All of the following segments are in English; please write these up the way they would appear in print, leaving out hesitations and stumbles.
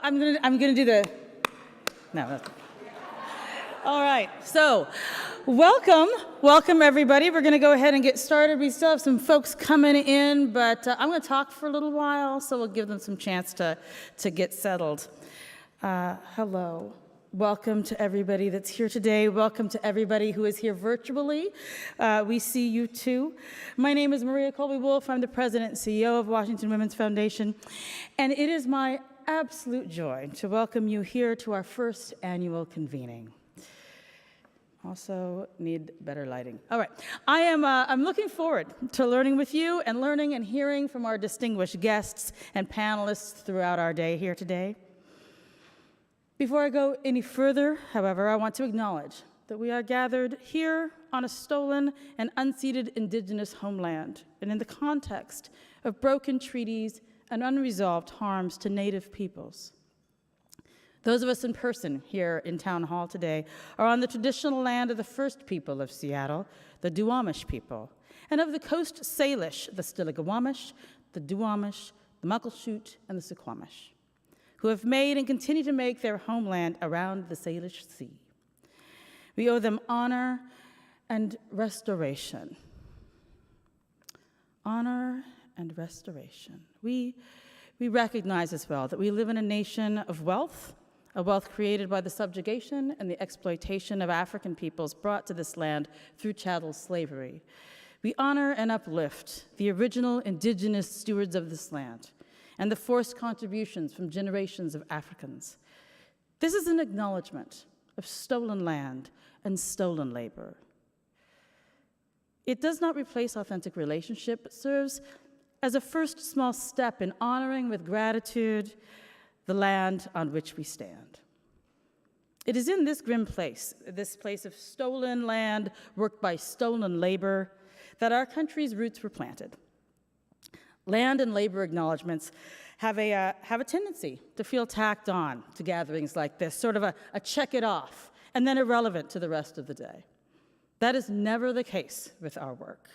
I'm gonna do the, no. All right, so welcome everybody. We're gonna go ahead and get started. We still have some folks coming in, but I'm gonna talk for a little while, so we'll give them some chance to get settled. Hello. Welcome to everybody that's here today. Welcome to everybody who is here virtually. We see you too. My name is Maria Colby-Wolf. I'm the president and CEO of Washington Women's Foundation. And it is my absolute joy to welcome you here to our first annual convening. Also need better lighting. All right, I'm looking forward to learning with you and learning and hearing from our distinguished guests and panelists throughout our day here today. Before I go any further, however, I want to acknowledge that we are gathered here on a stolen and unceded indigenous homeland, and in the context of broken treaties and unresolved harms to Native peoples. Those of us in person here in Town Hall today are on the traditional land of the first people of Seattle, the Duwamish people, and of the Coast Salish, the Stillaguamish, the Duwamish, the Muckleshoot, and the Suquamish, who have made and continue to make their homeland around the Salish Sea. We owe them honor and restoration. Honor and restoration. We recognize as well that we live in a nation of wealth, a wealth created by the subjugation and the exploitation of African peoples brought to this land through chattel slavery. We honor and uplift the original indigenous stewards of this land and the forced contributions from generations of Africans. This is an acknowledgement of stolen land and stolen labor. It does not replace authentic relationship, but serves as a first small step in honoring with gratitude the land on which we stand. It is in this grim place, this place of stolen land worked by stolen labor, that our country's roots were planted. Land and labor acknowledgements have a tendency to feel tacked on to gatherings like this, sort of a check it off, and then irrelevant to the rest of the day. That is never the case with our work.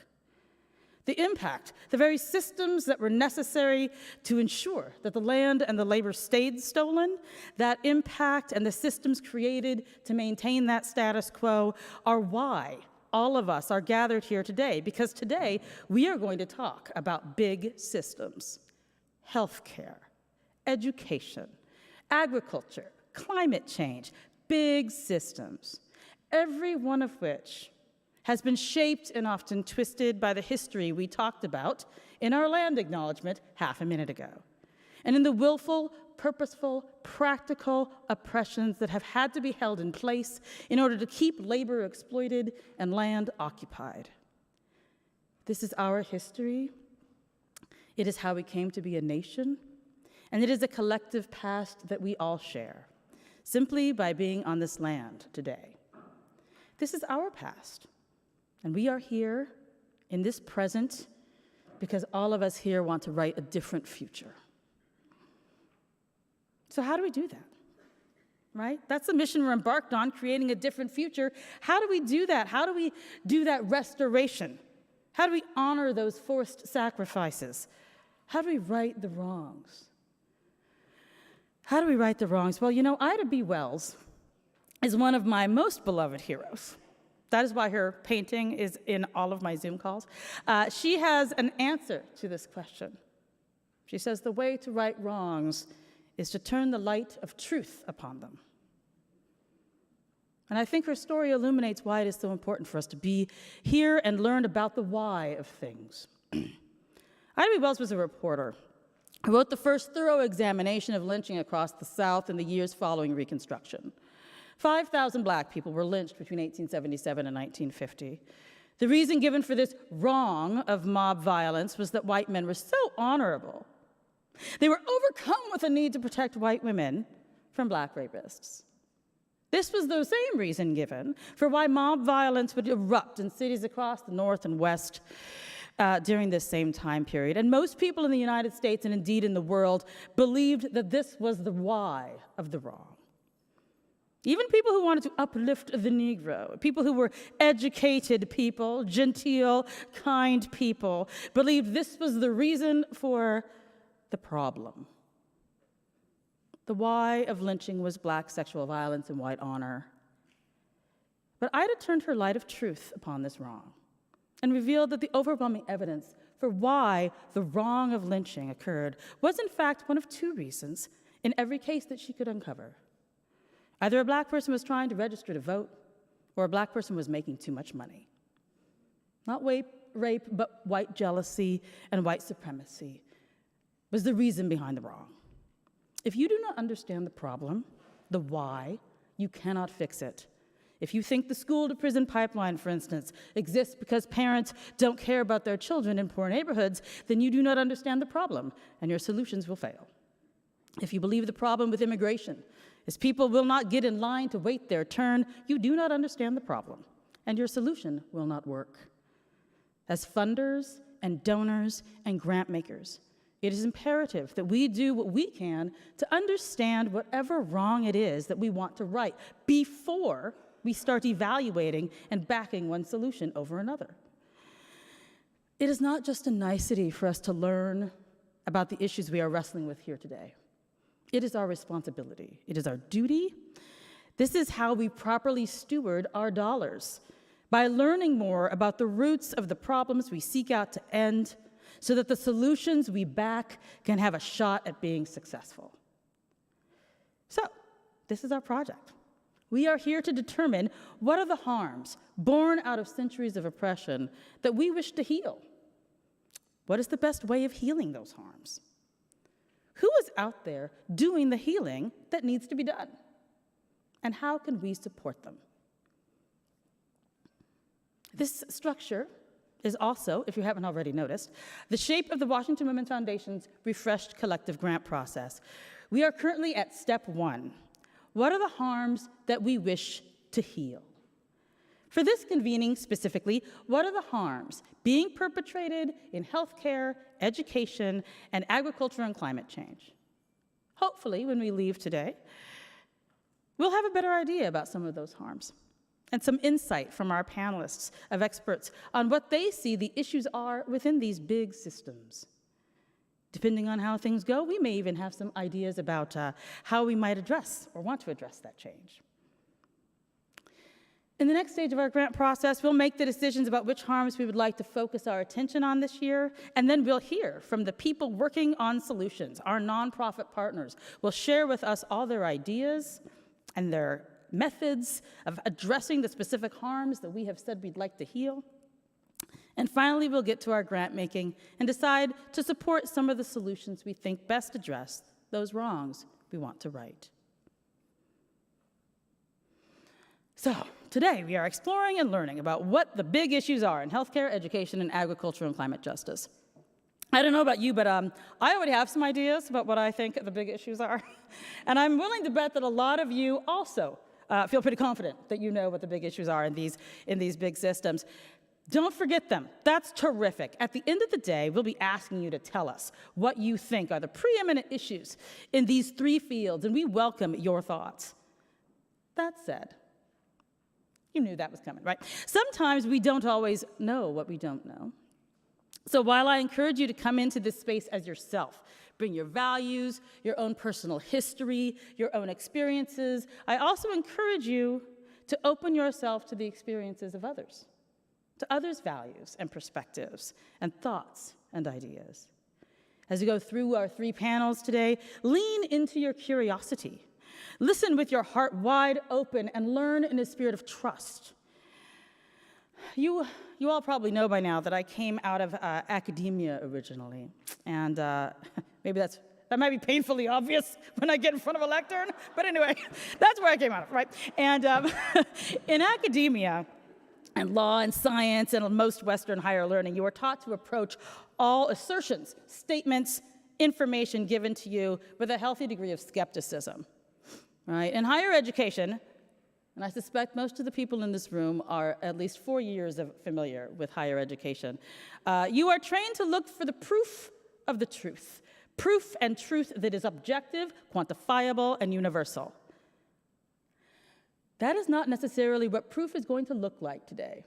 The impact, the very systems that were necessary to ensure that the land and the labor stayed stolen, that impact and the systems created to maintain that status quo are why all of us are gathered here today, because today we are going to talk about big systems: healthcare, education, agriculture, climate change, big systems, every one of which has been shaped and often twisted by the history we talked about in our land acknowledgement half a minute ago, and in the willful, purposeful, practical oppressions that have had to be held in place in order to keep labor exploited and land occupied. This is our history. It is how we came to be a nation, and it is a collective past that we all share, simply by being on this land today. This is our past, and we are here in this present because all of us here want to write a different future. So how do we do that, right? That's the mission we're embarked on, creating a different future. How do we do that? How do we do that restoration? How do we honor those forced sacrifices? How do we right the wrongs? How do we right the wrongs? Well, you know, Ida B. Wells is one of my most beloved heroes. That is why her painting is in all of my Zoom calls. She has an answer to this question. She says, the way to right wrongs is to turn the light of truth upon them. And I think her story illuminates why it is so important for us to be here and learn about the why of things. Ida B. Wells was a reporter who wrote the first thorough examination of lynching across the South in the years following Reconstruction. 5,000 black people were lynched between 1877 and 1950. The reason given for this wrong of mob violence was that white men were so honorable. They were overcome with a need to protect white women from black rapists. This was the same reason given for why mob violence would erupt in cities across the North and West during this same time period. And most people in the United States, and indeed in the world, believed that this was the why of the wrong. Even people who wanted to uplift the Negro, people who were educated people, genteel, kind people, believed this was the reason for the problem. The why of lynching was Black sexual violence and white honor. But Ida turned her light of truth upon this wrong and revealed that the overwhelming evidence for why the wrong of lynching occurred was in fact one of two reasons in every case that she could uncover. Either a Black person was trying to register to vote, or a Black person was making too much money. Not rape, but white jealousy and white supremacy was the reason behind the wrong. If you do not understand the problem, the why, you cannot fix it. If you think the school-to-prison pipeline, for instance, exists because parents don't care about their children in poor neighborhoods, then you do not understand the problem, and your solutions will fail. If you believe the problem with immigration is people will not get in line to wait their turn, you do not understand the problem, and your solution will not work. As funders and donors and grant makers, it is imperative that we do what we can to understand whatever wrong it is that we want to right before we start evaluating and backing one solution over another. It is not just a nicety for us to learn about the issues we are wrestling with here today. It is our responsibility. It is our duty. This is how we properly steward our dollars, by learning more about the roots of the problems we seek out to end, so that the solutions we back can have a shot at being successful. So, this is our project. We are here to determine what are the harms born out of centuries of oppression that we wish to heal. What is the best way of healing those harms? Who is out there doing the healing that needs to be done? And how can we support them? This structure is also, if you haven't already noticed, the shape of the Washington Women's Foundation's refreshed collective grant process. We are currently at step 1. What are the harms that we wish to heal? For this convening specifically, what are the harms being perpetrated in healthcare, education, and agriculture and climate change? Hopefully, when we leave today, we'll have a better idea about some of those harms and some insight from our panelists of experts on what they see the issues are within these big systems. Depending on how things go, we may even have some ideas about how we might address or want to address that change. In the next stage of our grant process, we'll make the decisions about which harms we would like to focus our attention on this year, and then we'll hear from the people working on solutions. Our nonprofit partners will share with us all their ideas and their methods of addressing the specific harms that we have said we'd like to heal. And finally, we'll get to our grant making and decide to support some of the solutions we think best address those wrongs we want to right. So, today we are exploring and learning about what the big issues are in healthcare, education, and agriculture and climate justice. I don't know about you, but I already have some ideas about what I think the big issues are. And I'm willing to bet that a lot of you also feel pretty confident that you know what the big issues are in these big systems. Don't forget them. That's terrific. At the end of the day, we'll be asking you to tell us what you think are the preeminent issues in these 3 fields, and we welcome your thoughts. That said, you knew that was coming, right? Sometimes we don't always know what we don't know. So while I encourage you to come into this space as yourself, bring your values, your own personal history, your own experiences, I also encourage you to open yourself to the experiences of others, to others' values and perspectives and thoughts and ideas. As we go through our 3 panels today, lean into your curiosity. Listen with your heart wide open and learn in a spirit of trust. You all probably know by now that I came out of academia originally, and maybe that might be painfully obvious when I get in front of a lectern, but anyway, that's where I came out of, right? And in academia, and law and science and most Western higher learning, you are taught to approach all assertions, statements, information given to you with a healthy degree of skepticism, right? In higher education, and I suspect most of the people in this room are at least 4 years familiar with higher education, you are trained to look for the proof of the truth, proof and truth that is objective, quantifiable, and universal. That is not necessarily what proof is going to look like today.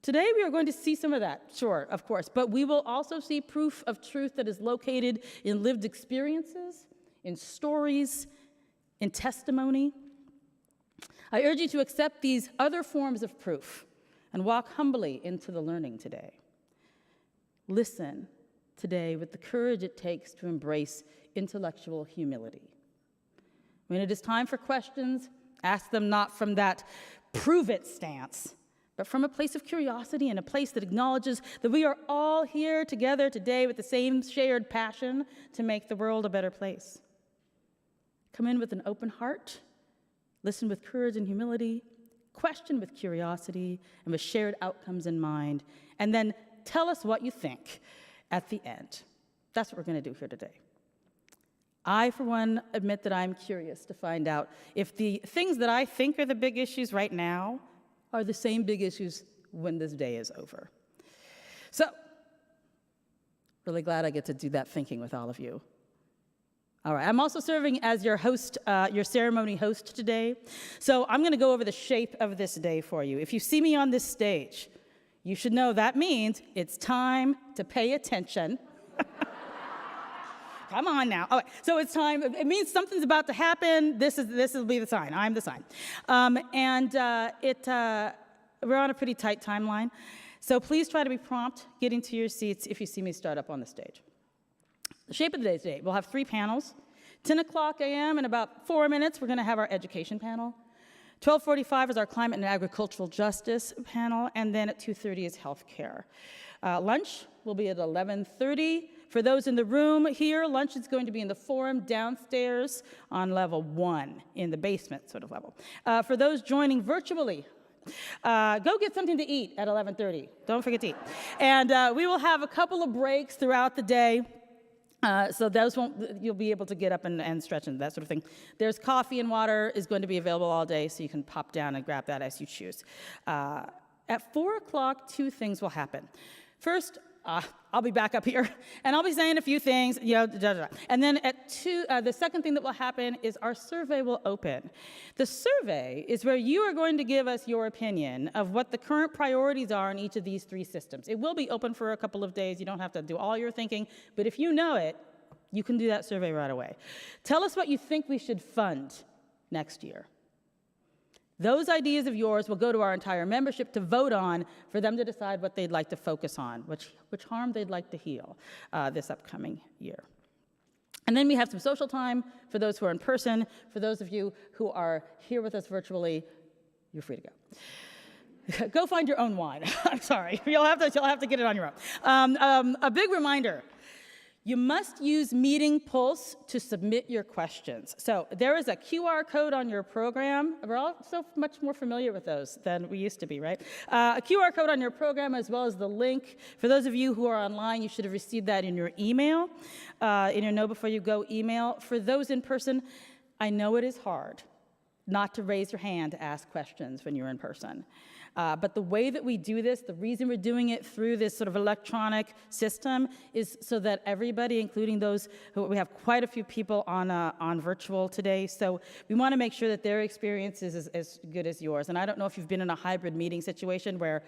Today we are going to see some of that, sure, of course, but we will also see proof of truth that is located in lived experiences, in stories, in testimony. I urge you to accept these other forms of proof and walk humbly into the learning today. Listen today with the courage it takes to embrace intellectual humility. When it is time for questions, ask them not from that prove-it stance, but from a place of curiosity and a place that acknowledges that we are all here together today with the same shared passion to make the world a better place. Come in with an open heart, listen with courage and humility, question with curiosity and with shared outcomes in mind, and then tell us what you think at the end. That's what we're going to do here today. I, for one, admit that I'm curious to find out if the things that I think are the big issues right now are the same big issues when this day is over. So, really glad I get to do that thinking with all of you. All right, I'm also serving as your host, your ceremony host today. So I'm going to go over the shape of this day for you. If you see me on this stage, you should know that means it's time to pay attention. Come on now. All right, so it's time. It means something's about to happen. This will be the sign. I'm the sign. We're on a pretty tight timeline. So please try to be prompt getting to your seats if you see me start up on the stage. The shape of the day today, we'll have 3 panels. 10 o'clock a.m. in about 4 minutes, we're going to have our education panel. 12:45 is our climate and agricultural justice panel, and then at 2:30 is healthcare. Lunch will be at 11:30. For those in the room here, lunch is going to be in the forum downstairs on level 1, in the basement sort of level. For those joining virtually, go get something to eat at 11:30. Don't forget to eat. And we will have a couple of breaks throughout the day. So those you'll be able to get up and stretch and that sort of thing. There's coffee and water is going to be available all day, so you can pop down and grab that as you choose. At 4 o'clock, 2 things will happen. First, I'll be back up here, and I'll be saying a few things, And then at 2, the second thing that will happen is our survey will open. The survey is where you are going to give us your opinion of what the current priorities are in each of these 3 systems. It will be open for a couple of days. You don't have to do all your thinking, but if you know it, you can do that survey right away. Tell us what you think we should fund next year. Those ideas of yours will go to our entire membership to vote on for them to decide what they'd like to focus on, which harm they'd like to heal this upcoming year. And then we have some social time for those who are in person. For those of you who are here with us virtually, you're free to go. Go find your own wine. I'm sorry. You'll have to get it on your own. A big reminder. You must use Meeting Pulse to submit your questions. So there is a QR code on your program. We're all so much more familiar with those than we used to be, right? A QR code on your program as well as the link. For those of you who are online, you should have received that in your email, in your Know Before You Go email. For those in person, I know it is hard not to raise your hand to ask questions when you're in person. But the way that we do this, the reason we're doing it through this sort of electronic system is so that everybody, including those who we have quite a few people on virtual today, so we want to make sure that their experience is as good as yours. And I don't know if you've been in a hybrid meeting situation where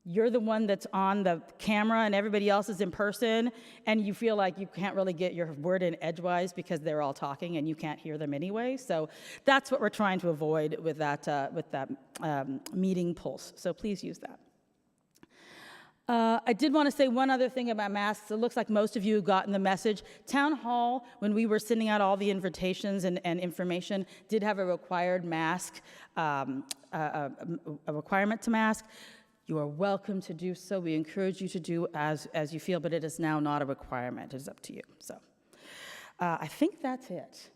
you're the one that's on the camera and everybody else is in person, and you feel like you can't really get your word in edgewise because they're all talking and you can't hear them anyway. So that's what we're trying to avoid with that Meeting Pulse. So please use that. I did want to say one other thing about masks. It looks like most of you have gotten the message. Town Hall, when we were sending out all the invitations and information, did have a required mask, a requirement to mask. You are welcome to do so. We encourage you to do as you feel, but it is now not a requirement. It is up to you. So I think that's it.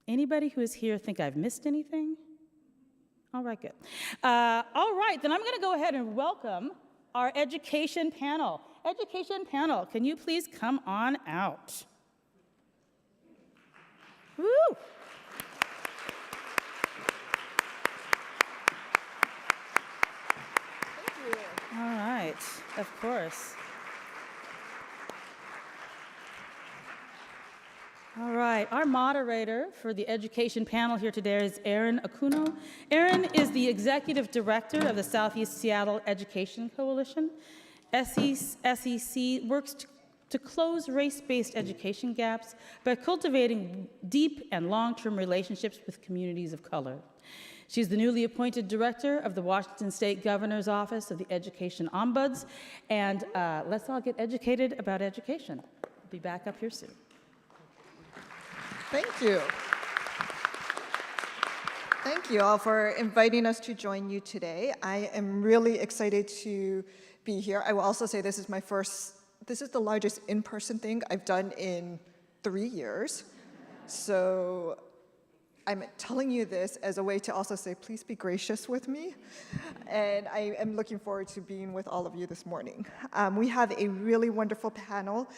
Anybody who is here think I've missed anything? All right, good. All right, then I'm going to go ahead and welcome our education panel. Education panel, can you please come on out? Woo! All right, of course. All right, our moderator for the education panel here today is Erin Akuno. Erin is the executive director of the Southeast Seattle Education Coalition. SEC works to close race-based education gaps by cultivating deep and long-term relationships with communities of color. She's the newly appointed director of the Washington State Governor's Office of the Education Ombuds, and let's all get educated about education. I'll be back up here soon. Thank you. Thank you all for inviting us to join you today. I am really excited to be here. I will also say this is the largest in-person thing I've done in 3 years. So I'm telling you this as a way to also say, please be gracious with me. And I am looking forward to being with all of you this morning. We have a really wonderful panel.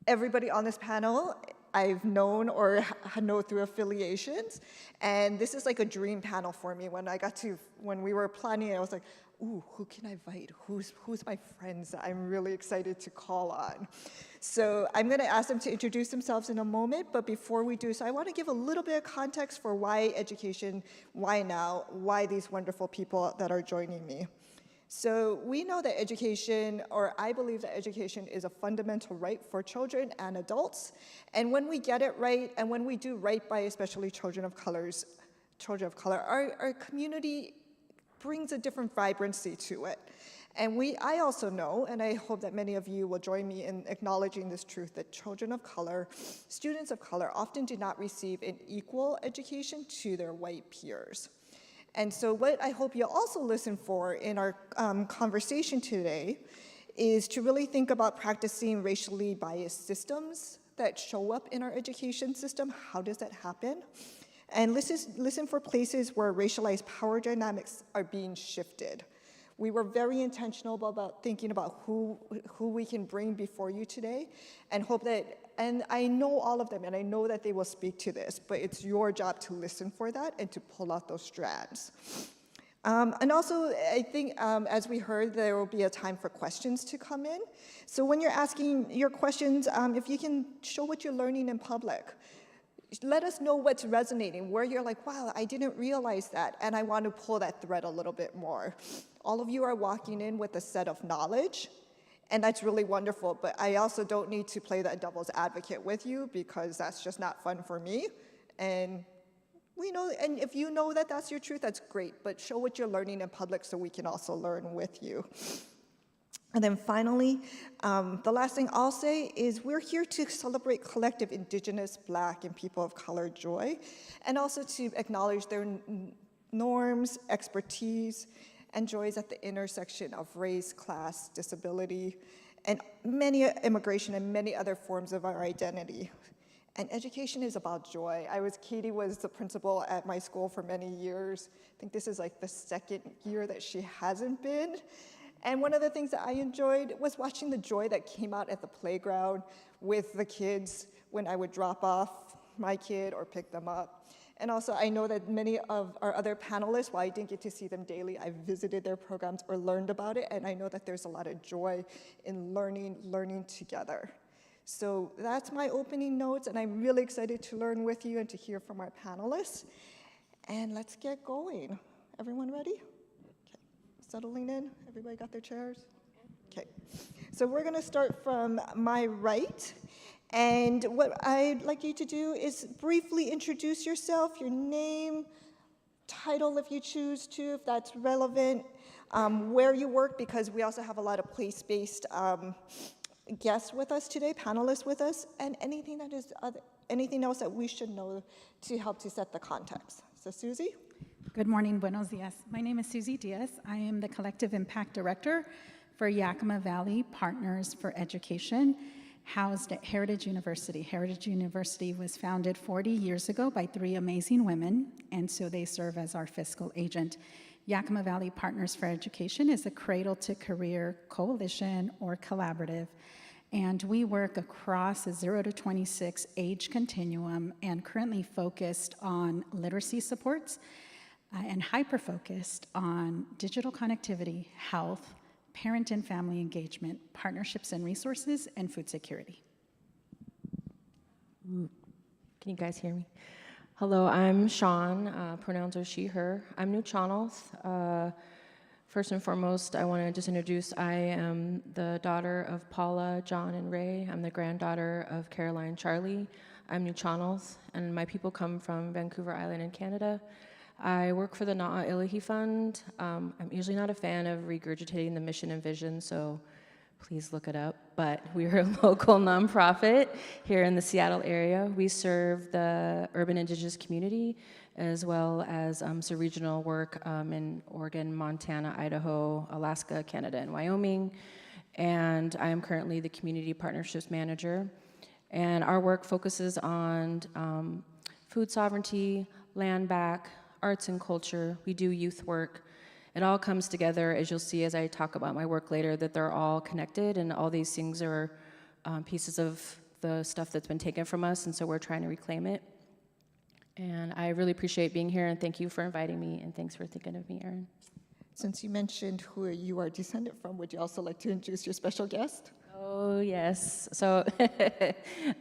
Everybody on this panel I've known or know through affiliations, and this is like a dream panel for me. When we were planning it, I was like, ooh, who can I invite? Who's my friends that I'm really excited to call on? So I'm gonna ask them to introduce themselves in a moment, but before we do so, I wanna give a little bit of context for why education, why now, why these wonderful people that are joining me. So we know that education, or I believe that education is a fundamental right for children and adults. And when we get it right, and when we do right by especially children of color, our community brings a different vibrancy to it. And I also know, and I hope that many of you will join me in acknowledging this truth, that children of color, students of color, often do not receive an equal education to their white peers. And so what I hope you'll also listen for in our conversation today is to really think about practicing racially biased systems that show up in our education system. How does that happen? And listen for places where racialized power dynamics are being shifted. We were very intentional about thinking about who we can bring before you today, and hope that, and I know all of them, and I know that they will speak to this, but it's your job to listen for that and to pull out those strands. And also, I think, as we heard, there will be a time for questions to come in. So when you're asking your questions, if you can show what you're learning in public. Let us know what's resonating, where you're like, wow, I didn't realize that, and I want to pull that thread a little bit more. All of you are walking in with a set of knowledge, and that's really wonderful, but I also don't need to play that devil's advocate with you, because that's just not fun for me. And we know, and if you know that that's your truth, that's great, but show what you're learning in public so we can also learn with you. And then finally, the last thing I'll say is we're here to celebrate collective Indigenous, Black, and people of color joy, and also to acknowledge their norms, expertise, and joys at the intersection of race, class, disability, and many immigration and many other forms of our identity. And education is about joy. Katie was the principal at my school for many years. I think this is like the second year that she hasn't been. And one of the things that I enjoyed was watching the joy that came out at the playground with the kids when I would drop off my kid or pick them up. And also, I know that many of our other panelists, while I didn't get to see them daily, I visited their programs or learned about it, and I know that there's a lot of joy in learning together. So that's my opening notes, and I'm really excited to learn with you and to hear from our panelists. And let's get going. Everyone ready? Okay. Settling in? Everybody got their chairs? Okay. So we're gonna start from my right. And what I'd like you to do is briefly introduce yourself, your name, title if you choose to, if that's relevant, where you work, because we also have a lot of place-based guests with us today, panelists with us, and anything else that we should know to help to set the context. So Susie? Good morning, buenos dias. My name is Susie Diaz. I am the Collective Impact Director for Yakima Valley Partners for Education, housed at Heritage University. Heritage University was founded 40 years ago by 3 amazing women, and so they serve as our fiscal agent. Yakima Valley Partners for Education is a cradle-to-career coalition or collaborative, and we work across a 0 to 26 age continuum and currently focused on literacy supports and hyper-focused on digital connectivity, health, parent and family engagement, partnerships and resources, and food security. Ooh. Can you guys hear me? Hello, I'm Sean, pronouns are she, her. I'm new Channels. For First and foremost, I want to just introduce, I am the daughter of Paula, John, and Ray. I'm the granddaughter of Caroline, Charlie. I'm New Channels, and my people come from Vancouver Island in Canada. I work for the Na'a Ilahi Fund. I'm usually not a fan of regurgitating the mission and vision, so please look it up. But we are a local nonprofit here in the Seattle area. We serve the urban indigenous community as well as some regional work in Oregon, Montana, Idaho, Alaska, Canada, and Wyoming. And I am currently the Community Partnerships Manager. And our work focuses on food sovereignty, land back, arts and culture. We do youth work. It all comes together, as you'll see as I talk about my work later, that they're all connected, and all these things are pieces of the stuff that's been taken from us, and so we're trying to reclaim it. And I really appreciate being here, and thank you for inviting me, and thanks for thinking of me, Erin. Since you mentioned who you are descended from, would you also like to introduce your special guest? Oh, yes. So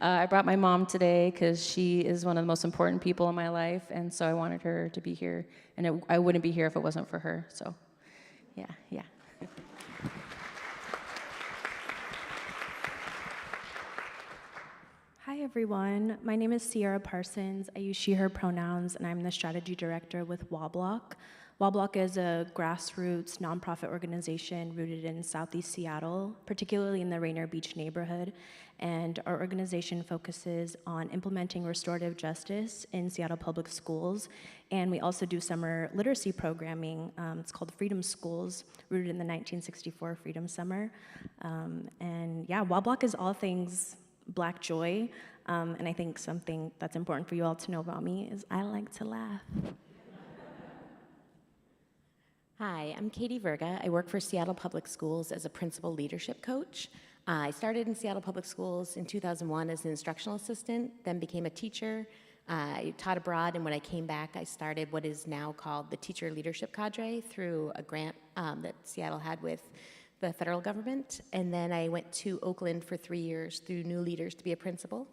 I brought my mom today because she is one of the most important people in my life, and so I wanted her to be here, and I wouldn't be here if it wasn't for her, so yeah. Hi, everyone. My name is Sierra Parsons. I use she, her pronouns, and I'm the strategy director with WABLOC. WABLOC is a grassroots nonprofit organization rooted in Southeast Seattle, particularly in the Rainier Beach neighborhood. And our organization focuses on implementing restorative justice in Seattle public schools. And we also do summer literacy programming. It's called Freedom Schools, rooted in the 1964 Freedom Summer. And yeah, WABLOC is all things Black joy. And I think something that's important for you all to know about me is I like to laugh. Hi, I'm Katie Verga. I work for Seattle Public Schools as a principal leadership coach. I started in Seattle Public Schools in 2001 as an instructional assistant, then became a teacher. I taught abroad, and when I came back, I started what is now called the Teacher Leadership Cadre through a grant that Seattle had with the federal government. And then I went to Oakland for 3 years through New Leaders to be a principal.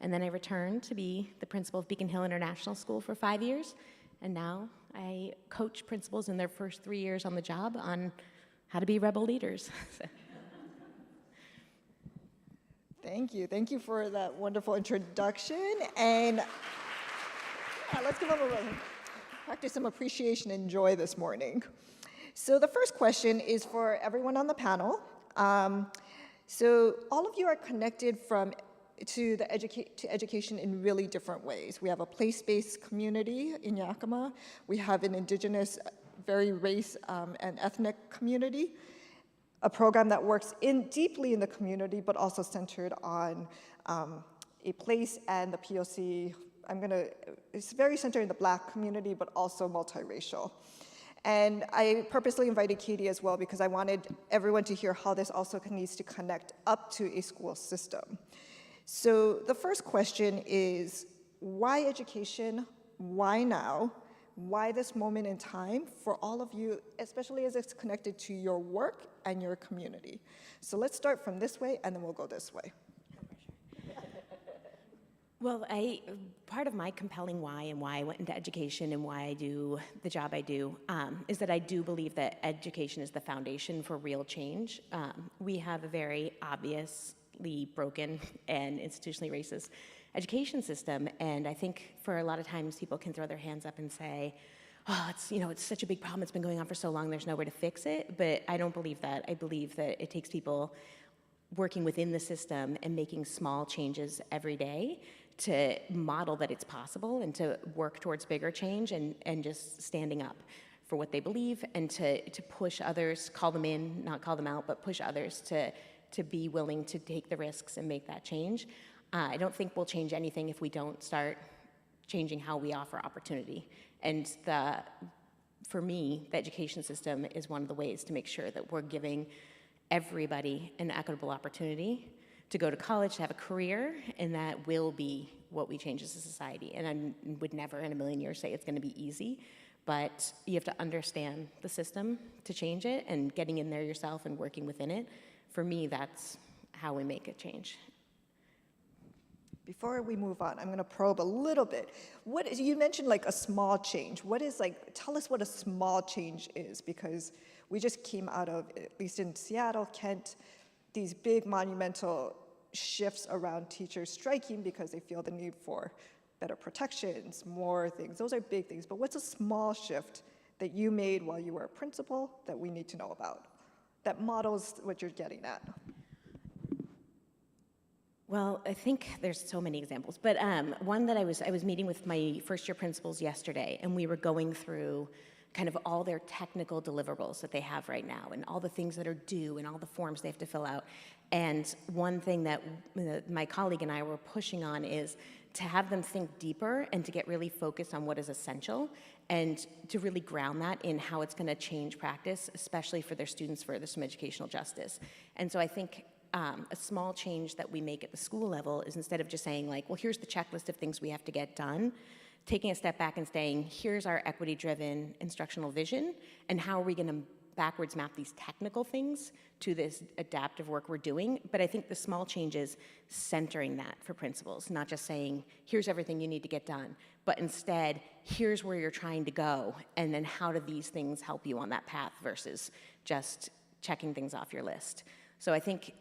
And then I returned to be the principal of Beacon Hill International School for 5 years. And now I coach principals in their first 3 years on the job on how to be rebel leaders. Thank you. Thank you for that wonderful introduction. And yeah, let's give them a round. Practice some appreciation and joy this morning. So the first question is for everyone on the panel. So all of you are connected to education in really different ways. We have a place-based community in Yakima. We have an indigenous, very race and ethnic community, a program that works deeply in the community, but also centered on a place and the POC. It's very centered in the Black community, but also multiracial. And I purposely invited Katie as well because I wanted everyone to hear how this also needs to connect up to a school system. So the first question is, why education? Why now? Why this moment in time for all of you, especially as it's connected to your work and your community? So let's start from this way, and then we'll go this way. Well, part of my compelling why and why I went into education and why I do the job I do is that I do believe that education is the foundation for real change. We have a very obviously broken and institutionally racist education system, and I think for a lot of times people can throw their hands up and say, oh, it's such a big problem, it's been going on for so long, there's nowhere to fix it, but I don't believe that. I believe that it takes people working within the system and making small changes every day to model that it's possible and to work towards bigger change and just standing up for what they believe and to push others, call them in, not call them out, but push others to be willing to take the risks and make that change. I don't think we'll change anything if we don't start changing how we offer opportunity. And for me, the education system is one of the ways to make sure that we're giving everybody an equitable opportunity to go to college, to have a career, and that will be what we change as a society. And I would never in a million years say it's gonna be easy, but you have to understand the system to change it, and getting in there yourself and working within it. For me, that's how we make a change. Before we move on, I'm going to probe a little bit. You mentioned like a small change. Tell us what a small change is, because We just came out of, at least in Seattle, Kent, these big monumental shifts around teachers striking because they feel the need for better protections, more things. Those are big things. But what's a small shift that you made while you were a principal that we need to know about, that models what you're getting at? Well, I think there's so many examples, but one that I was meeting with my first year principals yesterday, and we were going through kind of all their technical deliverables that they have right now, and all the things that are due, and all the forms they have to fill out. And one thing that my colleague and I were pushing on is to have them think deeper and to get really focused on what is essential, and to really ground that in how it's going to change practice, especially for their students furthest from educational justice. And so I think a small change that we make at the school level is, instead of just saying like, well, here's the checklist of things we have to get done, taking a step back and saying, here's our equity-driven instructional vision, and how are we going to backwards map these technical things to this adaptive work we're doing. But I think the small change is centering that for principals, not just saying, here's everything you need to get done, but instead, here's where you're trying to go, and then how do these things help you on that path versus just checking things off your list. So I think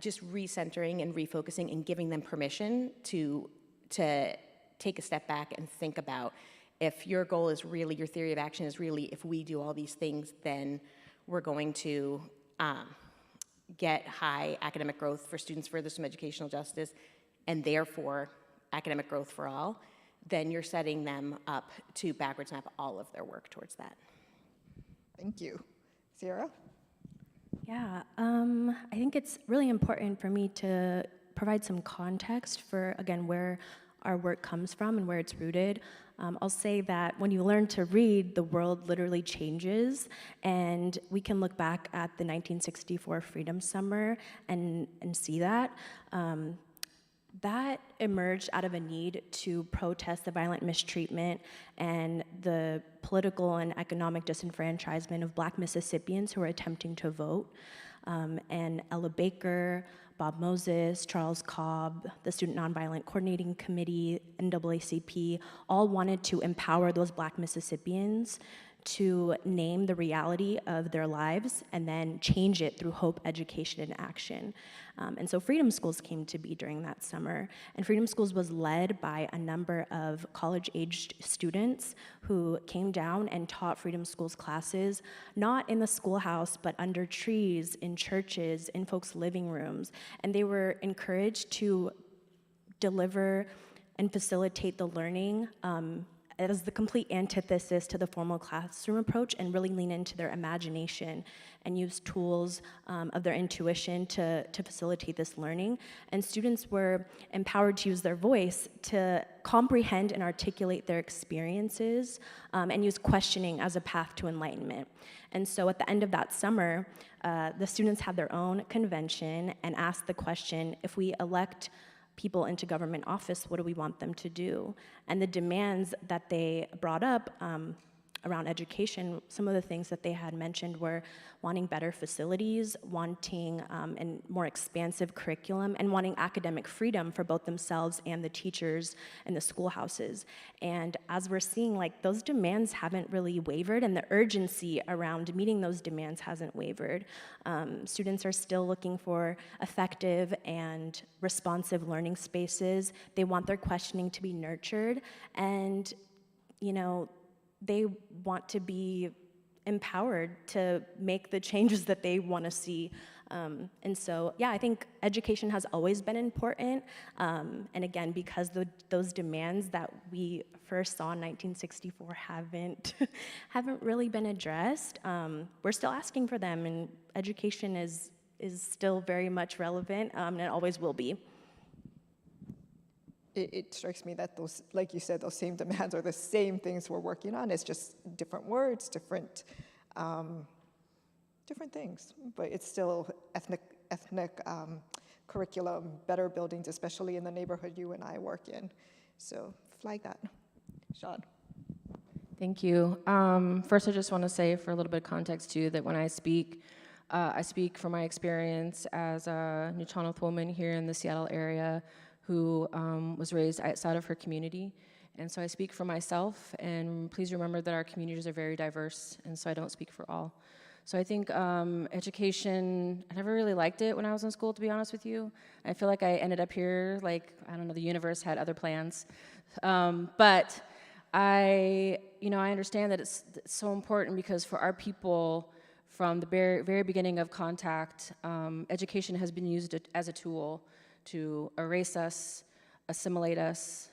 just recentering and refocusing and giving them permission to take a step back and think about, if your goal is really, your theory of action is really, if we do all these things, then we're going to get high academic growth for students furthest from educational justice, and therefore academic growth for all, then you're setting them up to backwards map all of their work towards that. Thank you. Sierra? Yeah, I think it's really important for me to provide some context for, again, where our work comes from and where it's rooted. I'll say that when you learn to read, the world literally changes, and we can look back at the 1964 Freedom Summer and see that. That emerged out of a need to protest the violent mistreatment and the political and economic disenfranchisement of Black Mississippians who were attempting to vote. And Ella Baker, Bob Moses, Charles Cobb, the Student Nonviolent Coordinating Committee, NAACP, all wanted to empower those Black Mississippians to name the reality of their lives and then change it through hope, education, and action. And so Freedom Schools came to be during that summer. And Freedom Schools was led by a number of college-aged students who came down and taught Freedom Schools classes, not in the schoolhouse, but under trees, in churches, in folks' living rooms. And they were encouraged to deliver and facilitate the learning as the complete antithesis to the formal classroom approach, and really lean into their imagination and use tools of their intuition to facilitate this learning. And students were empowered to use their voice to comprehend and articulate their experiences and use questioning as a path to enlightenment. And so at the end of that summer, the students had their own convention and asked the question, if we elect people into government office, what do we want them to do? And the demands that they brought up around education, some of the things that they had mentioned were wanting better facilities, wanting a more expansive curriculum, and wanting academic freedom for both themselves and the teachers in the schoolhouses. And as we're seeing, like, those demands haven't really wavered, and the urgency around meeting those demands hasn't wavered. Students are still looking for effective and responsive learning spaces. They want their questioning to be nurtured, and, you know, they want to be empowered to make the changes that they want to see. And so, yeah, I think education has always been important. And again, because those demands that we first saw in 1964 haven't really been addressed, we're still asking for them, and education is still very much relevant, and it always will be. It strikes me that those, like you said, those same demands are the same things we're working on. It's just different words, different things, but it's still ethnic curriculum, better buildings, especially in the neighborhood you and I work in. So flag that. Sean. Thank you. First, I just want to say, for a little bit of context too, that when I speak from my experience as a Nuu-chah-nulth woman here in the Seattle area who was raised outside of her community. And so I speak for myself, and please remember that our communities are very diverse, and so I don't speak for all. So I think education, I never really liked it when I was in school, to be honest with you. I feel like I ended up here, like, I don't know, the universe had other plans. But I understand that it's so important because for our people, from the very, very beginning of contact, education has been used as a tool to erase us, assimilate us,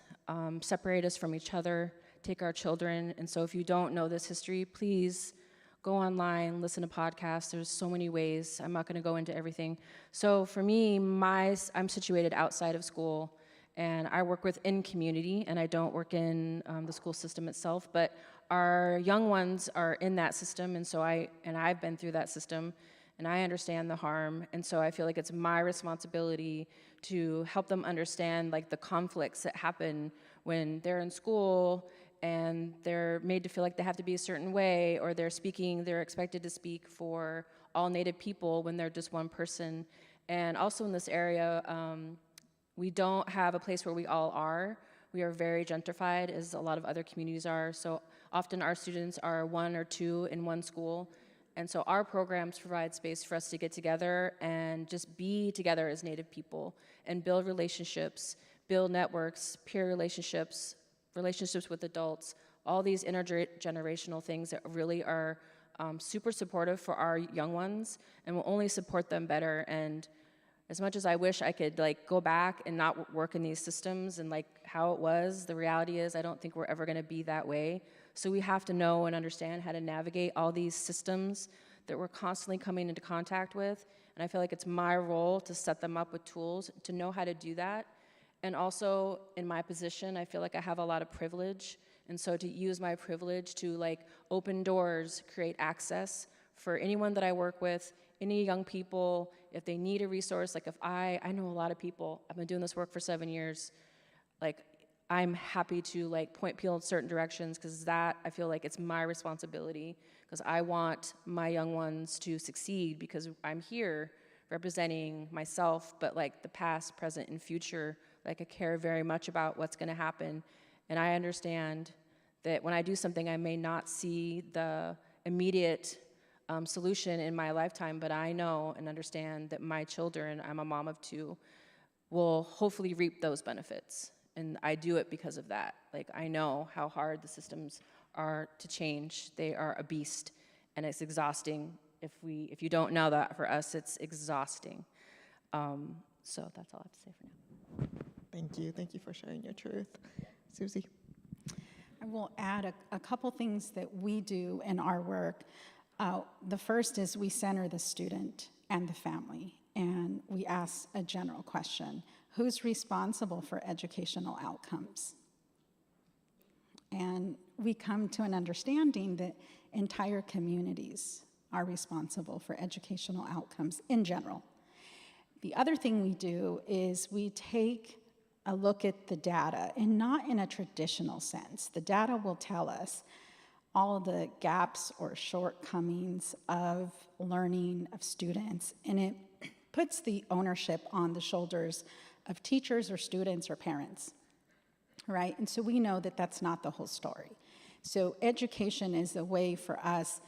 separate us from each other, take our children. And so if you don't know this history, please go online, listen to podcasts. There's so many ways. I'm not going to go into everything. So for me, I'm situated outside of school, and I work within community, and I don't work in the school system itself. But our young ones are in that system, and so I've been through that system, and I understand the harm. And so I feel like it's my responsibility to help them understand like the conflicts that happen when they're in school and they're made to feel like they have to be a certain way, or they're expected to speak for all Native people when they're just one person. And also in this area, we don't have a place where we all are. We are very gentrified, as a lot of other communities are. So often our students are 1 or 2 in one school. And so our programs provide space for us to get together and just be together as Native people and build relationships, build networks, peer relationships, relationships with adults, all these intergenerational things that really are super supportive for our young ones and will only support them better. And as much as I wish I could like go back and not work in these systems and like how it was, the reality is I don't think we're ever gonna be that way. So we have to know and understand how to navigate all these systems that we're constantly coming into contact with. And I feel like it's my role to set them up with tools to know how to do that. And also in my position, I feel like I have a lot of privilege. And so to use my privilege to like open doors, create access for anyone that I work with, any young people, if they need a resource, like if I know a lot of people, I've been doing this work for 7 years, like I'm happy to like point people in certain directions because that, I feel like it's my responsibility because I want my young ones to succeed because I'm here representing myself, but like the past, present, and future. Like I care very much about what's gonna happen. And I understand that when I do something, I may not see the immediate solution in my lifetime, but I know and understand that my children, I'm a mom of 2, will hopefully reap those benefits. And I do it because of that. Like I know how hard the systems are to change. They are a beast, and it's exhausting. If you don't know that, for us, it's exhausting. So that's all I have to say for now. Thank you for sharing your truth. Susie? I will add a couple things that we do in our work. The first is we center the student and the family, and we ask a general question: who's responsible for educational outcomes? And we come to an understanding that entire communities are responsible for educational outcomes in general. The other thing we do is we take a look at the data, and not in a traditional sense. The data will tell us all the gaps or shortcomings of learning of students, and it puts the ownership on the shoulders of teachers or students or parents, right? And so we know that that's not the whole story. So education is a way for us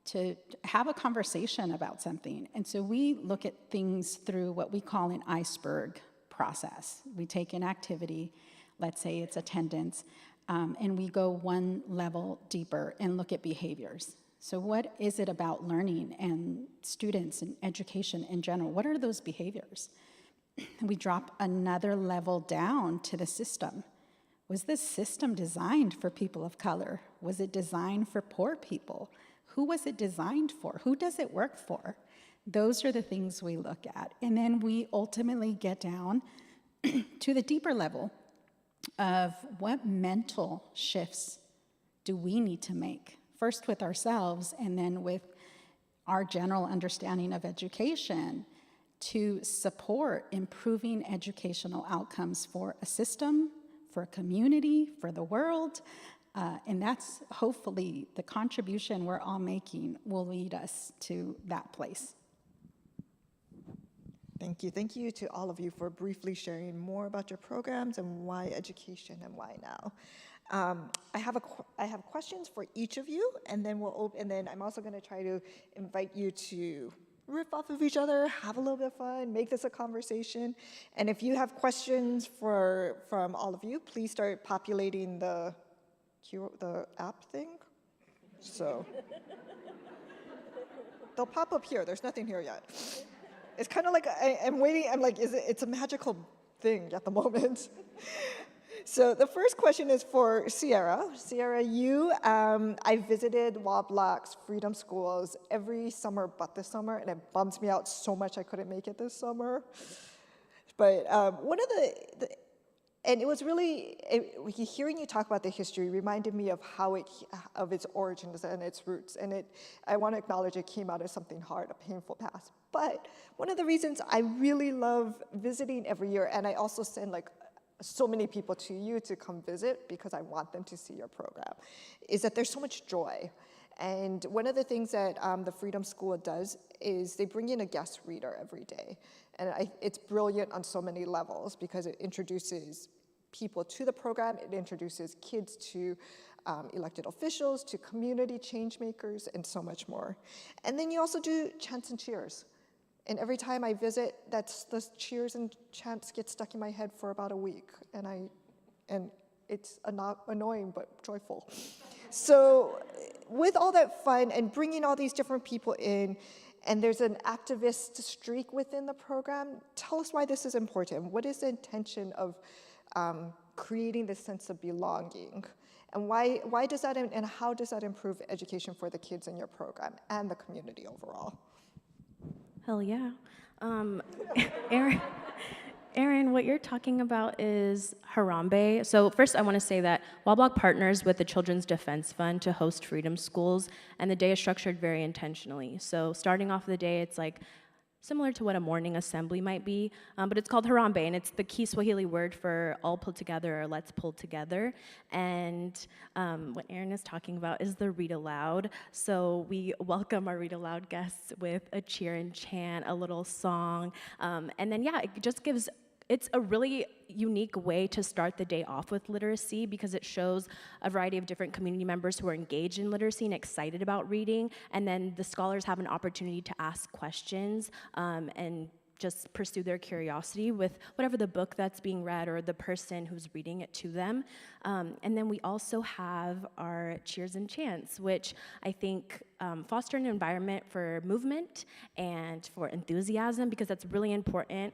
to have a conversation about something. And so we look at things through what we call an iceberg process. We take an activity, let's say it's attendance, and we go one level deeper and look at behaviors. So what is it about learning and students and education in general? What are those behaviors? We drop another level down to the system. Was this system designed for people of color? Was it designed for poor people? Who was it designed for? Who does it work for? Those are the things we look at. And then we ultimately get down to the deeper level of what mental shifts do we need to make, first with ourselves and then with our general understanding of education to support improving educational outcomes for a system, for a community, for the world. And that's hopefully the contribution we're all making will lead us to that place. Thank you. Thank you to all of you for briefly sharing more about your programs and why education and why now. I have questions for each of you, and then and then I'm also going to try to invite you to riff off of each other, have a little bit of fun, make this a conversation. And if you have questions from all of you, please start populating the app thing. So they'll pop up here. There's nothing here yet. It's kind of like I'm waiting. I'm like, it's a magical thing at the moment. So the first question is for Sierra. Sierra, I visited Woblock's Freedom Schools every summer but this summer, and it bums me out so much I couldn't make it this summer. But one of and it was really, hearing you talk about the history reminded me of of its origins and its roots. And I want to acknowledge it came out of something hard, a painful past. But one of the reasons I really love visiting every year, and I also send so many people to you to come visit because I want them to see your program, is that there's so much joy. And one of the things that the Freedom School does is they bring in a guest reader every day. And it's brilliant on so many levels because it introduces people to the program, it introduces kids to elected officials, to community change makers, and so much more. And then you also do chants and cheers. And every time I visit, the cheers and chants get stuck in my head for about a week. And it's annoying but joyful. So with all that fun and bringing all these different people in, and there's an activist streak within the program, tell us why this is important. What is the intention of creating this sense of belonging? And why does that, and how does that improve education for the kids in your program and the community overall? Hell yeah. Aaron, what you're talking about is Harambe. So first I want to say that Woblock partners with the Children's Defense Fund to host Freedom Schools, and the day is structured very intentionally. So starting off the day, it's like similar to what a morning assembly might be, but it's called Harambe, and it's the Kiswahili word for all pulled together or let's pull together. And what Aaron is talking about is the read aloud. So we welcome our read aloud guests with a cheer and chant, a little song, and then yeah, it just gives, it's a really unique way to start the day off with literacy because it shows a variety of different community members who are engaged in literacy and excited about reading, and then the scholars have an opportunity to ask questions and just pursue their curiosity with whatever the book that's being read or the person who's reading it to them. And then we also have our cheers and chants, which I think foster an environment for movement and for enthusiasm, because that's really important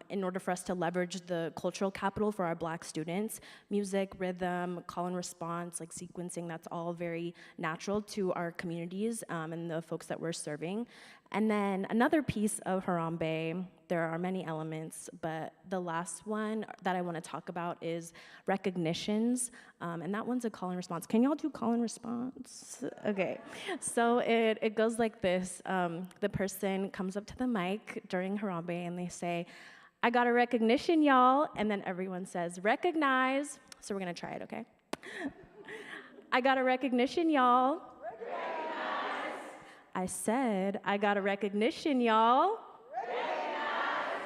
in order for us to leverage the cultural capital for our Black students. Music, rhythm, call and response, like sequencing, that's all very natural to our communities and the folks that we're serving. And then another piece of Harambe, there are many elements, but the last one that I want to talk about is recognitions, and that one's a call and response. Can y'all do call and response? Okay, so it goes like this. The person comes up to the mic during Harambe and they say, "I got a recognition, y'all," and then everyone says, "Recognize." So we're gonna try it, okay? I got a recognition, y'all. I said, I got a recognition, y'all. Recognize.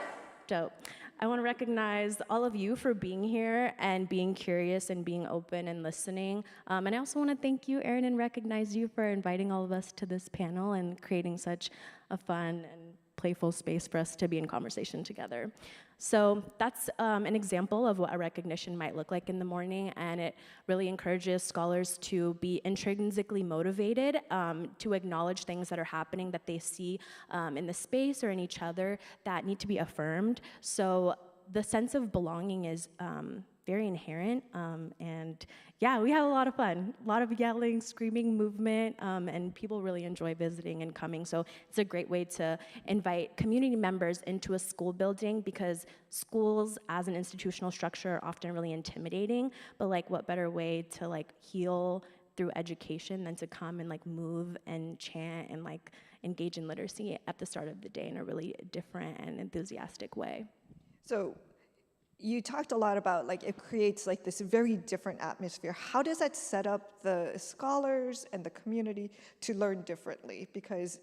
Dope. I want to recognize all of you for being here and being curious and being open and listening. And I also want to thank you, Erin, and recognize you for inviting all of us to this panel and creating such a fun and playful space for us to be in conversation together. So that's an example of what a recognition might look like in the morning, and it really encourages scholars to be intrinsically motivated to acknowledge things that are happening that they see in the space or in each other that need to be affirmed. So the sense of belonging is very inherent, and yeah, we had a lot of fun. A lot of yelling, screaming, movement, and people really enjoy visiting and coming. So it's a great way to invite community members into a school building, because schools as an institutional structure are often really intimidating, but like what better way to like heal through education than to come and like move and chant and like engage in literacy at the start of the day in a really different and enthusiastic way. So you talked a lot about like it creates like this very different atmosphere. How does that set up the scholars and the community to learn differently? Because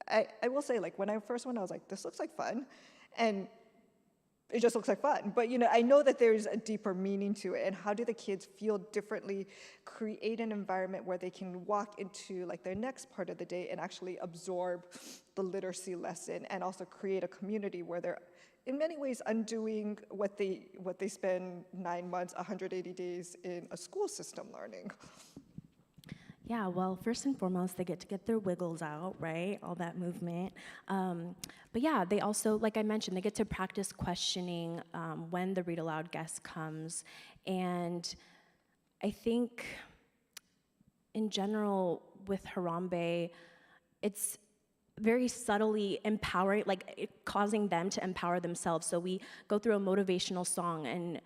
I will say, like when I first went, I was like, this looks like fun. And it just looks like fun. But I know that there's a deeper meaning to it. And how do the kids feel differently, create an environment where they can walk into like their next part of the day and actually absorb the literacy lesson, and also create a community where they're in many ways undoing what they spend 9 months, 180 days in a school system learning. Yeah, well, first and foremost, they get their wiggles out, right? All that movement. But yeah, they also, like I mentioned, they get to practice questioning when the read aloud guest comes. And I think in general with Harambe, it's very subtly empowering, causing them to empower themselves. So we go through a motivational song, and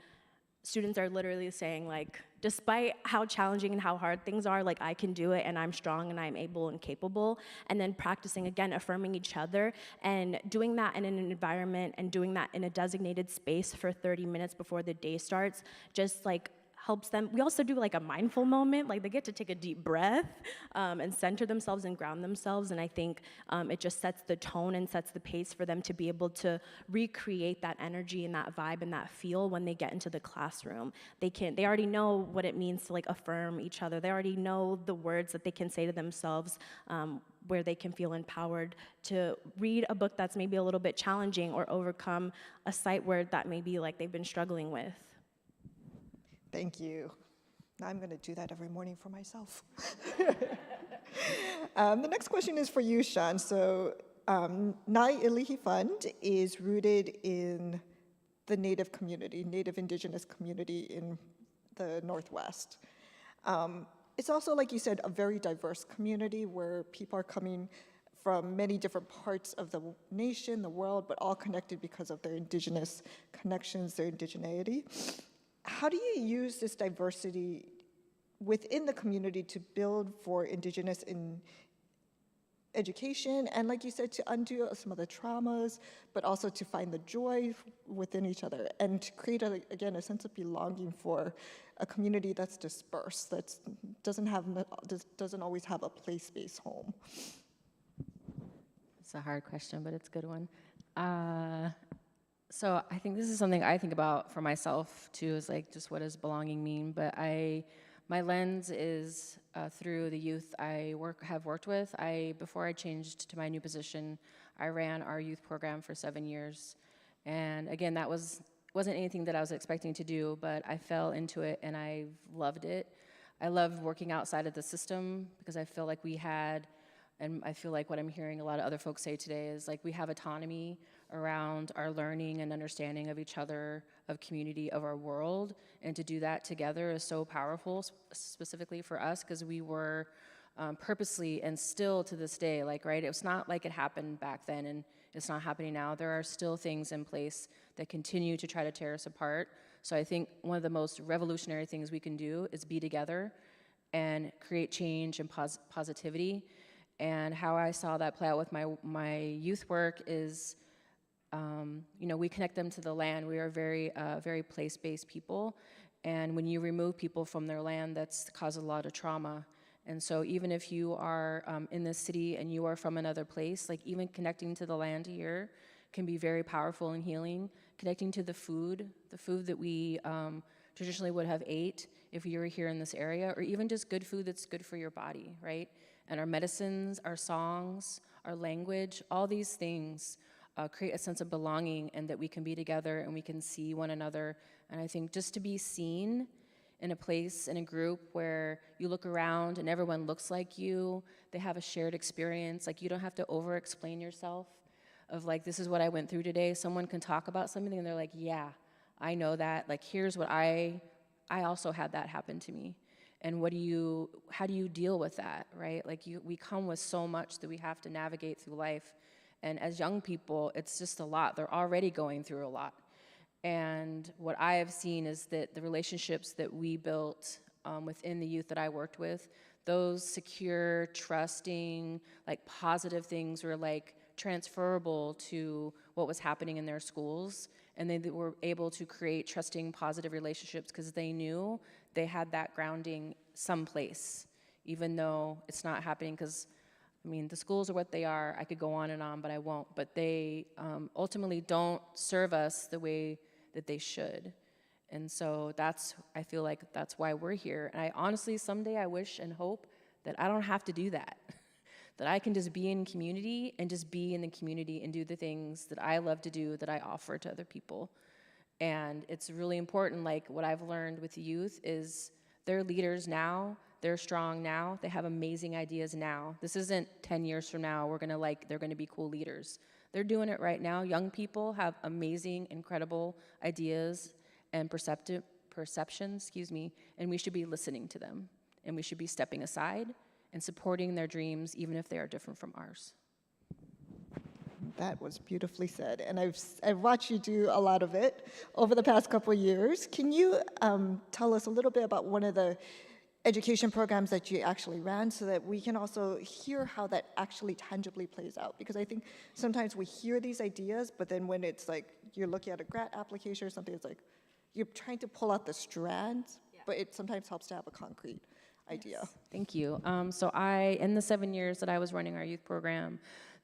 students are literally saying, like, despite how challenging and how hard things are, like, I can do it, and I'm strong, and I'm able and capable. And then practicing, again, affirming each other, and doing that in an environment, and doing that in a designated space for 30 minutes before the day starts, just like helps them. We also do like a mindful moment, like they get to take a deep breath and center themselves and ground themselves. And I think it just sets the tone and sets the pace for them to be able to recreate that energy and that vibe and that feel when they get into the classroom. They already know what it means to like affirm each other. They already know the words that they can say to themselves where they can feel empowered to read a book that's maybe a little bit challenging, or overcome a sight word that maybe like they've been struggling with. Thank you. Now I'm going to do that every morning for myself. The next question is for you, Sean. So Nai Ilihi Fund is rooted in the Native community, Native Indigenous community in the Northwest. It's also, like you said, a very diverse community where people are coming from many different parts of the nation, the world, but all connected because of their Indigenous connections, their indigeneity. How do you use this diversity within the community to build for Indigenous in education, and like you said, to undo some of the traumas, but also to find the joy within each other, and to create, again, a sense of belonging for a community that's dispersed, that doesn't always have a place-based home? It's a hard question, but it's a good one. So I think this is something I think about for myself too, is like, just what does belonging mean? But my lens is through the youth I have worked with. Before I changed to my new position, I ran our youth program for 7 years. And again, that wasn't anything that I was expecting to do, but I fell into it and I loved it. I loved working outside of the system because I feel like we had, and I feel like what I'm hearing a lot of other folks say today is like we have autonomy around our learning and understanding of each other, of community, of our world, and to do that together is so powerful, specifically for us, because we were purposely, and still to this day, like, right, it's not like it happened back then and it's not happening now. There are still things in place that continue to try to tear us apart. So I think one of the most revolutionary things we can do is be together and create change and positivity. And how I saw that play out with my youth work is, we connect them to the land. We are very place-based people. And when you remove people from their land, that's caused a lot of trauma. And so even if you are in this city and you are from another place, like even connecting to the land here can be very powerful and healing. Connecting to the food that we traditionally would have ate if you were here in this area, or even just good food that's good for your body, right? And our medicines, our songs, our language, all these things create a sense of belonging, and that we can be together and we can see one another. And I think just to be seen in a place, in a group where you look around and everyone looks like you, they have a shared experience, like you don't have to over-explain yourself of like, this is what I went through today. Someone can talk about something and they're like, yeah, I know that. Like, here's what I also had that happen to me. And how do you deal with that, right? Like we come with so much that we have to navigate through life. And as young people, it's just a lot. They're already going through a lot. And what I have seen is that the relationships that we built within the youth that I worked with, those secure, trusting, like positive things were like transferable to what was happening in their schools. And they were able to create trusting, positive relationships because they knew they had that grounding someplace, even though it's not happening. Because I mean, the schools are what they are. I could go on and on, but I won't. But they ultimately don't serve us the way that they should. And so I feel like that's why we're here. And I honestly, someday I wish and hope that I don't have to do that. That I can just be in community and just be in the community and do the things that I love to do, that I offer to other people. And it's really important, like what I've learned with youth is they're leaders now, they're strong now, they have amazing ideas now. This isn't 10 years from now, they're gonna be cool leaders. They're doing it right now. Young people have amazing, incredible ideas and perceptions, and we should be listening to them. And we should be stepping aside and supporting their dreams, even if they are different from ours. That was beautifully said, and I've watched you do a lot of it over the past couple of years. Can you tell us a little bit about one of the education programs that you actually ran so that we can also hear how that actually tangibly plays out? Because I think sometimes we hear these ideas, but then when it's like you're looking at a grant application or something, it's like you're trying to pull out the strands, but it sometimes helps to have a concrete idea. Yes. Thank you. So in the 7 years that I was running our youth program,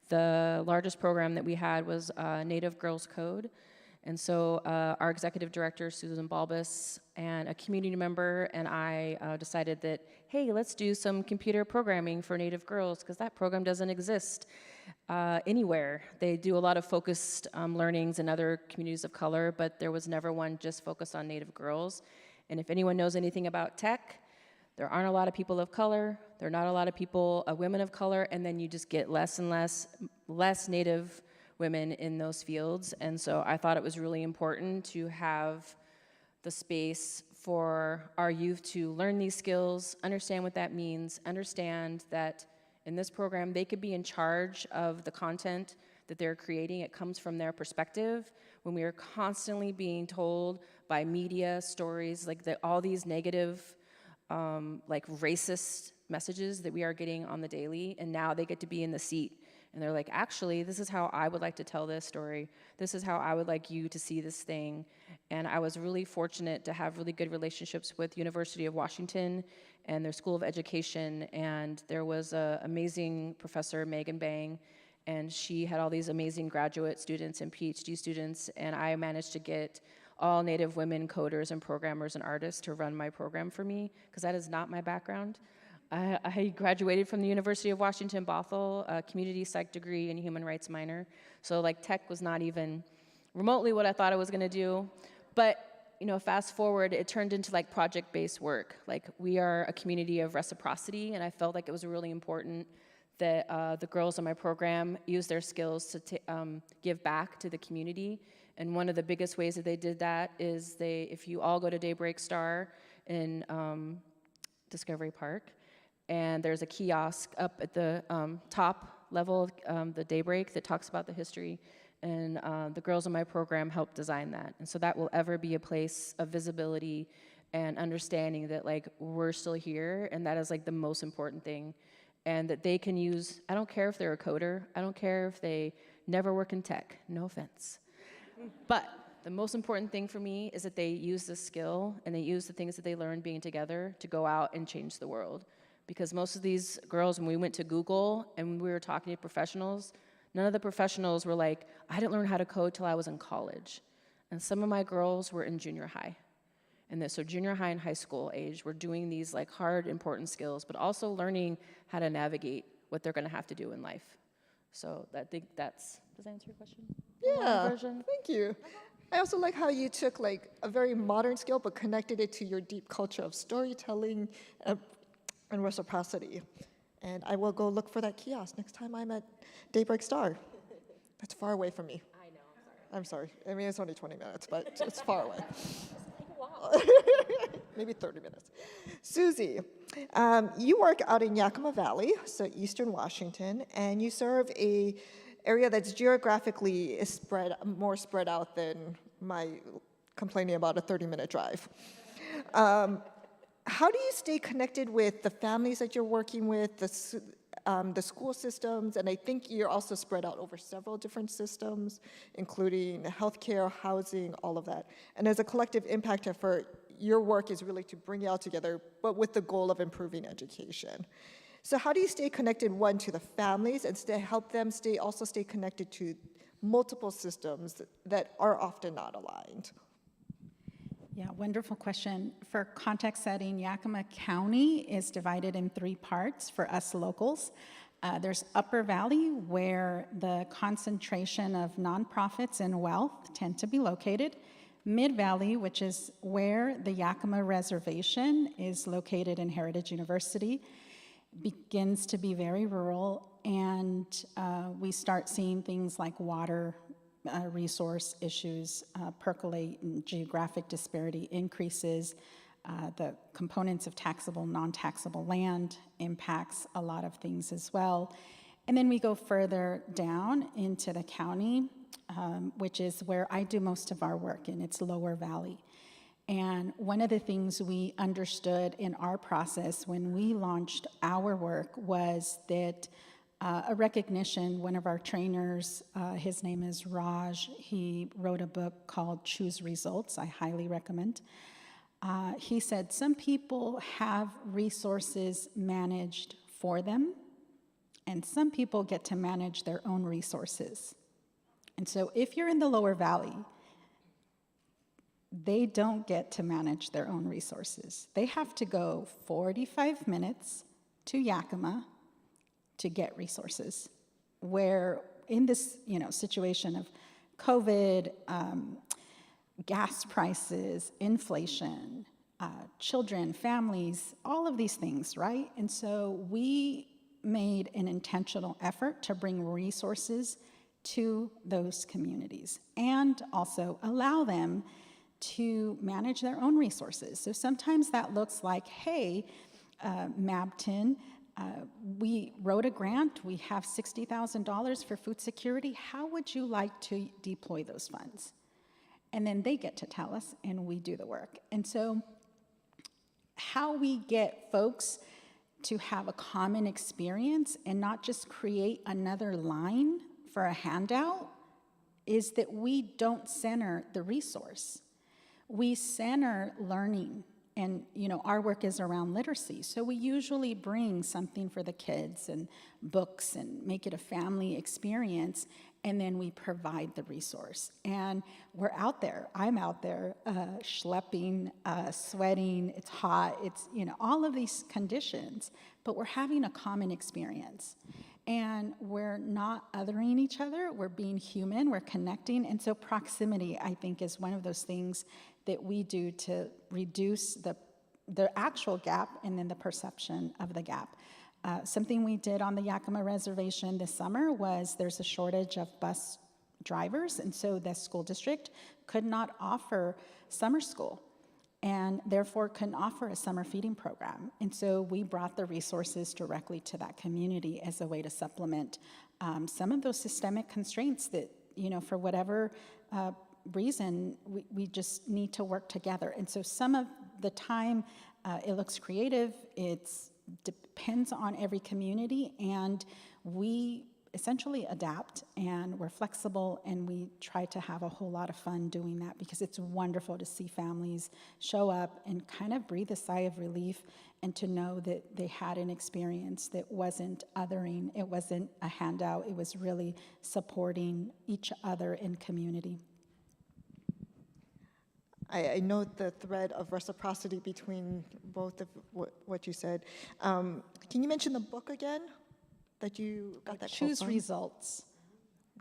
the largest program that we had was Native Girls Code. And so our executive director, Susan Balbus, and a community member and I decided that, hey, let's do some computer programming for Native girls, because that program doesn't exist anywhere. They do a lot of focused learnings in other communities of color, but there was never one just focused on Native girls. And if anyone knows anything about tech, there aren't a lot of people of color, there are not a lot of women of color, and then you just get less and less Native women in those fields. And so I thought it was really important to have the space for our youth to learn these skills, understand what that means, understand that in this program they could be in charge of the content that they're creating. It comes from their perspective. When we are constantly being told by media stories, like all these negative like racist messages that we are getting on the daily, and now they get to be in the seat and they're like, actually, this is how I would like to tell this story. This is how I would like you to see this thing. And I was really fortunate to have really good relationships with University of Washington and their School of Education, and there was an amazing professor, Megan Bang, and she had all these amazing graduate students and PhD students, and I managed to get all Native women coders and programmers and artists to run my program for me, because that is not my background. I graduated from the University of Washington, Bothell, a community psych degree and human rights minor. So like tech was not even remotely what I thought I was gonna do. But fast forward, it turned into like project-based work. Like we are a community of reciprocity, and I felt like it was really important that the girls in my program use their skills to give back to the community. And one of the biggest ways that they did that is if you all go to Daybreak Star in Discovery Park, and there's a kiosk up at the top level of the Daybreak that talks about the history, and the girls in my program helped design that. And so that will ever be a place of visibility and understanding that like we're still here, and that is like the most important thing. And that they can use, I don't care if they're a coder, I don't care if they never work in tech, no offense. But the most important thing for me is that they use this skill and they use the things that they learned being together to go out and change the world. Because most of these girls, when we went to Google and we were talking to professionals, none of the professionals were like, I didn't learn how to code till I was in college. And some of my girls were in junior high. And so junior high and high school age, we're doing these like hard, important skills, but also learning how to navigate what they're gonna have to do in life. So I think does that answer your question? Yeah, thank you. I also like how you took like a very modern skill but connected it to your deep culture of storytelling and reciprocity. And I will go look for that kiosk next time I'm at Daybreak Star. That's far away from me. I know, I'm sorry. I mean, it's only 20 minutes, but it's far away. Maybe 30 minutes. Susie, you work out in Yakima Valley, so Eastern Washington, and you serve a area that's geographically more spread out than my complaining about a 30-minute drive. How do you stay connected with the families that you're working with, the school systems, and I think you're also spread out over several different systems, including healthcare, housing, all of that. And as a collective impact effort, your work is really to bring it all together, but with the goal of improving education. So how do you stay connected, one, to the families, and help them also stay connected to multiple systems that are often not aligned? Yeah, wonderful question. For context setting, Yakima County is divided in 3 parts for us locals. There's Upper Valley, where the concentration of nonprofits and wealth tend to be located. Mid Valley, which is where the Yakima Reservation is located in Heritage University, begins to be very rural, and we start seeing things like water resource issues percolate, and geographic disparity increases. The components of taxable, non-taxable land impacts a lot of things as well. And then we go further down into the county, which is where I do most of our work, and it's Lower Valley. And one of the things we understood in our process when we launched our work was that a recognition, one of our trainers, his name is Raj, he wrote a book called Choose Results, I highly recommend. He said some people have resources managed for them, and some people get to manage their own resources. And so if you're in the Lower Valley, they don't get to manage their own resources. They have to go 45 minutes to Yakima to get resources, where in this situation of COVID, gas prices, inflation, children, families, all of these things, right? And so we made an intentional effort to bring resources to those communities and also allow them to manage their own resources. So sometimes that looks like, hey, Mabton, we wrote a grant, we have $60,000 for food security. How would you like to deploy those funds? And then they get to tell us, and we do the work. And so how we get folks to have a common experience and not just create another line for a handout is that we don't center the resource. We center learning, and our work is around literacy. So we usually bring something for the kids and books and make it a family experience, and then we provide the resource. And we're out there. I'm out there schlepping, sweating, it's hot, it's all of these conditions, but we're having a common experience. And we're not othering each other, we're being human, we're connecting, and so proximity, I think, is one of those things that we do to reduce the actual gap and then the perception of the gap. Something we did on the Yakima Reservation this summer was there's a shortage of bus drivers, and so the school district could not offer summer school and therefore couldn't offer a summer feeding program. And so we brought the resources directly to that community as a way to supplement some of those systemic constraints that, for whatever reason, we just need to work together. And so some of the time it looks creative, it depends on every community, and we essentially adapt, and we're flexible, and we try to have a whole lot of fun doing that, because it's wonderful to see families show up and kind of breathe a sigh of relief, and to know that they had an experience that wasn't othering, it wasn't a handout, it was really supporting each other in community. I know the thread of reciprocity between both of what you said. Can you mention the book again that you got that quote Choose from? Results.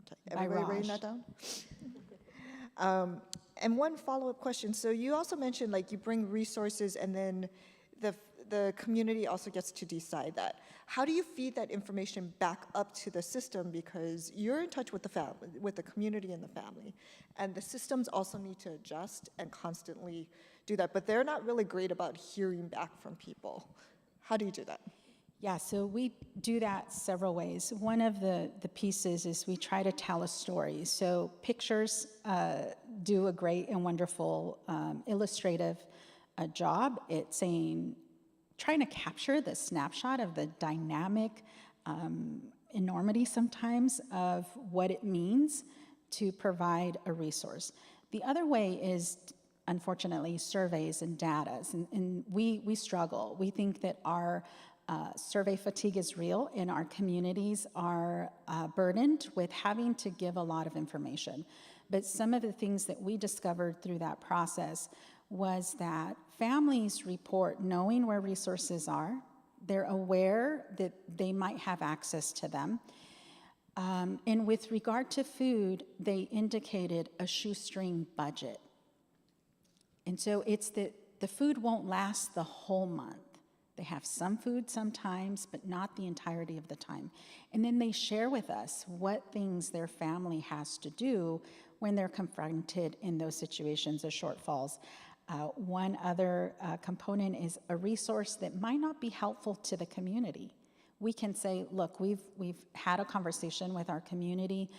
Okay. Everybody writing that down? And one follow-up question. So you also mentioned you bring resources, and then the community also gets to decide that. How do you feed that information back up to the system? Because you're in touch with the family, with the community and the family, and the systems also need to adjust and constantly do that. But they're not really great about hearing back from people. How do you do that? Yeah, so we do that several ways. One of the pieces is we try to tell a story. So pictures do a great and wonderful illustrative job at trying to capture the snapshot of the dynamic enormity sometimes of what it means to provide a resource. The other way is, unfortunately, surveys and data, and we struggle. We think that our Survey fatigue is real, and our communities are burdened with having to give a lot of information. But some of the things that we discovered through that process was that families report knowing where resources are. They're aware that they might have access to them. And with regard to food, they indicated a shoestring budget. And so it's that the food won't last the whole month. They have some food sometimes, but not the entirety of the time. And then they share with us what things their family has to do when they're confronted in those situations of shortfalls. One other component is a resource that might not be helpful to the community. We can say, look, we've had a conversation with our community,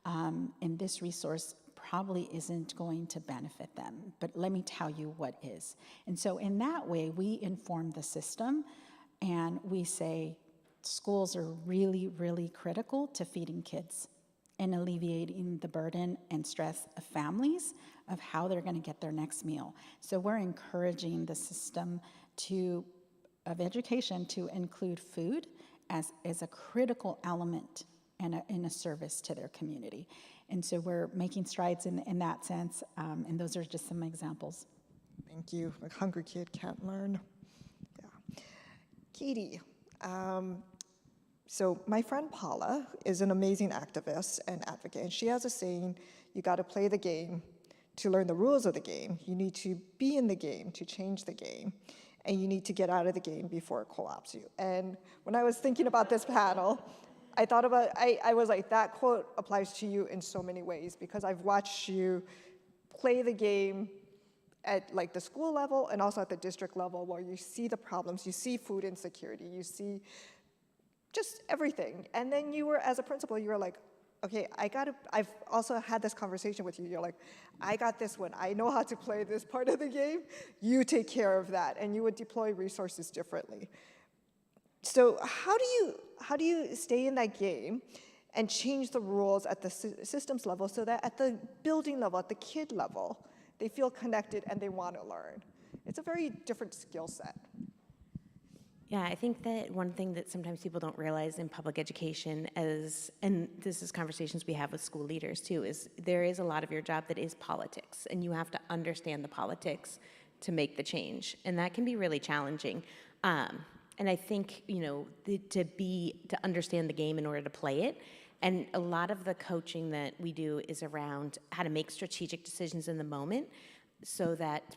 and this resource probably isn't going to benefit them, but let me tell you what is. And so in that way, we inform the system, and we say schools are really, really critical to feeding kids and alleviating the burden and stress of families of how they're going to get their next meal. So we're encouraging the system of education to include food as a critical element and a service to their community. And so we're making strides in that sense, and those are just some examples. Thank you. A hungry kid can't learn. Yeah. Katie, so my friend Paula is an amazing activist and advocate, and she has a saying, you got to play the game to learn the rules of the game. You need to be in the game to change the game, and you need to get out of the game before it co-opts you. And when I was thinking about this panel, I thought about, I was like, that quote applies to you in so many ways, because I've watched you play the game at like the school level and also at the district level, where you see the problems, you see food insecurity, you see just everything. And then you were, as a principal, you were like, okay, I've also had this conversation with you. You're like, I got this one. I know how to play this part of the game. You take care of that. And you would deploy resources differently. So how do you stay in that game and change the rules at the systems level so that at the building level, at the kid level, they feel connected and they want to learn? It's a very different skill set. Yeah, I think that one thing that sometimes people don't realize in public education and this is conversations we have with school leaders too, is there is a lot of your job that is politics, and you have to understand the politics to make the change, and that can be really challenging. And I think, to understand the game in order to play it, and a lot of the coaching that we do is around how to make strategic decisions in the moment so that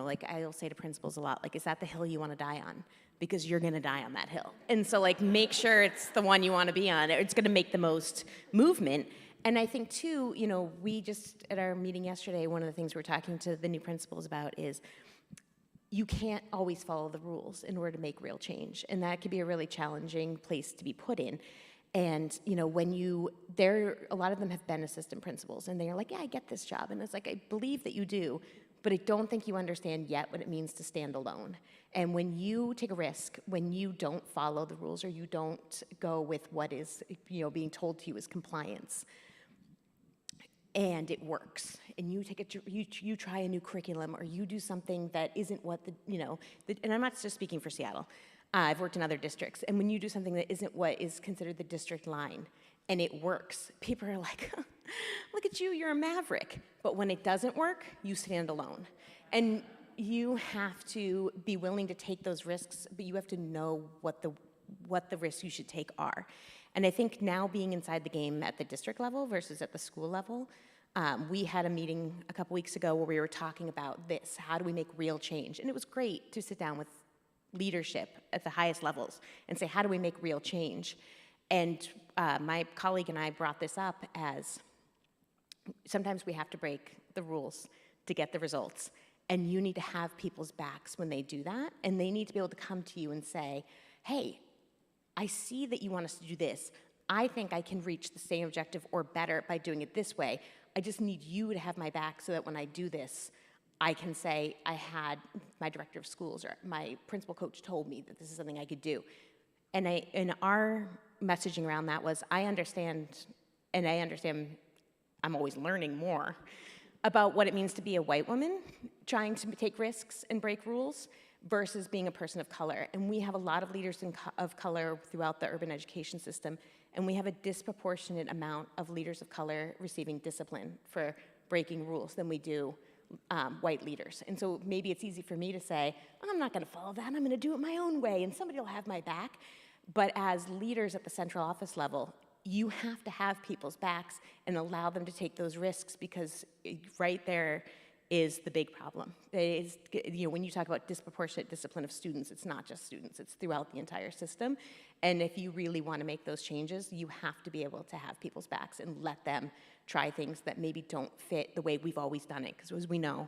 like I'll say to principals a lot, like, is that the hill you want to die on? Because you're going to die on that hill. And so, like, make sure it's the one you want to be on, or it's going to make the most movement. And I think, too, we just, at our meeting yesterday, one of the things we're talking to the new principals about is you can't always follow the rules in order to make real change. And that could be a really challenging place to be put in. And, a lot of them have been assistant principals, and they're like, yeah, I get this job. And it's like, I believe that you do, but I don't think you understand yet what it means to stand alone. And when you take a risk, when you don't follow the rules or you don't go with what is, being told to you as compliance, and it works, and you try a new curriculum, or you do something that isn't what and I'm not just speaking for Seattle. I've worked in other districts, and when you do something that isn't what is considered the district line, and it works, people are like, look at you, you're a maverick. But when it doesn't work, you stand alone. And you have to be willing to take those risks, but you have to know what the risks you should take are. And I think now being inside the game at the district level versus at the school level, we had a meeting a couple weeks ago where we were talking about this. How do we make real change? And it was great to sit down with leadership at the highest levels and say, how do we make real change? And my colleague and I brought this up as sometimes we have to break the rules to get the results. And you need to have people's backs when they do that. And they need to be able to come to you and say, hey, I see that you want us to do this. I think I can reach the same objective or better by doing it this way. I just need you to have my back so that when I do this, I can say I had my director of schools or my principal coach told me that this is something I could do. And our messaging around that was, I understand I'm always learning more about what it means to be a white woman trying to take risks and break rules, versus being a person of color. And we have a lot of leaders of color throughout the urban education system, and we have a disproportionate amount of leaders of color receiving discipline for breaking rules than we do white leaders. And so maybe it's easy for me to say, I'm not gonna follow that, I'm gonna do it my own way, and somebody will have my back. But as leaders at the central office level, you have to have people's backs and allow them to take those risks, because right there is the big problem. When you talk about disproportionate discipline of students, it's not just students, it's throughout the entire system. And if you really want to make those changes, you have to be able to have people's backs and let them try things that maybe don't fit the way we've always done it. Because as we know,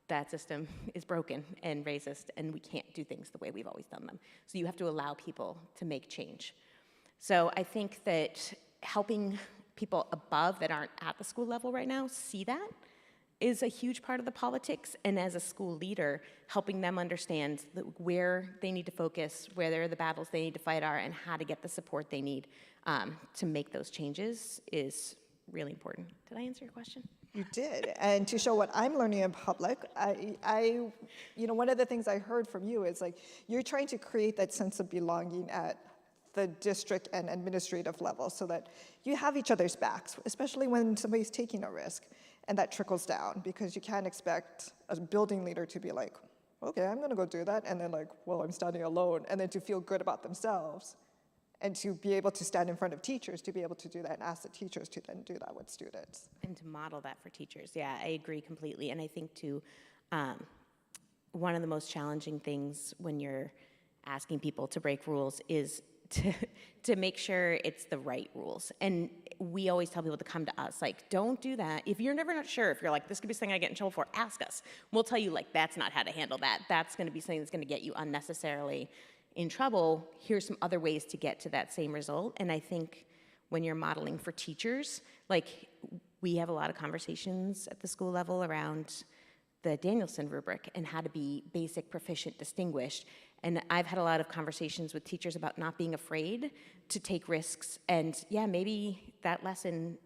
that system is broken and racist, and we can't do things the way we've always done them. So you have to allow people to make change. So I think that helping people above that aren't at the school level right now see that is a huge part of the politics, and as a school leader, helping them understand where they need to focus, where the battles they need to fight are, and how to get the support they need to make those changes is really important. Did I answer your question? You did, and to show what I'm learning in public, one of the things I heard from you is like, you're trying to create that sense of belonging at the district and administrative level so that you have each other's backs, especially when somebody's taking a risk. And that trickles down, because you can't expect a building leader to be like, okay, I'm gonna go do that, and then like, well, I'm standing alone, and then to feel good about themselves, and to be able to stand in front of teachers, to be able to do that and ask the teachers to then do that with students. And to model that for teachers, yeah, I agree completely. And I think too, one of the most challenging things when you're asking people to break rules is to make sure it's the right rules. And we always tell people to come to us, like, don't do that. If you're never not sure, if you're like, this could be something I get in trouble for, ask us. We'll tell you, like, that's not how to handle that. That's gonna be something that's gonna get you unnecessarily in trouble. Here's some other ways to get to that same result. And I think when you're modeling for teachers, like, we have a lot of conversations at the school level around the Danielson rubric and how to be basic, proficient, distinguished. And I've had a lot of conversations with teachers about not being afraid to take risks. And yeah, maybe that lesson,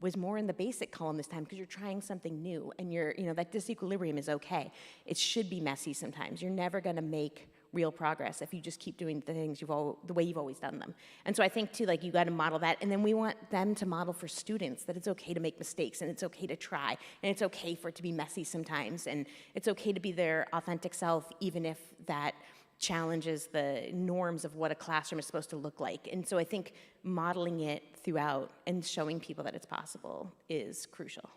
was more in the basic column this time because you're trying something new, and that disequilibrium is okay. It should be messy sometimes. You're never gonna make real progress if you just keep doing the things the way you've always done them. And so I think too, like, you gotta model that, and then we want them to model for students that it's okay to make mistakes, and it's okay to try, and it's okay for it to be messy sometimes, and it's okay to be their authentic self, even if that challenges the norms of what a classroom is supposed to look like. And so I think modeling it throughout and showing people that it's possible is crucial.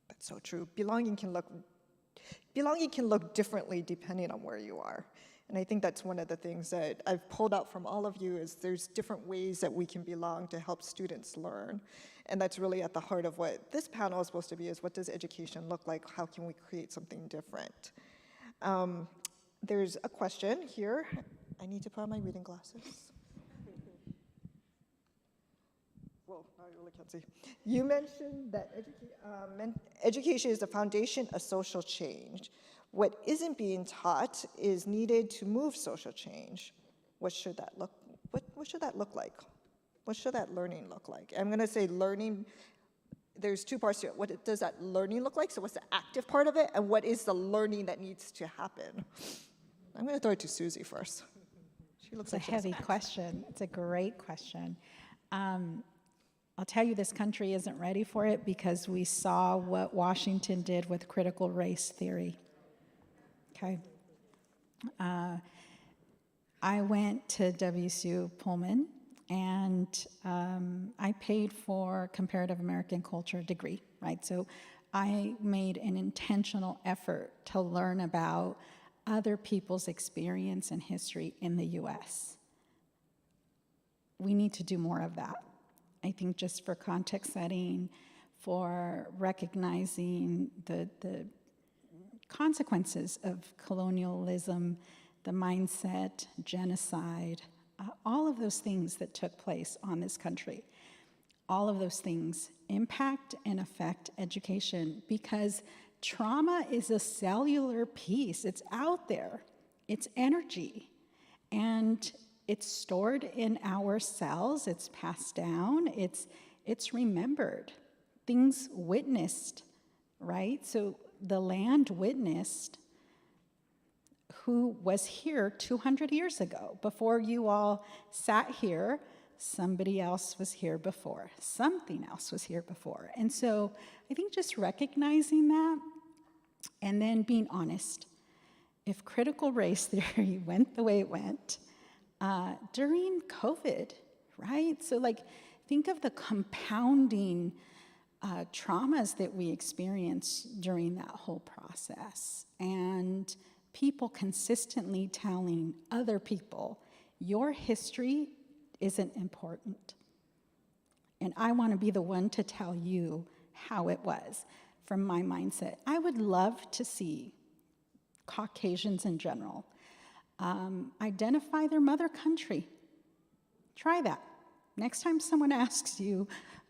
That's so true. Belonging can look differently depending on where you are. And I think that's one of the things that I've pulled out from all of you is there's different ways that we can belong to help students learn. And that's really at the heart of what this panel is supposed to be, is what does education look like? How can we create something different? There's a question here. I need to put on my reading glasses. Well, I really can't see. You mentioned that education is the foundation of social change. What isn't being taught is needed to move social change. What should that look like? What should that learning look like? I'm gonna say learning, there's two parts to it. What does that learning look like? So what's the active part of it? And what is the learning that needs to happen? I'm gonna throw it to Susie first. She looks like It's a heavy question. It's a great question. I'll tell you, this country isn't ready for it because we saw what Washington did with critical race theory. Okay. I went to WSU Pullman, and I paid for comparative American culture degree, right? So I made an intentional effort to learn about other people's experience and history in the US. We need to do more of that. I think just for context setting, for recognizing the consequences of colonialism, the mindset, genocide, all of those things that took place on this country. All of those things impact and affect education because trauma is a cellular piece. It's out there. It's energy. And it's stored in our cells. It's passed down. It's remembered. Things witnessed, right? So the land witnessed who was here 200 years ago. Before you all sat here, somebody else was here before. Something else was here before. And so I think just recognizing that and then being honest. If critical race theory went the way it went during COVID, right? So like, think of the compounding traumas that we experienced during that whole process. And people consistently telling other people, your history isn't important. And I want to be the one to tell you how it was from my mindset. I would love to see Caucasians in general identify their mother country. Try that. Next time someone asks you,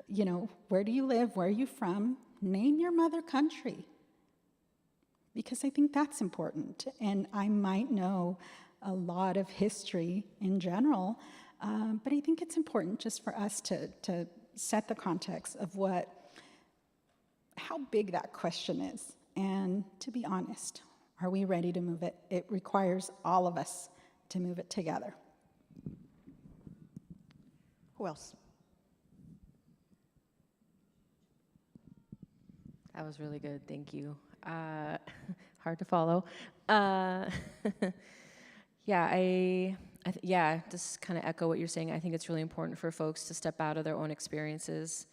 you know, where do you live, where are you from, name your mother country. Because I think that's important. And I might know a lot of history in general, but I think it's important just for us to set the context of how big that question is. And to be honest, are we ready to move it? It requires all of us to move it together. Who else? That was really good, thank you. Hard to follow. Just kind of echo what you're saying. I think it's really important for folks to step out of their own experiences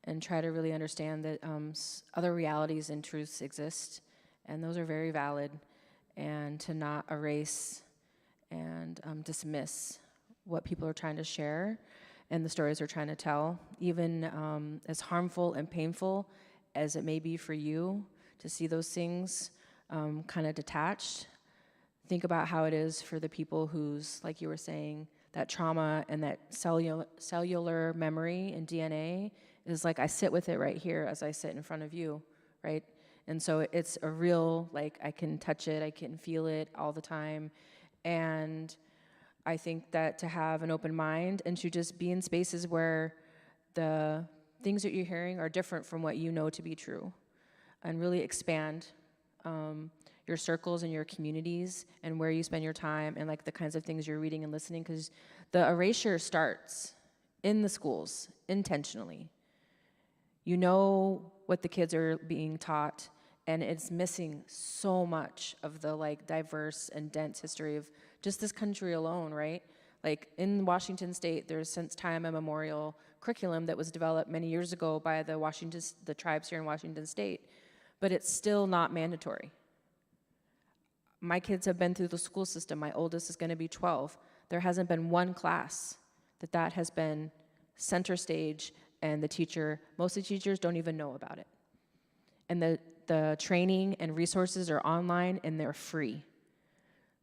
and try to really understand that other realities and truths exist, and those are very valid, and to not erase and dismiss what people are trying to share and the stories they're trying to tell, even as harmful and painful as it may be for you to see those things kind of detached. Think about how it is for the people whose, like you were saying, that trauma and that cellular memory and DNA is like, I sit with it right here as I sit in front of you, right? And so it's a real, like, I can touch it, I can feel it all the time. And I think that to have an open mind and to just be in spaces where the things that you're hearing are different from what you know to be true, and really expand your circles and your communities and where you spend your time and like the kinds of things you're reading and listening, because the erasure starts in the schools intentionally. You know what the kids are being taught, and it's missing so much of the like diverse and dense history of just this country alone, right? Like in Washington State, there's since time immemorial curriculum that was developed many years ago by the tribes here in Washington State, but it's still not mandatory. My kids have been through the school system. My oldest is going to be 12. There hasn't been one class that has been center stage, and most of the teachers don't even know about it. And the training and resources are online, and they're free.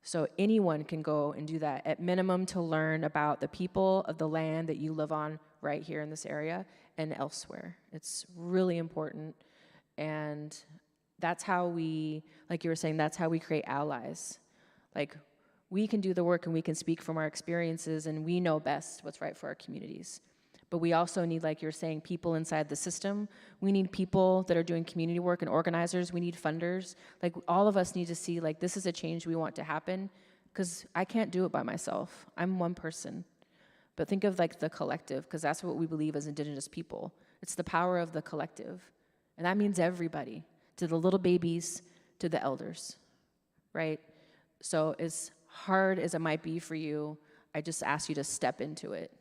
So anyone can go and do that, at minimum to learn about the people of the land that you live on right here in this area and elsewhere. It's really important. And that's how we, like you were saying, that's how we create allies. Like, we can do the work and we can speak from our experiences, and we know best what's right for our communities. But we also need, like you're saying, people inside the system. We need people that are doing community work and organizers. We need funders. Like, all of us need to see, like, this is a change we want to happen, because I can't do it by myself. I'm one person. But think of, like, the collective, because that's what we believe as Indigenous people. It's the power of the collective. And that means everybody, to the little babies, to the elders, right? So as hard as it might be for you, I just ask you to step into it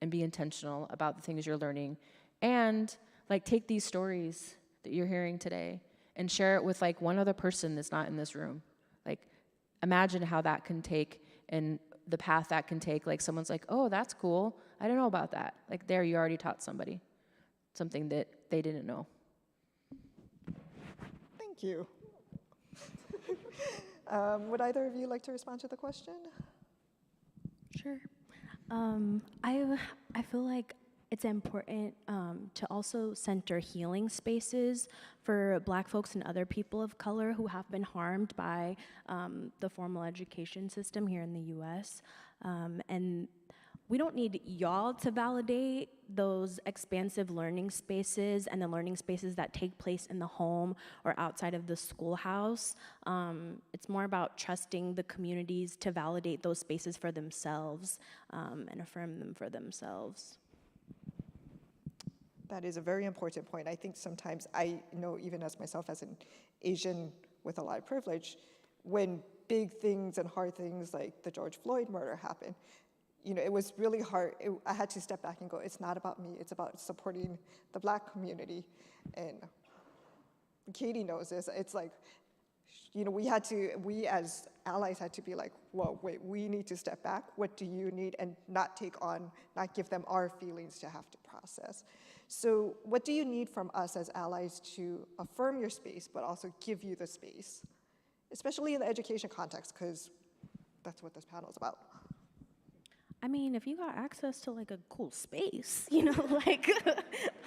and be intentional about the things you're learning. And like, take these stories that you're hearing today and share it with like one other person that's not in this room. Like, imagine how that can take and the path that can take. Like, someone's like, oh, that's cool. I didn't know about that. Like, there, you already taught somebody something that they didn't know. Thank you. Would either of you like to respond to the question? Sure. I feel like it's important to also center healing spaces for Black folks and other people of color who have been harmed by the formal education system here in the U.S. And we don't need y'all to validate those expansive learning spaces and the learning spaces that take place in the home or outside of the schoolhouse. It's more about trusting the communities to validate those spaces for themselves and affirm them for themselves. That is a very important point. I think sometimes I know, even as myself as an Asian with a lot of privilege, when big things and hard things like the George Floyd murder happened, it was really hard. I had to step back and go, it's not about me, it's about supporting the Black community. And Katie knows this. It's like, we as allies had to be like, whoa, wait, we need to step back. What do you need? And not give them our feelings to have to process. So what do you need from us as allies to affirm your space, but also give you the space, especially in the education context, because that's what this panel is about. I mean, if you got access to like a cool space,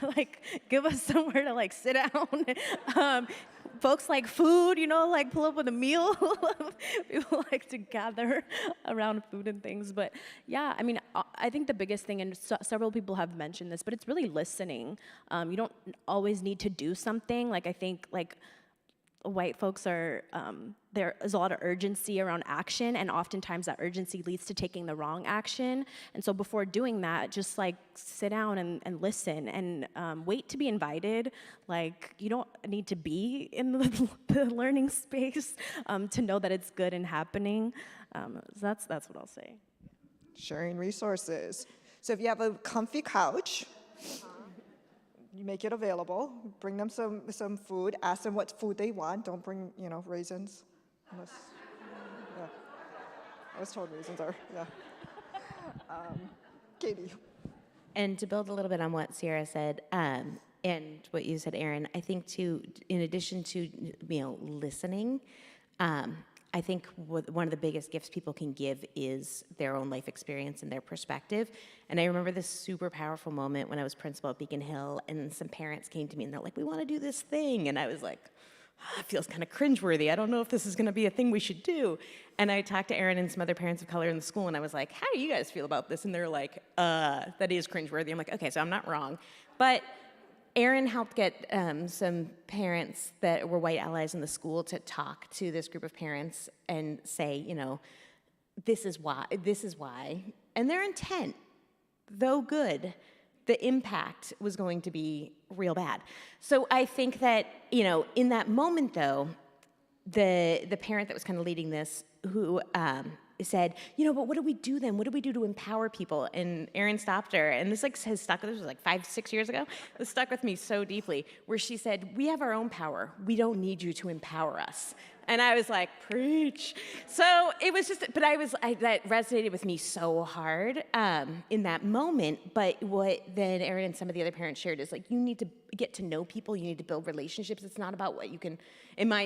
like give us somewhere to like sit down. Folks like food, like pull up with a meal. People like to gather around food and things. But yeah, I mean, I think the biggest thing, and several people have mentioned this, but it's really listening. You don't always need to do something. Like I think white folks are, there is a lot of urgency around action, and oftentimes that urgency leads to taking the wrong action. And so before doing that, just like sit down and listen and wait to be invited. Like you don't need to be in the learning space to know that it's good and happening. So that's what I'll say. Sharing resources. So if you have a comfy couch, you make it available, bring them some food, ask them what food they want. Don't bring, raisins. Unless, yeah. I was told raisins are, yeah. Katie. And to build a little bit on what Sierra said, and what you said, Erin, I think too, in addition to, listening, I think one of the biggest gifts people can give is their own life experience and their perspective. And I remember this super powerful moment when I was principal at Beacon Hill, and some parents came to me and they're like, we want to do this thing. And I was like, it feels kind of cringeworthy. I don't know if this is going to be a thing we should do. And I talked to Erin and some other parents of color in the school, and I was like, how do you guys feel about this? And they're like, that is cringeworthy. I'm like, okay, so I'm not wrong. But Erin helped get some parents that were white allies in the school to talk to this group of parents and say, this is why. And their intent, though good, the impact was going to be real bad. So I think that, in that moment though, the parent that was kind of leading this, who said, but what do we do then? What do we do to empower people? And Erin stopped her, and this has stuck, this was like 5-6 years ago, it stuck with me so deeply, where she said, we have our own power. We don't need you to empower us. And I was like, preach. So it was just, but that resonated with me so hard in that moment. But what then Erin and some of the other parents shared is like, you need to get to know people. You need to build relationships. It's not about what you can,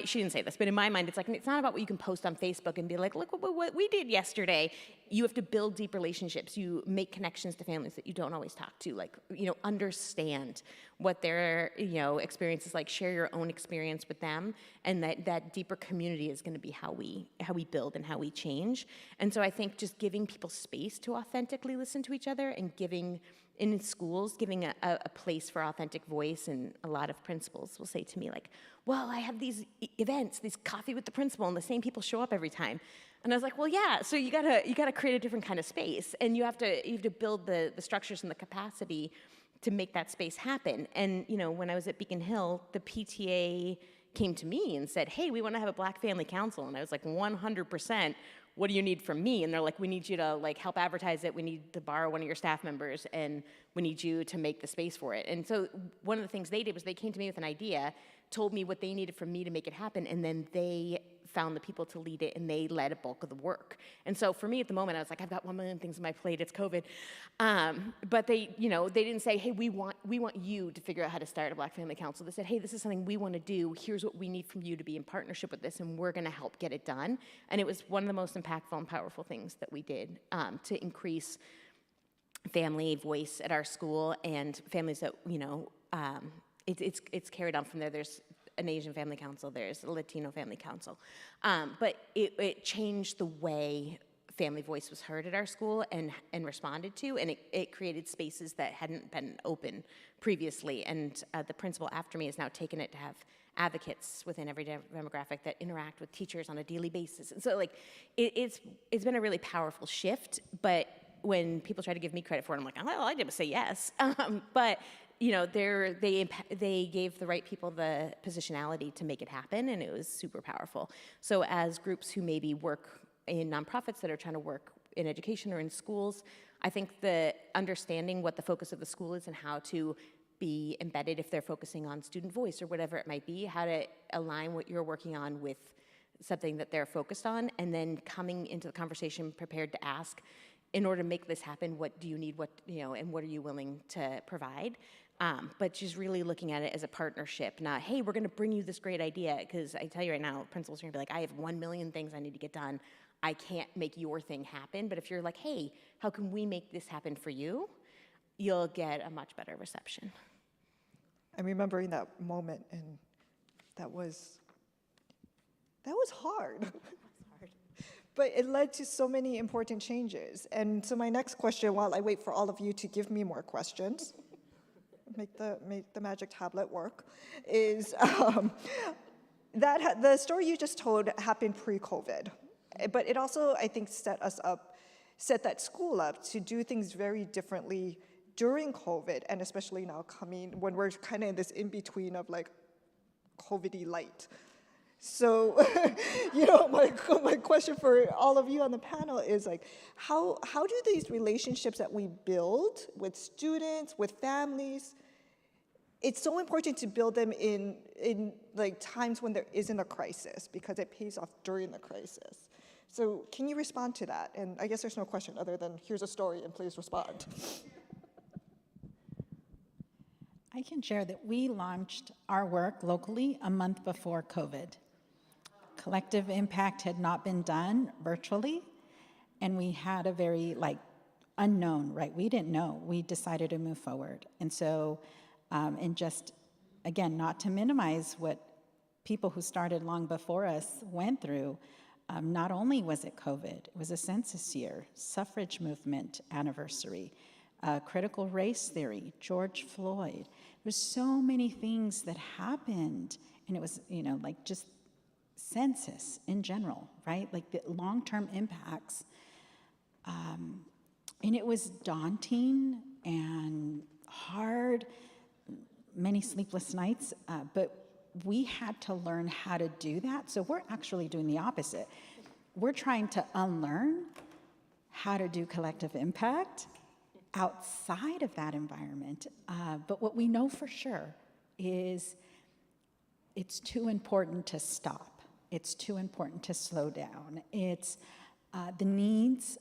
she didn't say this, but in my mind, it's like, it's not about what you can post on Facebook and be like, look what we did yesterday. You have to build deep relationships. You make connections to families that you don't always talk to, like, understand what their, experience is like, share your own experience with them, and that deeper community is going to be how we build and how we change. And so I think just giving people space to authentically listen to each other, and giving, in schools, giving a place for authentic voice. And a lot of principals will say to me like, well, I have these events, these coffee with the principal, and the same people show up every time. And I was like, well, yeah, so you gotta create a different kind of space, and you have to build the structures and the capacity to make that space happen. And when I was at Beacon Hill, the PTA came to me and said, hey, we want to have a Black Family Council. And I was like, 100%. What do you need from me? And they're like, we need you to help advertise it. We need to borrow one of your staff members, and we need you to make the space for it. And so one of the things they did was they came to me with an idea, told me what they needed from me to make it happen, and then they found the people to lead it, and they led a bulk of the work. And so for me at the moment, I was like, I've got 1 million things on my plate, it's COVID. But they didn't say, hey, we want you to figure out how to start a Black Family Council. They said, hey, this is something we want to do. Here's what we need from you to be in partnership with this, and we're going to help get it done. And it was one of the most impactful and powerful things that we did to increase family voice at our school, and families that, it's carried on from there. There's an Asian Family Council, there's a Latino Family Council. But it changed the way family voice was heard at our school and responded to, and it created spaces that hadn't been open previously. And the principal after me has now taken it to have advocates within every demographic that interact with teachers on a daily basis. And so like it's been a really powerful shift, but when people try to give me credit for it, I'm like, all I did was say yes. But you know, they gave the right people the positionality to make it happen, and it was super powerful. So as groups who maybe work in nonprofits that are trying to work in education or in schools, I think the understanding what the focus of the school is and how to be embedded if they're focusing on student voice or whatever it might be, how to align what you're working on with something that they're focused on, and then coming into the conversation prepared to ask, in order to make this happen, what do you need, and what are you willing to provide? But just really looking at it as a partnership, not, hey, we're gonna bring you this great idea, because I tell you right now, principals are gonna be like, I have 1 million things I need to get done. I can't make your thing happen. But if you're like, hey, how can we make this happen for you? You'll get a much better reception. I'm remembering that moment, and that was hard. But it led to so many important changes. And so my next question, while I wait for all of you to give me more questions, make the magic tablet work, is that the story you just told happened pre-COVID. But it also, I think, set that school up to do things very differently during COVID, and especially now when we're kind of in this in-between of like COVID-y light. So, my question for all of you on the panel is like, how do these relationships that we build with students, with families, it's so important to build them in like times when there isn't a crisis, because it pays off during the crisis. So can you respond to that? And I guess there's no question other than here's a story and please respond. I can share that we launched our work locally a month before COVID. Collective impact had not been done virtually, and we had a very unknown, right? We didn't know. We decided to move forward. And so, and just, again, not to minimize what people who started long before us went through, not only was it COVID, it was a census year, suffrage movement anniversary, critical race theory, George Floyd. There's so many things that happened, and it was, just census in general, right? Like the long-term impacts. And it was daunting and hard, many sleepless nights, but we had to learn how to do that. So we're actually doing the opposite. We're trying to unlearn how to do collective impact outside of that environment. But what we know for sure is it's too important to stop. It's too important to slow down. It's the needs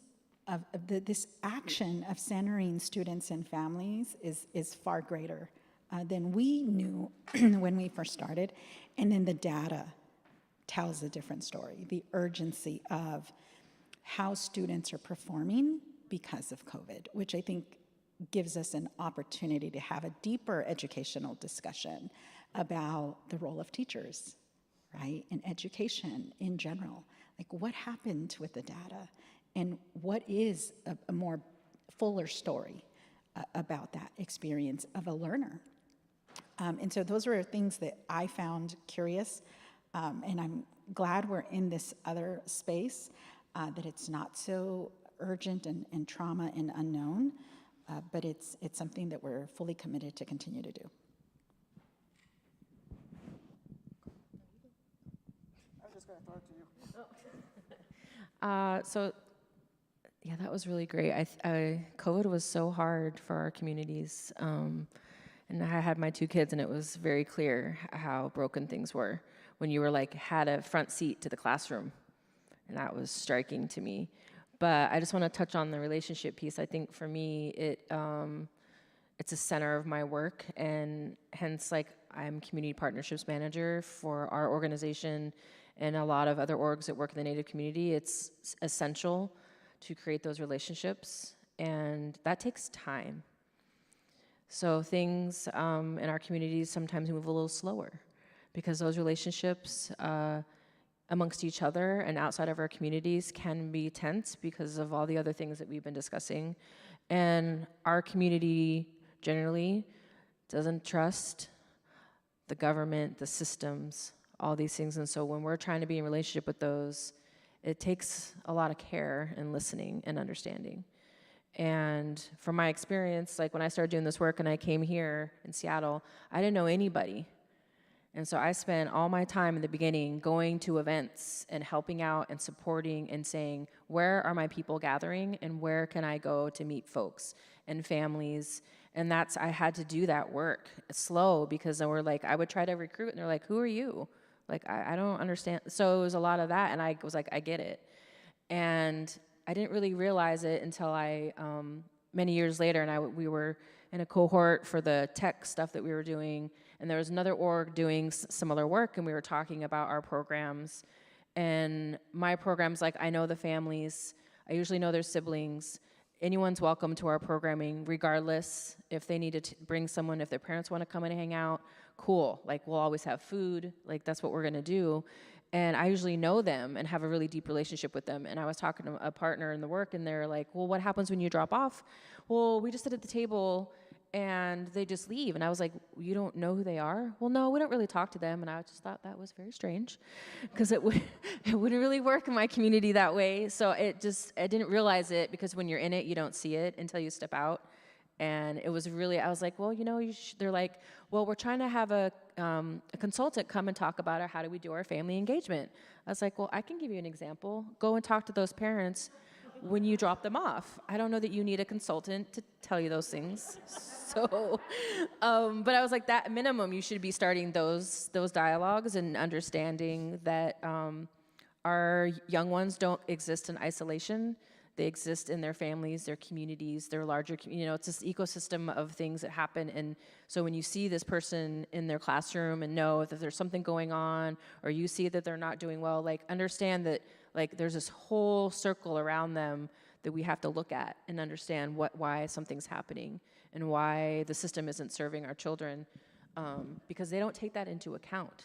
of this action of centering students and families is far greater than we knew when we first started. And then the data tells a different story. The urgency of how students are performing because of COVID, which I think gives us an opportunity to have a deeper educational discussion about the role of teachers, right, and education in general. Like, what happened with the data, and what is a more fuller story about that experience of a learner? And so those were things that I found curious, and I'm glad we're in this other space, that it's not so urgent and trauma and unknown, but it's something that we're fully committed to continue to do. So, yeah, that was really great. COVID was so hard for our communities, and I had my 2 kids, and it was very clear how broken things were when you were had a front seat to the classroom, and that was striking to me. But I just want to touch on the relationship piece. I think for me, it's a center of my work, and hence, I'm community partnerships manager for our organization and a lot of other orgs that work in the Native community. It's essential to create those relationships, and that takes time. So things in our communities sometimes move a little slower because those relationships amongst each other and outside of our communities can be tense because of all the other things that we've been discussing. And our community generally doesn't trust the government, the systems, all these things. And so when we're trying to be in relationship with those, it takes a lot of care and listening and understanding. And from my experience, like when I started doing this work and I came here in Seattle, I didn't know anybody. And so I spent all my time in the beginning going to events and helping out and supporting and saying, where are my people gathering and where can I go to meet folks and families? And I had to do that work slow, because then I would try to recruit and they're like, who are you? Like, I don't understand. So it was a lot of that, and I was like, I get it. And I didn't really realize it until many years later, and we were in a cohort for the tech stuff that we were doing, and there was another org doing similar work, and we were talking about our programs. And my programs, like, I know the families, I usually know their siblings. Anyone's welcome to our programming, regardless if they need to bring someone, if their parents want to come and hang out, cool. Like, we'll always have food, like, that's what we're gonna do. And I usually know them and have a really deep relationship with them. And I was talking to a partner in the work, and they're like, well, what happens when you drop off? Well, we just sit at the table and they just leave. And I was like, you don't know who they are? Well, no, we don't really talk to them. And I just thought that was very strange, because it wouldn't really work in my community that way. So I didn't realize it, because when you're in it, you don't see it until you step out. And it was really, I was like, well, they're like, well, we're trying to have a consultant come and talk about how do we do our family engagement. I was like, well, I can give you an example. Go and talk to those parents when you drop them off. I don't know that you need a consultant to tell you those things. So, but I was like, that minimum, you should be starting those dialogues and understanding that our young ones don't exist in isolation. They exist in their families, their communities, their larger, it's this ecosystem of things that happen. And so when you see this person in their classroom and know that there's something going on, or you see that they're not doing well, like, understand that, like, there's this whole circle around them that we have to look at and understand why something's happening and why the system isn't serving our children, because they don't take that into account.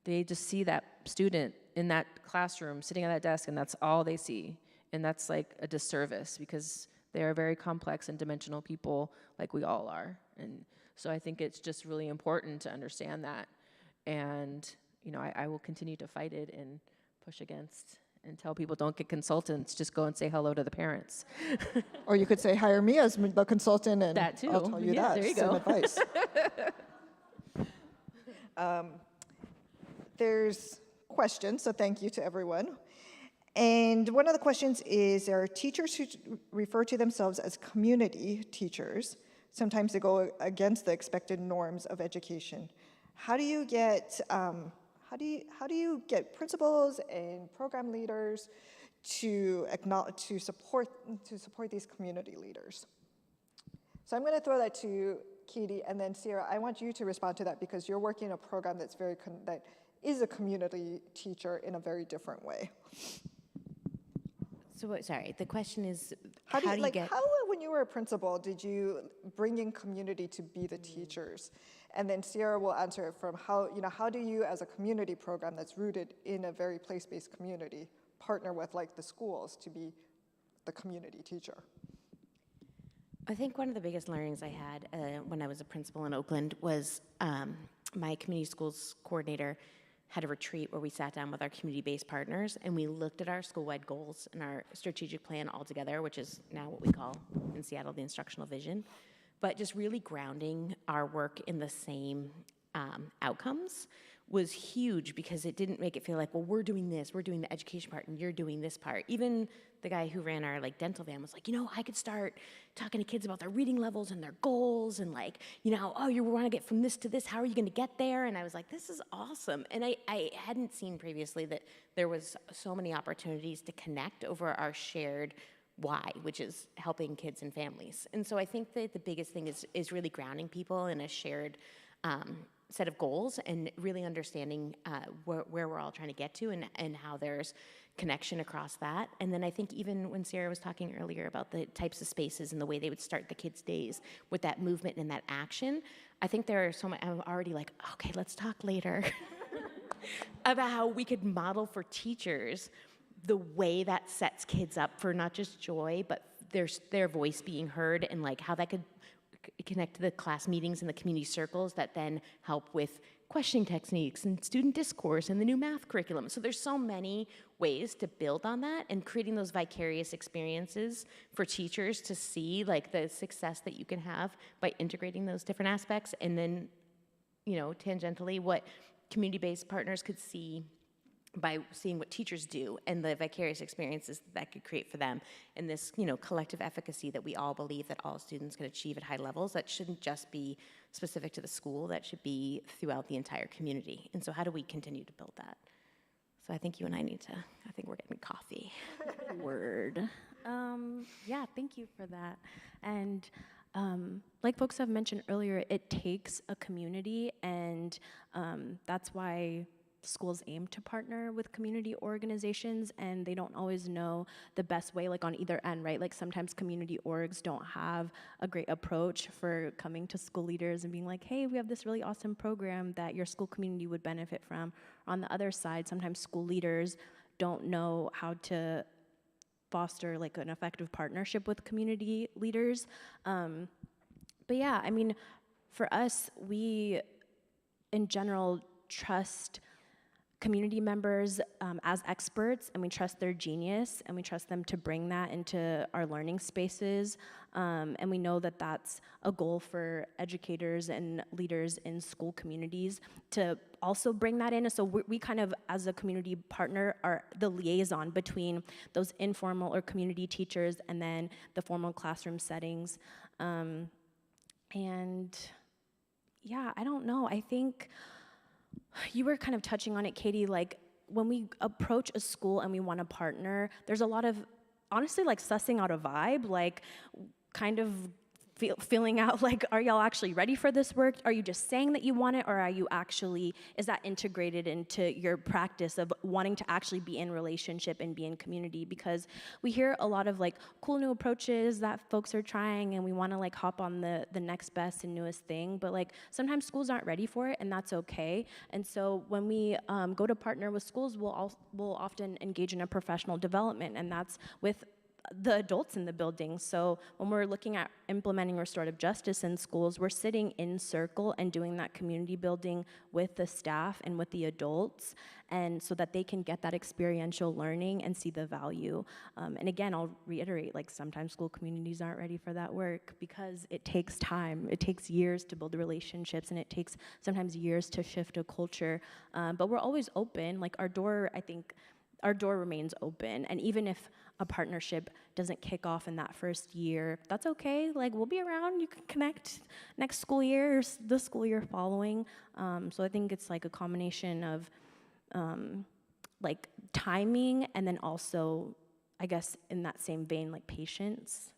They just see that student in that classroom sitting at that desk, and that's all they see. And that's like a disservice, because they are very complex and dimensional people, like we all are. And so I think it's just really important to understand that. And, I will continue to fight it and push against and tell people, don't get consultants, just go and say hello to the parents. Or you could say, hire me as the consultant, and That too. I'll tell you Yeah, that. there you Some go. advice. There's questions, so thank you to everyone. And one of the questions is, there are teachers who refer to themselves as community teachers. Sometimes they go against the expected norms of education. How do you get principals and program leaders to support these community leaders? So I'm going to throw that to Katie, and then Sierra, I want you to respond to that, because you're working in a program that is a community teacher in a very different way. So, sorry, the question is, How, when you were a principal, did you bring in community to be the teachers? And then Sierra will answer it from how do you, as a community program that's rooted in a very place-based community, partner with, like, the schools to be the community teacher? I think one of the biggest learnings I had when I was a principal in Oakland was my community schools coordinator had a retreat where we sat down with our community-based partners, and we looked at our school-wide goals and our strategic plan all together, which is now what we call in Seattle the instructional vision, but just really grounding our work in the same outcomes was huge, because it didn't make it feel like, well, we're doing this, we're doing the education part, and you're doing this part. Even the guy who ran our dental van was like, I could start talking to kids about their reading levels and their goals, and oh, you want to get from this to this, how are you going to get there? And I was like, this is awesome. And I hadn't seen previously that there was so many opportunities to connect over our shared why, which is helping kids and families. And so I think that the biggest thing is really grounding people in a shared set of goals, and really understanding where we're all trying to get to, and how there's connection across that. And then I think even when Sarah was talking earlier about the types of spaces and the way they would start the kids' days with that movement and that action, I think there are so many, I'm already like, okay, let's talk later. about how we could model for teachers the way that sets kids up for not just joy, but their voice being heard, and like how that could connect to the class meetings and the community circles that then help with questioning techniques and student discourse and the new math curriculum. So there's so many ways to build on that, and creating those vicarious experiences for teachers to see like the success that you can have by integrating those different aspects, and then, you know, tangentially what community-based partners could see by seeing what teachers do and the vicarious experiences that could create for them, and this, you know, collective efficacy that we all believe that all students can achieve at high levels, that shouldn't just be specific to the school, that should be throughout the entire community. And so how do we continue to build that? So I think you and I need to, I think we're getting coffee. Word. Yeah, thank you for that. And like folks have mentioned earlier, it takes a community, and that's why schools aim to partner with community organizations, and they don't always know the best way, like on either end, right? Like sometimes community orgs don't have a great approach for coming to school leaders and being like, hey, we have this really awesome program that your school community would benefit from. On the other side, sometimes school leaders don't know how to foster like an effective partnership with community leaders. But yeah, I mean, for us, we in general trust community members as experts, and we trust their genius, and we trust them to bring that into our learning spaces. And we know that that's a goal for educators and leaders in school communities to also bring that in. And so we kind of, as a community partner, are the liaison between those informal or community teachers and then the formal classroom settings. And yeah, I don't know, I think you were kind of touching on it, Katie, like when we approach a school and we want to partner, there's a lot of, honestly, like sussing out a vibe, like kind of feeling out like, are y'all actually ready for this work? Are you just saying that you want it, or are you actually, is that integrated into your practice of wanting to actually be in relationship and be in community? Because we hear a lot of like cool new approaches that folks are trying, and we want to like hop on the next best and newest thing, but like sometimes schools aren't ready for it, and that's okay. And so when we go to partner with schools, we'll often engage in a professional development, and that's with the adults in the building. So when we're looking at implementing restorative justice in schools, we're sitting in circle and doing that community building with the staff and with the adults, and so that they can get that experiential learning and see the value. And again, I'll reiterate, like sometimes school communities aren't ready for that work because it takes time. It takes years to build relationships, and it takes sometimes years to shift a culture. But we're always open. Like our door, I think, our door remains open, and even if a partnership doesn't kick off in that first year, that's okay. Like we'll be around, you can connect next school year or the school year following. So I think it's like a combination of like timing, and then also, I guess in that same vein, like patience.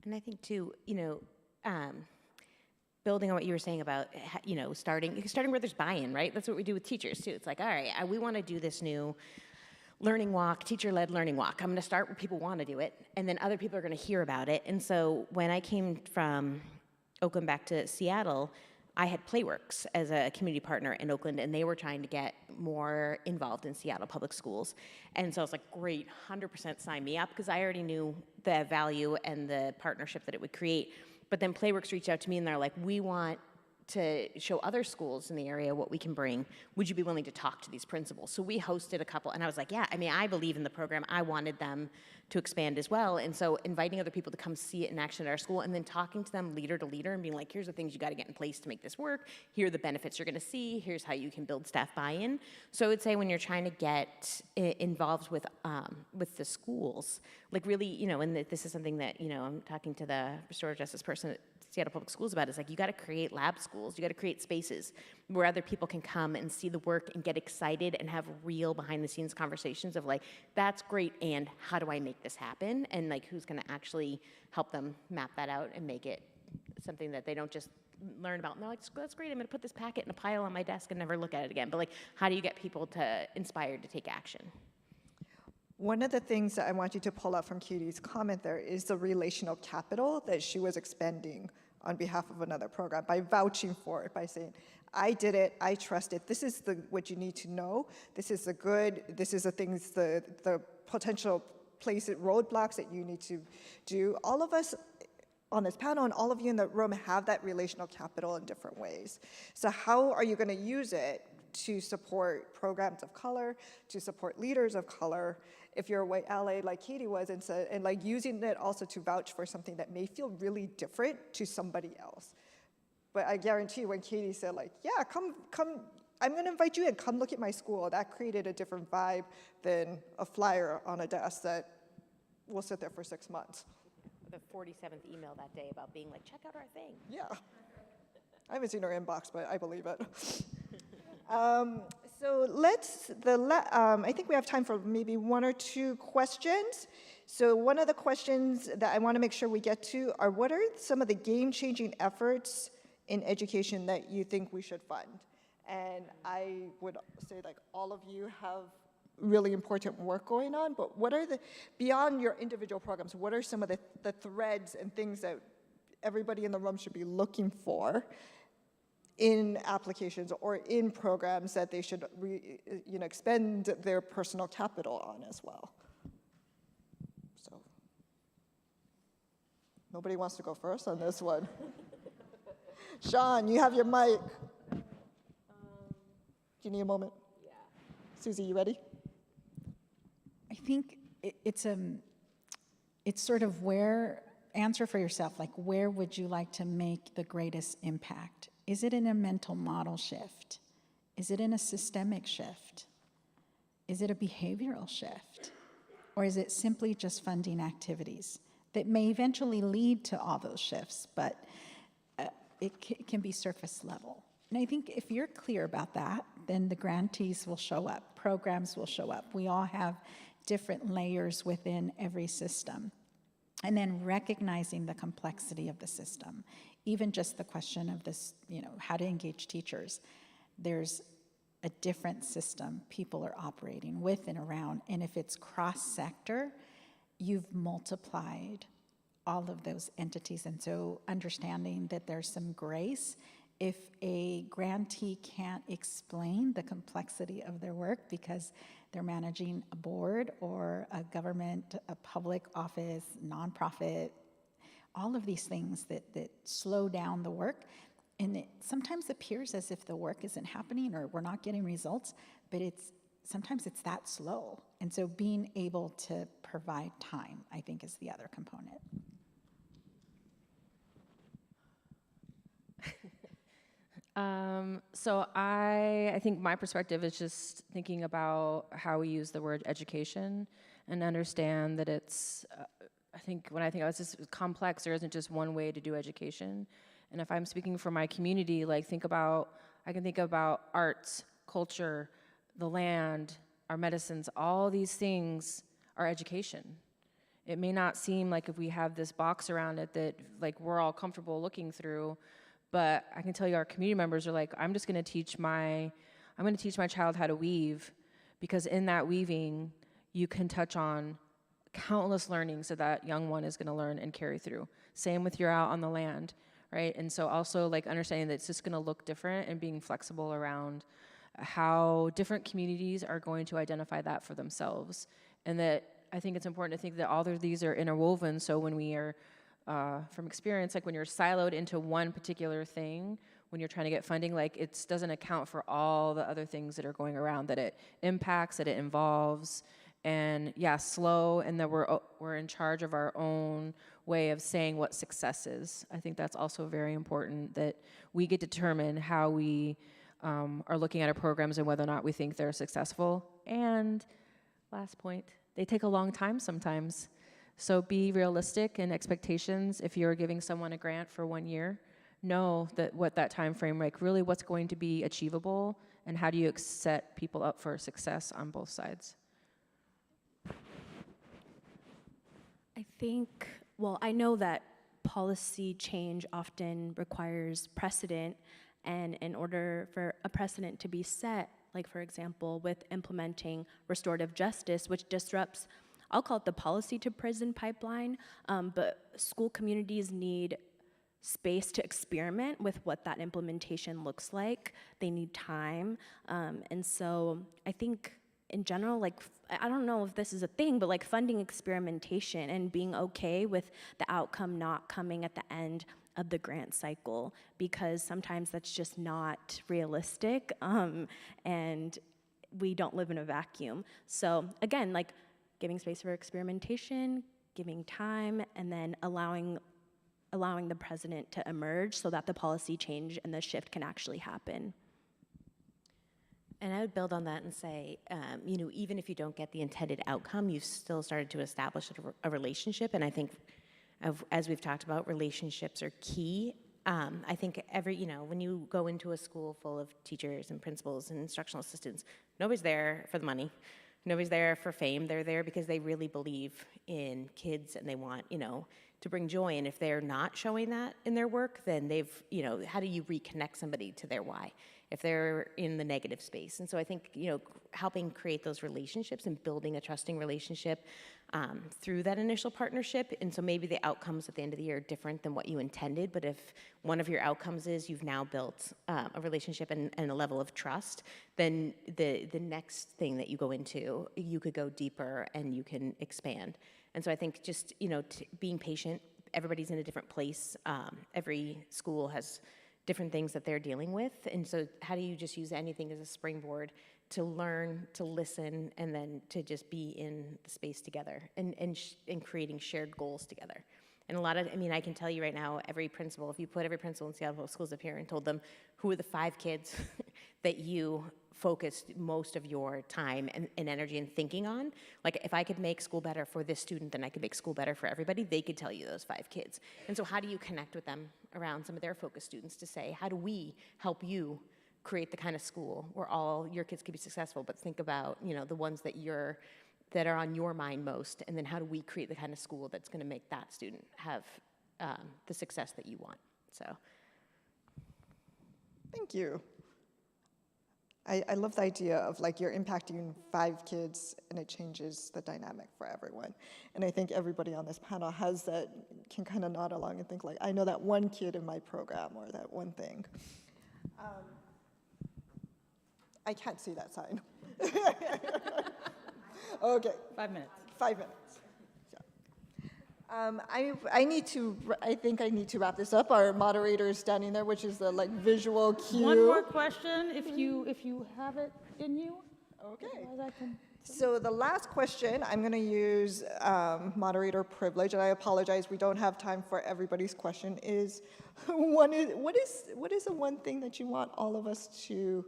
And I think too, you know, building on what you were saying about, you know, starting where there's buy-in, right? That's what we do with teachers too. It's like, all right, we want to do this new learning walk, teacher-led learning walk. I'm going to start where people want to do it, and then other people are going to hear about it. And so when I came from Oakland back to Seattle, I had Playworks as a community partner in Oakland, and they were trying to get more involved in Seattle public schools. And so I was like, great, 100% sign me up, because I already knew the value and the partnership that it would create. But then Playworks reached out to me, and they're like, we want to show other schools in the area what we can bring. Would you be willing to talk to these principals? So we hosted a couple, and I was like, yeah, I mean, I believe in the program. I wanted them to expand as well. And so inviting other people to come see it in action at our school, and then talking to them leader to leader and being like, here's the things you got to get in place to make this work. Here are the benefits you're going to see. Here's how you can build staff buy-in. So I would say when you're trying to get involved with the schools, like really, you know, and this is something that, you know, I'm talking to the restorative justice person at Seattle Public Schools about, is like, you got to create lab schools. You got to create spaces where other people can come and see the work and get excited and have real behind the scenes conversations of like, that's great, and how do I make this happen? And like, who's going to actually help them map that out and make it something that they don't just learn about and they're like, that's great, I'm going to put this packet in a pile on my desk and never look at it again. But like, how do you get people to inspired to take action? One of the things that I want you to pull out from Katie's comment there is the relational capital that she was expending on behalf of another program by vouching for it, by saying, I did it, I trust it, this is what you need to know, this is the good, this is the things, the potential roadblocks that you need to do. All of us on this panel and all of you in the room have that relational capital in different ways. So how are you going to use it to support programs of color, to support leaders of color, if you're a white ally like Katie was, and like using it also to vouch for something that may feel really different to somebody else. But I guarantee when Katie said like, yeah, come, I'm gonna invite you in, come look at my school, that created a different vibe than a flyer on a desk that will sit there for 6 months. The 47th email that day about being like, check out our thing. Yeah. I haven't seen her inbox, but I believe it. So I think we have time for maybe 1 or 2 questions. So one of the questions that I want to make sure we get to are, what are some of the game-changing efforts in education that you think we should fund? And I would say like all of you have really important work going on, but what are beyond your individual programs, what are some of the threads and things that everybody in the room should be looking for in applications or in programs that they should expend their personal capital on as well? So nobody wants to go first on this one. Sean, you have your mic. Do you need a moment? Yeah. Susie, you ready? I think it's sort of answer for yourself, like where would you like to make the greatest impact? Is it in a mental model shift? Is it in a systemic shift? Is it a behavioral shift? Or is it simply just funding activities that may eventually lead to all those shifts, but it can be surface level? And I think if you're clear about that, then the grantees will show up, programs will show up. We all have different layers within every system. And then recognizing the complexity of the system, even just the question of this, how to engage teachers. There's a different system people are operating with and around, and if it's cross-sector, you've multiplied all of those entities. And so understanding that there's some grace. If a grantee can't explain the complexity of their work because they're managing a board or a government, a public office, nonprofit, all of these things that slow down the work, and it sometimes appears as if the work isn't happening or we're not getting results, but sometimes it's that slow. And so being able to provide time, I think, is the other component. So I think my perspective is just thinking about how we use the word education and understand that it's, I think when I think about this complex, there isn't just one way to do education. And if I'm speaking for my community, I can think about arts, culture, the land, our medicines, all these things are education. It may not seem like if we have this box around it that we're all comfortable looking through, but I can tell you our community members are like, I'm going to teach my child how to weave, because in that weaving, you can touch on countless learnings that young one is going to learn and carry through. Same with you're out on the land, right? And so also understanding that it's just going to look different and being flexible around how different communities are going to identify that for themselves. And that I think it's important to think that all of these are interwoven, so when we are from experience, when you're siloed into one particular thing, when you're trying to get funding, it doesn't account for all the other things that are going around that it impacts, that it involves, and slow, and that we're in charge of our own way of saying what success is. I think that's also very important, that we get to determine how we are looking at our programs and whether or not we think they're successful. And last point, they take a long time sometimes. So be realistic in expectations. If you're giving someone a grant for 1 year, know that what that time frame, really what's going to be achievable, and how do you set people up for success on both sides. I know that policy change often requires precedent, and in order for a precedent to be set, for example, with implementing restorative justice, which disrupts, I'll call it the policy to prison pipeline, but school communities need space to experiment with what that implementation looks like. They need time. And so I think in general, like, I don't know if this is a thing, but like funding experimentation and being okay with the outcome not coming at the end of the grant cycle, because sometimes that's just not realistic, and we don't live in a vacuum. So again, like giving space for experimentation, giving time, and then allowing the president to emerge so that the policy change and the shift can actually happen. And I would build on that and say, even if you don't get the intended outcome, you've still started to establish a relationship. And I think, as we've talked about, relationships are key. I think when you go into a school full of teachers and principals and instructional assistants, nobody's there for the money. Nobody's there for fame. They're there because they really believe in kids and they want, to bring joy. And if they're not showing that in their work, then how do you reconnect somebody to their why if they're in the negative space? And so I think, helping create those relationships and building a trusting relationship through that initial partnership. And so maybe the outcomes at the end of the year are different than what you intended, but if one of your outcomes is you've now built a relationship and a level of trust, then the next thing that you go into, you could go deeper and you can expand. And so I think just, being patient, everybody's in a different place. Every school has different things that they're dealing with. And so how do you just use anything as a springboard to learn, to listen, and then to just be in the space together and creating shared goals together. And I can tell you right now, every principal, if you put every principal in Seattle Public Schools up here and told them who are the 5 kids that you focused most of your time and energy and thinking on, like if I could make school better for this student, then I could make school better for everybody, they could tell you those 5 kids. And so how do you connect with them around some of their focus students to say, how do we help you create the kind of school where all your kids can be successful, but think about, the ones that are on your mind most, and then how do we create the kind of school that's going to make that student have the success that you want? So, Thank you. I love the idea of like you're impacting 5 kids and it changes the dynamic for everyone. And I think everybody on this panel has that, can kind of nod along and think like, I know that one kid in my program or that one thing. I can't see that sign. Okay. 5 minutes. 5 minutes. I think I need to wrap this up. Our moderator is standing there, which is the visual cue. One more question, if you have it in you. Okay. Otherwise I can- So the last question, I'm going to use moderator privilege, and I apologize, we don't have time for everybody's question, is what is the one thing that you want all of us to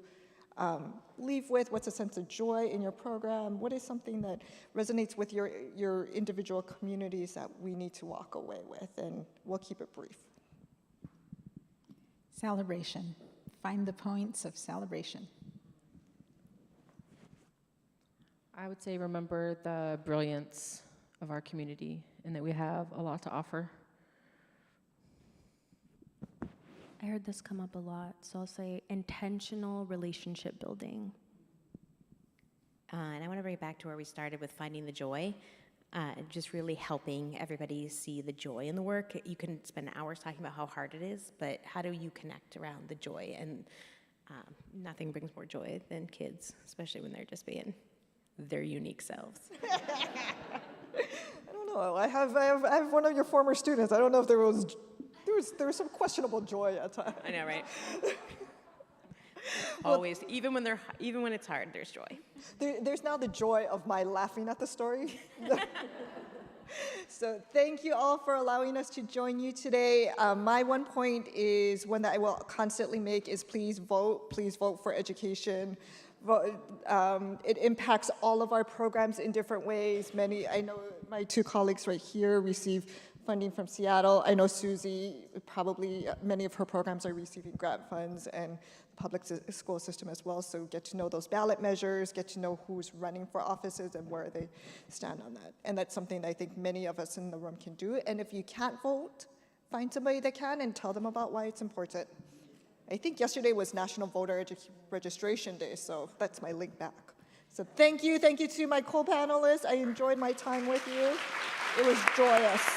leave with? What's a sense of joy in your program? What is something that resonates with your individual communities that we need to walk away with? And we'll keep it brief. Celebration. Find the points of celebration. I would say remember the brilliance of our community and that we have a lot to offer. I heard this come up a lot, so I'll say intentional relationship building. And I want to bring it back to where we started with finding the joy, just really helping everybody see the joy in the work. You can spend hours talking about how hard it is, but how do you connect around the joy? And nothing brings more joy than kids, especially when they're just being their unique selves. I don't know. I have one of your former students. I don't know if there was some questionable joy at times. I know, right? Always, even when it's hard, there's joy. There's now the joy of my laughing at the story. So thank you all for allowing us to join you today. My one point is one that I will constantly make is please vote for education. It impacts all of our programs in different ways. I know my 2 colleagues right here receive funding from Seattle. I know Susie, probably many of her programs are receiving grant funds and the public school system as well. So get to know those ballot measures, get to know who's running for offices and where they stand on that. And that's something that I think many of us in the room can do. And if you can't vote, find somebody that can and tell them about why it's important. I think yesterday was National Voter Registration Day, so that's my link back. So thank you to my co-panelists. I enjoyed my time with you. It was joyous.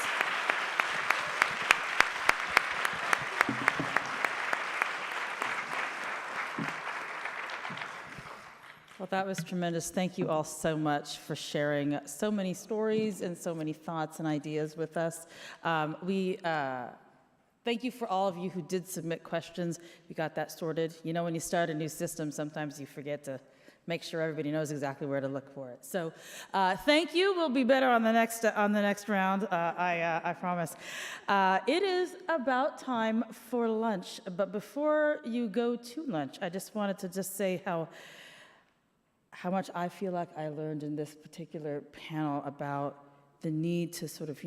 Well, that was tremendous. Thank you all so much for sharing so many stories and so many thoughts and ideas with us. Thank you for all of you who did submit questions. We got that sorted. You know, when you start a new system, sometimes you forget to make sure everybody knows exactly where to look for it. So thank you. We'll be better on the next round, I promise. It is about time for lunch. But before you go to lunch, I just wanted to say how much I feel like I learned in this particular panel about the need to sort of,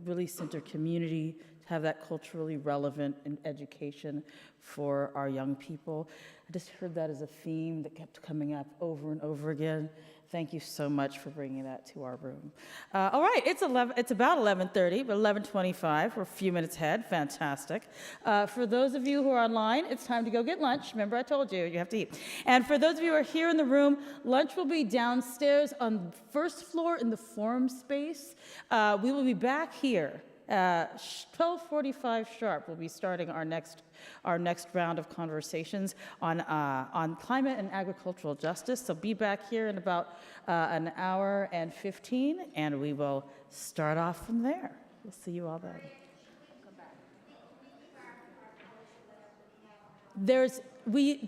really center community, to have that culturally relevant in education for our young people. I just heard that as a theme that kept coming up over and over again. Thank you so much for bringing that to our room. All right, it's about 11:30, but 11:25. We're a few minutes ahead. Fantastic. For those of you who are online, it's time to go get lunch. Remember, I told you, you have to eat. And for those of you who are here in the room, lunch will be downstairs on the first floor in the forum space. We will be back here. 12:45 sharp, we'll be starting our next round of conversations on climate and agricultural justice. So be back here in about an hour and 15, and we will start off from there. We'll see you all then.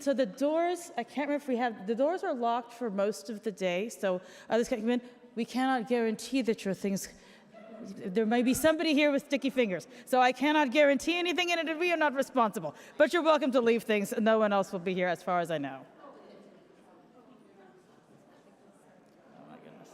So the doors, I can't remember if the doors are locked for most of the day, so others can't come in. We cannot guarantee that your things. There may be somebody here with sticky fingers, so I cannot guarantee anything, and we are not responsible. But you're welcome to leave things. No one else will be here as far as I know. Oh my goodness.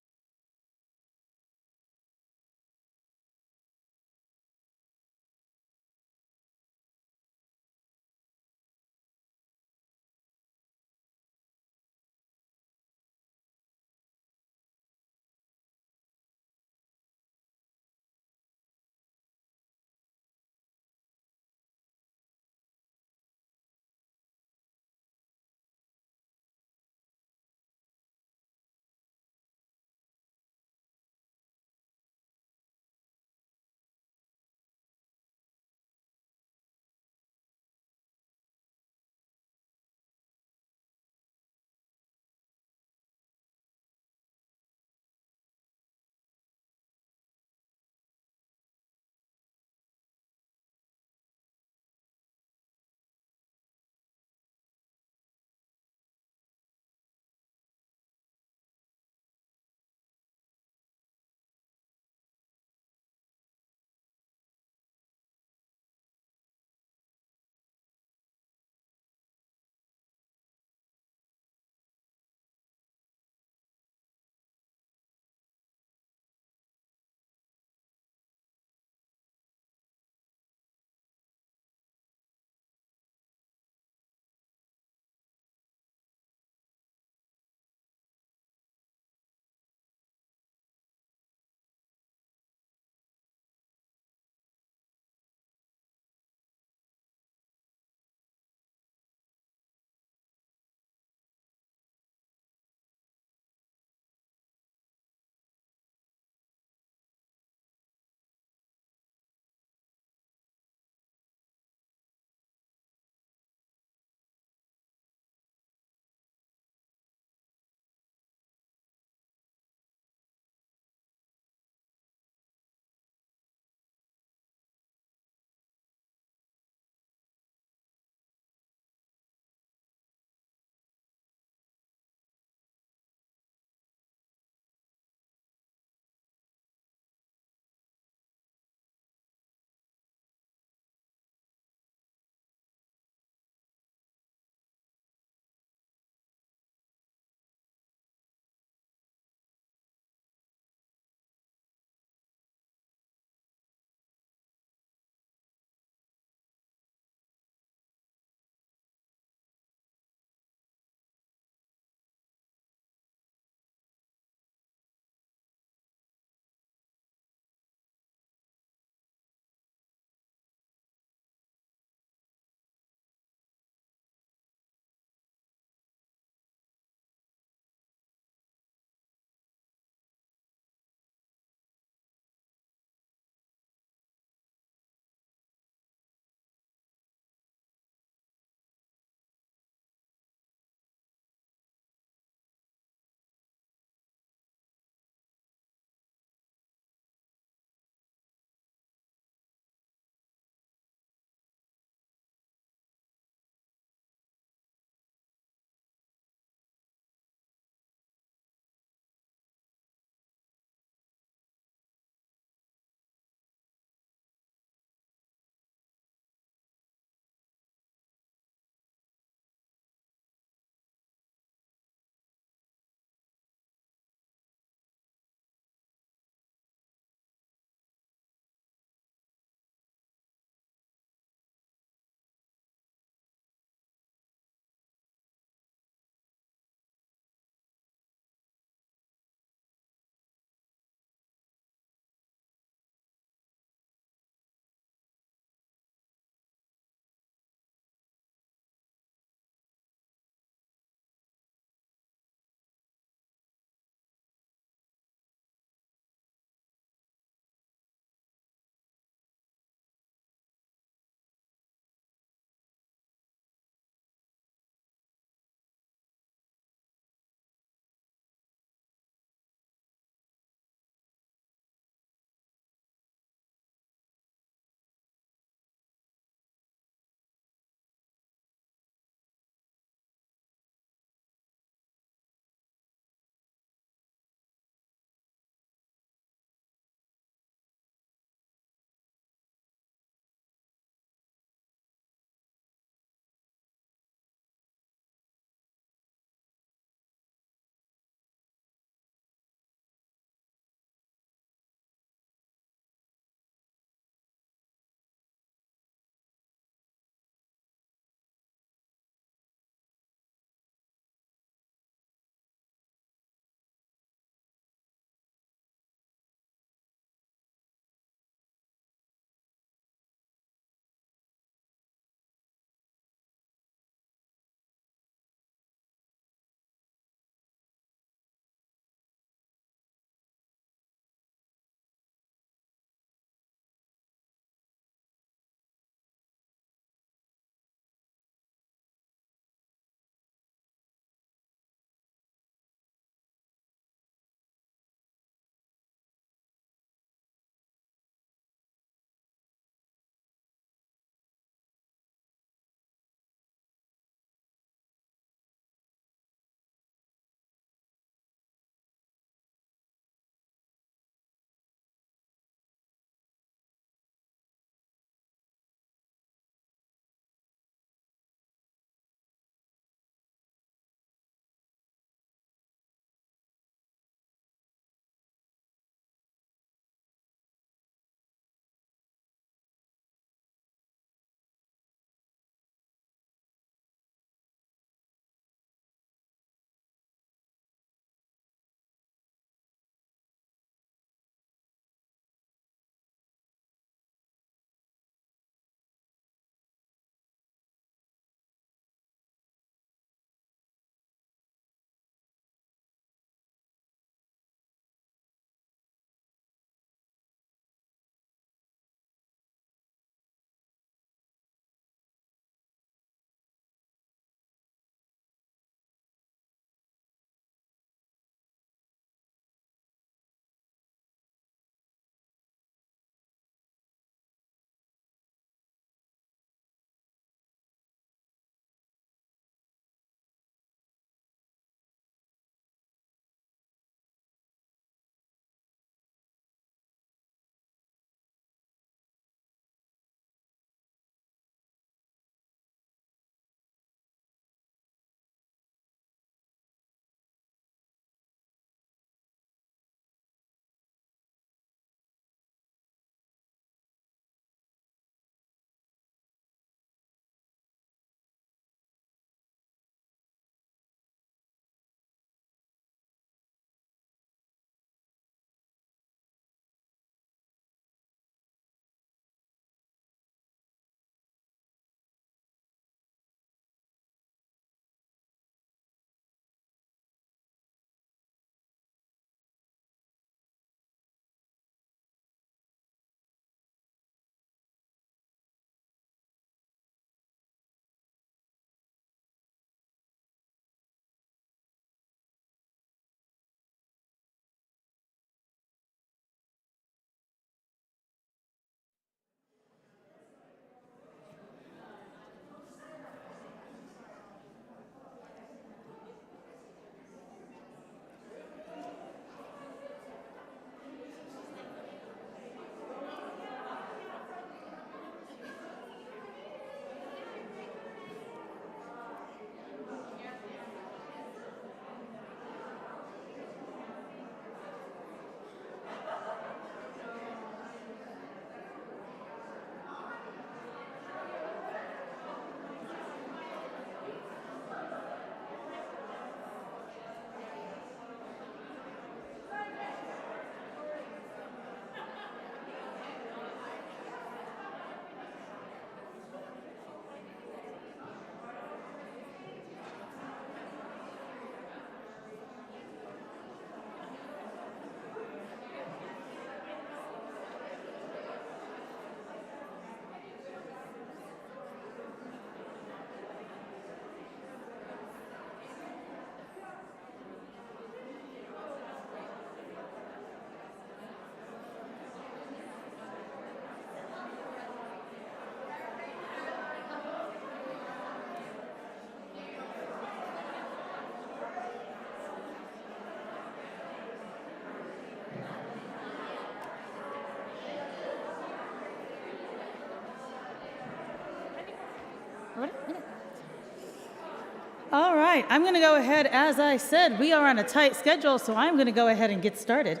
All right, I'm going to go ahead. As I said, we are on a tight schedule, so I'm going to go ahead and get started.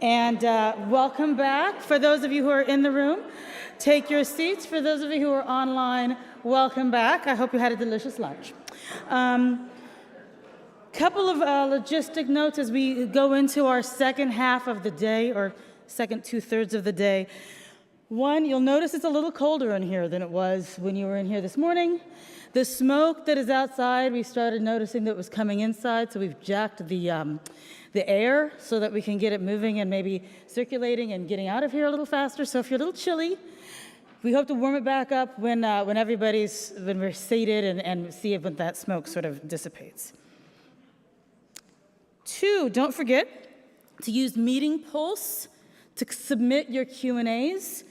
And welcome back. For those of you who are in the room, take your seats. For those of you who are online, welcome back. I hope you had a delicious lunch. Couple of logistic notes as we go into our second half of the day, or second 2/3 of the day. One, you'll notice it's a little colder in here than it was when you were in here this morning. The smoke that is outside, we started noticing that it was coming inside, so we've jacked the air so that we can get it moving and maybe circulating and getting out of here a little faster. So if you're a little chilly, we hope to warm it back up when we're seated and see if that smoke sort of dissipates. 2, don't forget to use Meeting Pulse to submit your Q&As.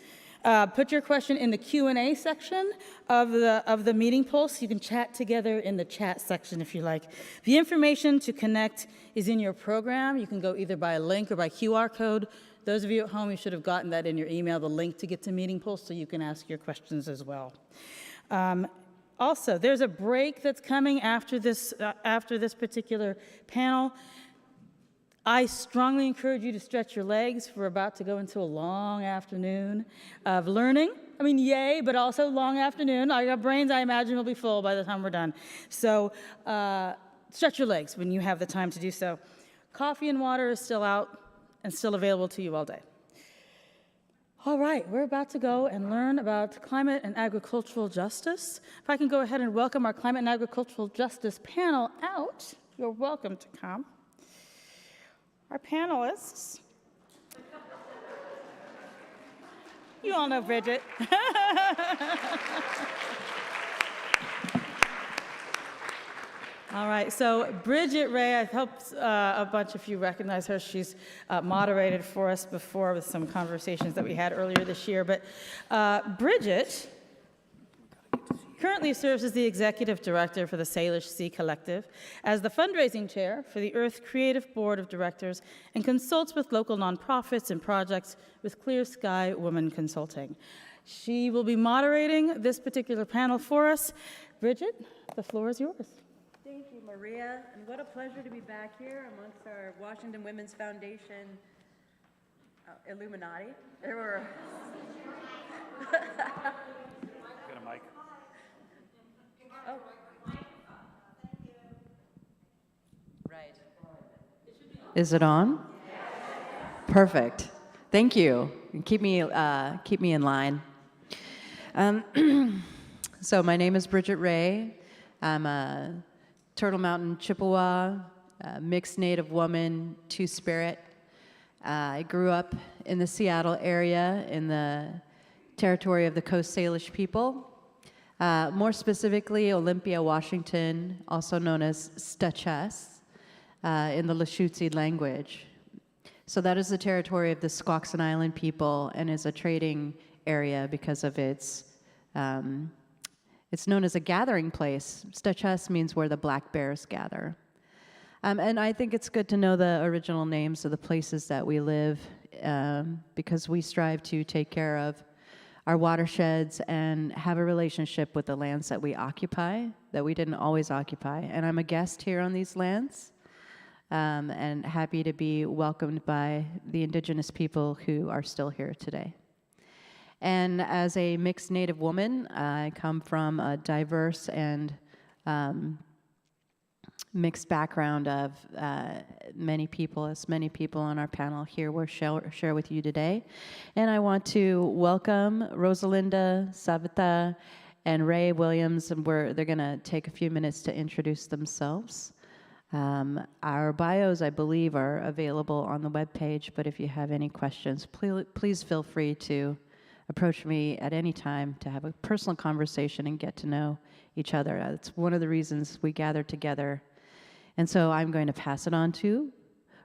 Put your question in the Q&A section of the Meeting Pulse. You can chat together in the chat section if you like. The information to connect is in your program. You can go either by a link or by QR code. Those of you at home, you should have gotten that in your email, the link to get to Meeting Pulse, so you can ask your questions as well. Also, there's a break that's coming after this particular panel. I strongly encourage you to stretch your legs. We're about to go into a long afternoon of learning. I mean, yay, but also long afternoon. Our brains, I imagine, will be full by the time we're done. So stretch your legs when you have the time to do so. Coffee and water is still out and still available to you all day. All right, we're about to go and learn about climate and agricultural justice. If I can go ahead and welcome our climate and agricultural justice panel out, you're welcome to come. Our panelists, you all know Bridget. All right, so Bridget Ray, I hope a bunch of you recognize her. She's moderated for us before with some conversations that we had earlier this year. But Bridget currently serves as the executive director for the Salish Sea Collective, as the fundraising chair for the Earth Creative Board of Directors, and consults with local nonprofits and projects with Clear Sky Women Consulting. She will be moderating this particular panel for us. Bridget, the floor is yours. Thank you, Maria, and what a pleasure to be back here amongst our Washington Women's Foundation Illuminati. There were. Get a mic. Oh. Right. Is it on? Perfect. Thank you. Keep me in line. So my name is Bridget Ray. I'm a Turtle Mountain Chippewa, mixed Native woman, Two-Spirit. I grew up in the Seattle area in the territory of the Coast Salish people. More specifically, Olympia, Washington, also known as Stachus, in the Lushootseed language. So that is the territory of the Squaxin Island people and is a trading area because of it's known as a gathering place. Stachus means where the black bears gather. And I think it's good to know the original names of the places that we live because we strive to take care of our watersheds and have a relationship with the lands that we occupy, that we didn't always occupy. And I'm a guest here on these lands and happy to be welcomed by the indigenous people who are still here today. And as a mixed Native woman, I come from a diverse and mixed background of many people, as many people on our panel here will share with you today. And I want to welcome Rosalinda, Savita, and Ray Williams, and they're going to take a few minutes to introduce themselves. Our bios, I believe, are available on the webpage, but if you have any questions, please feel free to approach me at any time to have a personal conversation and get to know each other. It's one of the reasons we gather together. And so I'm going to pass it on to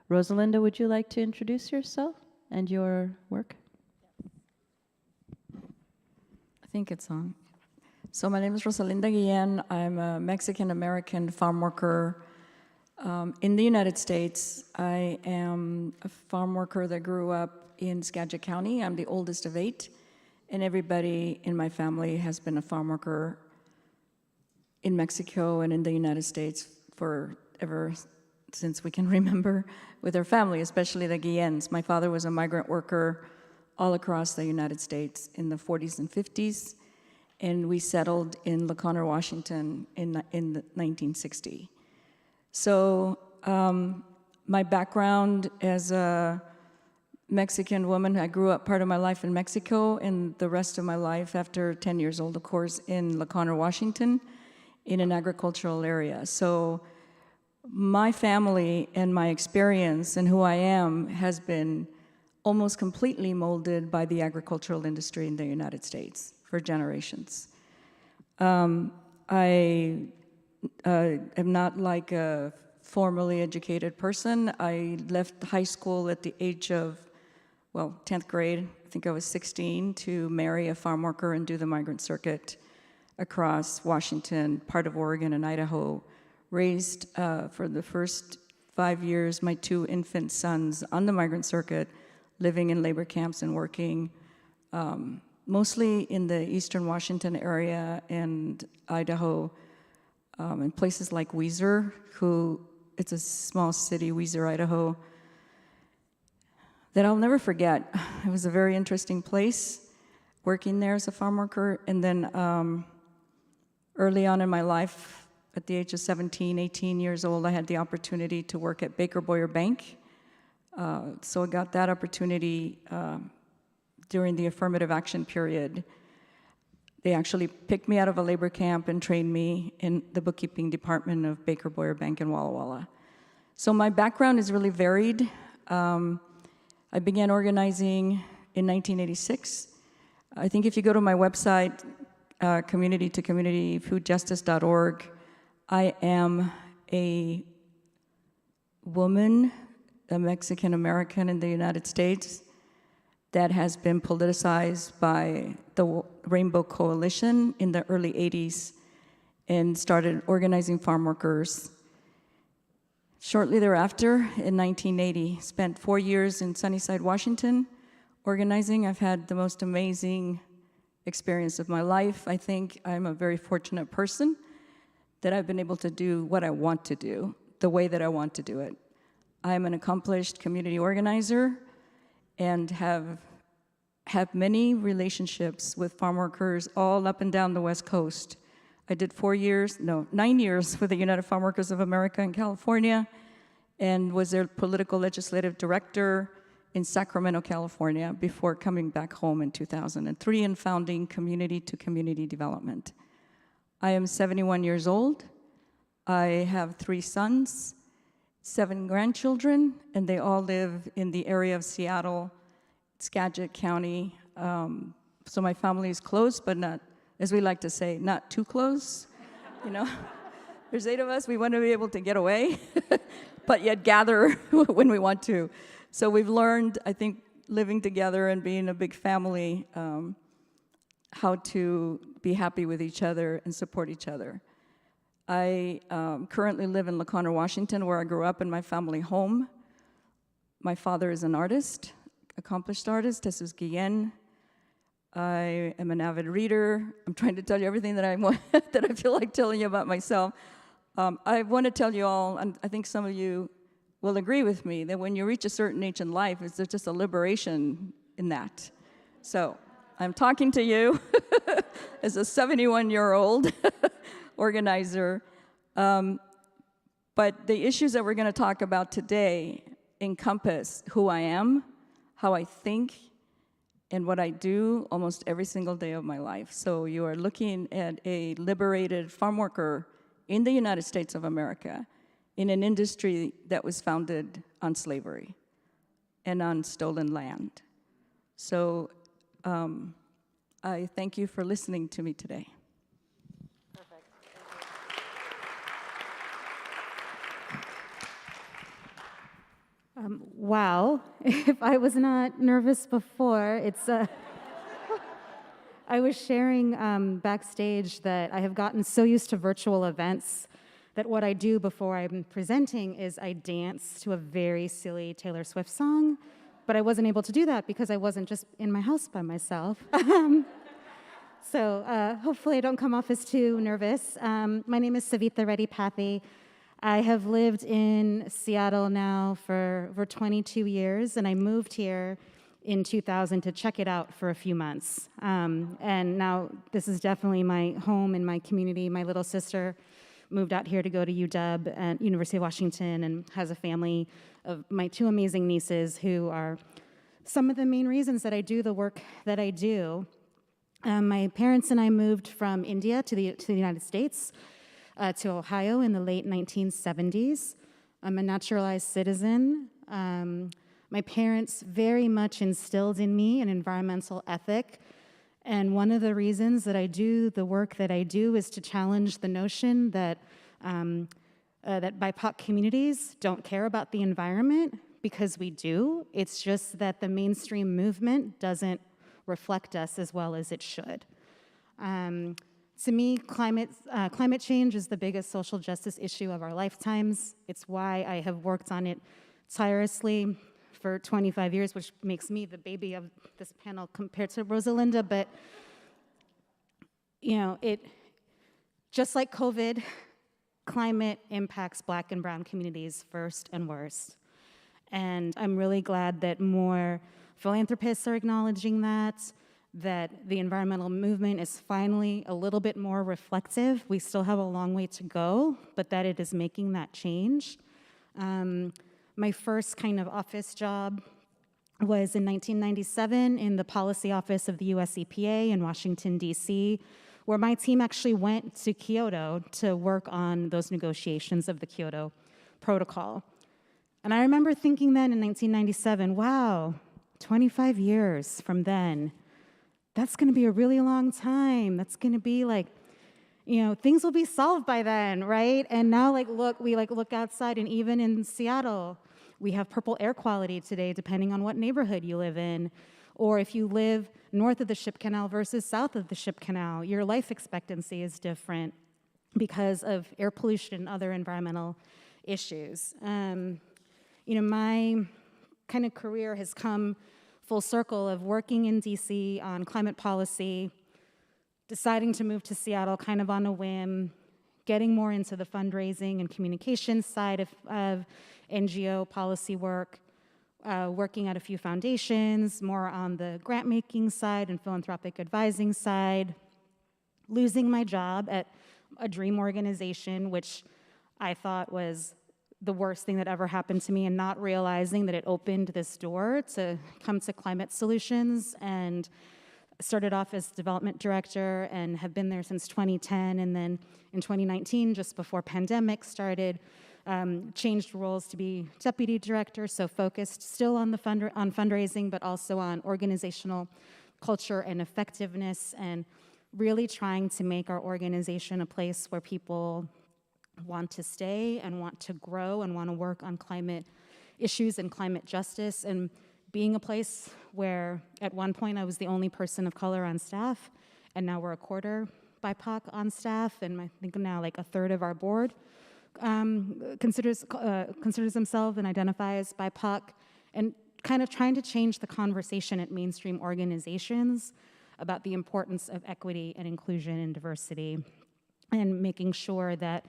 Rosalinda. Would you like to introduce yourself and your work? I think it's on. So my name is Rosalinda Guillen. I'm a Mexican-American farm worker in the United States. I am a farm worker that grew up in Skagit County. I'm the oldest of 8, and everybody in my family has been a farm worker in Mexico and in the United States for ever since we can remember with our family, especially the Guillens. My father was a migrant worker all across the United States in the 40s and 50s, and we settled in La Conner, Washington in 1960. So my background as a Mexican woman, I grew up part of my life in Mexico and the rest of my life after 10 years old, of course, in La Conner, Washington, in an agricultural area. So my family and my experience and who I am has been almost completely molded by the agricultural industry in the United States for generations. I am not like a formally educated person. I left high school at the age of, 10th grade. I think I was 16 to marry a farm worker and do the migrant circuit across Washington, part of Oregon and Idaho. Raised for the first 5 years my 2 infant sons on the migrant circuit, living in labor camps and working mostly in the eastern Washington area and Idaho, in places like Weiser, it's a small city, Weiser, Idaho, that I'll never forget. It was a very interesting place, working there as a farm worker. And then early on in my life, at the age of 17, 18 years old, I had the opportunity to work at Baker Boyer Bank. So I got that opportunity during the affirmative action period. They actually picked me out of a labor camp and trained me in the bookkeeping department of Baker Boyer Bank in Walla Walla. So my background is really varied. I began organizing in 1986. I think if you go to my website, community-to-community-foodjustice.org, I am a woman, a Mexican American in the United States, that has been politicized by the Rainbow Coalition in the early 80s and started organizing farm workers. Shortly thereafter, in 1980, spent 4 years in Sunnyside, Washington, organizing. I've had the most amazing experience of my life. I think I'm a very fortunate person that I've been able to do what I want to do, the way that I want to do it. I'm an accomplished community organizer and have many relationships with farm workers all up and down the West Coast. I did 9 years with the United Farm Workers of America in California and was their political legislative director in Sacramento, California, before coming back home in 2003 and founding Community to Community Development. I am 71 years old. I have 3 sons, 7 grandchildren, and they all live in the area of Seattle, Skagit County. So my family is close, but not, as we like to say, not too close. You know, there's 8 of us. We want to be able to get away, but yet gather when we want to. So we've learned, I think, living together and being a big family, how to be happy with each other and support each other. I currently live in La Conner, Washington, where I grew up in my family home. My father is an artist, accomplished artist, Jesus Guillen. I am an avid reader. I'm trying to tell you everything that I want, that I feel like telling you about myself. I want to tell you all, and I think some of you will agree with me, that when you reach a certain age in life, there's just a liberation in that. So I'm talking to you as a 71-year-old organizer. But the issues that we're going to talk about today encompass who I am, how I think, and what I do almost every single day of my life. So you are looking at a liberated farm worker in the United States of America in an industry that was founded on slavery and on stolen land. So I thank you for listening to me today. Wow, if I was not nervous before, it's I was sharing backstage that I have gotten so used to virtual events that what I do before I'm presenting is I dance to a very silly Taylor Swift song, but I wasn't able to do that because I wasn't just in my house by myself. So hopefully I don't come off as too nervous. My name is Savitha Reddy Pathy. I have lived in Seattle now for 22 years, and I moved here in 2000 to check it out for a few months. And now this is definitely my home and my community. My little sister moved out here to go to UW and University of Washington and has a family of my two amazing nieces who are some of the main reasons that I do the work that I do. My parents and I moved from India to the United States, to Ohio in the late 1970s. I'm a naturalized citizen. My parents very much instilled in me an environmental ethic. And one of the reasons that I do the work that I do is to challenge the notion that that BIPOC communities don't care about the environment, because we do. It's just that the mainstream movement doesn't reflect us as well as it should. To me, climate change is the biggest social justice issue of our lifetimes. It's why I have worked on it tirelessly for 25 years, which makes me the baby of this panel compared to Rosalinda. But, you know, just like COVID, climate impacts Black and brown communities first and worst. And I'm really glad that more philanthropists are acknowledging that the environmental movement is finally a little bit more reflective. We still have a long way to go, but that it is making that change. My first kind of office job was in 1997 in the policy office of the US EPA in Washington, DC, where my team actually went to Kyoto to work on those negotiations of the Kyoto Protocol. And I remember thinking then in 1997, wow, 25 years from then, that's gonna be a really long time. That's gonna be like, you know, things will be solved by then, right? And now we look outside, and even in Seattle, we have purple air quality today, depending on what neighborhood you live in. Or if you live north of the Ship Canal versus south of the Ship Canal, your life expectancy is different because of air pollution and other environmental issues. You know, my kind of career has come full circle of working in DC on climate policy, deciding to move to Seattle kind of on a whim, getting more into the fundraising and communications side of NGO policy work, working at a few foundations, more on the grant-making side and philanthropic advising side, losing my job at a dream organization, which I thought was the worst thing that ever happened to me, and not realizing that it opened this door to come to climate solutions. And started off as development director and have been there since 2010. And then in 2019, just before pandemic started, changed roles to be deputy director, so focused still on the fundraising, but also on organizational culture and effectiveness, and really trying to make our organization a place where people want to stay and want to grow and want to work on climate issues and climate justice, and being a place where at one point I was the only person of color on staff, and now we're a quarter BIPOC on staff, and I think now like a third of our board considers themselves and identify as BIPOC, and kind of trying to change the conversation at mainstream organizations about the importance of equity and inclusion and diversity, and making sure that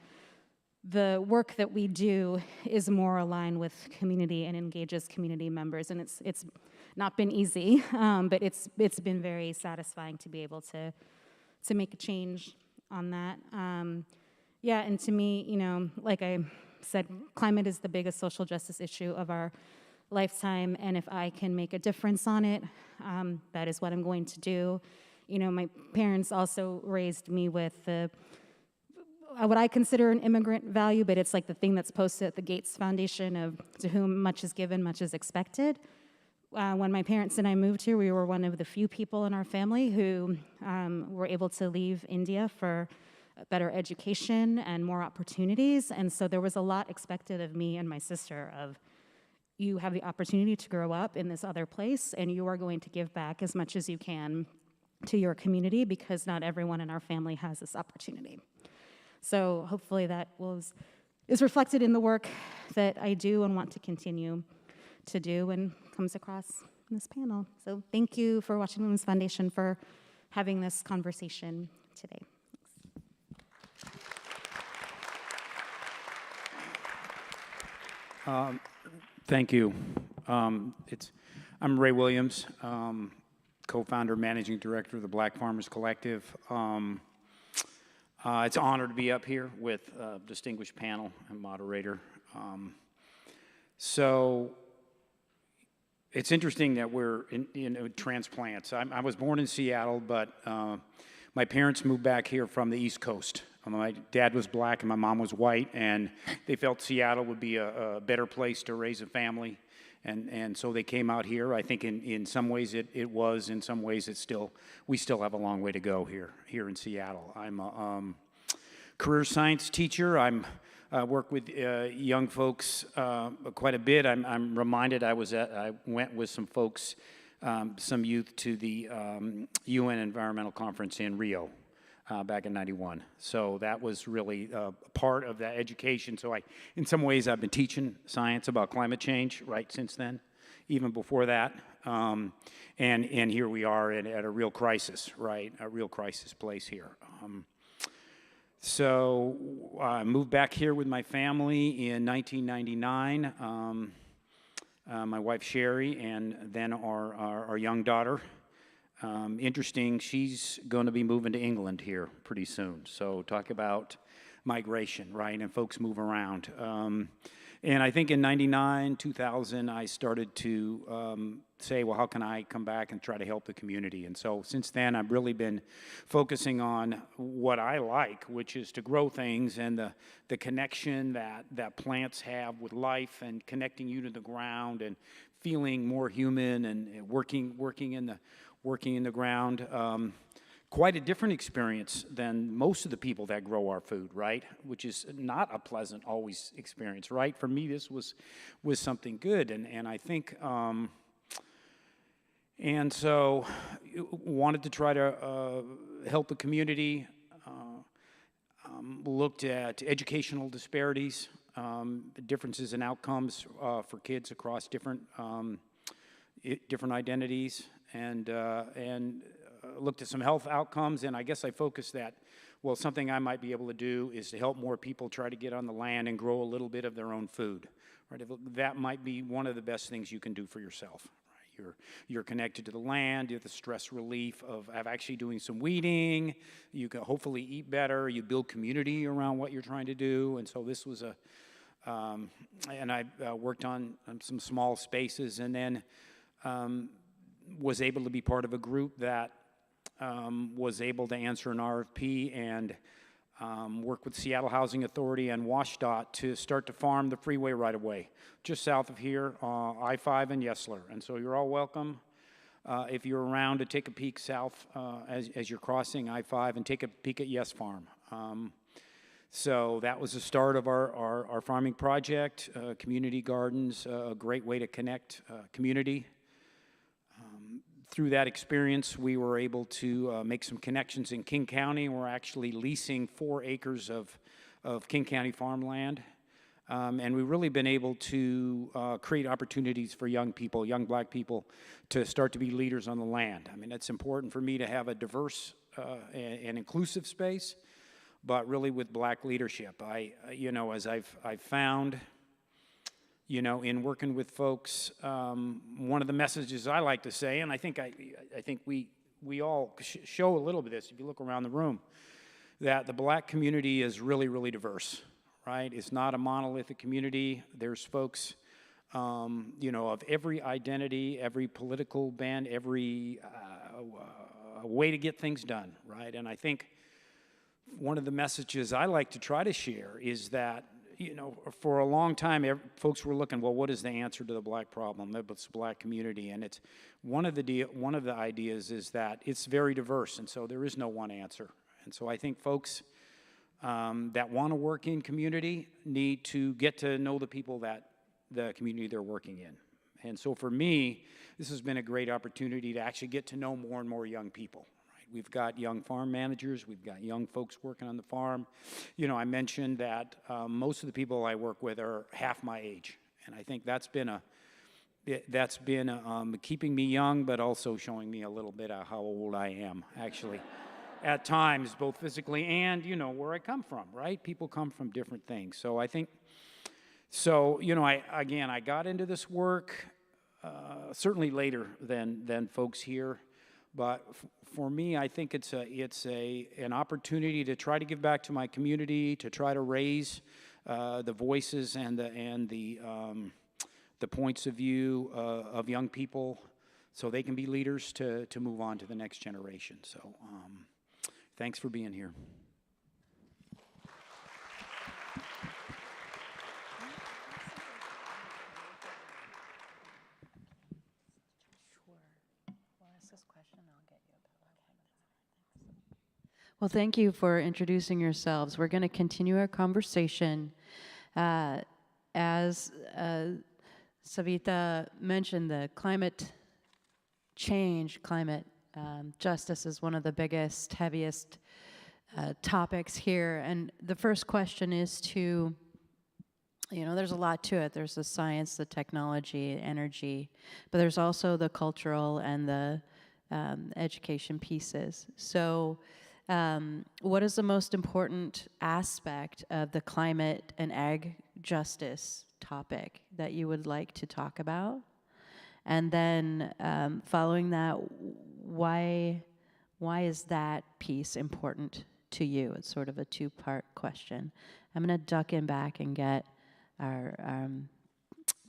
the work that we do is more aligned with community and engages community members. And it's not been easy, but it's been very satisfying to be able to make a change on that. Yeah, and to me, you know, like I said, climate is the biggest social justice issue of our lifetime, and if I can make a difference on it, that is what I'm going to do. You know, my parents also raised me with what I consider an immigrant value, but it's like the thing that's posted at the Gates Foundation of to whom much is given, much is expected. When my parents and I moved here, we were one of the few people in our family who were able to leave India for better education and more opportunities. And so there was a lot expected of me and my sister of, you have the opportunity to grow up in this other place, and you are going to give back as much as you can to your community, because not everyone in our family has this opportunity. So hopefully that is reflected in the work that I do and want to continue to do, and comes across in this panel. So thank you for Washington Women's Foundation for having this conversation today. Thank you. I'm Ray Williams, co-founder, managing director of the Black Farmers Collective. It's an honor to be up here with a distinguished panel and moderator. So it's interesting that we're in transplants. I was born in Seattle, but my parents moved back here from the East Coast. My dad was black and my mom was white, and they felt Seattle would be a better place to raise a family. And so they came out here. I think in some ways it was, in some ways we still have a long way to go here in Seattle. I'm a career science teacher. I work with young folks quite a bit. I'm reminded I went with some folks, some youth, to the UN Environmental Conference in Rio back in '91. So that was really part of that education. So in some ways, I've been teaching science about climate change right since then, even before that. And here we are at a real crisis, right? A real crisis place here. So I moved back here with my family in 1999. My wife Sherry, and then our young daughter. Interesting, she's going to be moving to England here pretty soon. So talk about migration, right? And folks move around. And I think in '99, 2000, I started to say, well, how can I come back and try to help the community? And so since then, I've really been focusing on what I like, which is to grow things and the connection that plants have with life, and connecting you to the ground and feeling more human, and working in the ground. Quite a different experience than most of the people that grow our food, right? Which is not a pleasant always experience, right? For me, this was something good, and I think, and so wanted to try to help the community. Looked at educational disparities, differences in outcomes for kids across different identities, and looked at some health outcomes, and I guess I focused that, well, something I might be able to do is to help more people try to get on the land and grow a little bit of their own food, right? That might be one of the best things you can do for yourself, right? You're connected to the land, you have the stress relief of actually doing some weeding, you can hopefully eat better, you build community around what you're trying to do, and so this was and I worked on some small spaces, and then was able to be part of a group that was able to answer an RFP and work with Seattle Housing Authority and WashDOT to start to farm the freeway right away, just south of here, I-5 and Yesler. And so you're all welcome, if you're around, to take a peek south as you're crossing I-5 and take a peek at Yes Farm. So that was the start of our farming project. Community gardens, a great way to connect community. Through that experience, we were able to make some connections in King County. We're actually leasing 4 acres of King County farmland. And we've really been able to create opportunities for young people, young black people, to start to be leaders on the land. I mean, it's important for me to have a diverse and inclusive space, but really with black leadership. As I've found, in working with folks, one of the messages I like to say, and I think we all show a little bit of this if you look around the room, that the black community is really, really diverse, right? It's not a monolithic community. There's folks, of every identity, every political band, every way to get things done, right? And I think one of the messages I like to try to share is that, for a long time, folks were looking, well, what is the answer to the black problem? It's the black community, and it's one of the ideas is that it's very diverse, and so there is no one answer. And so I think folks that want to work in community need to get to know the people that the community they're working in. And so for me, this has been a great opportunity to actually get to know more and more young people. We've got young farm managers. We've got young folks working on the farm. I mentioned that most of the people I work with are half my age, and I think that's been that's been keeping me young, but also showing me a little bit of how old I am, actually, at times, both physically and, you know, where I come from, right? People come from different things. So I think, so, you know, I got into this work certainly later than folks here, but for me, I think it's an opportunity to try to give back to my community, to try to raise the voices and the points of view of young people so they can be leaders to move on to the next generation. So thanks for being here. Well, thank you for introducing yourselves. We're going to continue our conversation. As Savita mentioned, the climate change, climate justice is one of the biggest, heaviest topics here. And the first question is to, you know, there's a lot to it. There's the science, the technology, energy, but there's also the cultural and the education pieces. So what is the most important aspect of the climate and ag justice topic that you would like to talk about? And then following that, why is that piece important to you? It's sort of a two-part question. I'm going to duck in back and get our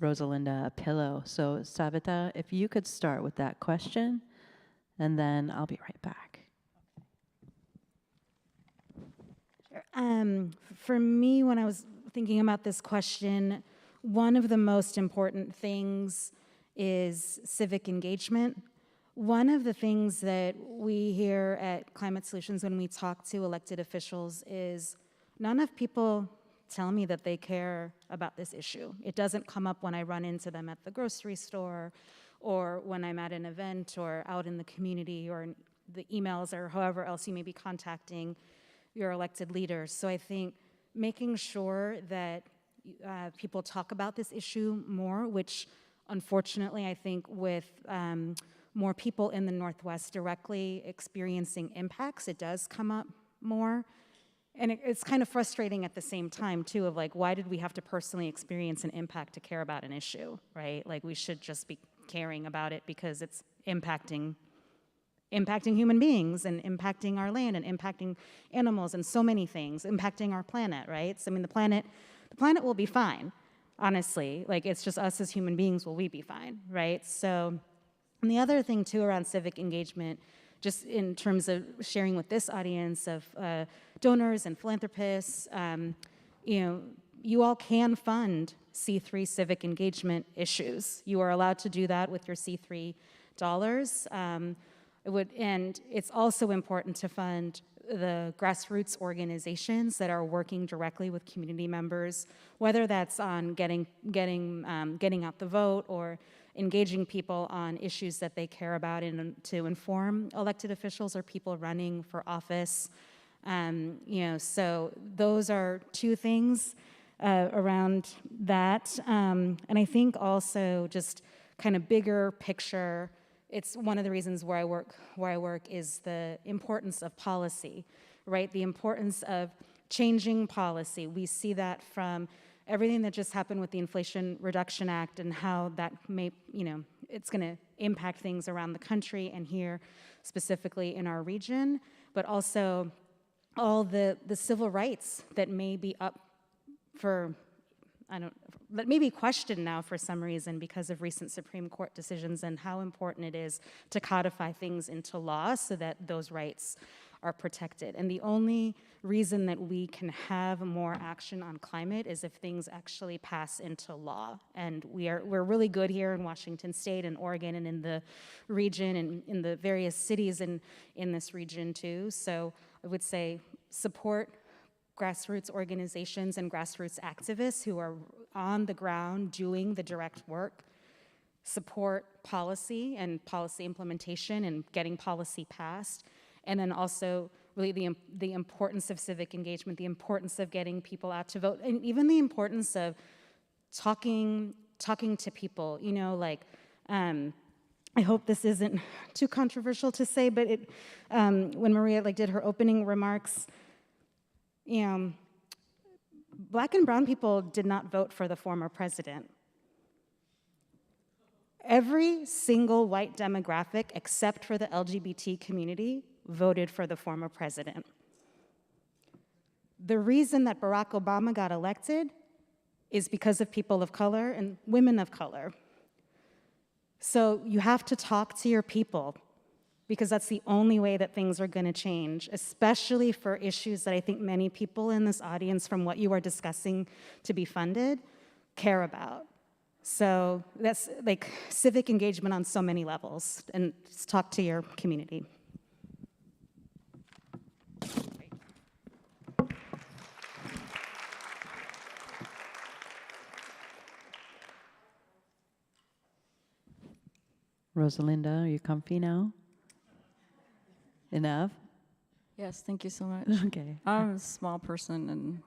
Rosalinda a pillow. So Savita, if you could start with that question, and then I'll be right back. For me, when I was thinking about this question, one of the most important things is civic engagement. One of the things that we hear at Climate Solutions when we talk to elected officials is not enough people tell me that they care about this issue. It doesn't come up when I run into them at the grocery store or when I'm at an event or out in the community or in the emails or however else you may be contacting your elected leaders. So I think making sure that people talk about this issue more, which unfortunately I think with more people in the Northwest directly experiencing impacts, it does come up more. And it's kind of frustrating at the same time too, of like, why did we have to personally experience an impact to care about an issue, right? Like we should just be caring about it because it's impacting human beings and impacting our land and impacting animals and so many things, impacting our planet, right? So I mean, the planet will be fine, honestly. Like it's just us as human beings, will we be fine, right? So, and the other thing too around civic engagement, just in terms of sharing with this audience of donors and philanthropists, you know, you all can fund C3 civic engagement issues. You are allowed to do that with your C3 dollars. And it's also important to fund the grassroots organizations that are working directly with community members, whether that's on getting out the vote or engaging people on issues that they care about and to inform elected officials or people running for office. You know, so those are two things around that. And I think also just kind of bigger picture, it's one of the reasons where I work is the importance of policy, right? The importance of changing policy. We see that from everything that just happened with the Inflation Reduction Act and how that may, you know, it's going to impact things around the country and here specifically in our region, but also all the civil rights that may be up for, that may be questioned now for some reason because of recent Supreme Court decisions and how important it is to codify things into law so that those rights are protected. And the only reason that we can have more action on climate is if things actually pass into law. And we're really good here in Washington State and Oregon and in the region and in the various cities in this region too. So I would say support grassroots organizations and grassroots activists who are on the ground doing the direct work, support policy and policy implementation and getting policy passed, and then also really the importance of civic engagement, the importance of getting people out to vote, and even the importance of talking talking to people, you know, like, I hope this isn't too controversial to say, but when Maria did her opening remarks, you know, Black and brown people did not vote for the former president. Every single white demographic, except for the LGBT community, voted for the former president. The reason that Barack Obama got elected is because of people of color and women of color. So you have to talk to your people, because that's the only way that things are going to change, especially for issues that I think many people in this audience, from what you are discussing to be funded, care about. So that's like civic engagement on so many levels, and just talk to your community. Rosalinda, are you comfy now? Enough? Yes, thank you so much. Okay. I'm a small person, and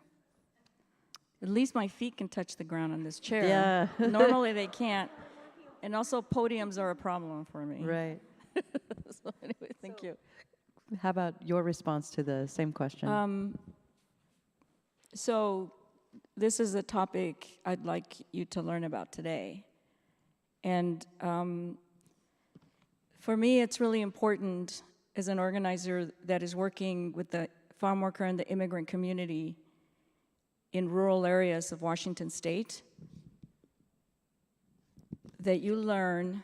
at least my feet can touch the ground on this chair. Yeah. Normally they can't. And also podiums are a problem for me. Right. So anyway, thank you. How about your response to the same question? So this is a topic I'd like you to learn about today. And for me, it's really important as an organizer that is working with the farm worker and the immigrant community in rural areas of Washington State, that you learn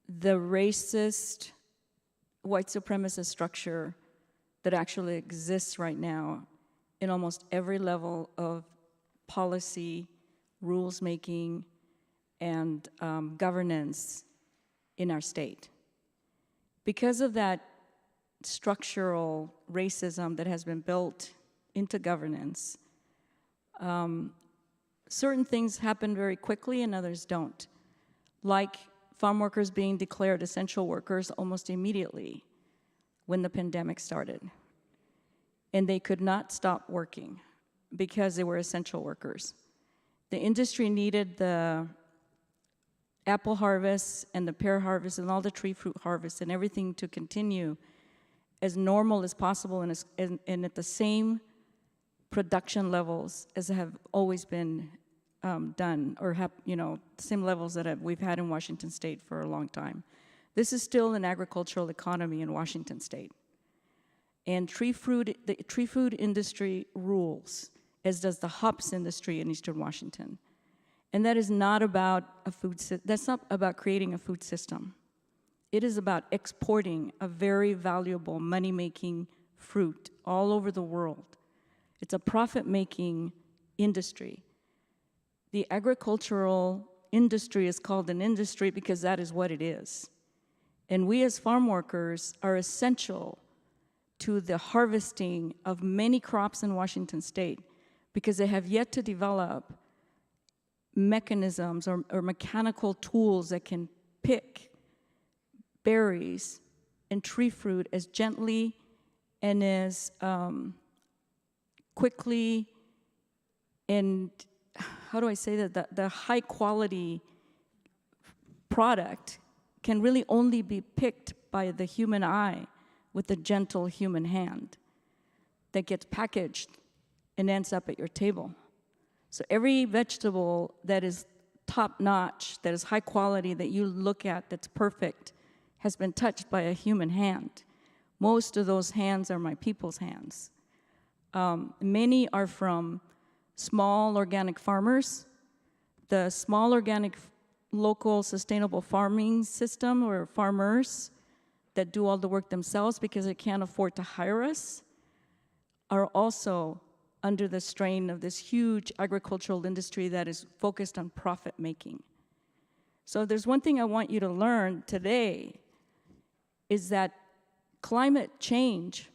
the racist, white supremacist structure that actually exists right now in almost every level of policy, rules making, and governance in our state. Because of that structural racism that has been built into governance, certain things happen very quickly and others don't. Like farm workers being declared essential workers almost immediately when the pandemic started. And they could not stop working because they were essential workers. The industry needed the apple harvest and the pear harvest and all the tree fruit harvest and everything to continue as normal as possible and at the same production levels as have always been done, or same levels that we've had in Washington State for a long time. This is still an agricultural economy in Washington State. And the tree food industry rules, as does the hops industry in Eastern Washington. And that is not about that's not about creating a food system. It is about exporting a very valuable money-making fruit all over the world. It's a profit-making industry. The agricultural industry is called an industry because that is what it is. And we as farm workers are essential to the harvesting of many crops in Washington State because they have yet to develop mechanisms or mechanical tools that can pick berries and tree fruit as gently and as quickly, and how do I say that, the high quality product can really only be picked by the human eye with a gentle human hand that gets packaged and ends up at your table. So every vegetable that is top-notch, that is high quality, that you look at that's perfect, has been touched by a human hand. Most of those hands are my people's hands. Many are from small organic farmers. The small organic local sustainable farming system, or farmers that do all the work themselves because they can't afford to hire us, are also under the strain of this huge agricultural industry that is focused on profit making. So if there's one thing I want you to learn today, is that climate change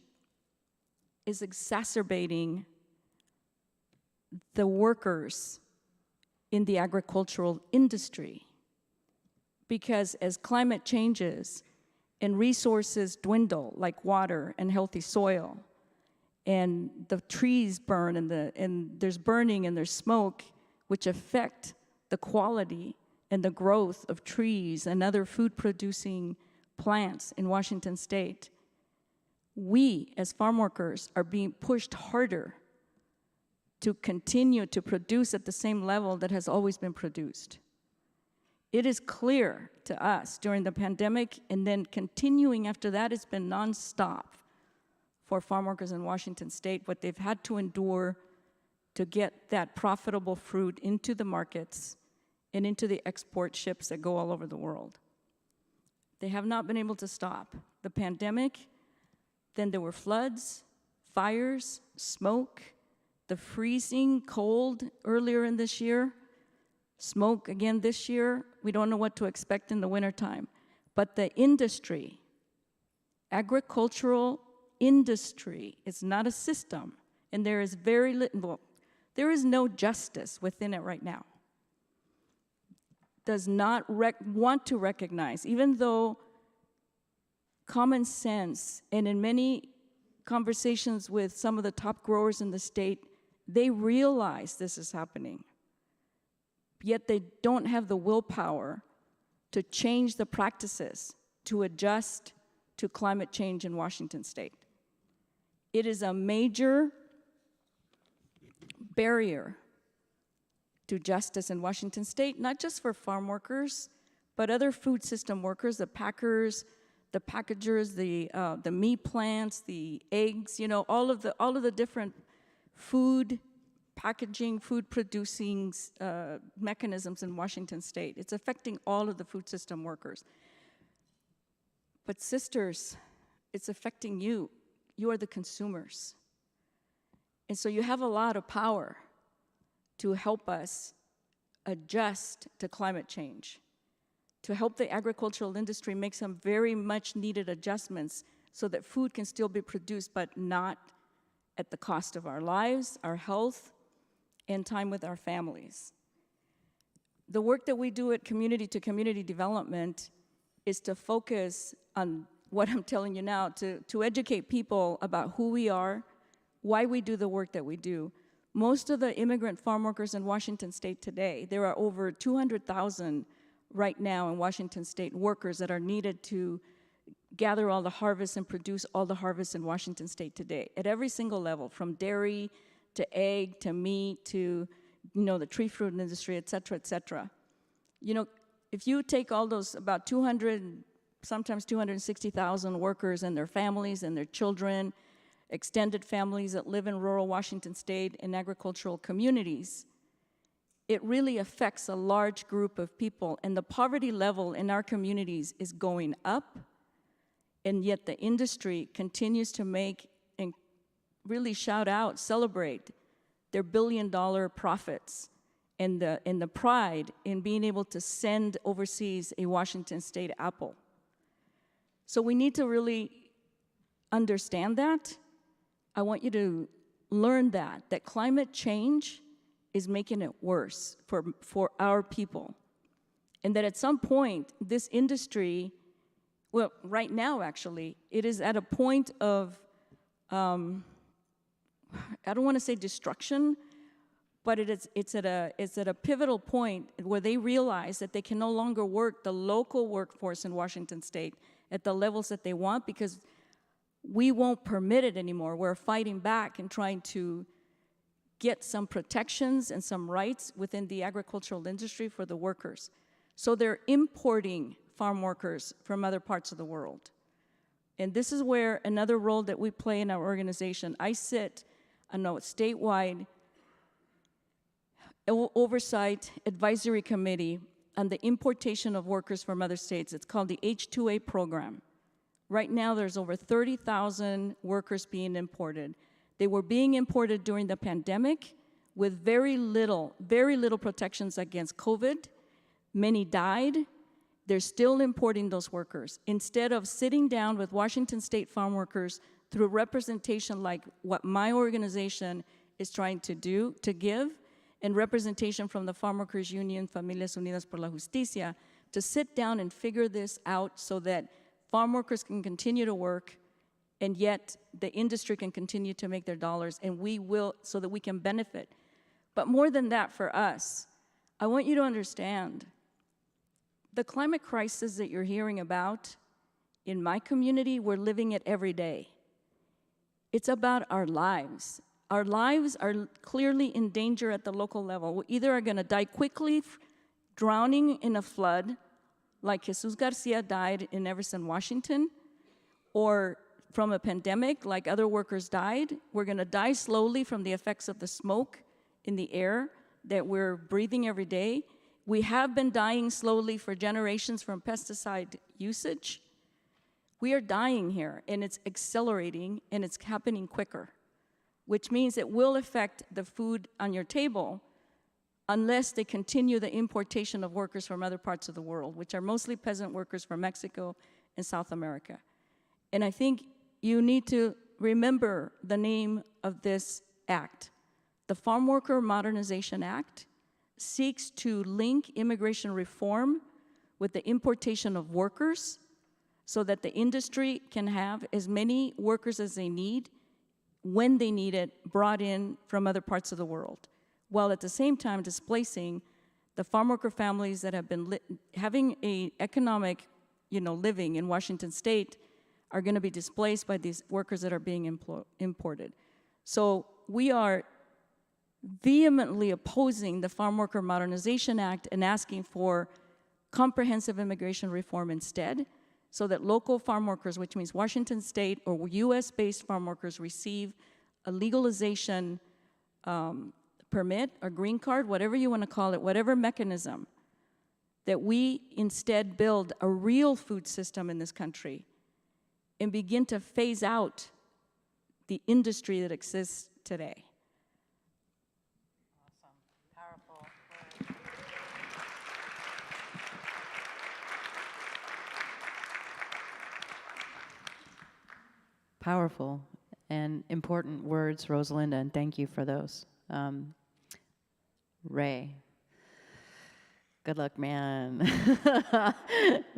is exacerbating the workers in the agricultural industry. Because as climate changes and resources dwindle, like water and healthy soil, and the trees burn and there's burning and there's smoke, which affect the quality and the growth of trees and other food-producing plants in Washington state, we as farm workers are being pushed harder to continue to produce at the same level that has always been produced. It is clear to us during the pandemic, and then continuing after that, it's been nonstop for farm workers in Washington state, what they've had to endure to get that profitable fruit into the markets and into the export ships that go all over the world. They have not been able to stop. The pandemic, then there were floods, fires, smoke, the freezing cold earlier in this year, smoke again this year. We don't know what to expect in the wintertime. But the industry, agricultural industry, is not a system, and there is very little, well, there is no justice within it right now. Does not want to recognize, even though common sense, and in many conversations with some of the top growers in the state, they realize this is happening. Yet they don't have the willpower to change the practices to adjust to climate change in Washington state. It is a major barrier to justice in Washington state, not just for farm workers, but other food system workers, the packers, the packagers, the meat plants, the eggs, you know, all of the different food packaging, food producing mechanisms in Washington state. It's affecting all of the food system workers. But sisters, it's affecting you. You are the consumers. And so you have a lot of power to help us adjust to climate change, to help the agricultural industry make some very much needed adjustments so that food can still be produced, but not at the cost of our lives, our health, and time with our families. The work that we do at community to community development is to focus on what I'm telling you now, to educate people about who we are, why we do the work that we do. Most of the immigrant farm workers in Washington state today, there are over 200,000 right now in Washington state workers that are needed to gather all the harvests and produce all the harvests in Washington state today, at every single level, from dairy to egg to meat to, you know, the tree fruit industry, et cetera, et cetera. You know, if you take all those about 200, sometimes 260,000 workers and their families and their children, extended families that live in rural Washington state in agricultural communities, it really affects a large group of people, and the poverty level in our communities is going up, and yet the industry continues to make and really shout out, celebrate their billion-dollar profits and the pride in being able to send overseas a Washington state apple. So we need to really understand that. I want you to learn that climate change is making it worse for our people. And that at some point, this industry, well, right now actually, it is at a point of, I don't want to say destruction, but it's at a pivotal point where they realize that they can no longer work the local workforce in Washington state at the levels that they want, because we won't permit it anymore. We're fighting back and trying to get some protections and some rights within the agricultural industry for the workers. So they're importing farm workers from other parts of the world. And this is where another role that we play in our organization. I sit on a statewide oversight advisory committee on the importation of workers from other states. It's called the H-2A program. Right now, there's over 30,000 workers being imported. They were being imported during the pandemic with very little protections against COVID. Many died. They're still importing those workers. Instead of sitting down with Washington state farm workers through representation like what my organization is trying to do, to give, and representation from the Farm Workers Union, Familias Unidas por la Justicia, to sit down and figure this out so that farm workers can continue to work, and yet the industry can continue to make their dollars, and we will, so that we can benefit. But more than that, for us, I want you to understand the climate crisis that you're hearing about in my community, we're living it every day. It's about our lives. Our lives are clearly in danger at the local level. We either are going to die quickly, drowning in a flood, like Jesus Garcia died in Everson, Washington, or from a pandemic, like other workers died. We're going to die slowly from the effects of the smoke in the air that we're breathing every day. We have been dying slowly for generations from pesticide usage. We are dying here, and it's accelerating, and it's happening quicker, which means it will affect the food on your table unless they continue the importation of workers from other parts of the world, which are mostly peasant workers from Mexico and South America. And I think you need to remember the name of this act. The Farm Worker Modernization Act seeks to link immigration reform with the importation of workers so that the industry can have as many workers as they need, when they need it, brought in from other parts of the world, while at the same time displacing the farm worker families that have been having a economic, living in Washington State are going to be displaced by these workers that are being imported. So we are vehemently opposing the Farm Worker Modernization Act and asking for comprehensive immigration reform instead, so that local farm workers, which means Washington State or US-based farm workers, receive a legalization permit or green card, whatever you want to call it, whatever mechanism, that we instead build a real food system in this country and begin to phase out the industry that exists today. Powerful and important words, Rosalinda, and thank you for those. Ray, good luck, man.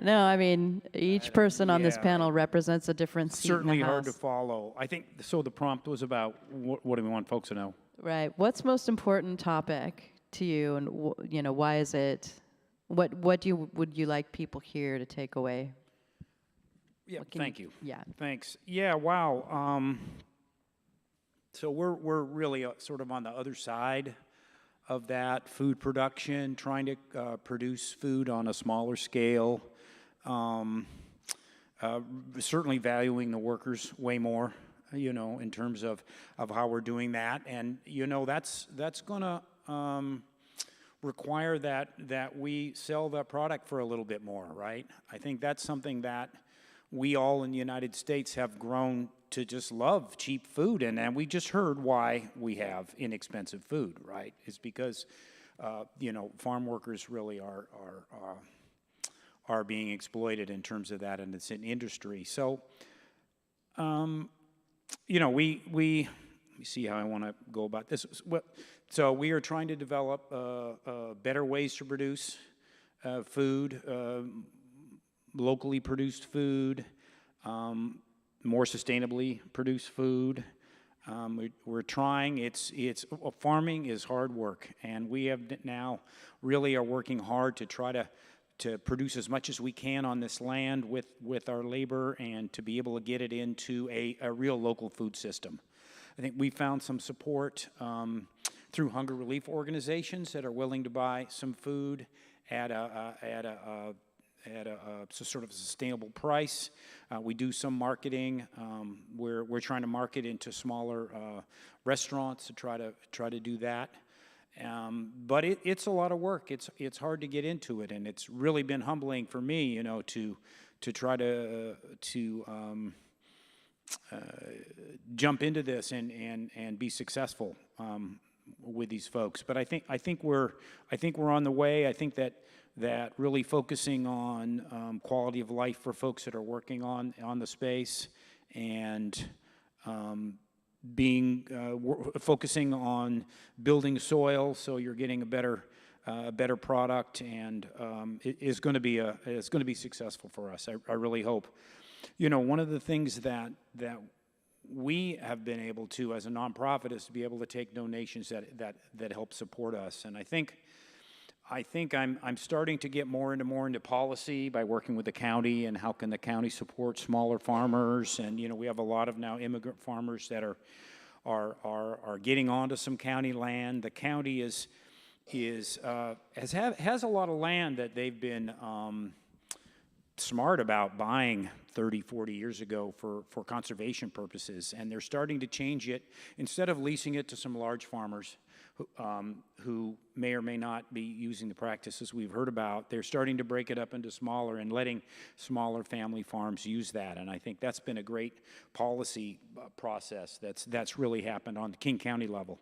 No, I mean, each person on this panel represents a different seat Certainly in the hard House. to follow. I think, so the prompt was about, what do we want folks to know? Right. What's most important topic to you, and why is it? What would you like people here to take away? Yeah, thank you. Yeah. Thanks. Yeah, wow. So we're really sort of on the other side of that, food production, trying to produce food on a smaller scale, certainly valuing the workers way more, in terms of how we're doing that. And, that's going to require that we sell that product for a little bit more, right? I think that's something that we all in the United States have grown to just love cheap food, and we just heard why we have inexpensive food, right? It's because, farm workers really are being exploited in terms of that, and it's an industry. So, let me see how I want to go about this. So we are trying to develop better ways to produce food, locally produced food, more sustainably produced food. We're trying. Farming is hard work, and we have now really are working hard to try to produce as much as we can on this land with our labor, and to be able to get it into a real local food system. I think we found some support through hunger relief organizations that are willing to buy some food at a sort of sustainable price. We do some marketing. We're trying to market into smaller restaurants to try to do that. But it's a lot of work. It's hard to get into it, and it's really been humbling for me, to try to jump into this and be successful with these folks. But I think we're on the way. I think that really focusing on quality of life for folks that are working on the space, and focusing on building soil so you're getting a better product, and it is going to be successful for us. I really hope. One of the things that we have been able to as a nonprofit is to be able to take donations that help support us, and I think I think I'm starting to get more into policy by working with the county and how can the county support smaller farmers. And we have a lot of now immigrant farmers that are getting onto some county land. The county has a lot of land that they've been smart about buying 30, 40 years ago for conservation purposes, and they're starting to change it. Instead of leasing it to some large farmers who may or may not be using the practices we've heard about, they're starting to break it up into smaller and letting smaller family farms use that. And I think that's been a great policy process that's really happened on the King County level.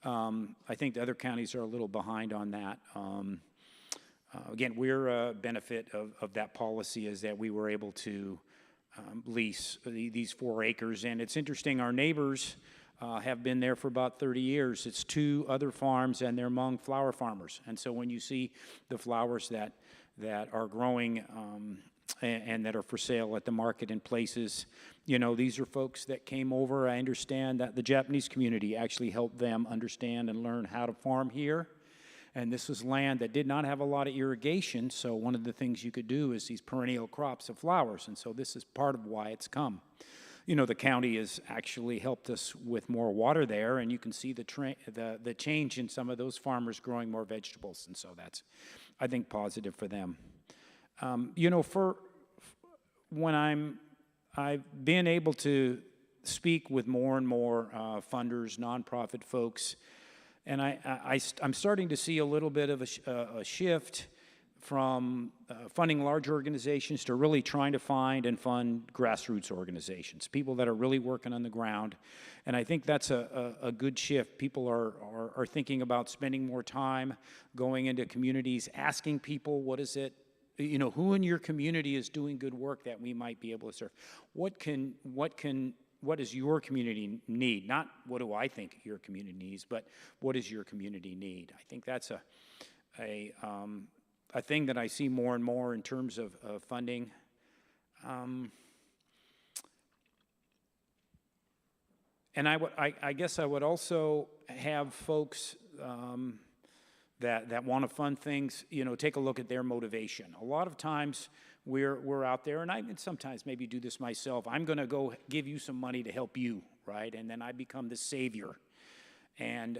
I think the other counties are a little behind on that. Again, we're a benefit of that policy is that we were able to lease these 4 acres. And it's interesting, our neighbors have been there for about 30 years. It's 2 other farms, and they're among flower farmers. And so when you see the flowers that are growing and that are for sale at the market in places, these are folks that came over. I understand that the Japanese community actually helped them understand and learn how to farm here. And this was land that did not have a lot of irrigation, so one of the things you could do is these perennial crops of flowers, and so this is part of why it's come. The county has actually helped us with more water there, and you can see the change in some of those farmers growing more vegetables, and so that's, I think, positive for them. For when I've been able to speak with more and more funders, nonprofit folks, and I'm starting to see a little bit of a shift from funding large organizations to really trying to find and fund grassroots organizations, people that are really working on the ground. And I think that's a good shift. People are thinking about spending more time going into communities, asking people, what is it, who in your community is doing good work that we might be able to serve? What does your community need? Not what do I think your community needs, but what does your community need? I think that's a thing that I see more and more in terms of funding. And I guess I would also have folks that want to fund things, take a look at their motivation. A lot of times we're out there, and I sometimes maybe do this myself. I'm going to go give you some money to help you, right? And then I become the savior. And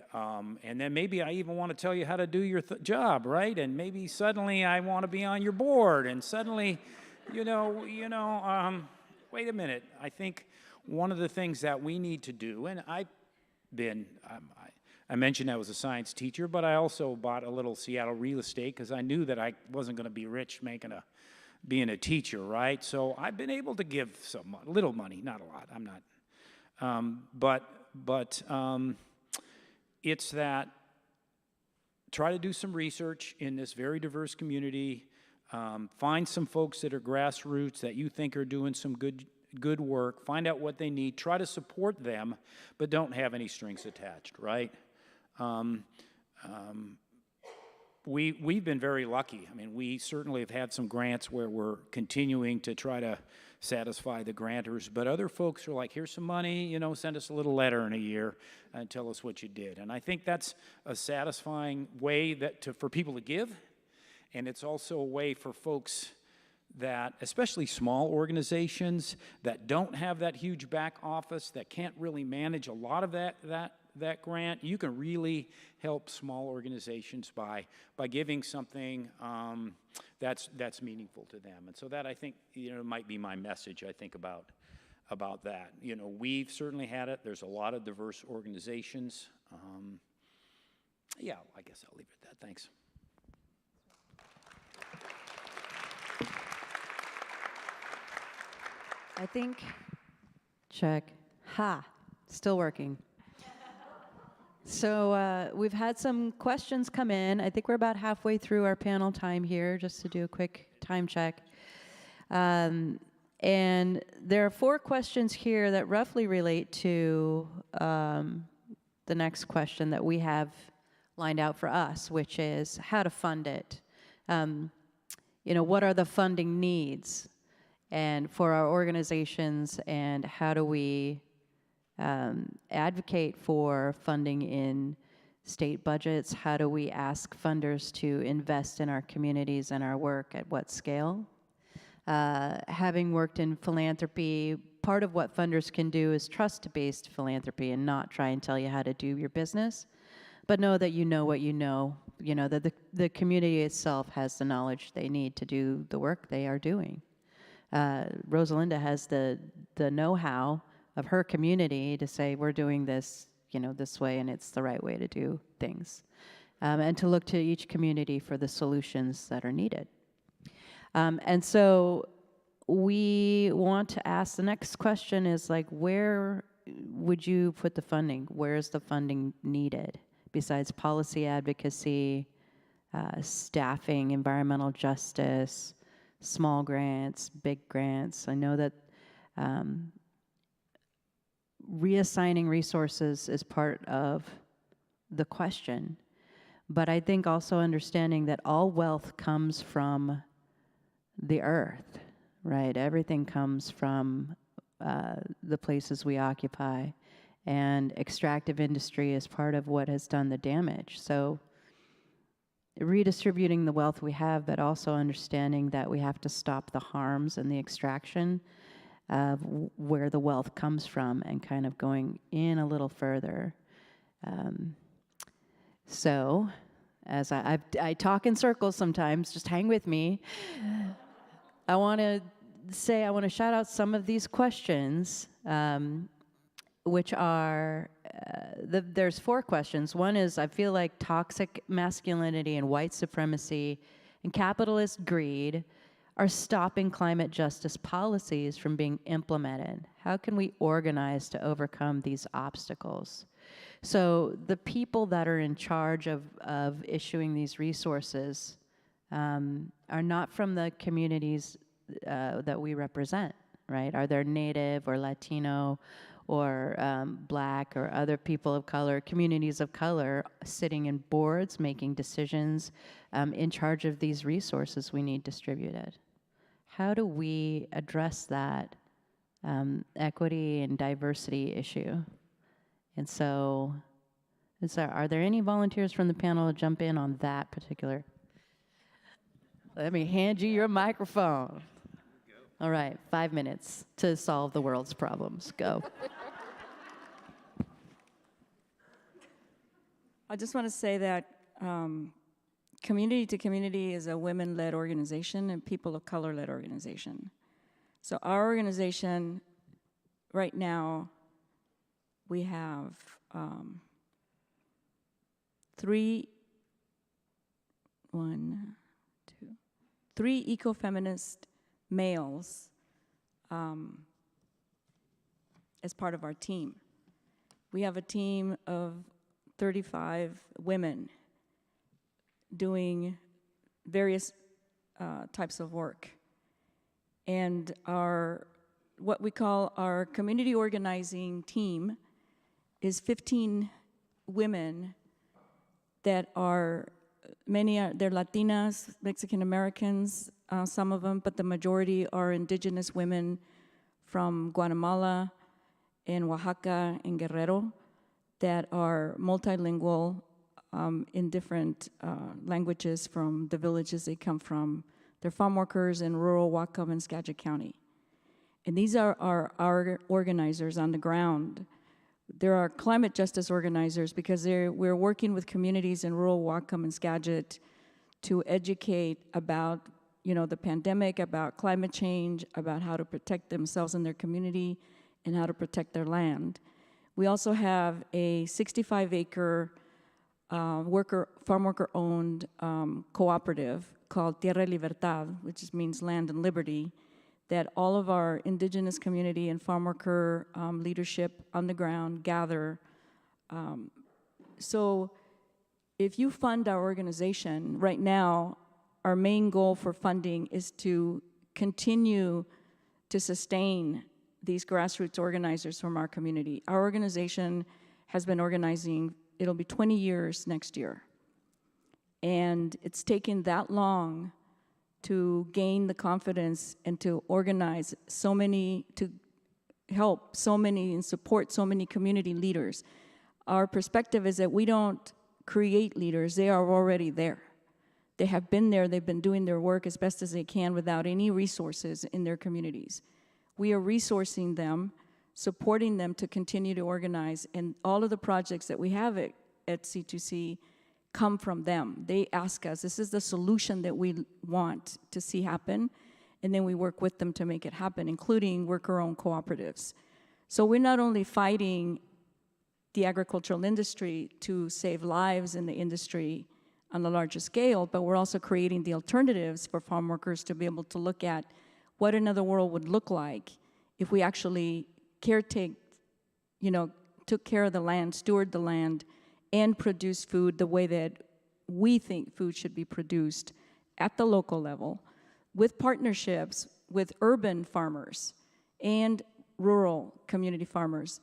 then maybe I even want to tell you how to do your job, right? And maybe suddenly I want to be on your board, and suddenly, wait a minute. I think one of the things that we need to do, and I mentioned I was a science teacher, but I also bought a little Seattle real estate because I knew that I wasn't going to be rich being a teacher, right? So I've been able to give some little money, not a lot. I'm not, but it's that try to do some research in this very diverse community. Find some folks that are grassroots that you think are doing some good work. Find out what they need. Try to support them, but don't have any strings attached, right? We've been very lucky. I mean, we certainly have had some grants where we're continuing to try to satisfy the grantors, but other folks are like, here's some money, send us a little letter in a year and tell us what you did. And I think that's a satisfying way for people to give, and it's also a way for folks that, especially small organizations that don't have that huge back office, that can't really manage a lot of that grant, you can really help small organizations by giving something that's meaningful to them. And so that, I think, might be my message, I think, about that. We've certainly had it. There's a lot of diverse organizations. Yeah, I guess I'll leave it at that. Thanks. I think, check. Still working. So we've had some questions come in. I think we're about halfway through our panel time here, just to do a quick time check. And there are 4 questions here that roughly relate to the next question that we have lined out for us, which is how to fund it. What are the funding needs and for our organizations, and how do we advocate for funding in state budgets? How do we ask funders to invest in our communities and our work at what scale? Having worked in philanthropy, part of what funders can do is trust-based philanthropy and not try and tell you how to do your business, but know that you know what you know that the community itself has the knowledge they need to do the work they are doing. Rosalinda has the know-how of her community to say, we're doing this, this way, and it's the right way to do things. And to look to each community for the solutions that are needed. And so we want to ask, the next question is like, where would you put the funding? Where is the funding needed? Besides policy advocacy, staffing, environmental justice, small grants, big grants. I know that reassigning resources is part of the question, but I think also understanding that all wealth comes from the earth, right? Everything comes from the places we occupy, and extractive industry is part of what has done the damage. So redistributing the wealth we have, but also understanding that we have to stop the harms and the extraction of where the wealth comes from, and kind of going in a little further. So, as I talk in circles sometimes, just hang with me. I want to shout out some of these questions, which are, there's 4 questions. One is, I feel like toxic masculinity and white supremacy and capitalist greed are stopping climate justice policies from being implemented. How can we organize to overcome these obstacles? So the people that are in charge of issuing these resources are not from the communities that we represent, right? Are there Native or Latino or Black or other people of color, communities of color, sitting in boards, making decisions, in charge of these resources we need distributed? How do we address that equity and diversity issue? And so, are there any volunteers from the panel to jump in on that particular? Let me hand you your microphone. All right, 5 minutes to solve the world's problems. Go. I just want to say that Community to Community is a women-led organization and people of color-led organization. So our organization, right now, we have 3 ecofeminist males as part of our team. We have a team of 35 women doing various types of work. And what we call our community organizing team is 15 women that are, they're Latinas, Mexican Americans, some of them, but the majority are indigenous women from Guatemala and Oaxaca and Guerrero that are multilingual in different languages from the villages they come from. They're farm workers in rural Whatcom and Skagit County. And these are our organizers on the ground. There are climate justice organizers because we're working with communities in rural Whatcom and Skagit to educate about the pandemic, about climate change, about how to protect themselves and their community, and how to protect their land. We also have a 65-acre farm worker-owned cooperative called Tierra y Libertad, which means land and liberty, that all of our indigenous community and farm worker leadership on the ground gather. So if you fund our organization, right now, our main goal for funding is to continue to sustain these grassroots organizers from our community. Our organization has been organizing, it'll be 20 years next year. And it's taken that long to gain the confidence and to organize so many, to help so many and support so many community leaders. Our perspective is that we don't create leaders. They are already there. They have been there. They've been doing their work as best as they can without any resources in their communities. We are resourcing them, supporting them to continue to organize, and all of the projects that we have at C2C come from them. They ask us, this is the solution that we want to see happen, and then we work with them to make it happen, including worker-owned cooperatives. So we're not only fighting the agricultural industry to save lives in the industry on a larger scale, but we're also creating the alternatives for farm workers to be able to look at what another world would look like if we actually took care of the land, steward the land, and produce food the way that we think food should be produced at the local level, with partnerships with urban farmers and rural community farmers.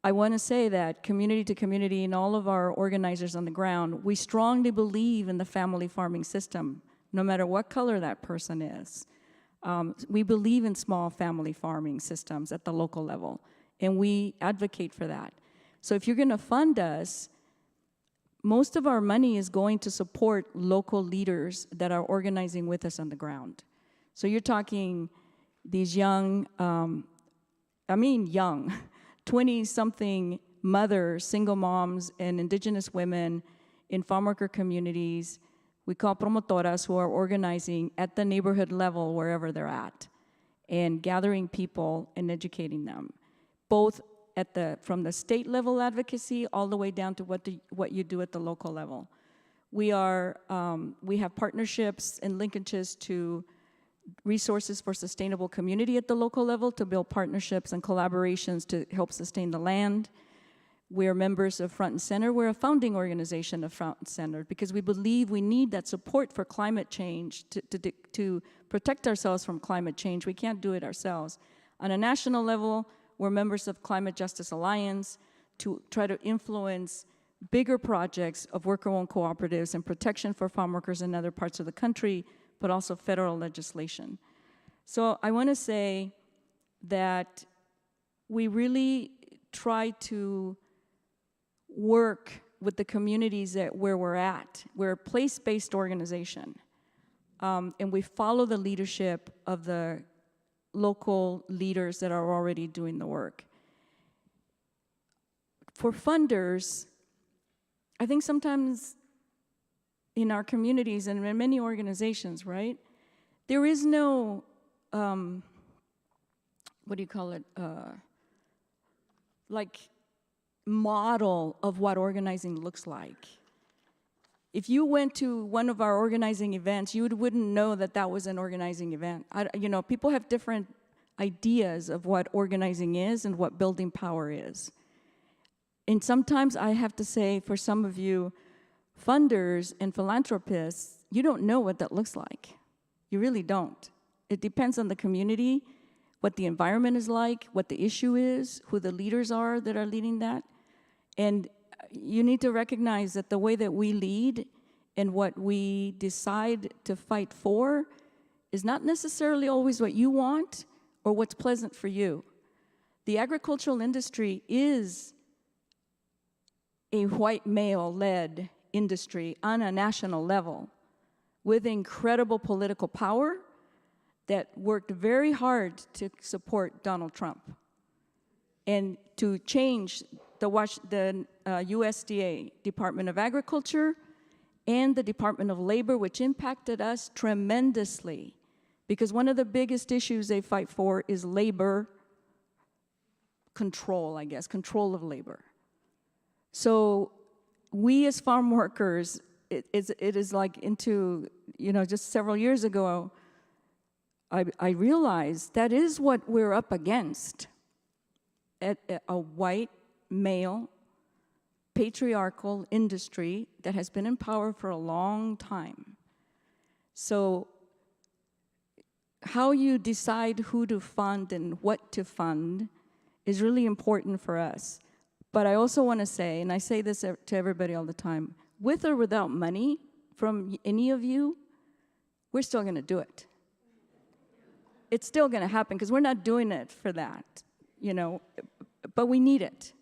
I want to say that community to community and all of our organizers on the ground, we strongly believe in the family farming system, no matter what color that person is. We believe in small family farming systems at the local level, and we advocate for that. So if you're going to fund us, most of our money is going to support local leaders that are organizing with us on the ground. So you're talking these young, young, 20-something mothers, single moms, and indigenous women in farm worker communities. We call promotoras, who are organizing at the neighborhood level wherever they're at and gathering people and educating them, both from the state level advocacy all the way down to what you do at the local level. We have partnerships and linkages to resources for sustainable community at the local level to build partnerships and collaborations to help sustain the land. We're members of Front and Center. We're a founding organization of Front and Center because we believe we need that support for climate change to protect ourselves from climate change. We can't do it ourselves. On a national level, we're members of Climate Justice Alliance to try to influence bigger projects of worker-owned cooperatives and protection for farm workers in other parts of the country, but also federal legislation. So I want to say that we really try to work with the communities where we're at. We're a place-based organization, and we follow the leadership of the local leaders that are already doing the work. For funders, I think sometimes in our communities and in many organizations, right, there is no, model of what organizing looks like. If you went to one of our organizing events, you wouldn't know that was an organizing event. People have different ideas of what organizing is and what building power is. And sometimes I have to say, for some of you funders and philanthropists, you don't know what that looks like. You really don't. It depends on the community, what the environment is like, what the issue is, who the leaders are that are leading that. And you need to recognize that the way that we lead and what we decide to fight for is not necessarily always what you want or what's pleasant for you. The agricultural industry is a white male-led industry on a national level with incredible political power that worked very hard to support Donald Trump and to change the USDA, Department of Agriculture, and the Department of Labor, which impacted us tremendously, because one of the biggest issues they fight for is labor control, control of labor. So we as farm workers, it is like just several years ago, I realized that is what we're up against. A white, male, patriarchal industry that has been in power for a long time. So how you decide who to fund and what to fund is really important for us. But I also want to say, and I say this to everybody all the time, with or without money from any of you, we're still going to do it. It's still going to happen because we're not doing it for that, but we need it.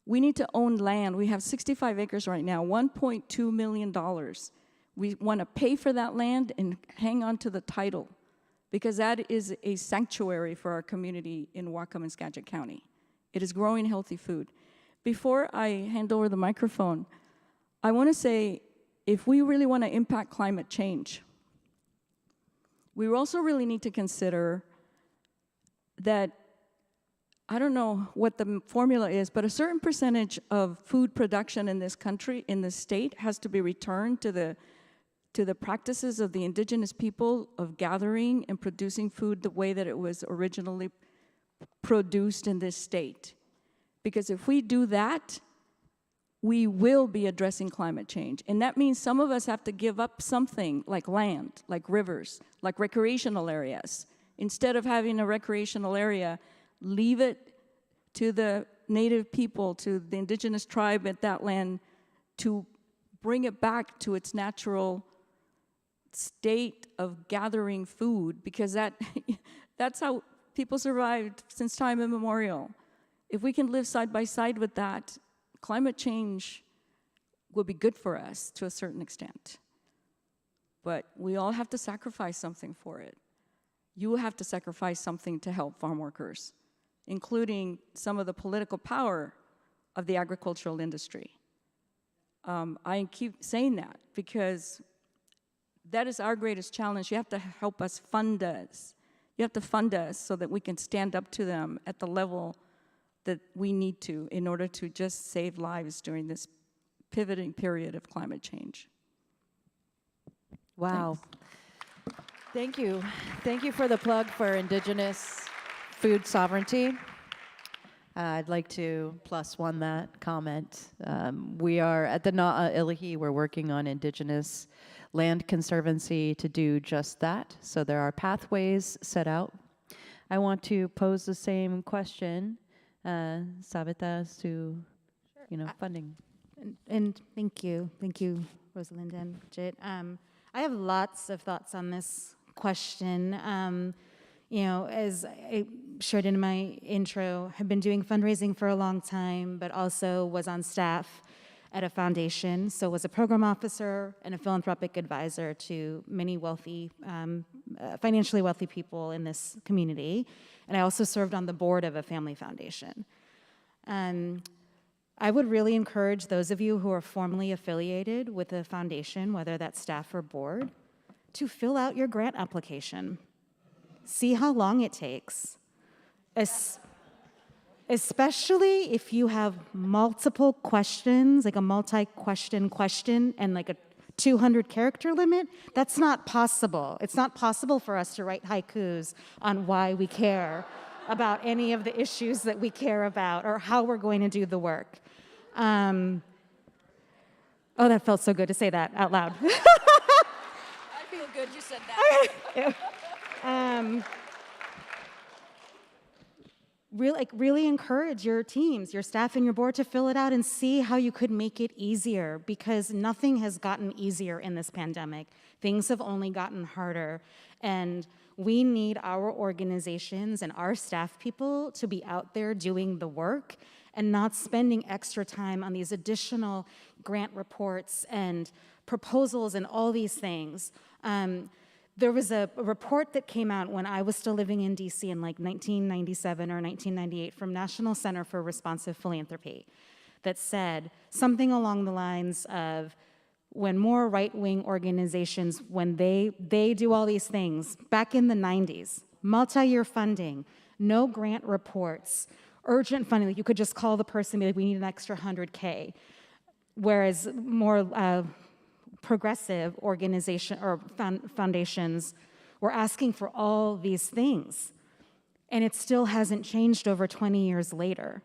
We need to own land. We have 65 acres right now, $1.2 million. We want to pay for that land and hang on to the title, because that is a sanctuary for our community in Whatcom and Skagit County. It is growing healthy food. Before I hand over the microphone, I want to say, if we really want to impact climate change, we also really need to consider that, I don't know what the formula is, but a certain percentage of food production in this country, in this state, has to be returned to the practices of the indigenous people of gathering and producing food the way that it was originally produced in this state. Because if we do that, we will be addressing climate change. And that means some of us have to give up something like land, like rivers, like recreational areas. Instead of having a recreational area, leave it to the native people, to the indigenous tribe at that land, to bring it back to its natural state of gathering food, because that's how people survived since time immemorial. If we can live side by side with that, climate change will be good for us to a certain extent. But we all have to sacrifice something for it. You have to sacrifice something to help farm workers, including some of the political power of the agricultural industry. I keep saying that because that is our greatest challenge. You have to help us fund us. You have to fund us so that we can stand up to them at the level that we need to in order to just save lives during this pivoting period of climate change. Wow. Thank you. Thank you for the plug for Indigenous food sovereignty. I'd like to +1 that comment. We are at the Na'a'ilihi, we're working on Indigenous land conservancy to do just that. So there are pathways set out. I want to pose the same question, Savita, as to funding. And thank you, Rosalinda and Bridget. I have lots of thoughts on this question. As I shared in my intro, have been doing fundraising for a long time, but also was on staff at a foundation, so was a program officer and a philanthropic advisor to many wealthy, financially wealthy people in this community. And I also served on the board of a family foundation. I would really encourage those of you who are formally affiliated with a foundation, whether that's staff or board, to fill out your grant application. See how long it takes. Especially if you have multiple questions, like a multi-question question and like a 200-character limit, that's not possible. It's not possible for us to write haikus on why we care about any of the issues that we care about or how we're going to do the work. Oh, that felt so good to say that out loud. I feel good you said that. Really encourage your teams, your staff and your board to fill it out and see how you could make it easier, because nothing has gotten easier in this pandemic. Things have only gotten harder, and we need our organizations and our staff people to be out there doing the work and not spending extra time on these additional grant reports and proposals and all these things. There was a report that came out when I was still living in DC in like 1997 or 1998 from National Center for Responsive Philanthropy that said something along the lines of, when more right-wing organizations, when they do all these things, back in the 90s, multi-year funding, no grant reports, urgent funding, like you could just call the person and be like, we need an extra 100K, whereas more progressive organization or foundations were asking for all these things, and it still hasn't changed over 20 years later.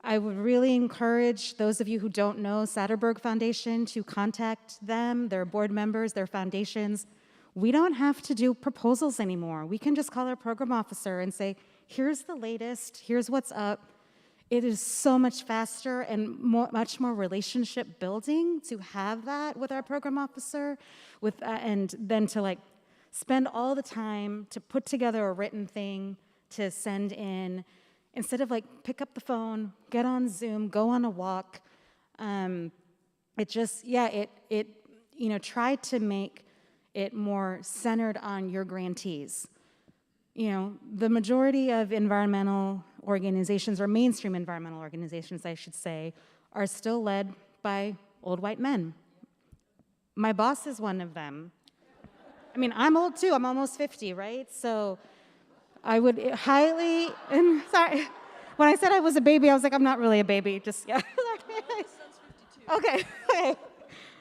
I would really encourage those of you who don't know Satterberg Foundation to contact them, their board members, their foundations. We don't have to do proposals anymore. We can just call our program officer and say, here's the latest, here's what's up. It is so much faster and much more relationship building to have that with our program officer, and then to like spend all the time to put together a written thing to send in Instead of like pick up the phone, get on Zoom, go on a walk, it just, try to make it more centered on your grantees. The majority of environmental organizations, or mainstream environmental organizations, I should say, are still led by old white men. My boss is one of them. I mean, I'm old too, I'm almost 50, right? So I would highly, sorry, when I said I was a baby, I was like, I'm not really a baby, just, yeah. Okay.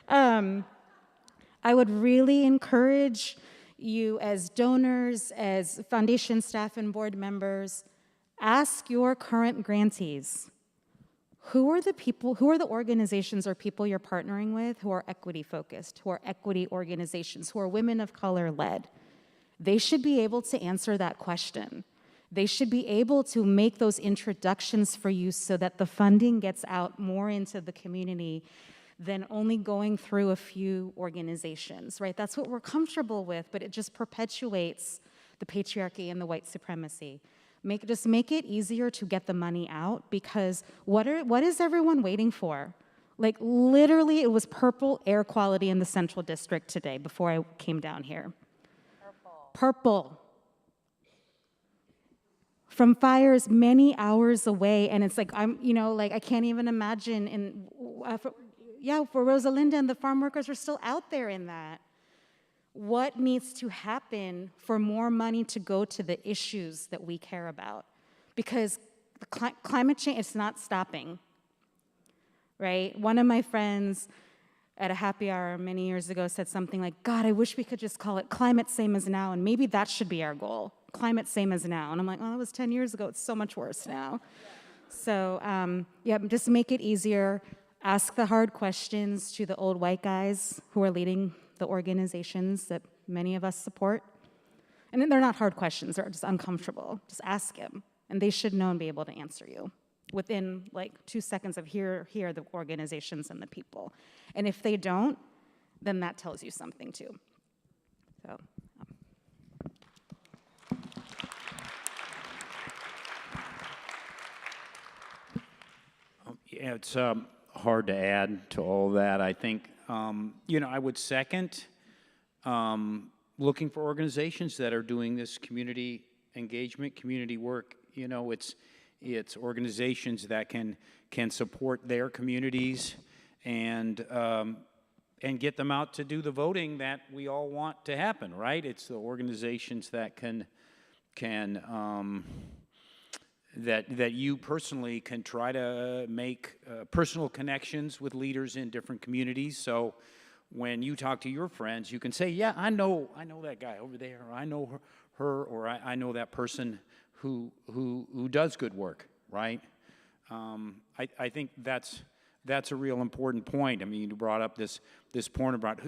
I would really encourage you as donors, as foundation staff and board members, ask your current grantees, who are the organizations or people you're partnering with who are equity focused, who are equity organizations, who are women of color led? They should be able to answer that question. They should be able to make those introductions for you so that the funding gets out more into the community than only going through a few organizations, right? That's what we're comfortable with, but it just perpetuates the patriarchy and the white supremacy. Just make it easier to get the money out, because what is everyone waiting for? Like literally, it was purple air quality in the Central District today before I came down here. Purple. From fires many hours away, and it's like, I can't even imagine for Rosalinda, and the farm workers are still out there in that. What needs to happen for more money to go to the issues that we care about? Because climate change, it's not stopping, right? One of my friends at a happy hour many years ago said something like, God, I wish we could just call it climate same as now, and maybe that should be our goal, climate same as now. And I'm like, oh, that was 10 years ago, it's so much worse now. So just make it easier. Ask the hard questions to the old white guys who are leading the organizations that many of us support. And they're not hard questions, they're just uncomfortable. Just ask them, and they should know and be able to answer you within like 2 seconds of here are the organizations and the people. And if they don't, then that tells you something too. So. Yeah, it's hard to add to all that. I think, I would second looking for organizations that are doing this community engagement, community work. It's organizations that can support their communities and get them out to do the voting that we all want to happen, right? It's the organizations that that you personally can try to make personal connections with leaders in different communities. So when you talk to your friends, you can say, yeah, I know that guy over there, or I know her, or I know that person who does good work, right? I think that's a real important point. I mean, you brought up this point about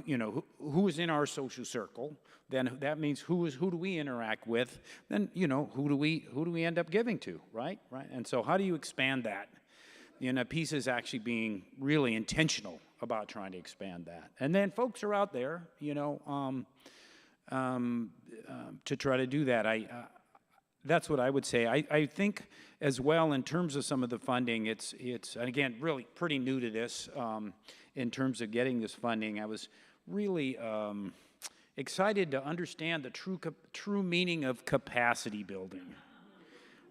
who is in our social circle. Then that means who do we interact with? Then who do we end up giving to, right? And so how do you expand that? Peace is actually being really intentional about trying to expand that. And then folks are out there, to try to do that. That's what I would say. I think as well, in terms of some of the funding, it's and again, really pretty new to this in terms of getting this funding. I was really excited to understand the true meaning of capacity building,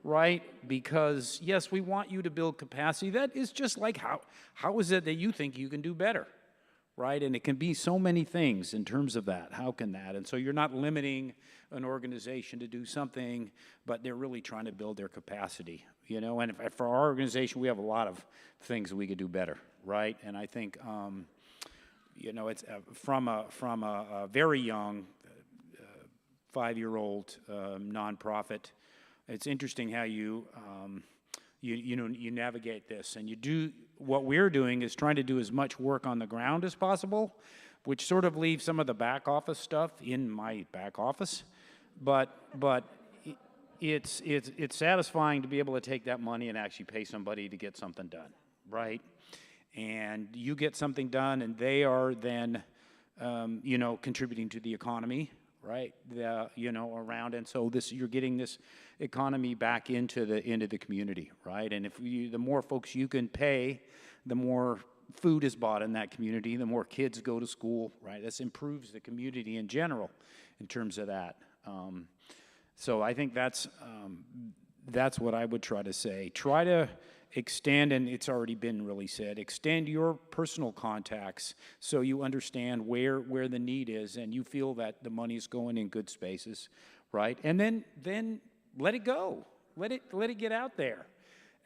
right? Because yes, we want you to build capacity. That is just like how is it that you think you can do better, right? And it can be so many things in terms of that. How can that? And so you're not limiting an organization to do something, but they're really trying to build their capacity, And for our organization, we have a lot of things we could do better, right? And I think, it's from a very young 5-year-old nonprofit. It's interesting how you navigate this, and you do. What we're doing is trying to do as much work on the ground as possible, which sort of leaves some of the back office stuff in my back office, but it's satisfying to be able to take that money and actually pay somebody to get something done, right? And you get something done, and they are then, contributing to the economy, right? Around, and so you're getting this economy back into the community, right? And the more folks you can pay, the more food is bought in that community, the more kids go to school, right? This improves the community in general in terms of that. So I think that's what I would try to say. Try to extend, and it's already been really said, extend your personal contacts so you understand where the need is and you feel that the money's going in good spaces, right? And then let it go. Let it get out there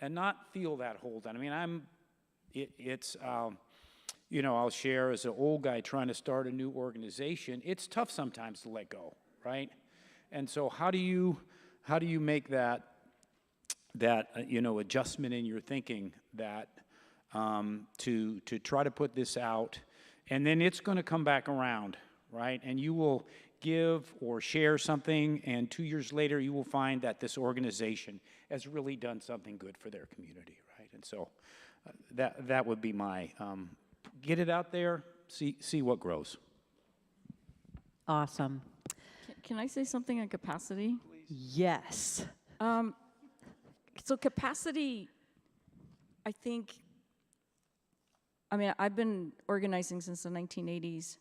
and not feel that hold on. I mean, I'll share as an old guy trying to start a new organization, it's tough sometimes to let go, right? And so how do you make that adjustment in your thinking that to try to put this out, and then it's going to come back around, right? And you will give or share something, and 2 years later you will find that this organization has really done something good for their community, right? And so that would be my get it out there, see what grows. Awesome. Can I say something on capacity? Yes. So capacity, I think, I've been organizing since the 1980s,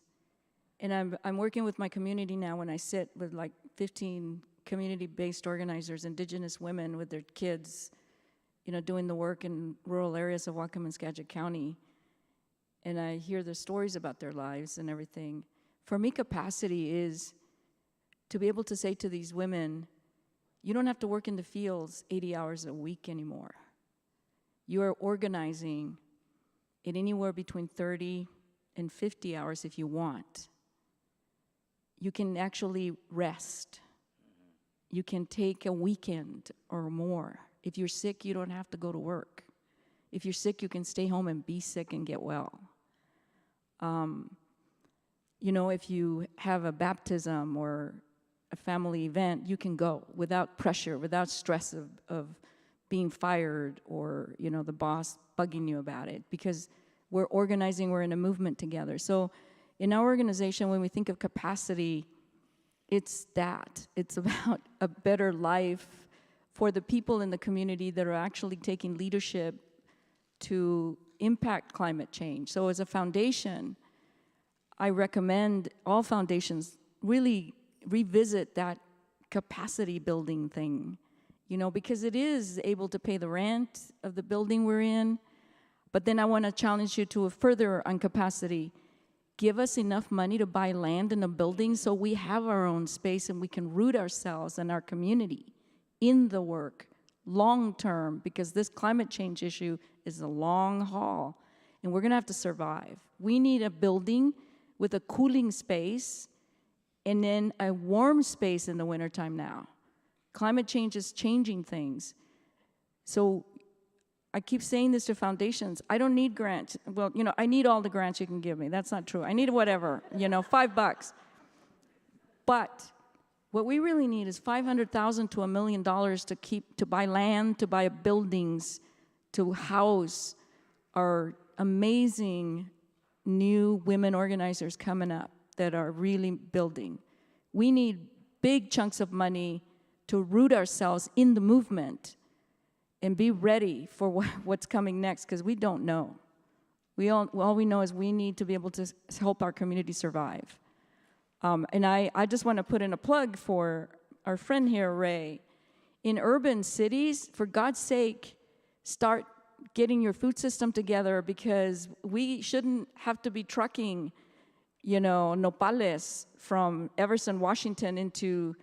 and I'm working with my community now when I sit with like 15 community-based organizers, indigenous women with their kids, doing the work in rural areas of Whatcom and Skagit County, and I hear the stories about their lives and everything. For me, capacity is to be able to say to these women, you don't have to work in the fields 80 hours a week anymore. You are organizing in anywhere between 30 and 50 hours if you want. You can actually rest. You can take a weekend or more. If you're sick, you don't have to go to work. If you're sick, you can stay home and be sick and get well. If you have a baptism or a family event, you can go without pressure, without stress of being fired or, the boss bugging you about it, because we're organizing, we're in a movement together. So in our organization, when we think of capacity, it's that. It's about a better life for the people in the community that are actually taking leadership to impact climate change. So as a foundation, I recommend all foundations really revisit that capacity building thing, because it is able to pay the rent of the building we're in. But then I want to challenge you to a further on capacity. Give us enough money to buy land in a building so we have our own space and we can root ourselves and our community in the work long term, because this climate change issue is a long haul and we're going to have to survive. We need a building with a cooling space and then a warm space in the wintertime now. Climate change is changing things. So I keep saying this to foundations. I don't need grants. Well, I need all the grants you can give me. That's not true. I need whatever, $5. But what we really need is $500,000 to $1 million to buy land, to buy buildings, to house our amazing new women organizers coming up that are really building. We need big chunks of money to root ourselves in the movement and be ready for what's coming next, because we don't know. All we know is we need to be able to help our community survive. And I just want to put in a plug for our friend here, Ray. In urban cities, for God's sake, start getting your food system together, because we shouldn't have to be trucking, nopales from Everson, Washington into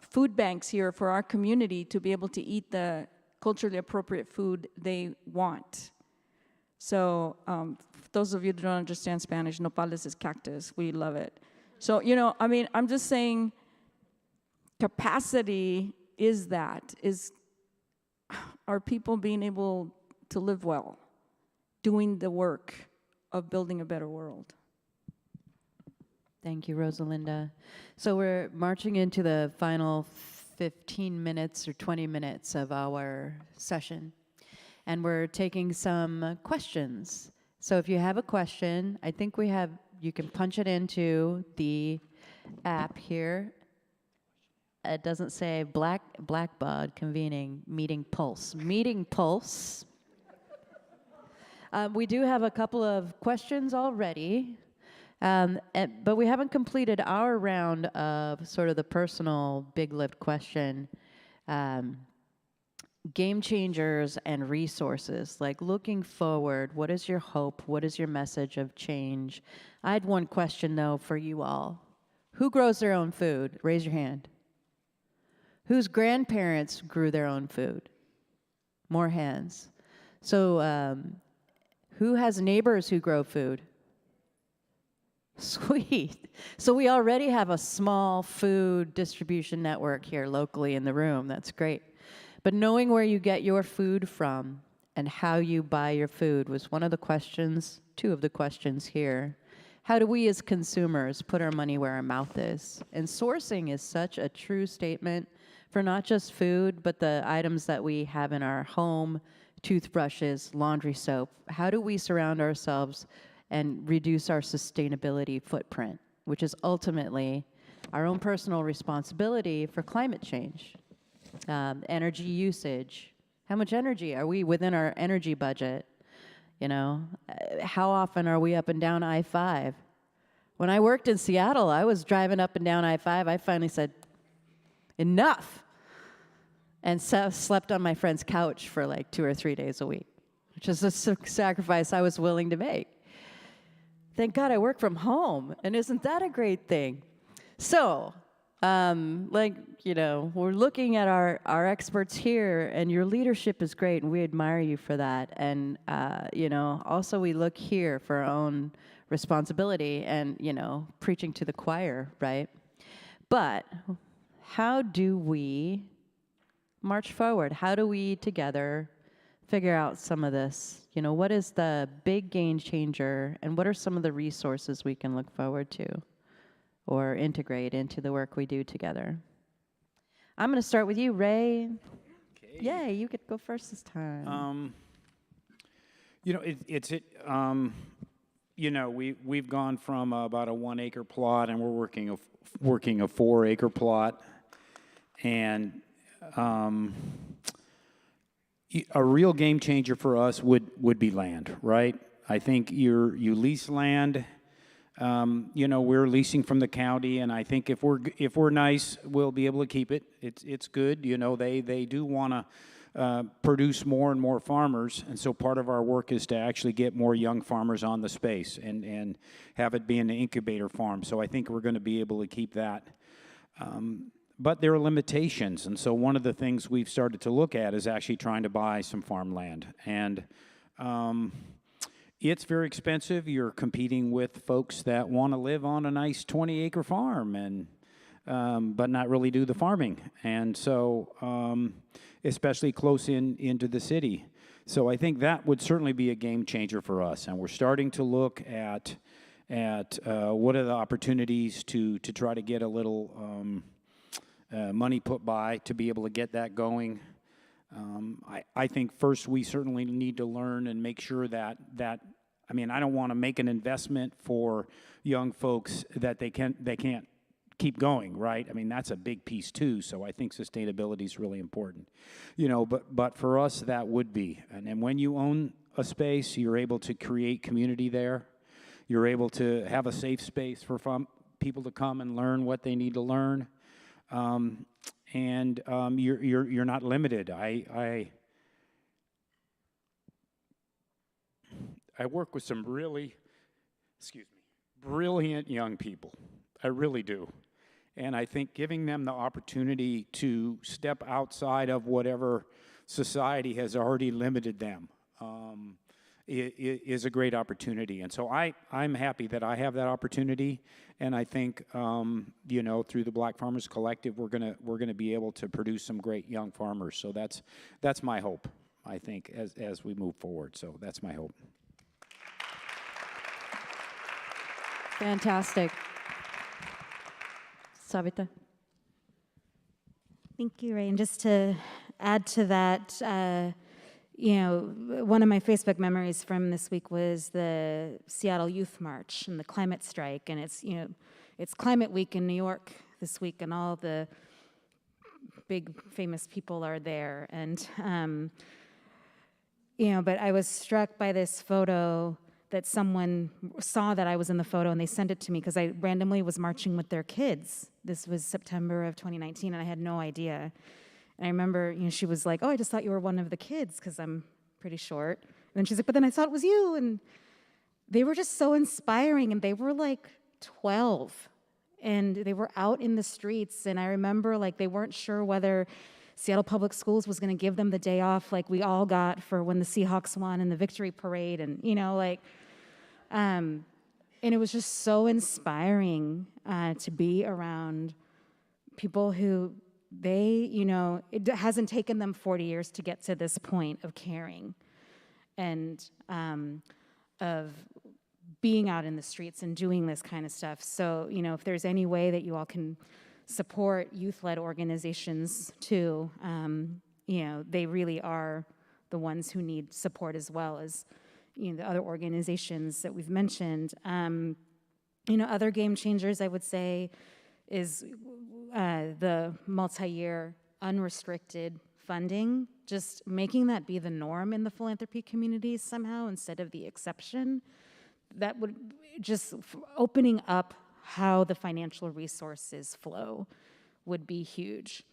food banks here for our community to be able to eat the culturally appropriate food they want. So for those of you that don't understand Spanish, nopales is cactus. We love it. So, I'm just saying capacity is are people being able to live well, doing the work of building a better world. Thank you, Rosalinda. So we're marching into the final 15 minutes or 20 minutes of our session, and we're taking some questions. So if you have a question, I think you can punch it into the app here. It doesn't say Blackbud convening meeting pulse. Meeting pulse. We do have a couple of questions already, but we haven't completed our round of sort of the personal big lift question. Game changers and resources, like looking forward, what is your hope? What is your message of change? I had one question though for you all. Who grows their own food? Raise your hand. Whose grandparents grew their own food? More hands. So who has neighbors who grow food? Sweet. So we already have a small food distribution network here locally in the room. That's great. But knowing where you get your food from and how you buy your food was one of the questions, two of the questions here. How do we as consumers put our money where our mouth is? And sourcing is such a true statement for not just food, but the items that we have in our home, toothbrushes, laundry soap. How do we surround ourselves and reduce our sustainability footprint, which is ultimately our own personal responsibility for climate change? Energy usage. How much energy are we within our energy budget? You know, how often are we up and down I-5? When I worked in Seattle, I was driving up and down I-5. I finally said, enough. And slept on my friend's couch for like 2 or 3 days a week, which is a sacrifice I was willing to make. Thank God I work from home, and isn't that a great thing? So, we're looking at our experts here, and your leadership is great, and we admire you for that. And, also we look here for our own responsibility and, preaching to the choir, right? But how do we march forward? How do we together figure out some of this? What is the big game changer, and what are some of the resources we can look forward to or integrate into the work we do together? I'm going to start with you, Ray. Okay. Yay, you get to go first this time. We've gone from about a 1 acre plot, and we're working a 4 acre plot, and a real game changer for us would be land, right? I think you lease land. We're leasing from the county, and I think if we're nice, we'll be able to keep it. It's good. They do want to produce more and more farmers, and so part of our work is to actually get more young farmers on the space and have it be an incubator farm. So I think we're going to be able to keep that. But there are limitations, and so one of the things we've started to look at is actually trying to buy some farmland. And it's very expensive. You're competing with folks that want to live on a nice 20-acre farm, and but not really do the farming. And so, especially close into the city. So I think that would certainly be a game changer for us. And we're starting to look at what are the opportunities to try to get a little money put by to be able to get that going. I think first we certainly need to learn and make sure that I don't want to make an investment for young folks that they can't keep going, right? I mean, that's a big piece too. So I think sustainability is really important, but for us that would be. And when you own a space, you're able to create community there. You're able to have a safe space for people to come and learn what they need to learn. You're not limited. I work with some really, brilliant young people. I really do. And I think giving them the opportunity to step outside of whatever society has already limited them is a great opportunity. And so I'm happy that I have that opportunity. And I think, through the Black Farmers Collective, we're gonna be able to produce some great young farmers. So that's my hope, I think, as we move forward. So that's my hope. Fantastic. Savita. Thank you, Ray. And just to add to that, one of my Facebook memories from this week was the Seattle Youth March and the climate strike. And it's, it's Climate Week in New York this week, and all the big famous people are there. And, but I was struck by this photo that someone saw that I was in the photo, and they sent it to me because I randomly was marching with their kids. This was September of 2019, and I had no idea. And I remember, she was like, "Oh, I just thought you were one of the kids because I'm pretty short." And then she's like, "But then I thought it was you." And they were just so inspiring, and they were like 12, and they were out in the streets. And I remember they weren't sure whether Seattle Public Schools was going to give them the day off like we all got for when the Seahawks won in the victory parade, and and it was just so inspiring to be around people who it hasn't taken them 40 years to get to this point of caring and of being out in the streets and doing this kind of stuff. So, if there's any way that you all can support youth-led organizations too, they really are the ones who need support as well as, the other organizations that we've mentioned. Other game changers, I would say, is the multi-year unrestricted funding, just making that be the norm in the philanthropy communities somehow instead of the exception. That would just opening up how the financial resources flow would be huge.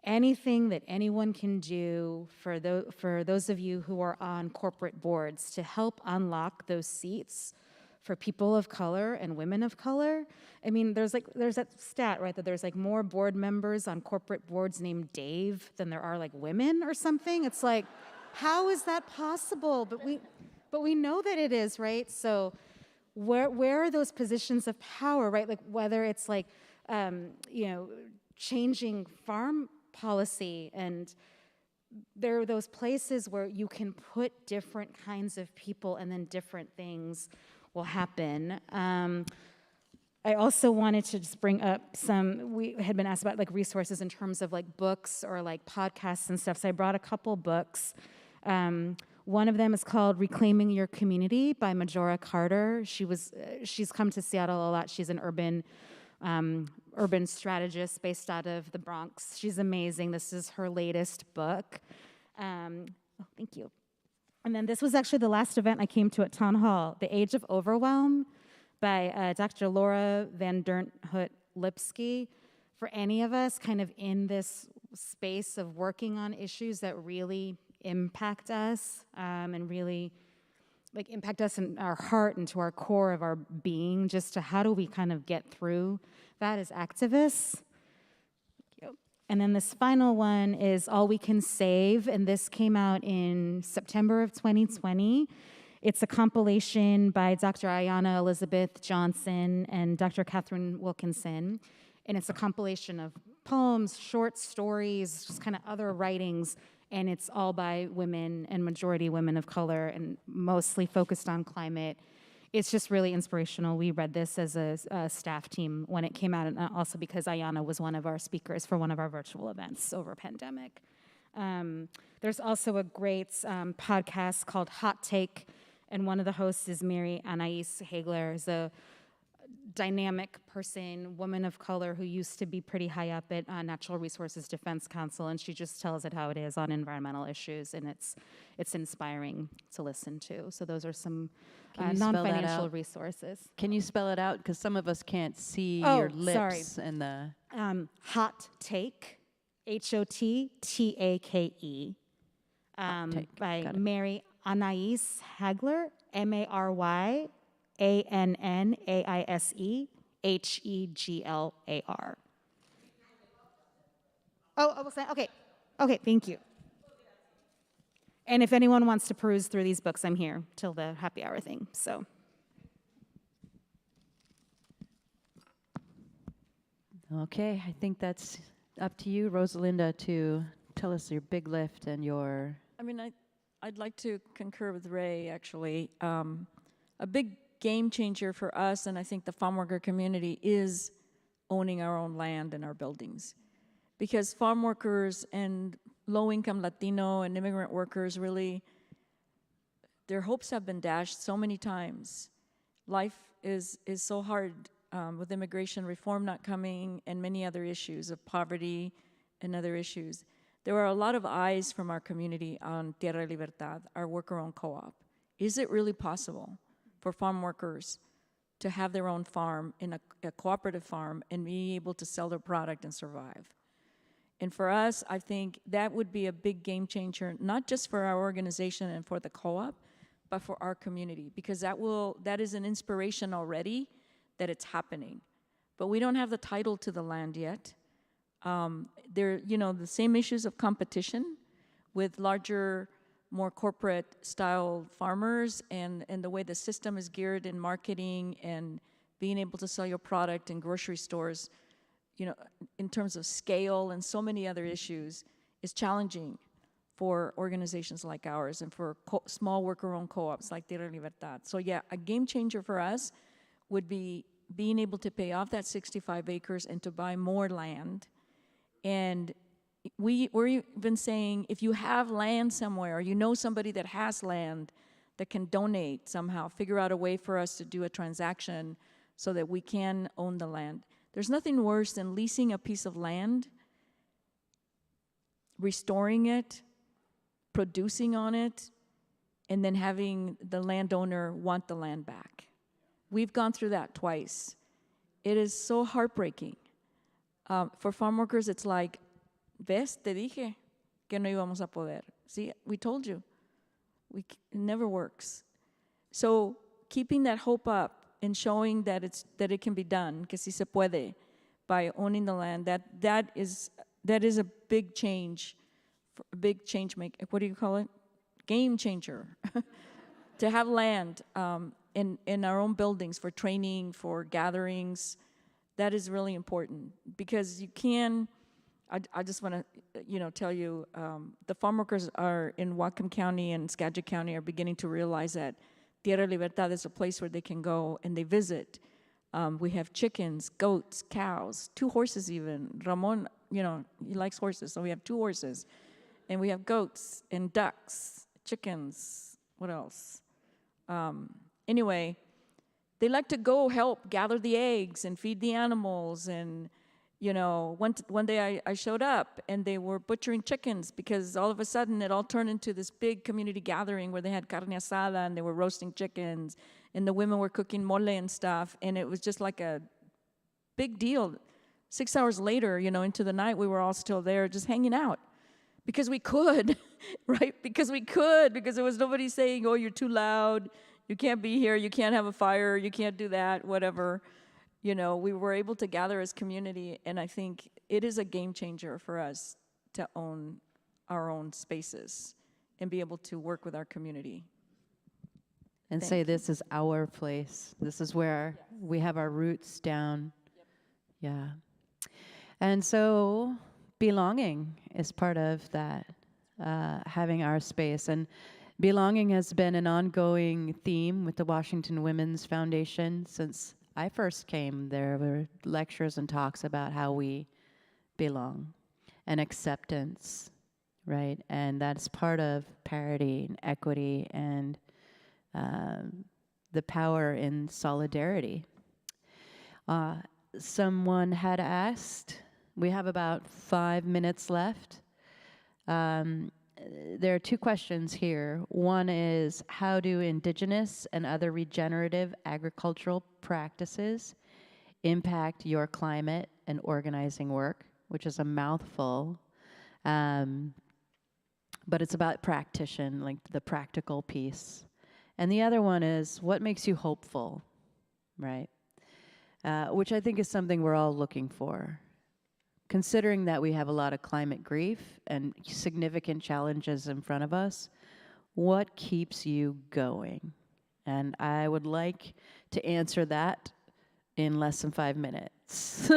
Anything that anyone can do for those of you who are on corporate boards to help unlock those seats for people of color and women of color. I mean, there's that stat, right, that there's more board members on corporate boards named Dave than there are women or something. It's how is that possible? But we know that it is, right? So where are those positions of power, right? Whether it's changing farm policy, and there are those places where you can put different kinds of people and then different things will happen. I also wanted to just bring up we had been asked about resources in terms of books or podcasts and stuff. So I brought a couple books. One of them is called Reclaiming Your Community by Majora Carter. She's come to Seattle a lot. She's an urban strategist based out of the Bronx. She's amazing. This is her latest book. Thank you. And then this was actually the last event I came to at Town Hall, The Age of Overwhelm by Dr. Laura Van Dernhout Lipsky. For any of us kind of in this space of working on issues that really impact us and really impact us in our heart and to our core of our being, just to how do we kind of get through that as activists. And then this final one is All We Can Save, and this came out in September of 2020. It's a compilation by Dr. Ayanna Elizabeth Johnson and Dr. Catherine Wilkinson, and it's a compilation of poems, short stories, just kind of other writings, and it's all by women and majority women of color and mostly focused on climate. It's just really inspirational. We read this as a staff team when it came out, and also because Ayanna was one of our speakers for one of our virtual events over pandemic. There's also a great podcast called Hot Take, and one of the hosts is Mary Anais Hagler, is a dynamic person, woman of color who used to be pretty high up at Natural Resources Defense Council, and she just tells it how it is on environmental issues, and it's inspiring to listen to. So those are some non-financial resources. Can you spell it out? Because some of us can't see your lips. Sorry. And the Hot Take, HOTTAKE, by Mary Anais Hagler, MaryAnnaise Heglar. Oh, I will say, okay, thank you. And if anyone wants to peruse through these books, I'm here till the happy hour thing, so. Okay, I think that's up to you, Rosalinda, to tell us your big lift and your... I mean, I'd like to concur with Ray, actually. A big game changer for us, and I think the farm worker community, is owning our own land and our buildings. Because farm workers and low-income Latino and immigrant workers really, their hopes have been dashed so many times. Life is so hard with immigration reform not coming and many other issues of poverty and other issues, there are a lot of eyes from our community on Tierra Libertad, our worker-owned co-op. Is it really possible for farm workers to have their own farm in a cooperative farm and be able to sell their product and survive? And for us, I think that would be a big game changer, not just for our organization and for the co-op, but for our community, because that is an inspiration already that it's happening. But we don't have the title to the land yet. The same issues of competition with larger, more corporate style farmers and the way the system is geared in marketing and being able to sell your product in grocery stores, in terms of scale and so many other issues, is challenging for organizations like ours and for small worker-owned co-ops like Tierra Libertad. So yeah, a game changer for us would be being able to pay off that 65 acres and to buy more land. And we're even saying, if you have land somewhere, or you know somebody that has land that can donate somehow, figure out a way for us to do a transaction so that we can own the land. There's nothing worse than leasing a piece of land, restoring it, producing on it, and then having the landowner want the land back. We've gone through that twice. It is so heartbreaking. For farm workers, it's like, ¿ves? Te dije que no íbamos a poder. See, we told you. It never works. So keeping that hope up and showing that it can be done, que si se puede, by owning the land, that is a big change, what do you call it? Game changer. To have land in our own buildings for training, for gatherings, that is really important, because you can. I just want to, tell you, the farm workers are in Whatcom County and Skagit County are beginning to realize that Tierra Libertad is a place where they can go and they visit. We have chickens, goats, cows, 2 horses even. Ramon, he likes horses, so we have 2 horses. And we have goats and ducks, chickens, what else? Anyway, they like to go help gather the eggs and feed the animals. And, one day I showed up and they were butchering chickens because all of a sudden it all turned into this big community gathering where they had carne asada and they were roasting chickens and the women were cooking mole and stuff. And it was just like a big deal. 6 hours later, into the night, we were all still there just hanging out. Because we could, right? Because there was nobody saying, oh, you're too loud, you can't be here, you can't have a fire, you can't do that, whatever. We were able to gather as community, and I think it is a game changer for us to own our own spaces and be able to work with our community. And say this is our place. This is where we have our roots down. Yep. Yeah. And so belonging is part of that, having our space. And belonging has been an ongoing theme with the Washington Women's Foundation since I first came. There were lectures and talks about how we belong and acceptance, right? And that's part of parity and equity and the power in solidarity. Someone had asked, we have about 5 minutes left. There are 2 questions here. One is, how do indigenous and other regenerative agricultural practices impact your climate and organizing work? Which is a mouthful, but it's about practitioner, like the practical piece. And the other one is, what makes you hopeful, right? Which I think is something we're all looking for. Considering that we have a lot of climate grief and significant challenges in front of us, what keeps you going? And I would like to answer that in less than 5 minutes.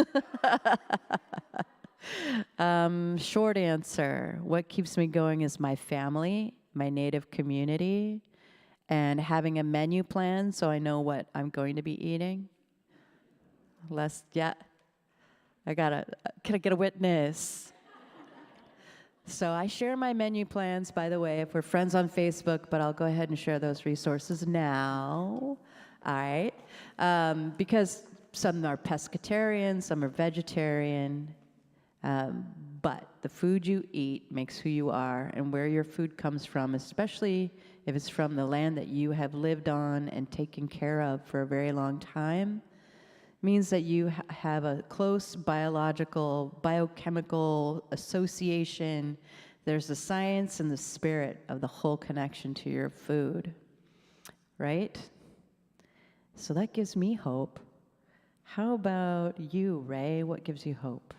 Short answer, what keeps me going is my family, my native community, and having a menu plan so I know what I'm going to be eating. Can I get a witness? So I share my menu plans, by the way, if we're friends on Facebook, but I'll go ahead and share those resources now. All right. Because some are pescatarian, some are vegetarian, but the food you eat makes who you are, and where your food comes from, especially if it's from the land that you have lived on and taken care of for a very long time, means that you have a close biological, biochemical association. There's the science and the spirit of the whole connection to your food, right? So that gives me hope. How about you, Ray? What gives you hope?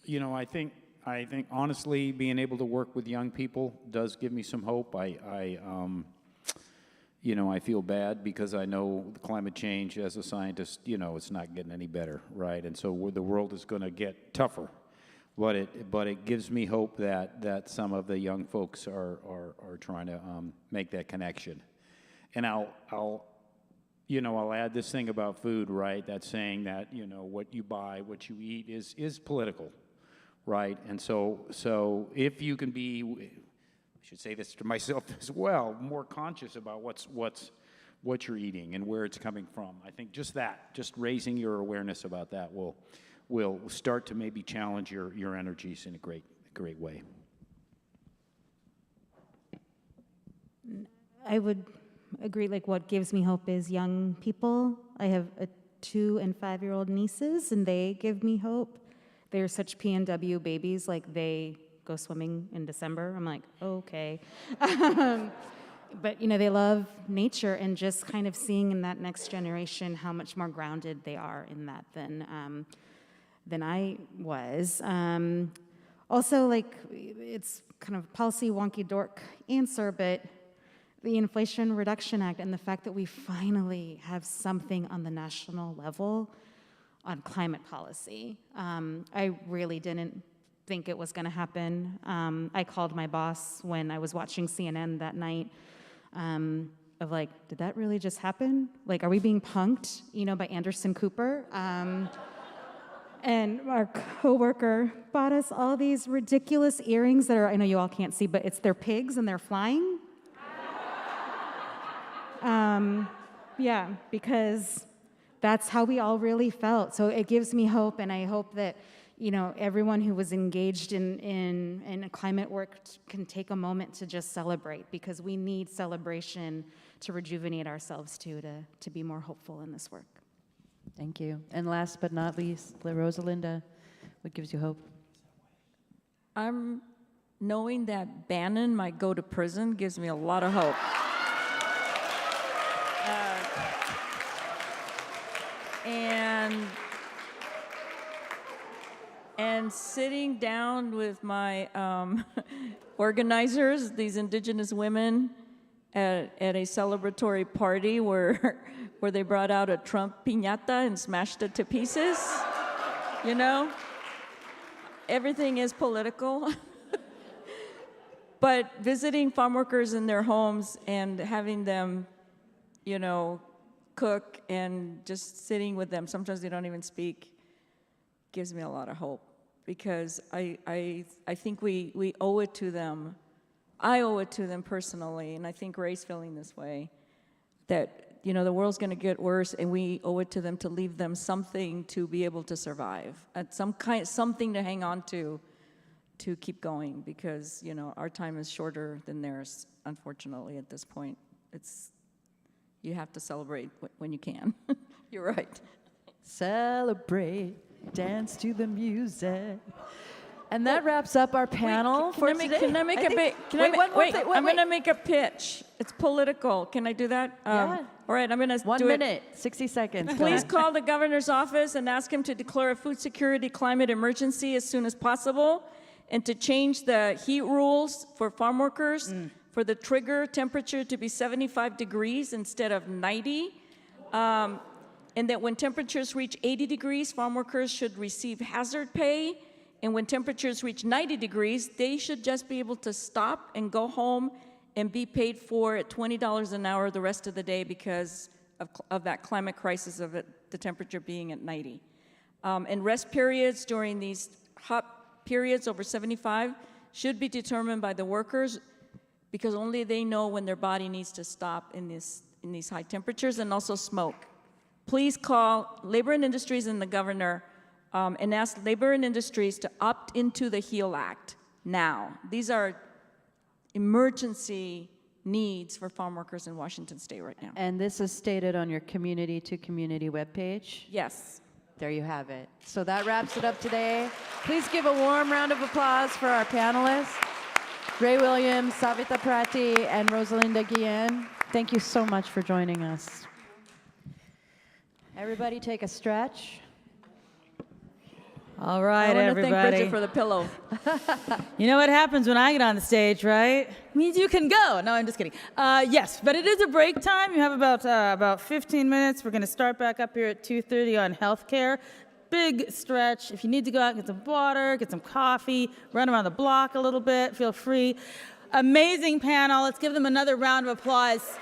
You know, I think honestly, being able to work with young people does give me some hope. You know, I feel bad because I know the climate change as a scientist, you know, it's not getting any better, right? And so the world is going to get tougher. But it gives me hope that some of the young folks are trying to make that connection. And I'll add this thing about food, right? That saying that, you know, what you buy, what you eat is political, right? And so if you can be, I should say this to myself as well, more conscious about what you're eating and where it's coming from. I think just raising your awareness about that will start to maybe challenge your energies in a great way. I would agree, like what gives me hope is young people. I have 2 and 5-year-old nieces, and they give me hope. They're such PNW babies, like they go swimming in December. I'm like, okay. But, you know, they love nature, and just kind of seeing in that next generation how much more grounded they are in that than I was. Also, like, it's kind of policy wonky dork answer, but the Inflation Reduction Act and the fact that we finally have something on the national level on climate policy. I really didn't think it was going to happen. I called my boss when I was watching CNN that night of like, did that really just happen? Like, are we being punked, you know, by Anderson Cooper? And our coworker bought us all these ridiculous earrings that are, I know you all can't see, but they're pigs and they're flying. Yeah, because that's how we all really felt. So it gives me hope, and I hope that, you know, everyone who was engaged in climate work can take a moment to just celebrate, because we need celebration to rejuvenate ourselves too, to be more hopeful in this work. Thank you. And last but not least, Rosalinda, what gives you hope? I'm knowing that Bannon might go to prison gives me a lot of hope. And sitting down with my organizers, these indigenous women, at a celebratory party where they brought out a Trump piñata and smashed it to pieces. You know, everything is political. But visiting farm workers in their homes and having them, you know, cook and just sitting with them, sometimes they don't even speak, gives me a lot of hope, because I think we owe it to them. I owe it to them personally, and I think Ray's feeling this way, that, you know, the world's going to get worse, and we owe it to them to leave them something to be able to survive, something to hang on to keep going, because, you know, our time is shorter than theirs, unfortunately, at this point. You have to celebrate when you can. You're right. Celebrate, dance to the music. And that wraps up our panel for today. Can I make a bit? I'm going to make a pitch. It's political. Can I do that? Yeah. All right, I'm going to do 1 minute, 60 seconds. Please call the governor's office and ask him to declare a food security climate emergency as soon as possible, and to change the heat rules for farm workers, for the trigger temperature to be 75 degrees instead of 90. And that when temperatures reach 80 degrees, farm workers should receive hazard pay. And when temperatures reach 90 degrees, they should just be able to stop and go home and be paid for at $20 an hour the rest of the day, because of that climate crisis of the temperature being at 90. And rest periods during these hot periods over 75 should be determined by the workers, because only they know when their body needs to stop in this these high temperatures and also smoke. Please call Labor and Industries and the governor and ask Labor and Industries to opt into the HEAL Act now. These are emergency needs for farm workers in Washington State right now. And this is stated on your community to community webpage. Yes. There you have it. So that wraps it up today. Please give a warm round of applause for our panelists, Ray Williams, Savita Prati, and Rosalinda Guillen. Thank you so much for joining us. Everybody take a stretch. All right, I want to thank everybody. Bridget for the pillow. You know what happens when I get on the stage, right? Means you can go. No, I'm just kidding. Yes, but it is a break time. You have about 15 minutes. We're going to start back up here at 2:30 on healthcare. Big stretch. If you need to go out and get some water, get some coffee, run around the block a little bit, feel free. Amazing panel. Let's give them another round of applause.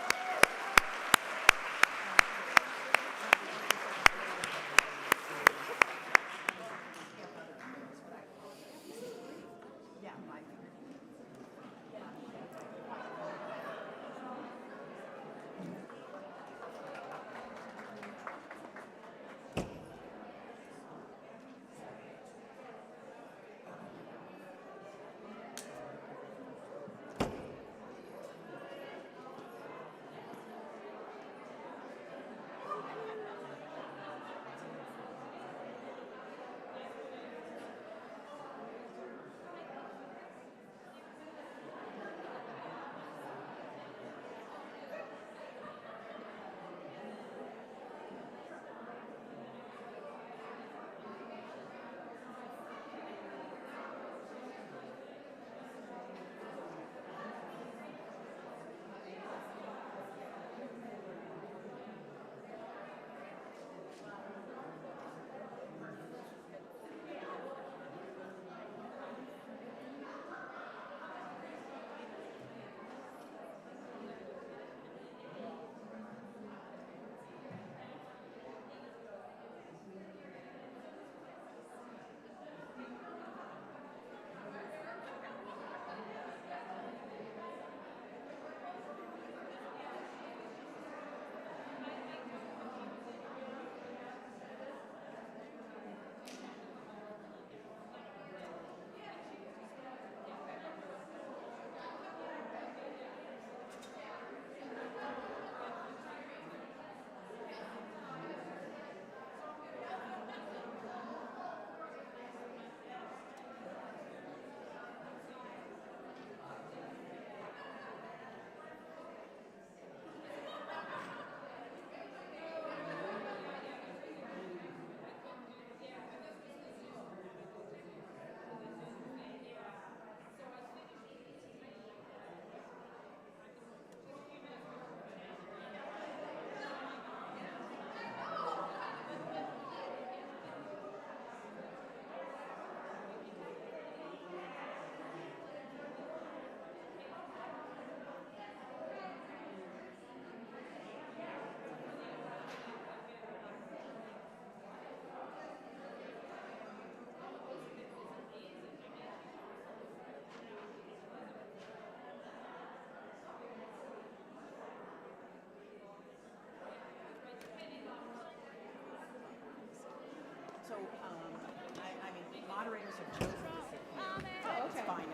Moderators have chosen to sit here. Oh, okay. It's fine.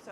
So,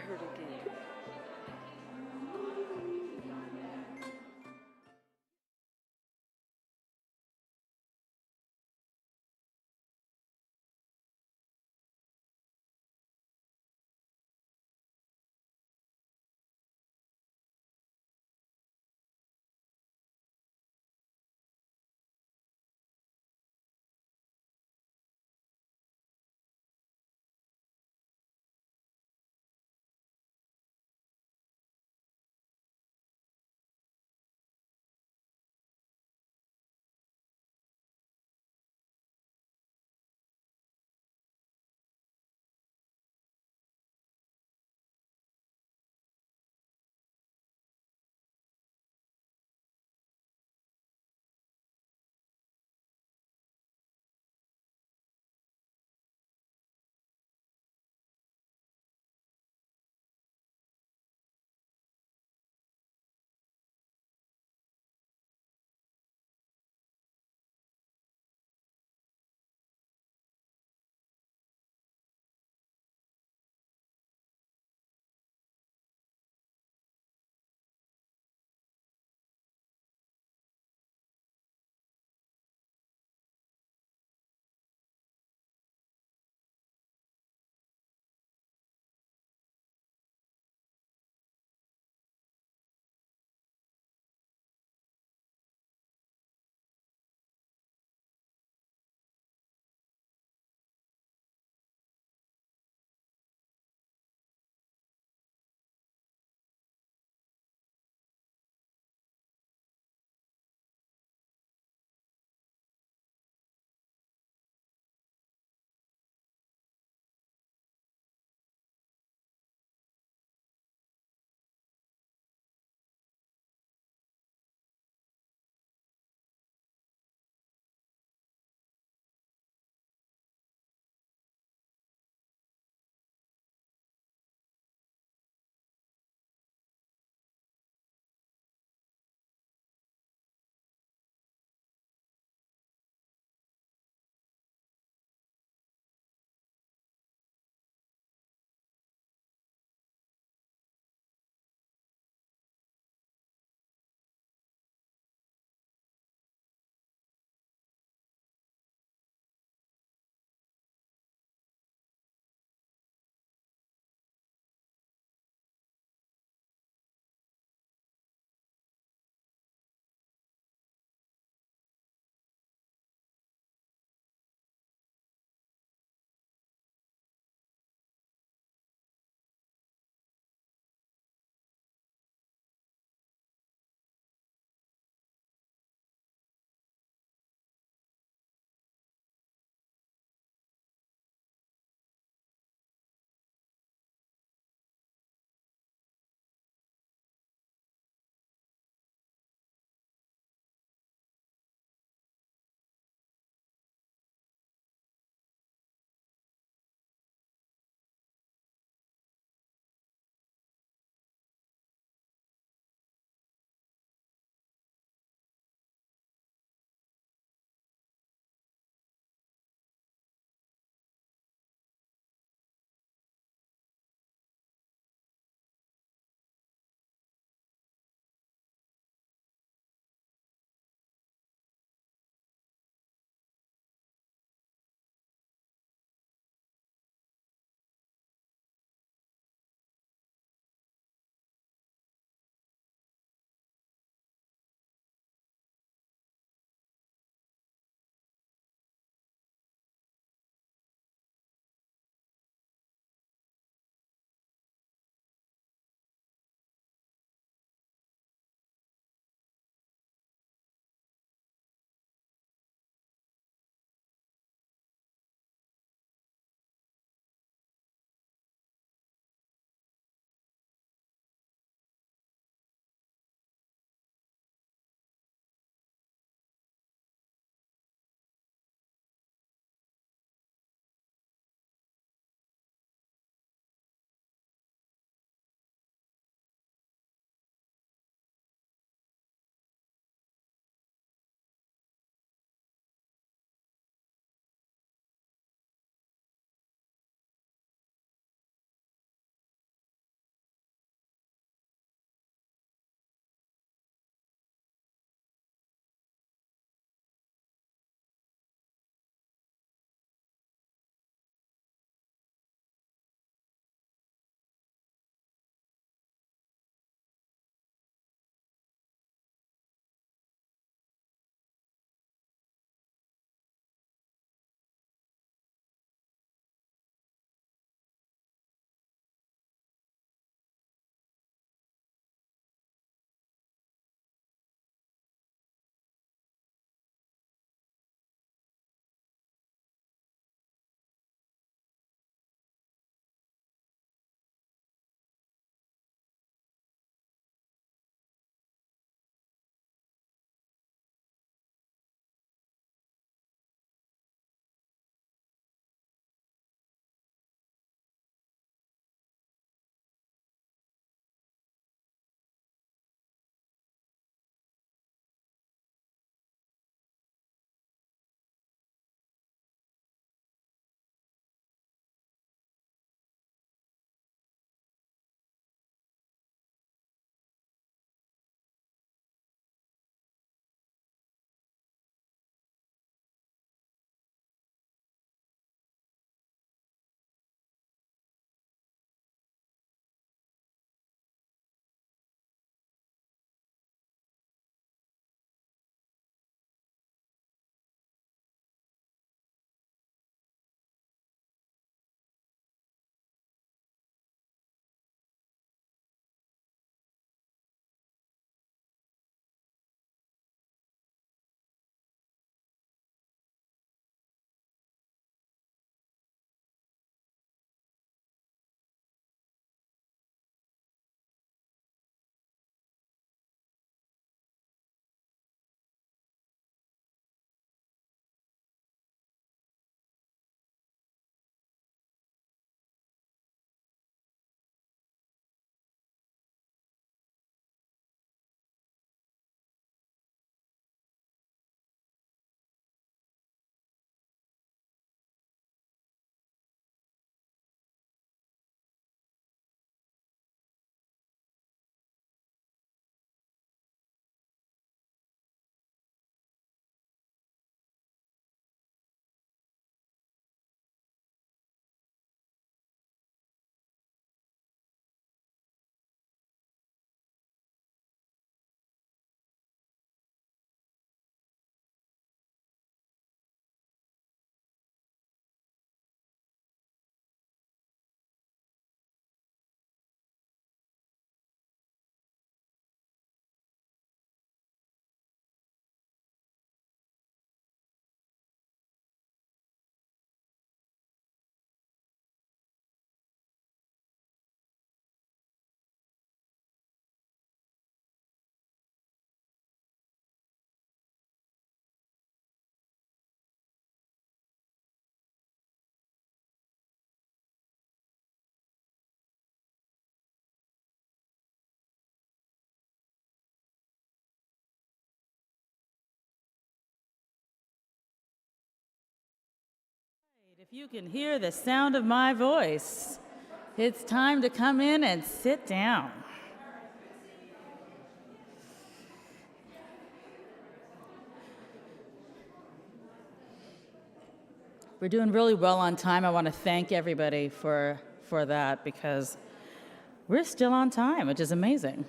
heard again. If you can hear the sound of my voice, it's time to come in and sit down. We're doing really well on time. I want to thank everybody for that because we're still on time, which is amazing.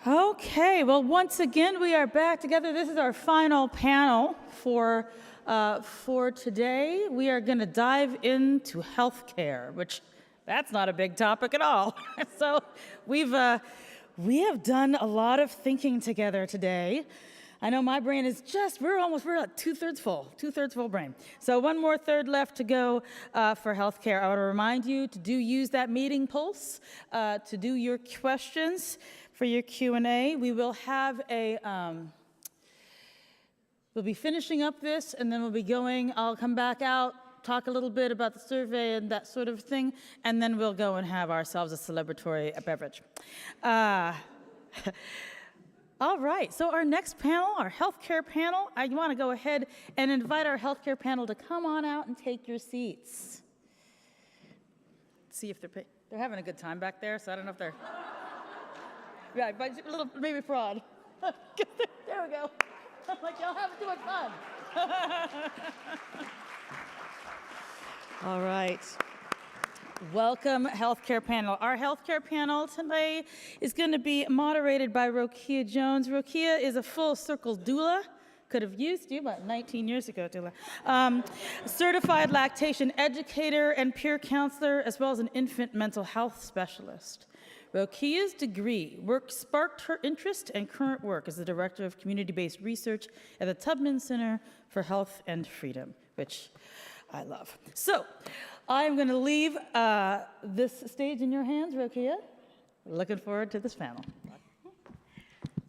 Okay, well, once again, we are back together. This is our final panel for today. We are going to dive into healthcare, which that's not a big topic at all. So we have done a lot of thinking together today. I know my brain is we're at two-thirds full brain. So one more third left to go for healthcare. I want to remind you to use that meeting pulse to do your questions for your Q&A. We will have we'll be finishing up this, and then we'll be going, I'll come back out, talk a little bit about the survey and that sort of thing, and then we'll go and have ourselves a celebratory beverage. All right, so our next panel, our healthcare panel, I want to go ahead and invite our healthcare panel to come on out and take your seats. See if they're having a good time back there, so I don't know if they're... Yeah, but a little, maybe fraud. There we go. I'm like, y'all having too much fun. All right. Welcome, healthcare panel. Our healthcare panel today is going to be moderated by Rokia Jones. Rokia is a full circle doula. Could have used you about 19 years ago, doula. Certified lactation educator and peer counselor, as well as an infant mental health specialist. Rokia's degree sparked her interest and current work as the Director of Community-Based Research at the Tubman Center for Health and Freedom, which I love. So I'm going to leave this stage in your hands, Rokia. Looking forward to this panel.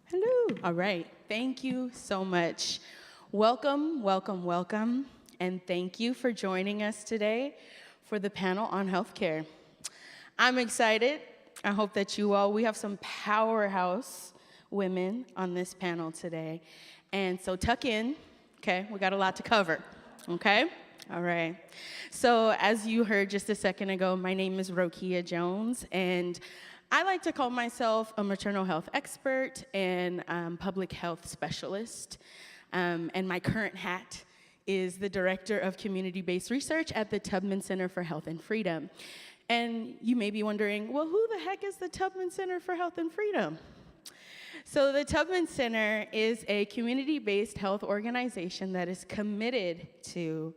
Hello. All right. Thank you so much. Welcome, welcome, welcome, and thank you for joining us today for the panel on healthcare. I'm excited. I hope that we have some powerhouse women on this panel today. And so tuck in, okay? We got a lot to cover, okay? All right. So as you heard just a second ago, my name is Rokia Jones, and I like to call myself a maternal health expert and public health specialist. And my current hat is the Director of Community-Based Research at the Tubman Center for Health and Freedom. And you may be wondering, well, who the heck is the Tubman Center for Health and Freedom? So the Tubman Center is a community-based health organization that is committed to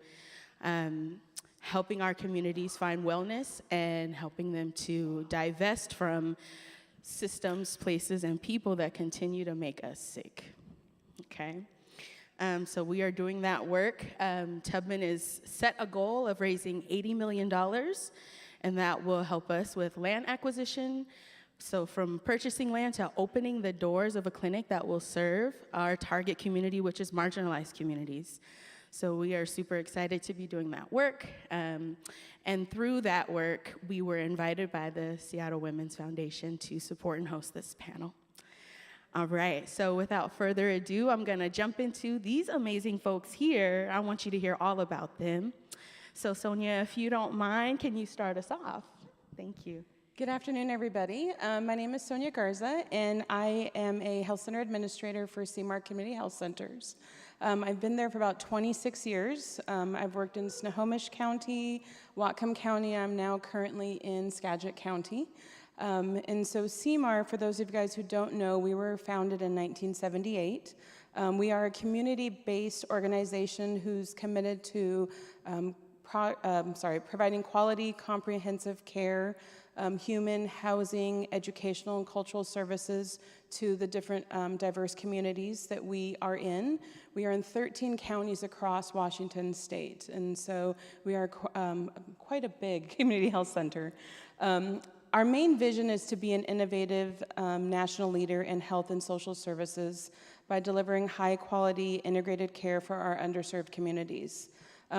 helping our communities find wellness and helping them to divest from systems, places, and people that continue to make us sick, okay? So we are doing that work. Tubman has set a goal of raising $80 million, and that will help us with land acquisition. So from purchasing land to opening the doors of a clinic that will serve our target community, which is marginalized communities. So we are super excited to be doing that work. And through that work, we were invited by the Seattle Women's Foundation to support and host this panel. All right, so without further ado, I'm gonna jump into these amazing folks here. I want you to hear all about them. So Sonia, if you don't mind, can you start us off? Thank you. Good afternoon, everybody. My name is Sonia Garza, and I am a health center administrator for Seymour Community Health Centers. I've been there for about 26 years. I've worked in Snohomish County, Whatcom County. I'm now currently in Skagit County. And so Seymour, for those of you guys who don't know, we were founded in 1978. We are a community-based organization who's committed to providing quality, comprehensive care, human, housing, educational, and cultural services to the different diverse communities that we are in. We are in 13 counties across Washington state, and so we are quite a big community health center. Our main vision is to be an innovative national leader in health and social services by delivering high-quality integrated care for our underserved communities.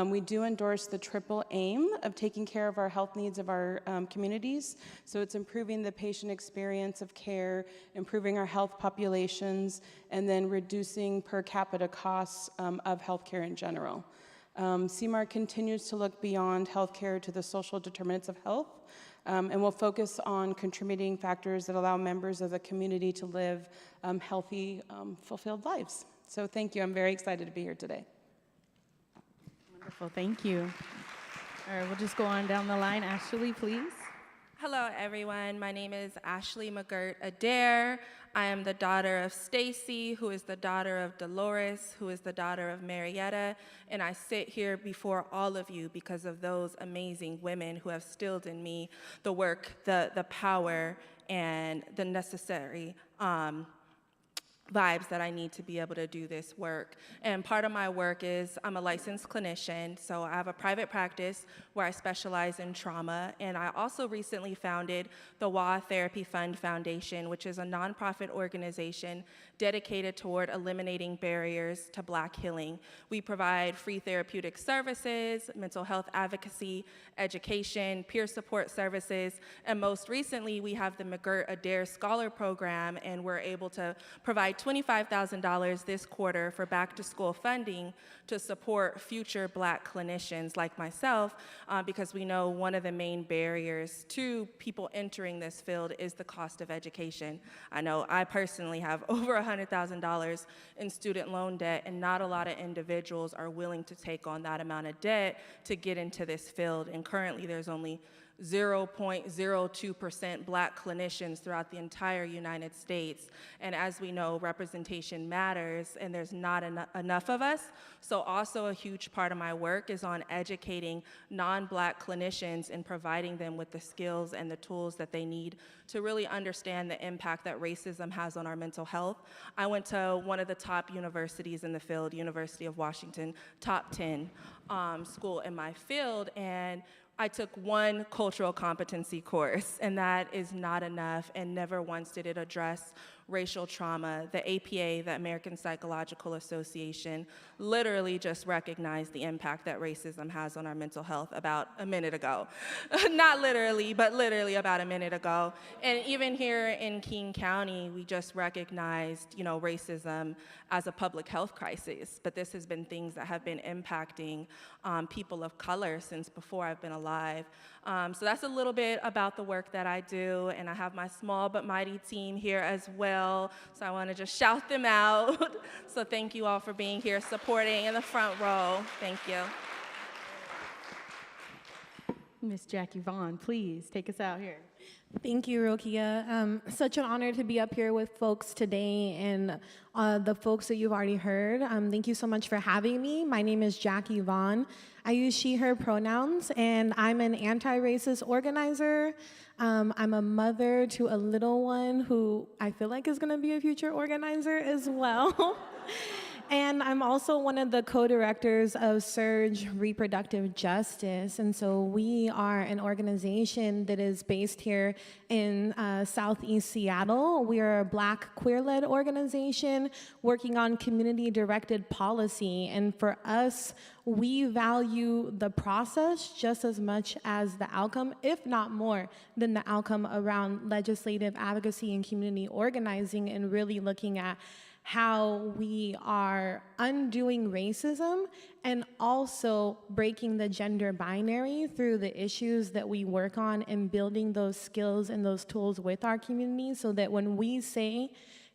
We do endorse the triple aim of taking care of our health needs of our communities. So it's improving the patient experience of care, improving our health populations, and then reducing per capita costs of healthcare in general. CMAR continues to look beyond healthcare to the social determinants of health, and will focus on contributing factors that allow members of the community to live healthy, fulfilled lives. So thank you. I'm very excited to be here today. Wonderful, thank you. All right, we'll just go on down the line. Ashley, please. Hello, everyone. My name is Ashley McGirt Adair. I am the daughter of Stacy, who is the daughter of Dolores, who is the daughter of Marietta, and I sit here before all of you because of those amazing women who have instilled in me the work, the power, and the necessary vibes that I need to be able to do this work. And part of my work is I'm a licensed clinician, so I have a private practice where I specialize in trauma, and I also recently founded the WA Therapy Fund Foundation, which is a nonprofit organization dedicated toward eliminating barriers to Black healing. We provide free therapeutic services, mental health advocacy, education, peer support services, and most recently we have the McGirt Adair Scholar Program, and we're able to provide $25,000 this quarter for back-to-school funding to support future Black clinicians like myself, because we know one of the main barriers to people entering this field is the cost of education. I know I personally have over $100,000 in student loan debt, and not a lot of individuals are willing to take on that amount of debt to get into this field, and currently there's only 0.02% Black clinicians throughout the entire United States. And as we know, representation matters, and there's not enough of us. So also a huge part of my work is on educating non-Black clinicians and providing them with the skills and the tools that they need to really understand the impact that racism has on our mental health. I went to one of the top universities in the field, University of Washington, top 10 school in my field, and I took one cultural competency course, and that is not enough, and never once did it address racial trauma. The APA, the American Psychological Association, literally just recognized the impact that racism has on our mental health about a minute ago. Not literally, but literally about a minute ago. And even here in King County, we just recognized, racism as a public health crisis, but this has been things that have been impacting people of color since before I've been alive. So that's a little bit about the work that I do, and I have my small but mighty team here as well, so I want to just shout them out. So thank you all for being here, supporting in the front row. Thank you. Miss Jackie Vaughn, please take us out here. Thank you, Rokia. Such an honor to be up here with folks today, and the folks that you've already heard. Thank you so much for having me. My name is Jackie Vaughn. I use she, her pronouns, and I'm an anti-racist organizer. I'm a mother to a little one who I feel like is going to be a future organizer as well. And I'm also one of the co-directors of Surge Reproductive Justice. And so we are an organization that is based here in Southeast Seattle. We are a Black queer-led organization working on community-directed policy. And for us, we value the process just as much as the outcome, if not more than the outcome around legislative advocacy and community organizing, and really looking at how we are undoing racism and also breaking the gender binary through the issues that we work on, and building those skills and those tools with our community, so that when we say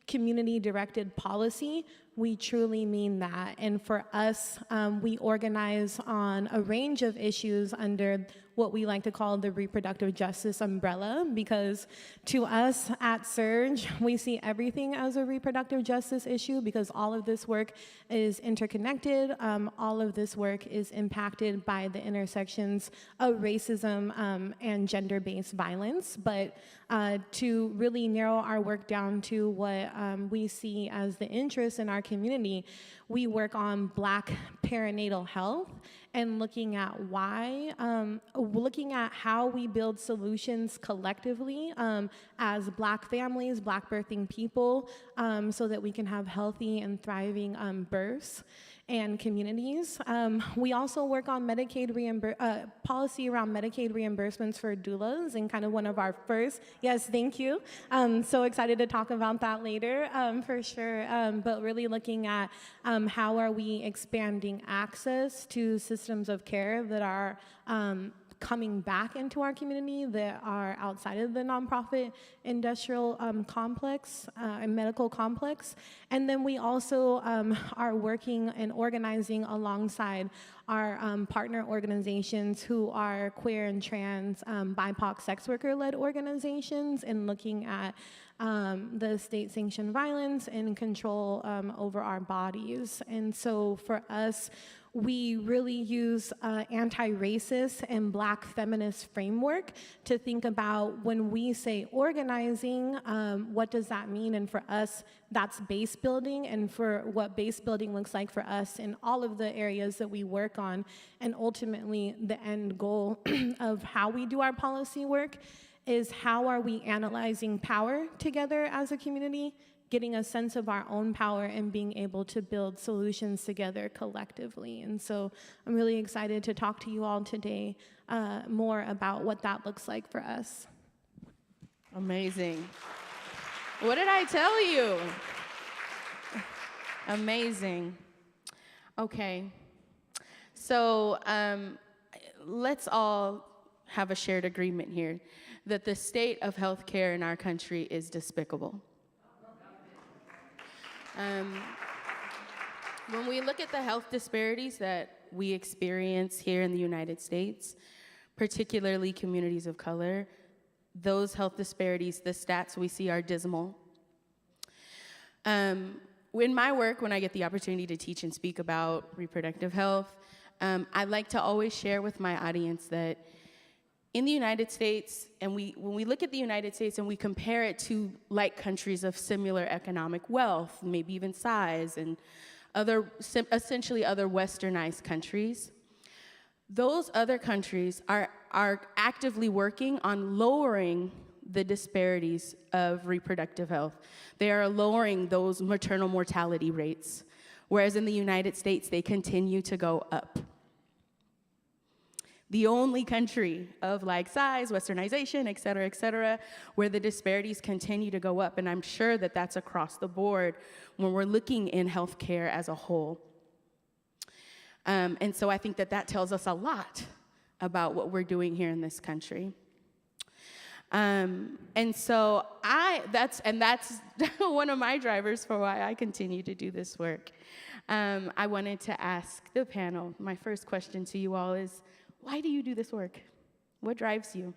community-directed policy, we truly mean that. And for us, we organize on a range of issues under what we like to call the reproductive justice umbrella, because to us at Surge, we see everything as a reproductive justice issue, because all of this work is interconnected. All of this work is impacted by the intersections of racism and gender-based violence. But to really narrow our work down to what we see as the interests in our community, we work on Black perinatal health and looking at why looking at how we build solutions collectively as Black families, Black birthing people, so that we can have healthy and thriving births and communities. We also work on Medicaid policy around Medicaid reimbursements for doulas, and kind of one of our first, yes, thank you. So excited to talk about that later, for sure. But really looking at how are we expanding access to systems of care that are coming back into our community, that are outside of the nonprofit industrial complex and medical complex. And then we also are working and organizing alongside our partner organizations who are queer and trans BIPOC sex worker-led organizations, and looking at the state-sanctioned violence and control over our bodies. And so for us, we really use anti-racist and Black feminist framework to think about when we say organizing, what does that mean? And for us, that's base building, and for what base building looks like for us in all of the areas that we work on. And ultimately, the end goal of how we do our policy work is how are we analyzing power together as a community, getting a sense of our own power, and being able to build solutions together collectively. And so I'm really excited to talk to you all today more about what that looks like for us. Amazing. What did I tell you? Amazing. Okay. So let's all have a shared agreement here that the state of healthcare in our country is despicable. When we look at the health disparities that we experience here in the United States, particularly communities of color, those health disparities, the stats we see are dismal. In my work, when I get the opportunity to teach and speak about reproductive health, I like to always share with my audience that in the United States, and when we look at the United States and we compare it to like countries of similar economic wealth, maybe even size, and essentially other westernized countries, those other countries are actively working on lowering the disparities of reproductive health. They are lowering those maternal mortality rates, whereas in the United States, they continue to go up. The only country of like size, westernization, et cetera, where the disparities continue to go up. And I'm sure that that's across the board when we're looking in healthcare as a whole. And so I think that that tells us a lot about what we're doing here in this country. And so that's one of my drivers for why I continue to do this work. I wanted to ask the panel, my first question to you all is, why do you do this work? What drives you?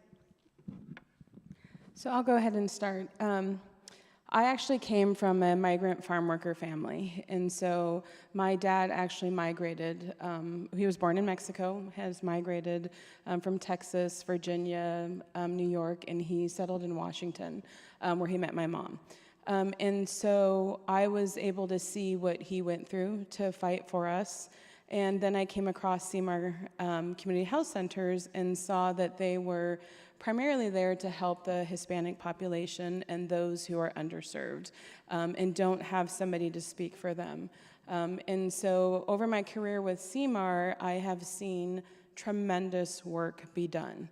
So I'll go ahead and start. I actually came from a migrant farm worker family, and so my dad actually migrated. He was born in Mexico, has migrated from Texas, Virginia, New York, and he settled in Washington, where he met my mom. And so I was able to see what he went through to fight for us. And then I came across CMAR Community Health Centers and saw that they were primarily there to help the Hispanic population and those who are underserved and don't have somebody to speak for them. And so over my career with CMAR, I have seen tremendous work be done.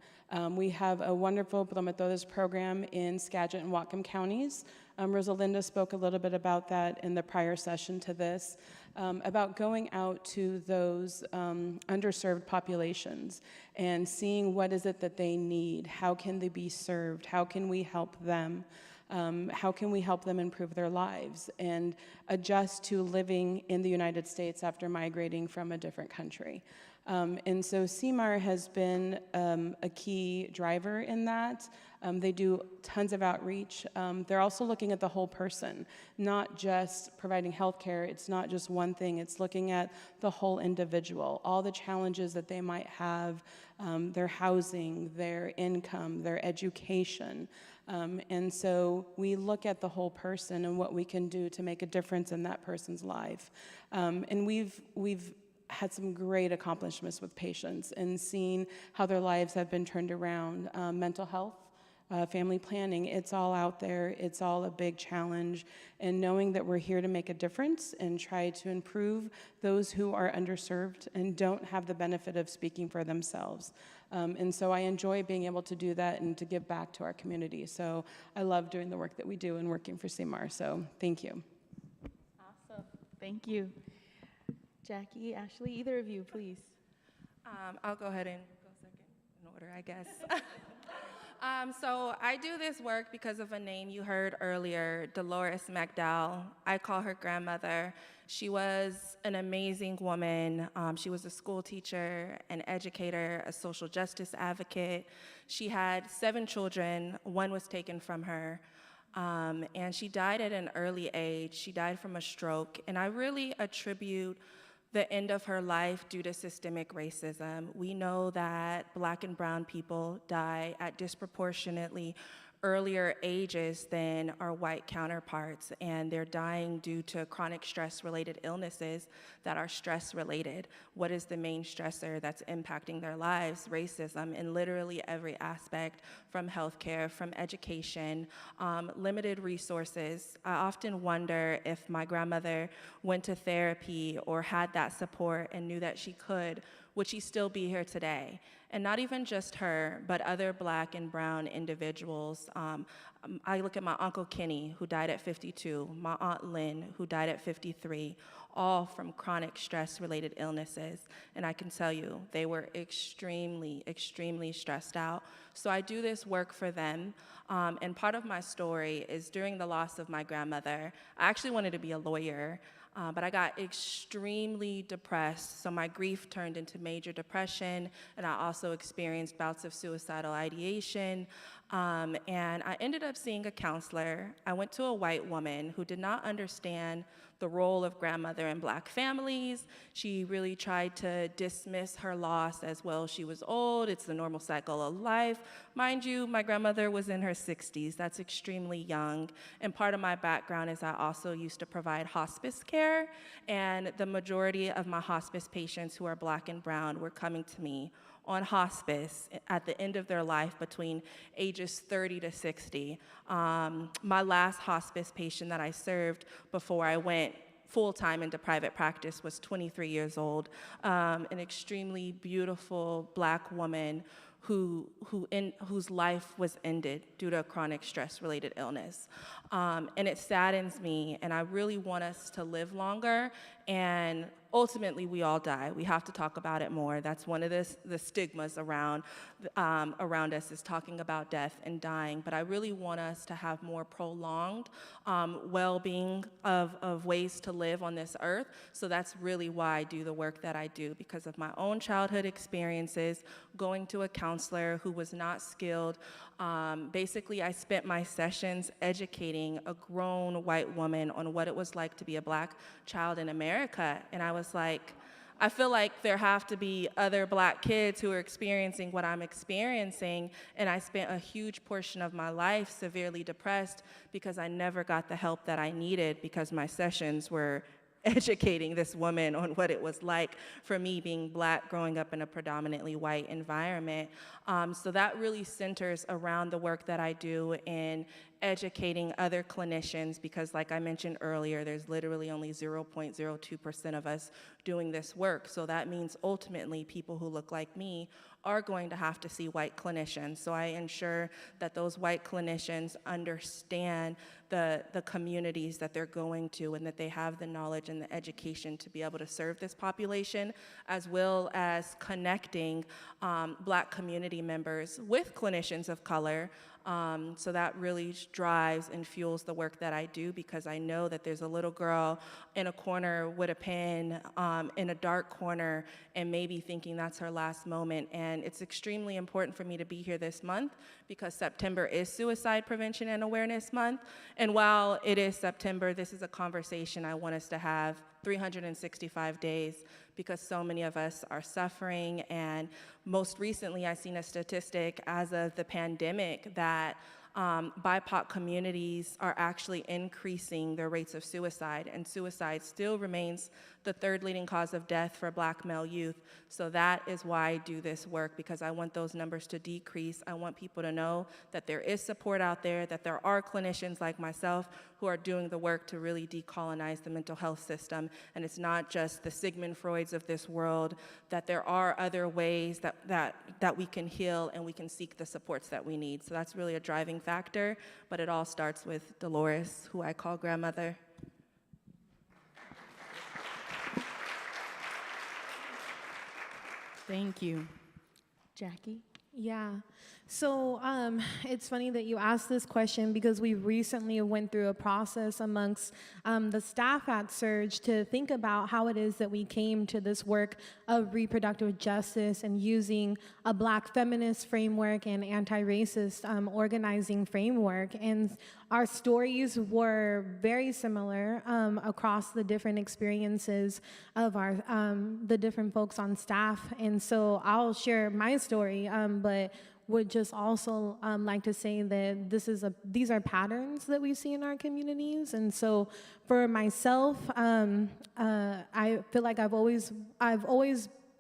We have a wonderful Promotores program in Skagit and Whatcom counties. Rosalinda spoke a little bit about that in the prior session to this, about going out to those underserved populations and seeing what is it that they need, how can they be served, how can we help them, how can we help them improve their lives and adjust to living in the United States after migrating from a different country. And so CMAR has been a key driver in that. They do tons of outreach. They're also looking at the whole person, not just providing healthcare. It's not just one thing. It's looking at the whole individual, all the challenges that they might have, their housing, their income, their education. And so we look at the whole person and what we can do to make a difference in that person's life. And we've had some great accomplishments with patients and seeing how their lives have been turned around. Mental health, family planning, it's all out there. It's all a big challenge. And knowing that we're here to make a difference and try to improve those who are underserved and don't have the benefit of speaking for themselves. And so I enjoy being able to do that and to give back to our community. So I love doing the work that we do and working for CMAR. So thank you. Awesome. Thank you. Jackie, Ashley, either of you, please. I'll go ahead and go second in order, I guess. So I do this work because of a name you heard earlier, Dolores McDowell. I call her grandmother. She was an amazing woman. She was a school teacher, an educator, a social justice advocate. She had 7 children. 1 was taken from her. And she died at an early age. She died from a stroke. And I really attribute the end of her life due to systemic racism. We know that Black and brown people die at disproportionately earlier ages than our white counterparts, and they're dying due to chronic stress-related illnesses that are stress-related. What is the main stressor that's impacting their lives? Racism in literally every aspect, from healthcare, from education, limited resources. I often wonder if my grandmother went to therapy or had that support and knew that she could, would she still be here today? And not even just her, but other Black and brown individuals. I look at my Uncle Kenny, who died at 52, my Aunt Lynn, who died at 53, all from chronic stress-related illnesses. And I can tell you, they were extremely, extremely stressed out. So I do this work for them. And part of my story is during the loss of my grandmother, I actually wanted to be a lawyer. But I got extremely depressed, so my grief turned into major depression, and I also experienced bouts of suicidal ideation, and I ended up seeing a counselor. I went to a white woman who did not understand the role of grandmother in Black families. She really tried to dismiss her loss as, well, she was old, it's the normal cycle of life. Mind you, my grandmother was in her 60s. That's extremely young. And part of my background is I also used to provide hospice care, and the majority of my hospice patients who are Black and brown were coming to me on hospice at the end of their life between ages 30 to 60. My last hospice patient that I served before I went full-time into private practice was 23 years old, an extremely beautiful Black woman whose life was ended due to a chronic stress-related illness. And it saddens me, and I really want us to live longer, and ultimately we all die. We have to talk about it more. That's one of the stigmas around us, is talking about death and dying. But I really want us to have more prolonged well-being of ways to live on this earth. So that's really why I do the work that I do, because of my own childhood experiences, going to a counselor who was not skilled. Basically, I spent my sessions educating a grown white woman on what it was like to be a Black child in America. And I was like, I feel like there have to be other Black kids who are experiencing what I'm experiencing, and I spent a huge portion of my life severely depressed because I never got the help that I needed, because my sessions were educating this woman on what it was like for me being Black, growing up in a predominantly white environment. So that really centers around the work that I do in educating other clinicians, because like I mentioned earlier, there's literally only 0.02% of us doing this work. So that means ultimately people who look like me are going to have to see white clinicians. So I ensure that those white clinicians understand the communities that they're going to, and that they have the knowledge and the education to be able to serve this population, as well as connecting Black community members with clinicians of color. So that really drives and fuels the work that I do, because I know that there's a little girl in a corner with a pen in a dark corner and maybe thinking that's her last moment. And it's extremely important for me to be here this month, because September is Suicide Prevention and Awareness Month. And while it is September, this is a conversation I want us to have 365 days, because so many of us are suffering. And most recently, I've seen a statistic as of the pandemic that BIPOC communities are actually increasing their rates of suicide, and suicide still remains the third leading cause of death for Black male youth. So that is why I do this work, because I want those numbers to decrease. I want people to know that there is support out there, that there are clinicians like myself who are doing the work to really decolonize the mental health system. And it's not just the Sigmund Freuds of this world, that there are other ways that we can heal and we can seek the supports that we need. So that's really a driving factor, but it all starts with Dolores, who I call grandmother. Thank you. Jackie? Yeah. So it's funny that you asked this question because we recently went through a process amongst the staff at Surge to think about how it is that we came to this work of reproductive justice and using a Black feminist framework and anti-racist organizing framework. And our stories were very similar across the different experiences of our the different folks on staff. And so I'll share my story, but would just also like to say that these are patterns that we see in our communities. And so for myself, I feel like I've always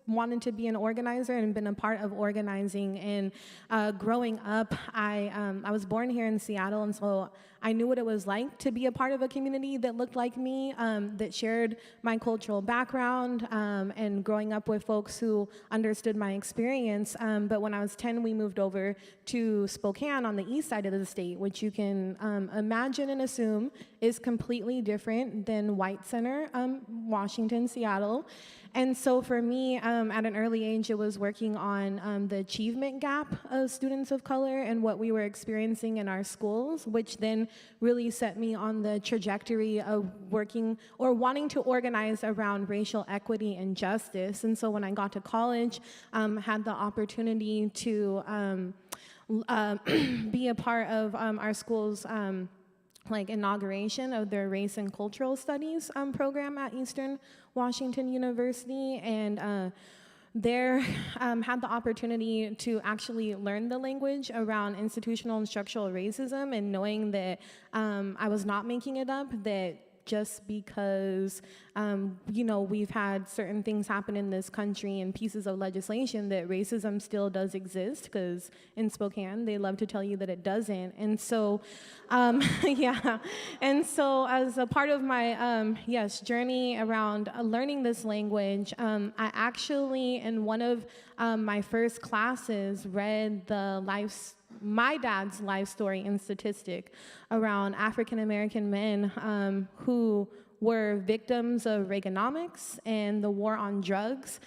wanted to be an organizer and been a part of organizing. And growing up, I was born here in Seattle, and so I knew what it was like to be a part of a community that looked like me, that shared my cultural background, and growing up with folks who understood my experience. But when I was 10, we moved over to Spokane on the east side of the state, which you can imagine and assume is completely different than White Center, Washington, Seattle. And so for me, at an early age, it was working on the achievement gap of students of color and what we were experiencing in our schools, which then really set me on the trajectory of working or wanting to organize around racial equity and justice. And so when I got to college, had the opportunity to be a part of our school's inauguration of their Race and Cultural Studies program at Eastern Washington University, and there had the opportunity to actually learn the language around institutional and structural racism, and knowing that I was not making it up, that just because, we've had certain things happen in this country and pieces of legislation, that racism still does exist, because in Spokane, they love to tell you that it doesn't. And so, yeah. And so as a part of my, journey around learning this language, I actually, in one of my first classes, read my dad's life story and statistic around African American men who were victims of Reaganomics and the war on drugs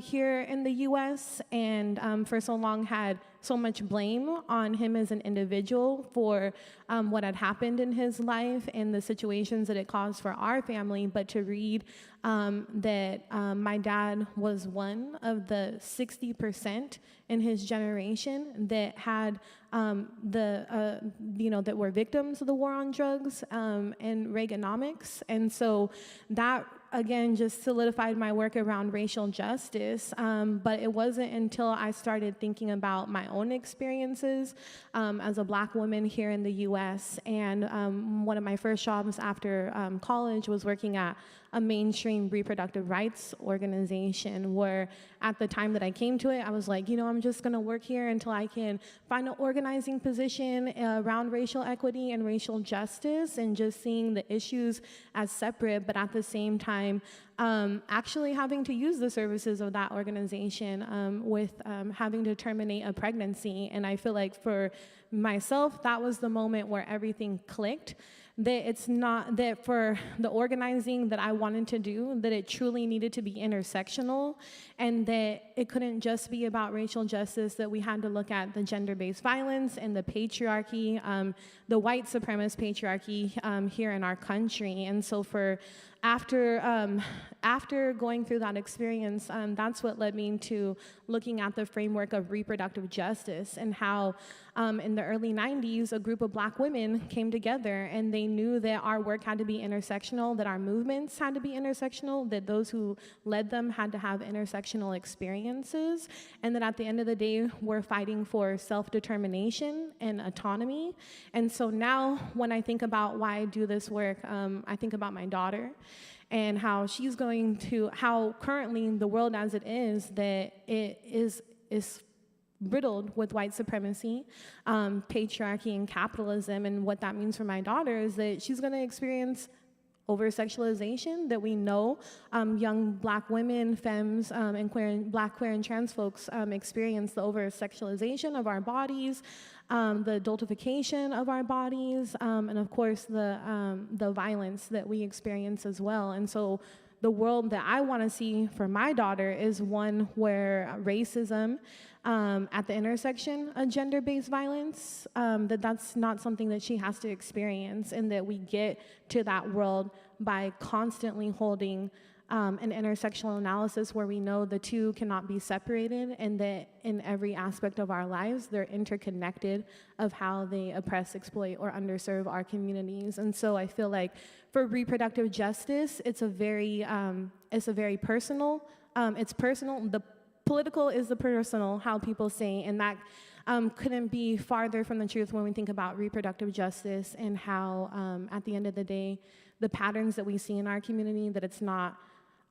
here in the US, and for so long had so much blame on him as an individual for what had happened in his life and the situations that it caused for our family. But to read that my dad was one of the 60% in his generation that had that were victims of the war on drugs and Reaganomics. And so that, again, just solidified my work around racial justice. But it wasn't until I started thinking about my own experiences as a Black woman here in the US. And one of my first jobs after college was working at a mainstream reproductive rights organization, where at the time that I came to it, I was like, I'm just gonna work here until I can find an organizing position around racial equity and racial justice, and just seeing the issues as separate, but at the same time, actually having to use the services of that organization with having to terminate a pregnancy. And I feel like for myself, that was the moment where everything clicked, that it's not that for the organizing that I wanted to do, that it truly needed to be intersectional, and that it couldn't just be about racial justice, that we had to look at the gender-based violence and the patriarchy, the white supremacist patriarchy here in our country. And so after going through that experience, that's what led me to looking at the framework of reproductive justice, and how in the early 90s, a group of Black women came together, and they knew that our work had to be intersectional, that our movements had to be intersectional, that those who led them had to have intersectional experiences, and that at the end of the day, we're fighting for self-determination and autonomy. And so now when I think about why I do this work, I think about my daughter. and how she's going to, how currently the world as it is, that it is riddled with white supremacy, patriarchy, and capitalism. And what that means for my daughter is that she's going to experience over-sexualization, that we know young Black women, femmes, and Black, queer, and trans folks experience the over-sexualization of our bodies, the adultification of our bodies, and of course the violence that we experience as well. And so the world that I want to see for my daughter is one where racism at the intersection of gender-based violence, that's not something that she has to experience, and that we get to that world by constantly holding an intersectional analysis where we know the two cannot be separated, and that in every aspect of our lives, they're interconnected of how they oppress, exploit, or underserve our communities. And so I feel like for reproductive justice, it's a very personal, it's personal. The political is the personal, how people say, and that couldn't be farther from the truth when we think about reproductive justice and how, at the end of the day, the patterns that we see in our community, that it's not,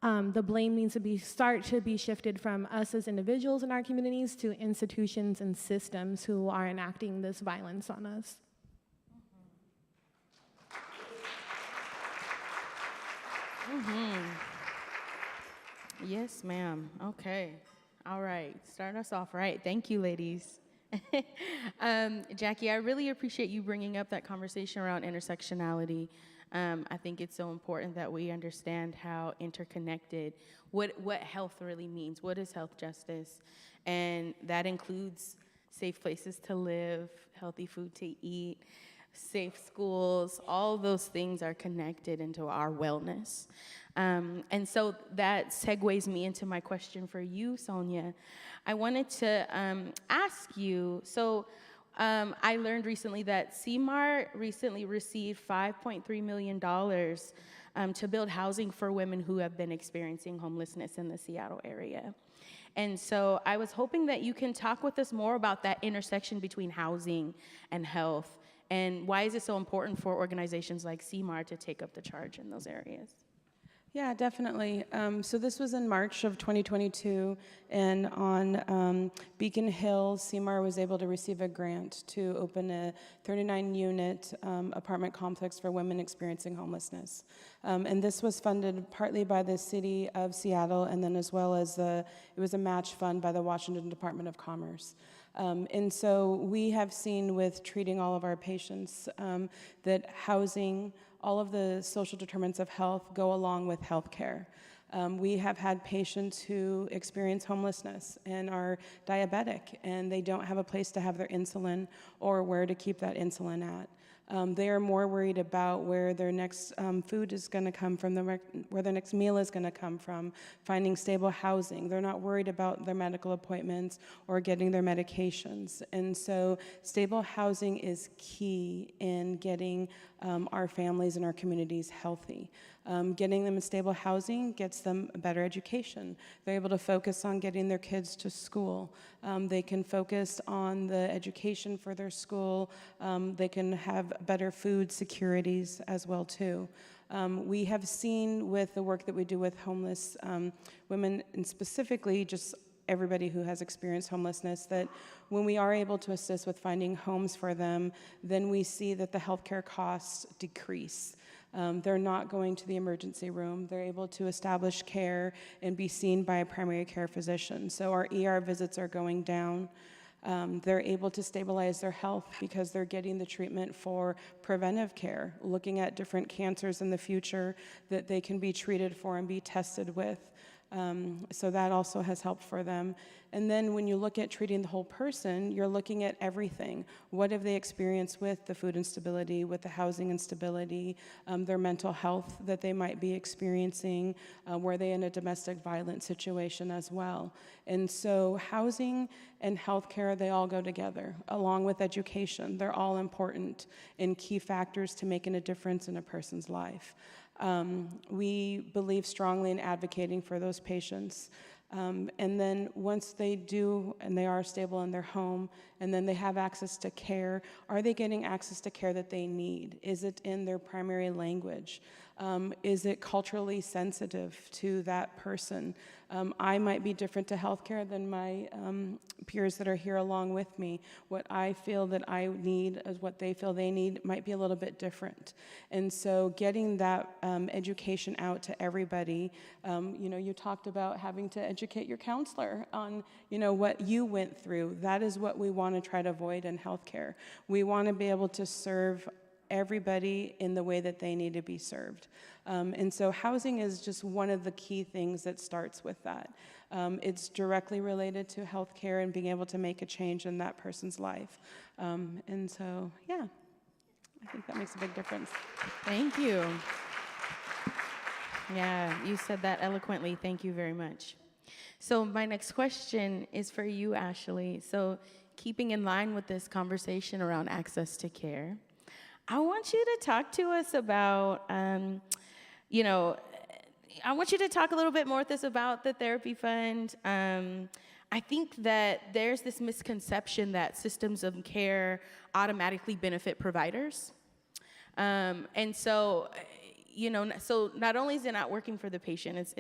the blame needs to start to be shifted from us as individuals in our communities to institutions and systems who are enacting this violence on us. Yes, ma'am. Okay. All right. Start us off right. Thank you, ladies. Jackie, I really appreciate you bringing up that conversation around intersectionality. I think it's so important that we understand how interconnected, what health really means. What is health justice? And that includes safe places to live, healthy food to eat, safe schools. All those things are connected into our wellness. And so that segues me into my question for you, Sonia. I wanted to ask you, so I learned recently that CMAR recently received $5.3 million to build housing for women who have been experiencing homelessness in the Seattle area. And so I was hoping that you can talk with us more about that intersection between housing and health, and why is it so important for organizations like CMAR to take up the charge in those areas? Yeah, definitely. So this was in March of 2022, and on Beacon Hill, CMAR was able to receive a grant to open a 39-unit apartment complex for women experiencing homelessness. And this was funded partly by the City of Seattle, and then as well as it was a match fund by the Washington Department of Commerce. And so we have seen with treating all of our patients that housing, all of the social determinants of health go along with health care. We have had patients who experience homelessness and are diabetic, and they don't have a place to have their insulin or where to keep that insulin at. They are more worried about where their next food is going to come from, where their next meal is going to come from, finding stable housing. They're not worried about their medical appointments or getting their medications. And so stable housing is key in getting our families and our communities healthy. Getting them in stable housing gets them a better education. They're able to focus on getting their kids to school. They can focus on the education for their school. They can have better food securities as well too. We have seen with the work that we do with homeless women, and specifically just everybody who has experienced homelessness, that when we are able to assist with finding homes for them, then we see that the healthcare costs decrease. They're not going to the emergency room. They're able to establish care and be seen by a primary care physician. So our ER visits are going down. They're able to stabilize their health because they're getting the treatment for preventive care, looking at different cancers in the future that they can be treated for and be tested with. So that also has helped for them. And then when you look at treating the whole person, you're looking at everything. What have they experienced with the food instability, with the housing instability, their mental health that they might be experiencing, were they in a domestic violence situation as well? And so housing and healthcare, they all go together, along with education. They're all important and key factors to making a difference in a person's life. We believe strongly in advocating for those patients. And then once they do, and they are stable in their home, and then they have access to care, are they getting access to care that they need? Is it in their primary language? Is it culturally sensitive to that person? I might be different to healthcare than my peers that are here along with me. What I feel that I need as what they feel they need might be a little bit different. And so getting that education out to everybody, you talked about having to educate your counselor on, what you went through. That is what we want to try to avoid in healthcare. We want to be able to serve everybody in the way that they need to be served. And so housing is just one of the key things that starts with that. It's directly related to healthcare and being able to make a change in that person's life. And so, yeah, I think that makes a big difference. Thank you. Yeah, you said that eloquently. Thank you very much. So my next question is for you, Ashley. So keeping in line with this conversation around access to care, I want you to talk to us about, I want you to talk a little bit more with us about the therapy fund. I think that there's this misconception that systems of care automatically benefit providers. And so, so not only is it not working for the patient,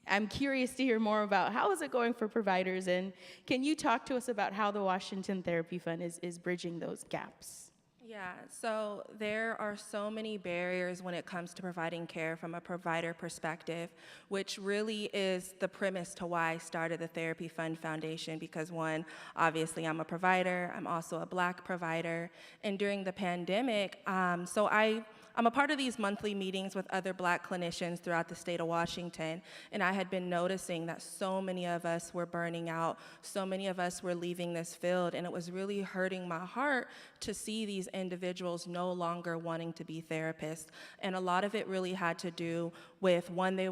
I'm curious to hear more about how is it going for providers, and can you talk to us about how the Washington Therapy Fund is bridging those gaps? Yeah, so there are so many barriers when it comes to providing care from a provider perspective, which really is the premise to why I started the Therapy Fund Foundation, because one, obviously I'm a provider, I'm also a Black provider, and during the pandemic, I'm a part of these monthly meetings with other Black clinicians throughout the state of Washington, and I had been noticing that so many of us were burning out, so many of us were leaving this field, and it was really hurting my heart to see these individuals no longer wanting to be therapists. And a lot of it really had to do with, one, they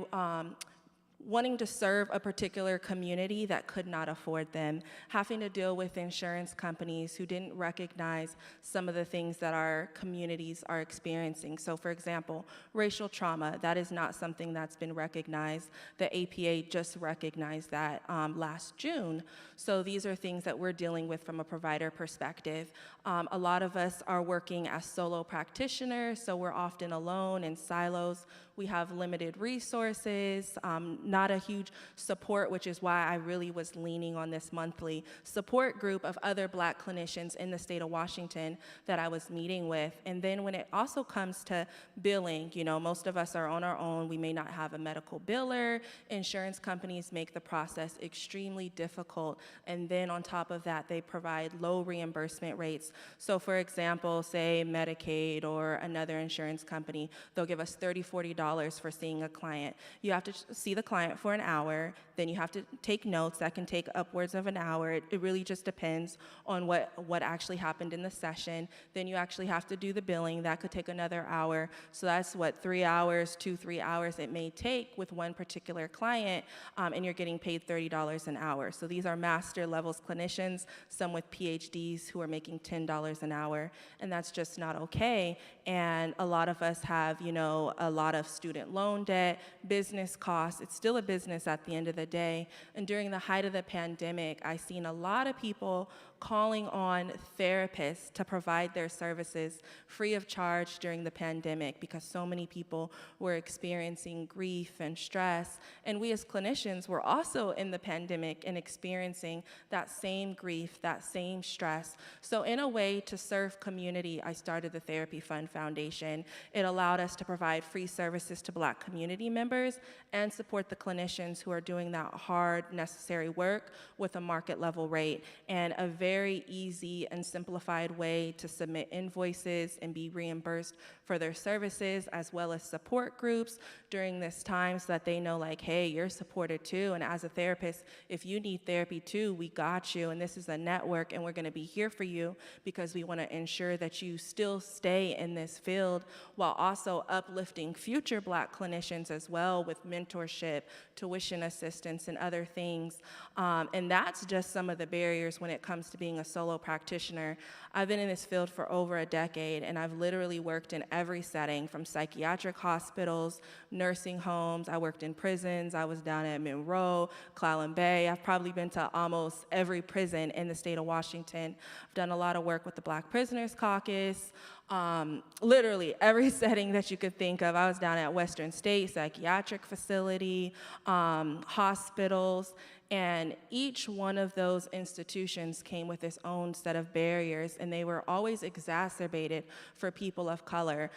wanting to serve a particular community that could not afford them, having to deal with insurance companies who didn't recognize some of the things that our communities are experiencing. So for example, racial trauma, that is not something that's been recognized. The APA just recognized that last June. So these are things that we're dealing with from a provider perspective. A lot of us are working as solo practitioners, so we're often alone in silos. We have limited resources, not a huge support, which is why I really was leaning on this monthly support group of other Black clinicians in the state of Washington that I was meeting with. And then when it also comes to billing, most of us are on our own. We may not have a medical biller. Insurance companies make the process extremely difficult. And then on top of that, they provide low reimbursement rates. So for example, say Medicaid or another insurance company, they'll give us $30, $40 for seeing a client. You have to see the client for an hour, then you have to take notes. That can take upwards of an hour. It really just depends on what actually happened in the session. Then you actually have to do the billing. That could take another hour. So that's 3 hours, 3 hours it may take with one particular client, and you're getting paid $30 an hour. So these are master levels clinicians, some with PhDs who are making $10 an hour, and that's just not okay. And a lot of us have, a lot of student loan debt, business costs. It's still a business at the end of the day. And during the height of the pandemic, I've seen a lot of people calling on therapists to provide their services free of charge during the pandemic because so many people were experiencing grief and stress. And we as clinicians were also in the pandemic and experiencing that same grief, that same stress. So in a way to serve community, I started the Therapy Fund Foundation. It allowed us to provide free services to Black community members and support the clinicians who are doing that hard, necessary work with a market level rate, and a very easy and simplified way to submit invoices and be reimbursed for their services, as well as support groups during this time so that they know, hey, you're supported too, and as a therapist, if you need therapy too, we got you, and this is a network, and we're gonna be here for you because we wanna ensure that you still stay in this field while also uplifting future Black clinicians as well with mentorship, tuition assistance, and other things. And that's just some of the barriers when it comes to being a solo practitioner. I've been in this field for over a decade, and I've literally worked in every setting, from psychiatric hospitals, nursing homes. I worked in prisons. I was down at Monroe, Clallam Bay. I've probably been to almost every prison in the state of Washington. I've done a lot of work with the Black Prisoners Caucus. Literally every setting that you could think of. I was down at Western State Psychiatric Facility, hospitals, and each one of those institutions came with its own set of barriers, and they were always exacerbated for people of color.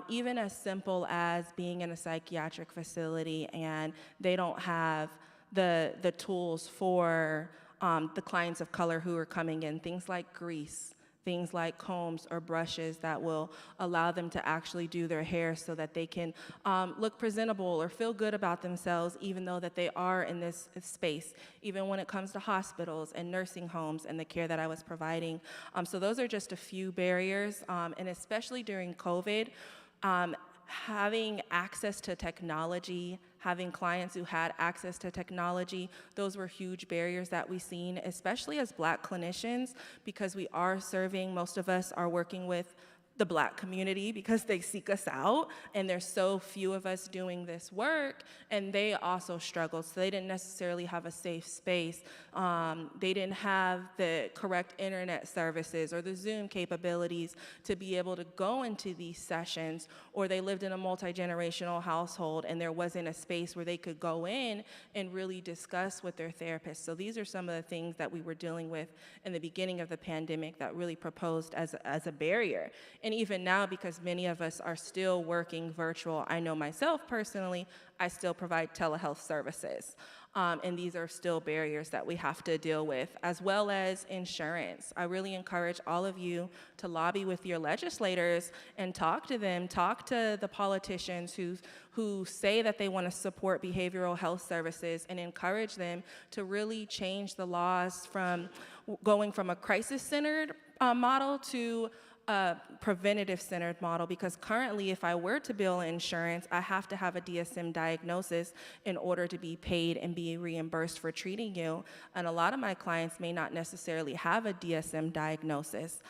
Even as simple as being in a psychiatric facility and they don't have the tools for the clients of color who are coming in, things like grease, things like combs or brushes that will allow them to actually do their hair so that they can look presentable or feel good about themselves, even though that they are in this space, even when it comes to hospitals and nursing homes and the care that I was providing. So those are just a few barriers, and especially during COVID, having access to technology, having clients who had access to technology, those were huge barriers that we've seen, especially as Black clinicians, because we are serving, most of us are working with the Black community because they seek us out, and there's so few of us doing this work, and they also struggled, so they didn't necessarily have a safe space. They didn't have the correct internet services or the Zoom capabilities to be able to go into these sessions, or they lived in a multi-generational household and there wasn't a space where they could go in and really discuss with their therapist. So these are some of the things that we were dealing with in the beginning of the pandemic that really proposed as a barrier. And even now, because many of us are still working virtual, I know myself personally, I still provide telehealth services. And these are still barriers that we have to deal with, as well as insurance. I really encourage all of you to lobby with your legislators and talk to them, talk to the politicians who say that they want to support behavioral health services, and encourage them to really change the laws from going from a crisis-centered model to a preventative-centered model, because currently if I were to bill insurance, I have to have a DSM diagnosis in order to be paid and be reimbursed for treating you. And a lot of my clients may not necessarily have a DSM diagnosis.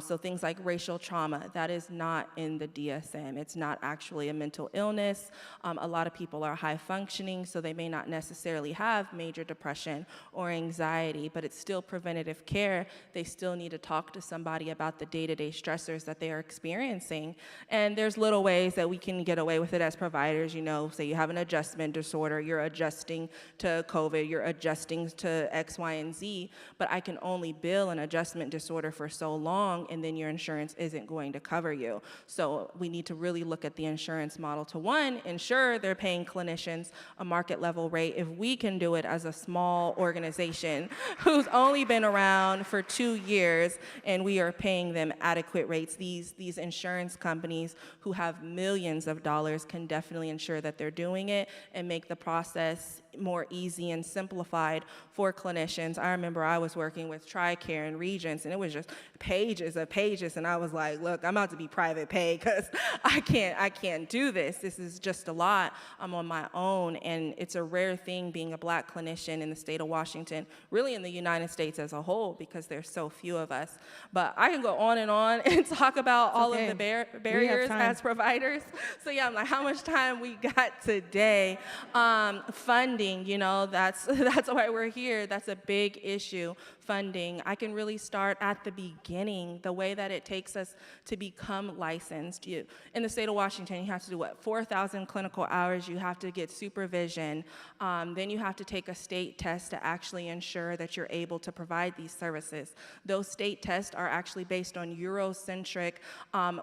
So things like racial trauma, that is not in the DSM. It's not actually a mental illness. A lot of people are high functioning, so they may not necessarily have major depression or anxiety, but it's still preventative care. They still need to talk to somebody about the day-to-day stressors that they are experiencing. And there's little ways that we can get away with it as providers. You know, say you have an adjustment disorder, you're adjusting to COVID, you're adjusting to X, Y, and Z, but I can only bill an adjustment disorder for so long, and then your insurance isn't going to cover you. So we need to really look at the insurance model to, one, ensure they're paying clinicians a market level rate. If we can do it as a small organization who's only been around for 2 years and we are paying them adequate rates, these insurance companies who have millions of dollars can definitely ensure that they're doing it and make the process more easy and simplified for clinicians. I remember I was working with TRICARE and Regents, and it was just pages of pages, and I was like, look, I'm about to be private pay because I can't do this. This is just a lot. I'm on my own, and it's a rare thing being a Black clinician in the state of Washington, really in the United States as a whole, because there's so few of us. But I can go on and talk about all of the barriers as providers. So yeah, I'm like, how much time we got today? Funding, you know, that's why we're here. That's a big issue. Funding. I can really start at the beginning, the way that it takes us to become licensed. In the state of Washington, you have to do what, 4,000 clinical hours, you have to get supervision, then you have to take a state test to actually ensure that you're able to provide these services. Those state tests are actually based on Eurocentric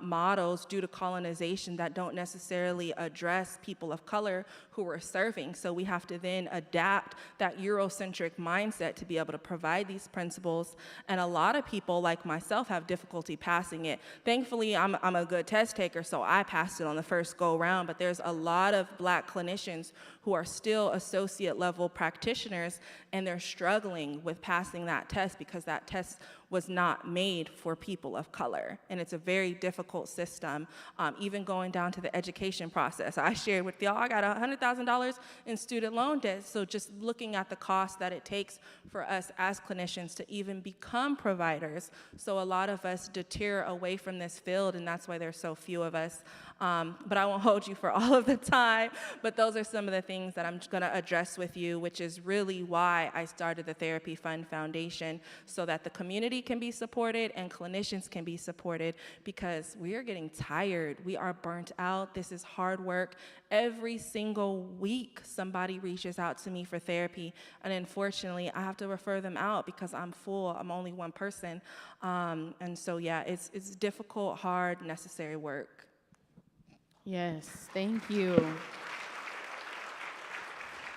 models due to colonization that don't necessarily address people of color who we're serving. So we have to then adapt that Eurocentric mindset to be able to provide these principles, and a lot of people like myself have difficulty passing it. Thankfully, I'm a good test taker, so I passed it on the first go round, but there's a lot of Black clinicians who are still associate level practitioners, and they're struggling with passing that test because that test was not made for people of color. And it's a very difficult system, even going down to the education process. I shared with y'all, I got $100,000 in student loan debt, so just looking at the cost that it takes for us as clinicians to even become providers. So a lot of us deter away from this field, and that's why there's so few of us. But I won't hold you for all of the time, but those are some of the things that I'm gonna address with you, which is really why I started the Therapy Fund Foundation, so that the community community can be supported and clinicians can be supported, because we are getting tired. We are burnt out. This is hard work. Every single week, somebody reaches out to me for therapy, and unfortunately, I have to refer them out because I'm full. I'm only one person. And so, yeah, it's difficult, hard, necessary work. Yes, thank you.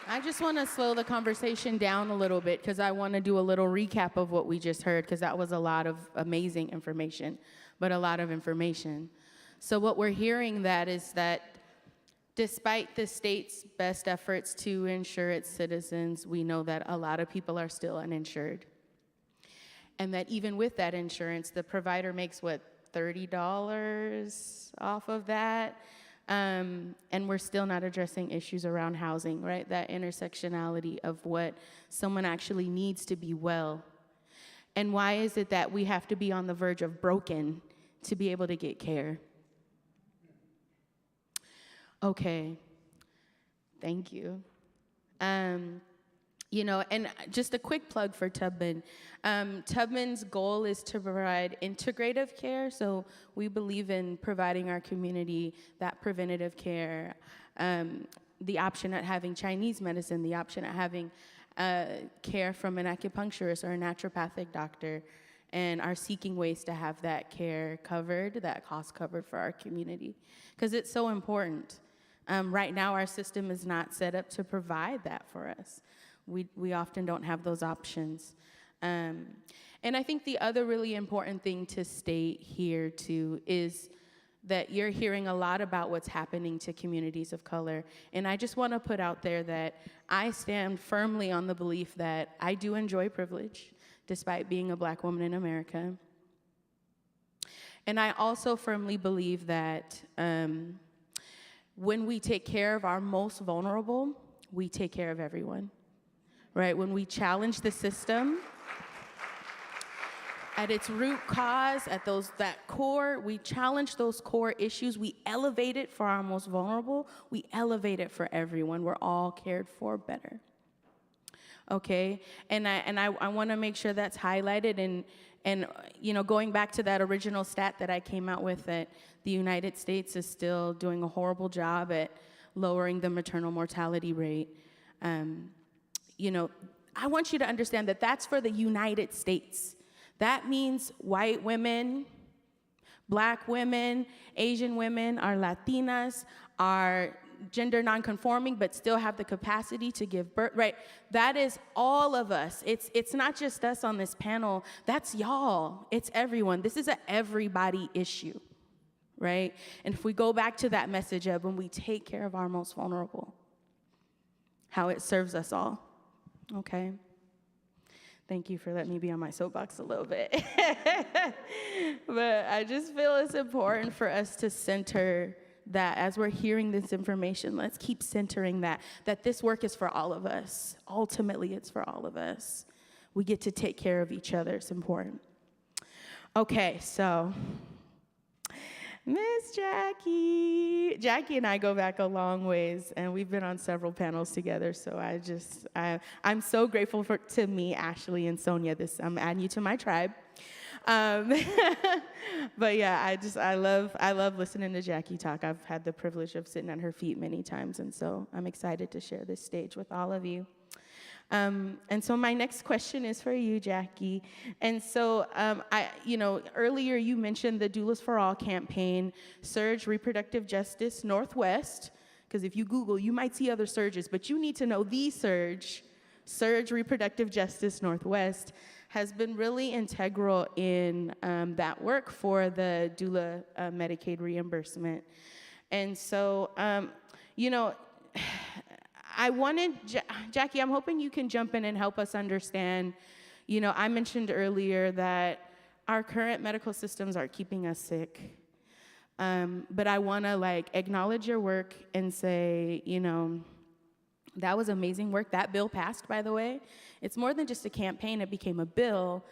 I just want to slow the conversation down a little bit because I want to do a little recap of what we just heard, because that was a lot of amazing information, but a lot of information. So what we're hearing that is that despite the state's best efforts to insure its citizens, we know that a lot of people are still uninsured. And that even with that insurance, the provider makes, what, $30 off of that? And we're still not addressing issues around housing, right? That intersectionality of what someone actually needs to be well. And why is it that we have to be on the verge of broken to be able to get care? Okay, thank you. You know, and just a quick plug for Tubman. Tubman's goal is to provide integrative care, so we believe in providing our community that preventative care, the option at having Chinese medicine, the option at having care from an acupuncturist or a naturopathic doctor, and are seeking ways to have that care covered, that cost covered for our community, because it's so important. Right now, our system is not set up to provide that for us. We often don't have those options. And I think the other really important thing to state here, too, is that you're hearing a lot about what's happening to communities of color. And I just want to put out there that I stand firmly on the belief that I do enjoy privilege, despite being a Black woman in America. And I also firmly believe that when we take care of our most vulnerable, we take care of everyone. Right? When we challenge the system at its root cause, at that core, we challenge those core issues, we elevate it for our most vulnerable, we elevate it for everyone. We're all cared for better. Okay? And I want to make sure that's highlighted, and you know, going back to that original stat that I came out with, that the United States is still doing a horrible job at lowering the maternal mortality rate. You know, I want you to understand that that's for the United States. That means white women, Black women, Asian women, our Latinas, our gender nonconforming, but still have the capacity to give birth, right? That is all of us. It's not just us on this panel. That's y'all. It's everyone. This is an everybody issue, right? And if we go back to that message of when we take care of our most vulnerable, how it serves us all. Okay. Thank you for letting me be on my soapbox a little bit. But I just feel it's important for us to center that as we're hearing this information. Let's keep centering that this work is for all of us. Ultimately, it's for all of us. We get to take care of each other. It's important. Okay, so Miss Jackie and I go back a long ways, and we've been on several panels together, so I'm so grateful to me, Ashley, and Sonia. I'm adding you to my tribe. But yeah, I love listening to Jackie talk. I've had the privilege of sitting at her feet many times, and so I'm excited to share this stage with all of you. And so my next question is for you, Jackie. And so, earlier you mentioned the Doulas for All campaign, Surge Reproductive Justice Northwest, because if you Google, you might see other surges, but you need to know the Surge Reproductive Justice Northwest has been really integral in that work for the doula Medicaid reimbursement. And so, I wanted, Jackie, I'm hoping you can jump in and help us understand. I mentioned earlier that our current medical systems are keeping us sick. But I want to acknowledge your work and say, that was amazing work. That bill passed, by the way. It's more than just a campaign. It became a bill,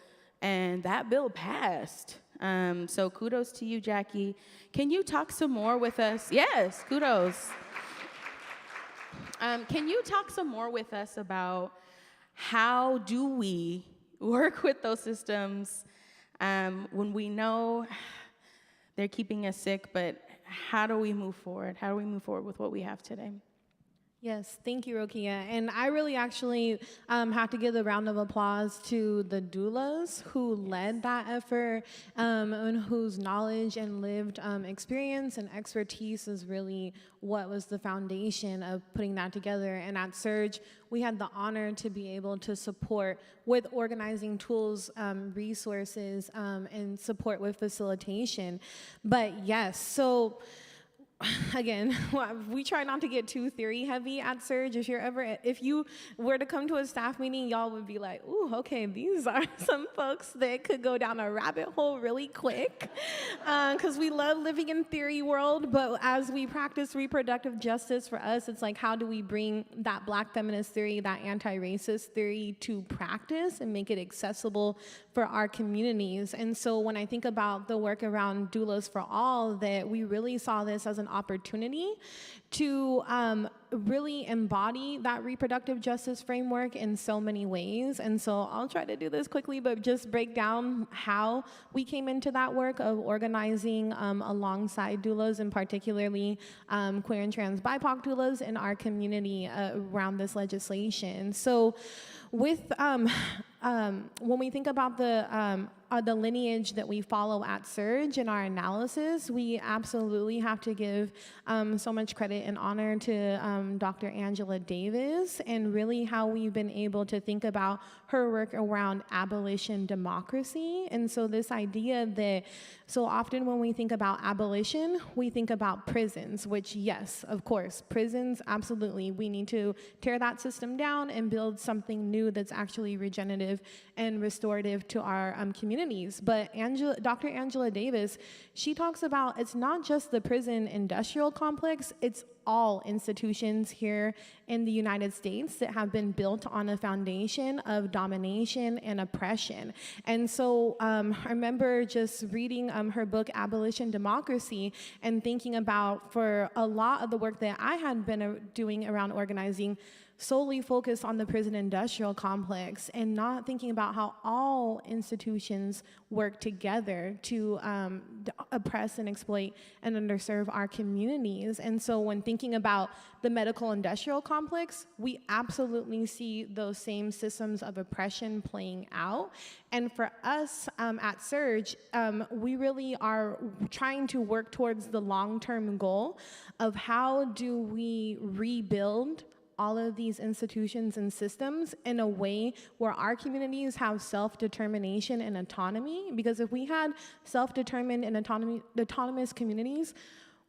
and that bill passed. So kudos to you, Jackie. Can you talk some more with us? Yes, kudos. Can you talk some more with us about how do we work with those systems When we know they're keeping us sick, but how do we move forward? How do we move forward with what we have today? Yes, thank you, Rokia. And I really actually have to give a round of applause to the doulas who led that effort and whose knowledge and lived experience and expertise is really what was the foundation of putting that together. And at Surge, we had the honor to be able to support with organizing tools, resources, and support with facilitation. But yes, so again, we try not to get too theory heavy at Surge. If you were to come to a staff meeting, y'all would be like, ooh, okay, these are some folks that could go down a rabbit hole really quick. Because we love living in theory world, but as we practice reproductive justice, for us, it's like, how do we bring that Black feminist theory, that anti-racist theory to practice and make it accessible for our communities? And so when I think about the work around Doulas for All, that we really saw this as an opportunity to really embody that reproductive justice framework in so many ways. And so I'll try to do this quickly, but just break down how we came into that work of organizing alongside doulas, and particularly queer and trans BIPOC doulas in our community around this legislation. So with when we think about the lineage that we follow at Surge in our analysis, we absolutely have to give so much credit and honor to Dr. Angela Davis, and really how we've been able to think about her work around abolition democracy. And so this idea that so often when we think about abolition, we think about prisons, which yes, of course, prisons, absolutely. We need to tear that system down and build something new that's actually regenerative and restorative to our communities. But Dr. Angela Davis, she talks about it's not just the prison industrial complex, it's all institutions here in the United States that have been built on a foundation of domination and oppression. And so I remember just reading her book, Abolition Democracy, and thinking about, for a lot of the work that I had been doing around organizing, solely focused on the prison industrial complex and not thinking about how all institutions work together to oppress and exploit and underserve our communities. And so when thinking about the medical industrial complex, we absolutely see those same systems of oppression playing out. And for us at Surge, we really are trying to work towards the long-term goal of how do we rebuild all of these institutions and systems in a way where our communities have self-determination and autonomy. Because if we had self-determined and autonomous communities,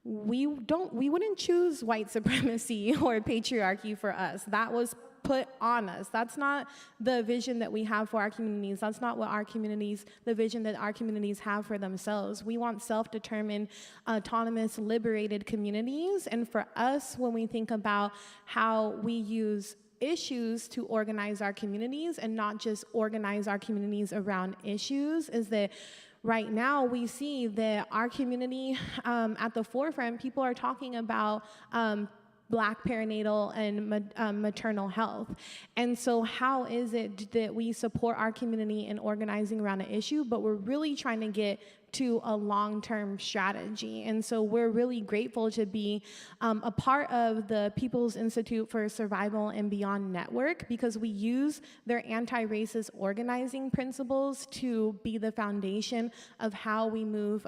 we wouldn't choose white supremacy or patriarchy for us. That was put on us. That's not the vision that we have for our communities. That's not what the vision that our communities have for themselves. We want self-determined, autonomous, liberated communities. And for us, when we think about how we use issues to organize our communities and not just organize our communities around issues, is that right now we see that our community, at the forefront, people are talking about Black perinatal and maternal health. And so how is it that we support our community in organizing around an issue, but we're really trying to get to a long-term strategy? And so we're really grateful to be a part of the People's Institute for Survival and Beyond Network, because we use their anti-racist organizing principles to be the foundation of how we move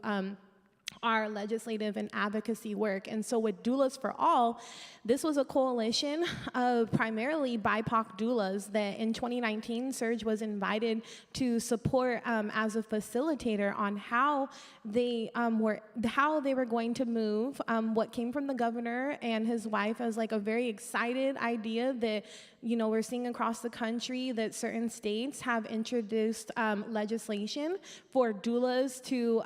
our legislative and advocacy work. And so with Doulas for All, this was a coalition of primarily BIPOC doulas that in 2019, Surge was invited to support as a facilitator on how they were going to move what came from the governor and his wife as like a very excited idea that, you know, we're seeing across the country that certain states have introduced legislation for doulas to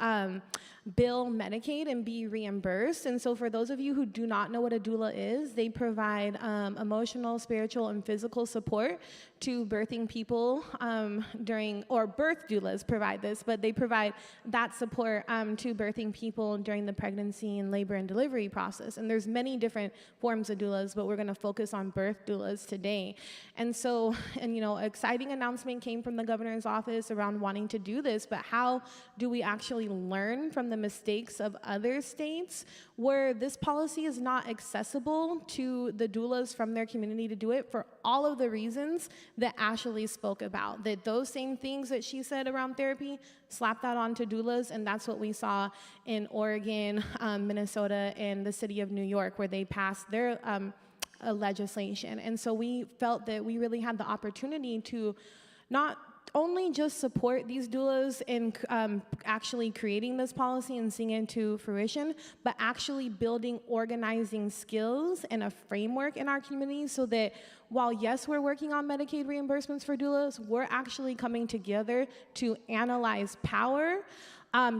bill Medicaid and be reimbursed. And so for those of you who do not know what a doula is, they provide emotional, spiritual, and physical support to birthing people birth doulas provide this, but they provide that support to birthing people during the pregnancy and labor and delivery process. And there's many different forms of doulas, but we're gonna focus on birth doulas today. today. And so, exciting announcement came from the governor's office around wanting to do this, but how do we actually learn from the mistakes of other states where this policy is not accessible to the doulas from their community to do it for all of the reasons that Ashley spoke about, that those same things that she said around therapy, slap that on to doulas, and that's what we saw in Oregon, Minnesota, and the city of New York, where they passed their legislation. And so we felt that we really had the opportunity to not only just support these doulas in actually creating this policy and seeing it to fruition, but actually building organizing skills and a framework in our community so that while, yes, we're working on Medicaid reimbursements for doulas, we're actually coming together to analyze power,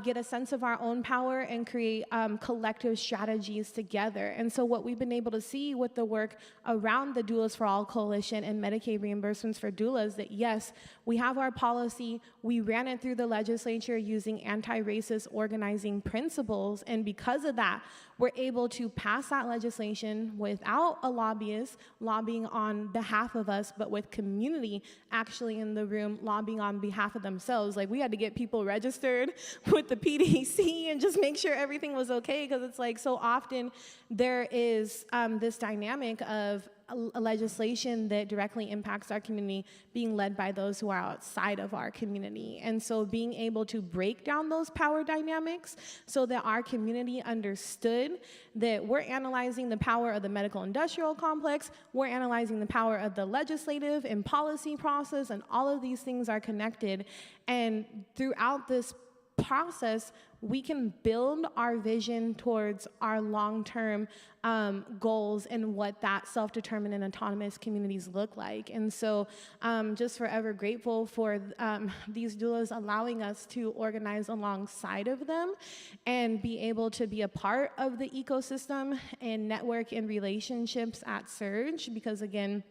get a sense of our own power, and create collective strategies together. And so what we've been able to see with the work around the Doulas for All Coalition and Medicaid reimbursements for doulas, that yes, we have our policy, we ran it through the legislature using anti-racist organizing principles, and because of that, we're able to pass that legislation without a lobbyist lobbying on behalf of us, but with community actually in the room lobbying on behalf of themselves. Like, we had to get people registered with the PDC and just make sure everything was okay, because it's like so often there is this dynamic of a legislation that directly impacts our community being led by those who are outside of our community. And so being able to break down those power dynamics so that our community understood that we're analyzing the power of the medical industrial complex, we're analyzing the power of the legislative and policy process, and all of these things are connected. And throughout this process, we can build our vision towards our long-term goals and what that self-determined and autonomous communities look like. And so just forever grateful for these doulas allowing us to organize alongside of them and be able to be a part of the ecosystem and network and relationships at Surge, because again,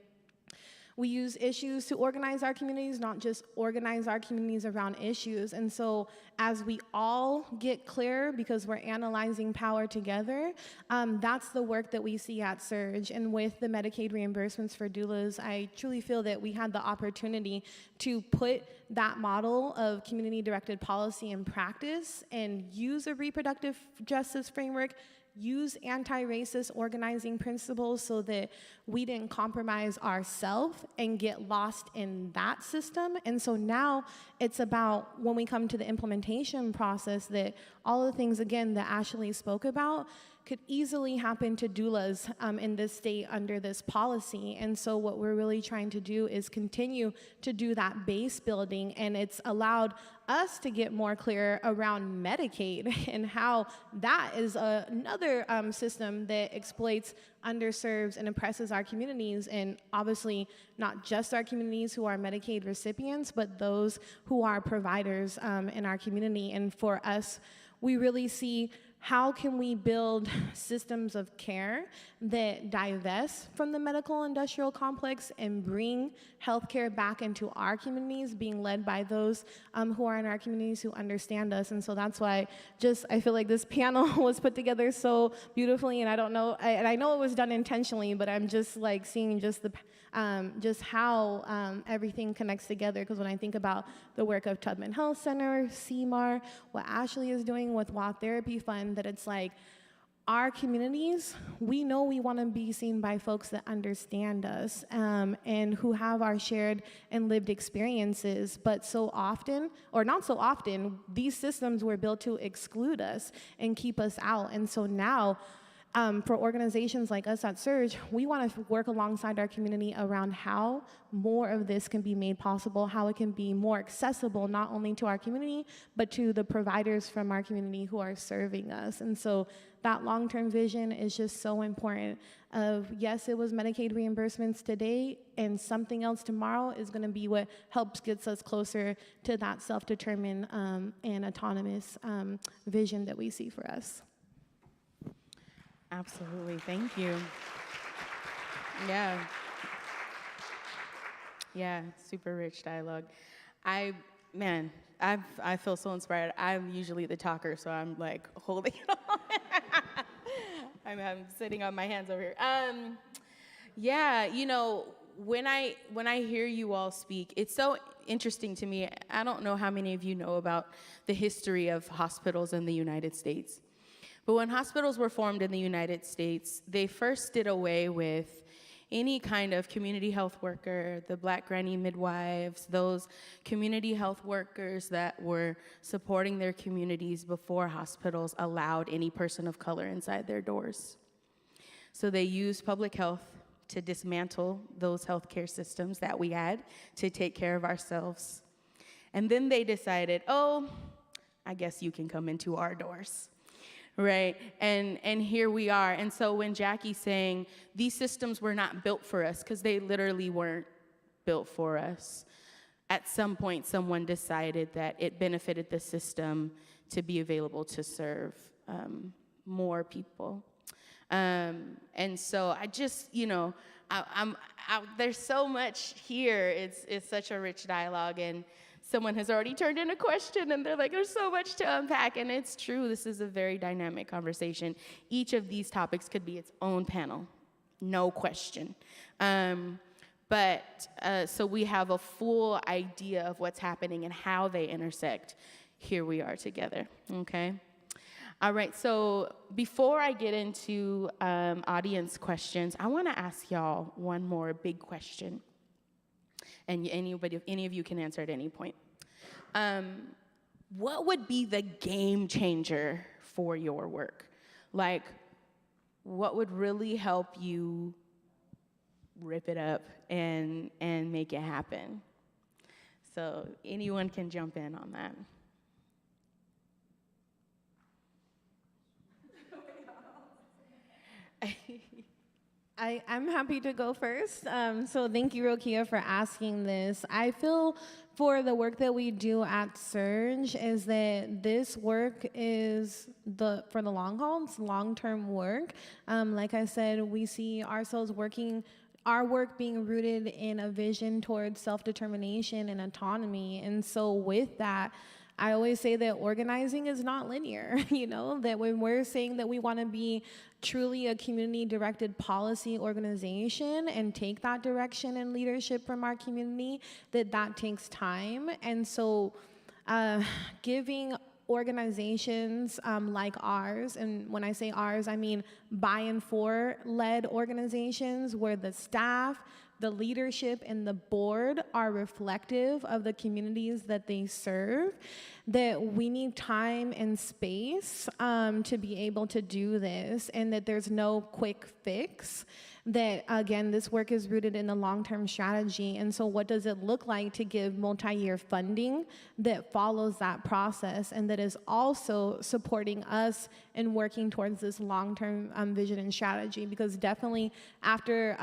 we use issues to organize our communities, not just organize our communities around issues. And so as we all get clear, because we're analyzing power together, that's the work that we see at Surge. And with the Medicaid reimbursements for doulas, I truly feel that we had the opportunity to put that model of community-directed policy in practice and use a reproductive justice framework, use anti-racist organizing principles so that we didn't compromise ourselves and get lost in that system. And so now it's about, when we come to the implementation process, that all of the things, again, that Ashley spoke about could easily happen to doulas in this state under this policy. And so what we're really trying to do is continue to do that base building, and it's allowed us to get more clear around Medicaid and how that is another system that exploits, underserves, and oppresses our communities, and obviously not just our communities who are Medicaid recipients, but those who are providers in our community. And for us, we really see how can we build systems of care that divest from the medical industrial complex and bring healthcare back into our communities, being led by those who are in our communities who understand us. And so that's why I feel like this panel was put together so beautifully, and I don't know, and I know it was done intentionally, but I'm just like seeing just how everything connects together, because when I think about the work of Tubman Health Center, CMAR, what Ashley is doing with WA Therapy Fund, that it's like, our communities, we know we want to be seen by folks that understand us and who have our shared and lived experiences, but so often, or not so often, these systems were built to exclude us and keep us out. And so now, for organizations like us at Surge, we want to work alongside our community around how more of this can be made possible, how it can be more accessible, not only to our community, but to the providers from our community who are serving us. And so that long-term vision is just so important of, yes, it was Medicaid reimbursements today, and something else tomorrow is going to be what helps gets us closer to that self-determined and autonomous vision that we see for us. Absolutely, thank you. Yeah, super rich dialogue. I feel so inspired. I'm usually the talker, so I'm like holding it all. I'm sitting on my hands over here. when I hear you all speak, it's so interesting to me. I don't know how many of you know about the history of hospitals in the United States. But when hospitals were formed in the United States, they first did away with any kind of community health worker, the Black granny midwives, those community health workers that were supporting their communities before hospitals allowed any person of color inside their doors. So they used public health to dismantle those healthcare systems that we had to take care of ourselves. And then they decided, oh, I guess you can come into our doors. Right, and here we are. And so when Jackie's saying these systems were not built for us, because they literally weren't built for us, at some point someone decided that it benefited the system to be available to serve more people. And so I just, you know, there's so much here. It's such a rich dialogue, and someone has already turned in a question, and they're like, there's so much to unpack. And it's true, this is a very dynamic conversation. Each of these topics could be its own panel, no question. So we have a full idea of what's happening and how they intersect. Here we are together, okay? All right, so before I get into audience questions, I wanna ask y'all one more big question. And any of you can answer at any point. What would be the game changer for your work? Like, what would really help you rip it up and make it happen? So anyone can jump in on that. I'm happy to go first. So thank you, Rokia, for asking this. I feel for the work that we do at Surge is that this work is for the long haul. It's long-term work. Like I said, we see ourselves our work being rooted in a vision towards self-determination and autonomy. And so with that, I always say that organizing is not linear, you know, that when we're saying that we want to be truly a community-directed policy organization and take that direction and leadership from our community, that takes time. And so giving organizations like ours, and when I say ours, I mean by and for led organizations where the staff, the leadership, and the board are reflective of the communities that they serve, that we need time and space to be able to do this, and that there's no quick fix. That, again, this work is rooted in a long-term strategy. And so what does it look like to give multi-year funding that follows that process and that is also supporting us in working towards this long-term vision and strategy? Because definitely after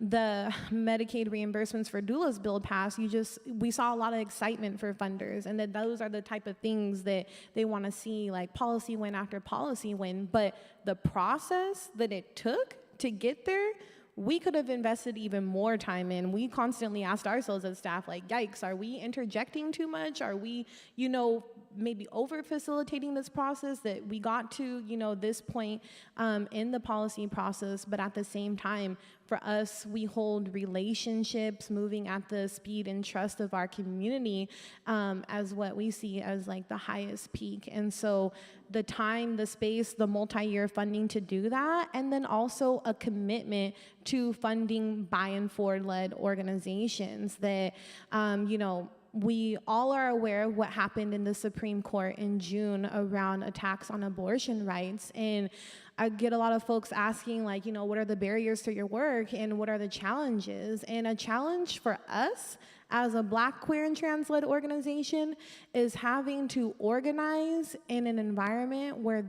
the Medicaid reimbursements for doulas bill passed, we saw a lot of excitement for funders, and that those are the type of things that they want to see, like policy win after policy win. But the process that it took to get there, we could have invested even more time in. We constantly asked ourselves as staff, like, yikes, are we interjecting too much? Are we, maybe over-facilitating this process, that we got to, this point in the policy process, but at the same time, for us, we hold relationships moving at the speed and trust of our community as what we see as like the highest peak. And so the time, the space, the multi-year funding to do that, and then also a commitment to funding by and for led organizations that, we all are aware of what happened in the Supreme Court in June around attacks on abortion rights. And I get a lot of folks asking, like, what are the barriers to your work and what are the challenges? And a challenge for us as a Black, queer, and trans-led organization is having to organize in an environment where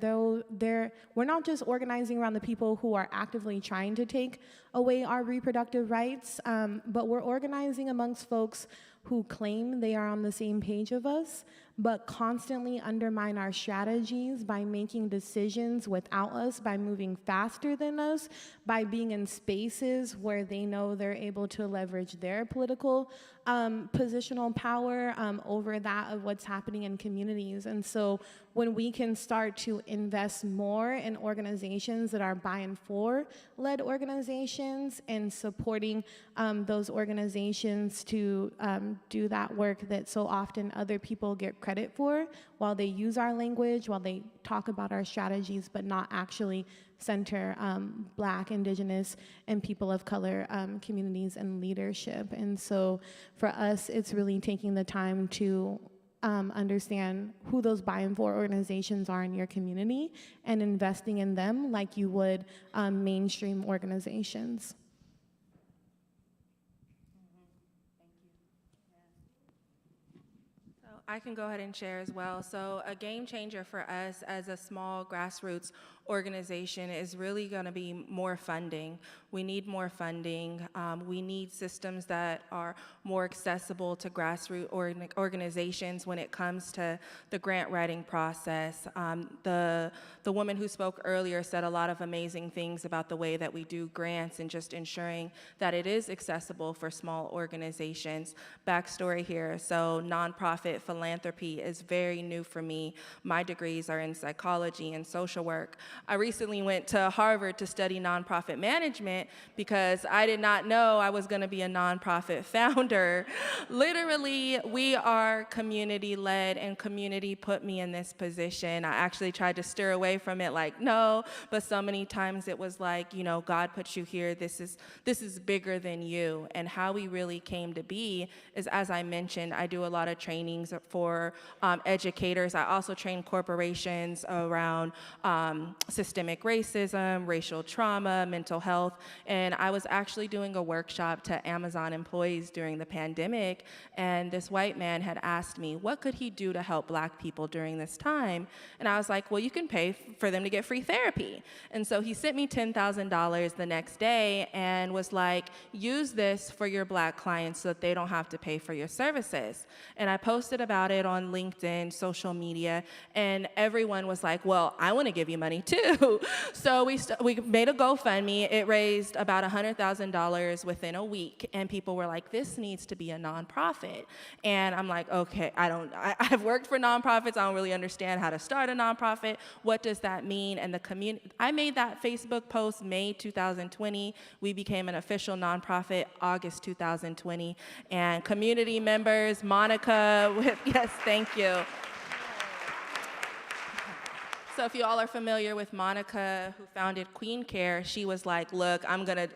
we're not just organizing around the people who are actively trying to take away our reproductive rights, but we're organizing amongst folks who claim they are on the same page of us, but constantly undermine our strategies by making decisions without us, by moving faster than us, by being in spaces where they know they're able to leverage their political positional power over that of what's happening in communities. And so when we can start to invest more in organizations that are by and for led organizations and supporting those organizations to do that work that so often other people get credit for, while they use our language, while they talk about our strategies, but not actually center Black, Indigenous, and people of color communities and leadership. And so for us, it's really taking the time to understand who those by and for organizations are in your community and investing in them like you would mainstream organizations. I can go ahead and share as well. So a game changer for us as a small grassroots organization is really going to be more funding. We need more funding. We need systems that are more accessible to grassroots organizations when it comes to the grant writing process. The woman who spoke earlier said a lot of amazing things about the way that we do grants and just ensuring that it is accessible for small organizations. Backstory here, so nonprofit philanthropy is very new for me. My degrees are in psychology and social work. I recently went to Harvard to study nonprofit management because I did not know I was going to be a nonprofit founder. Literally, we are community-led, and community put me in this position. I actually tried to steer away from it, like, no, but so many times it was like, you know, God put you here. This is bigger than you. And how we really came to be is, as I mentioned, I do a lot of trainings for educators. I also train corporations around systemic racism, racial trauma, mental health, and I was actually doing a workshop to Amazon employees during the pandemic, and this white man had asked me, what could he do to help Black people during this time? And I was like, well, you can pay for them to get free therapy. And so he sent me $10,000 the next day and was like, use this for your Black clients so that they don't have to pay for your services. And I posted about it on LinkedIn, social media, and everyone was like, well, I want to give you money too. So we made a GoFundMe. It raised about $100,000 within a week, and people were like, this needs to be a nonprofit. And I'm like, okay, I've worked for nonprofits. I don't really understand how to start a nonprofit. What does that mean? And the community, I made that Facebook post May 2020. We became an official nonprofit August 2020. And community members, Monica, yes, thank you. So if you all are familiar with Monica, who founded Queen Care, she was like, look, I'm going to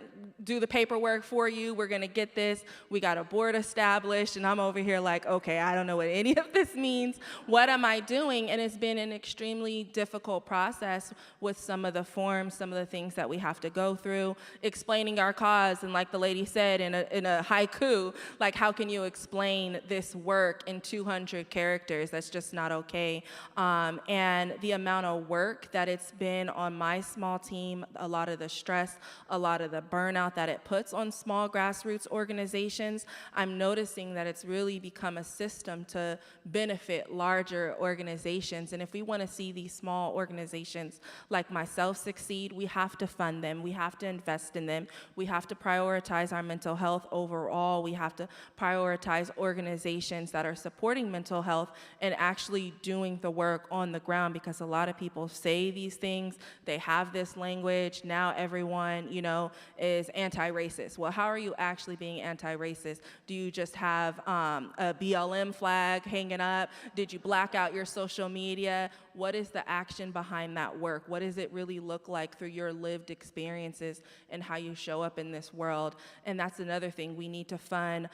do the paperwork for you. We're going to get this. We got a board established. And I'm over here like, okay, I don't know what any of this means. What am I doing? And it's been an extremely difficult process with some of the forms, some of the things that we have to go through, explaining our cause. And like the lady said in a haiku, like, how can you explain this work in 200 characters? That's just not okay. And the amount of work that it's been on my small team, a lot of the stress, a lot of the burnout that it puts on small grassroots organizations, I'm noticing that it's really become a system to benefit larger organizations. And if we want to see these small organizations like myself succeed, we have to fund them. We have to invest in them. We have to prioritize our mental health overall. We have to prioritize organizations that are supporting mental health and actually doing the work on the ground, because a lot of people say these things, they have this language, now everyone, you know, is anti-racist. Well, how are you actually being anti-racist? Do you just have a BLM flag hanging up? Did you black out your social media? What is the action behind that work? What does it really look like through your lived experiences and how you show up in this world? And that's another thing. We need to fund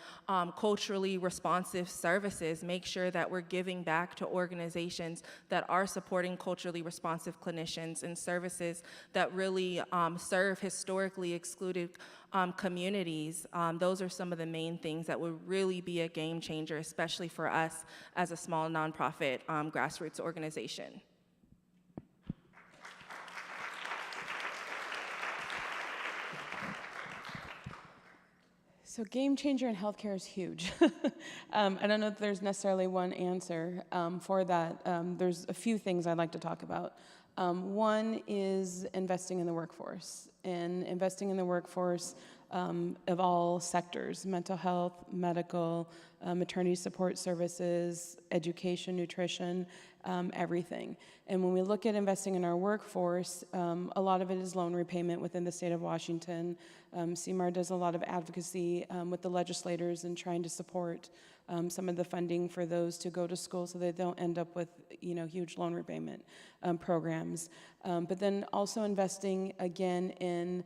culturally responsive services, make sure that we're giving back to organizations that are supporting culturally responsive clinicians and services that really serve historically excluded communities. Those are some of the main things that would really be a game changer, especially for us as a small nonprofit grassroots organization. So game changer in healthcare is huge. I don't know if there's necessarily one answer for that. There's a few things I'd like to talk about. One is investing in the workforce, and investing in the workforce of all sectors: mental health, medical, maternity support services, education, nutrition, everything. And when we look at investing in our workforce, a lot of it is loan repayment within the state of Washington. CMAR does a lot of advocacy with the legislators and trying to support some of the funding for those to go to school so they don't end up with huge loan repayment programs. But then also investing again in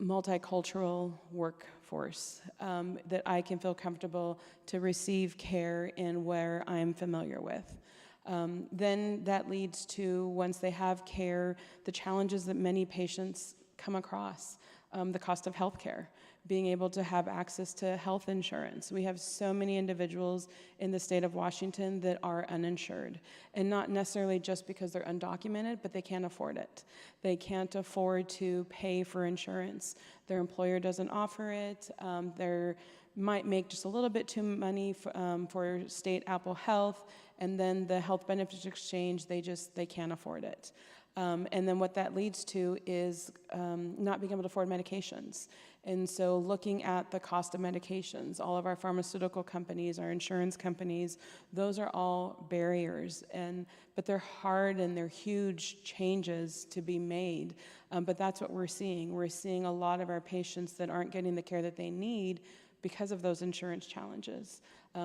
multicultural workforce that I can feel comfortable to receive care in where I'm familiar with. Then that leads to, once they have care, the challenges that many patients come across. The cost of healthcare, being able to have access to health insurance. We have so many individuals in the state of Washington that are uninsured, and not necessarily just because they're undocumented, but they can't afford it. They can't afford to pay for insurance. Their employer doesn't offer it. They might make just a little bit too money for state Apple Health, and then the health benefits exchange, they can't afford it. And then what that leads to is not being able to afford medications. And so looking at the cost of medications, all of our pharmaceutical companies, our insurance companies, those are all barriers. But they're hard and they're huge changes to be made. But that's what we're seeing. We're seeing a lot of our patients that aren't getting the care that they need because of those insurance challenges.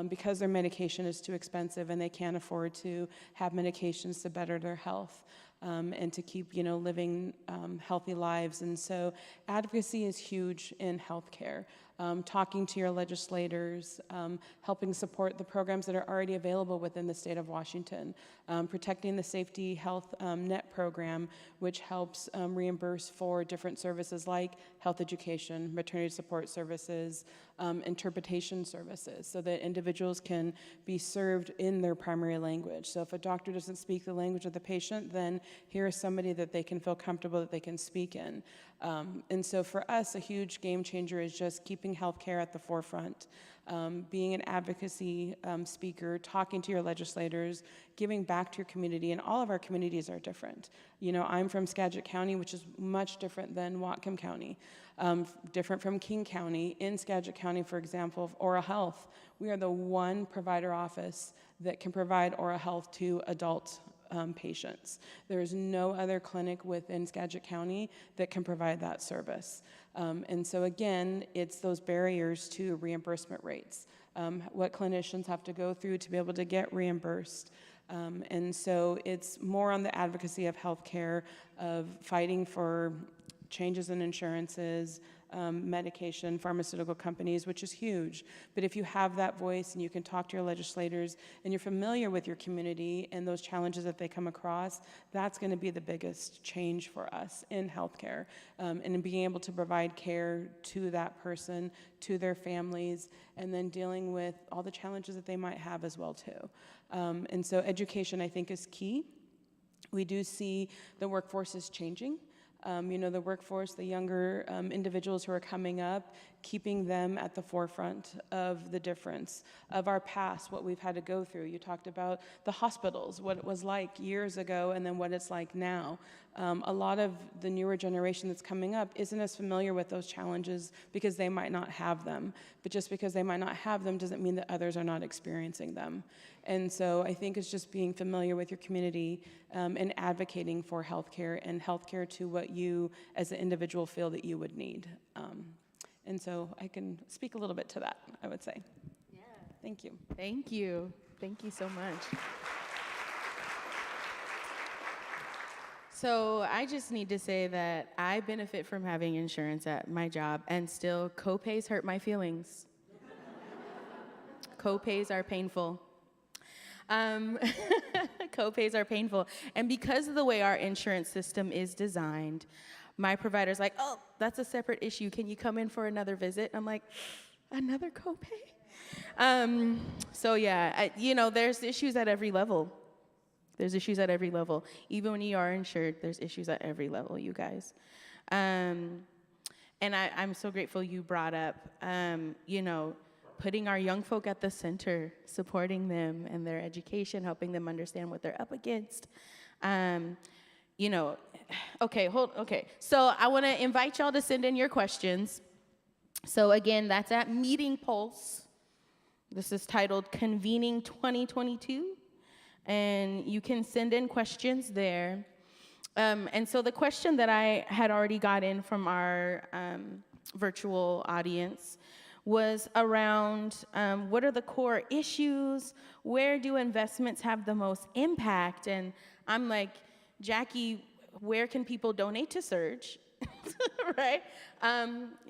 Because their medication is too expensive and they can't afford to have medications to better their health. And to keep, living healthy lives. And so advocacy is huge in healthcare. Talking to your legislators, helping support the programs that are already available within the state of Washington, protecting the Safety Health Net program, which helps reimburse for different services like health education, maternity support services, interpretation services, so that individuals can be served in their primary language. So if a doctor doesn't speak the language of the patient, then here is somebody that they can feel comfortable that they can speak in. And so for us, a huge game changer is just keeping healthcare at the forefront, being an advocacy speaker, talking to your legislators, giving back to your community, and all of our communities are different. I'm from Skagit County, which is much different than Whatcom County, different from King County. In Skagit County, for example, of oral health, we are the one provider office that can provide oral health to adult patients. There is no other clinic within Skagit County that can provide that service. And so again, it's those barriers to reimbursement rates, what clinicians have to go through to be able to get reimbursed. And so it's more on the advocacy of healthcare, of fighting for changes in insurances, medication, pharmaceutical companies, which is huge. But if you have that voice and you can talk to your legislators and you're familiar with your community and those challenges that they come across, that's going to be the biggest change for us in healthcare, and in being able to provide care to that person, to their families, and then dealing with all the challenges that they might have as well too. And so education, I think, is key. We do see the workforce is changing. The workforce, the younger individuals who are coming up, keeping them at the forefront of the difference of our past, what we've had to go through. You talked about the hospitals, what it was like years ago, and then what it's like now. A lot of the newer generation that's coming up isn't as familiar with those challenges because they might not have them. But just because they might not have them doesn't mean that others are not experiencing them. And so I think it's just being familiar with your community and advocating for healthcare and healthcare to what you as an individual feel that you would need. And so I can speak a little bit to that, I would say. Yeah. Thank you. Thank you. Thank you so much. So I just need to say that I benefit from having insurance at my job, and still co-pays hurt my feelings. Co-pays are painful. Co-pays are painful. And because of the way our insurance system is designed, my provider's like, oh, that's a separate issue. Can you come in for another visit? I'm like, another copay? So yeah, there's issues at every level. There's issues at every level. Even when you are insured, there's issues at every level, you guys. And I'm so grateful you brought up, you know, putting our young folk at the center, supporting them and their education, helping them understand what they're up against. You know, okay. So I want to invite y'all to send in your questions. So again, that's at Meeting Pulse. This is titled Convening 2022. And you can send in questions there. And so the question that I had already got in from our virtual audience was around what are the core issues? Where do investments have the most impact? And I'm like, Jackie, where can people donate to Surge? Right?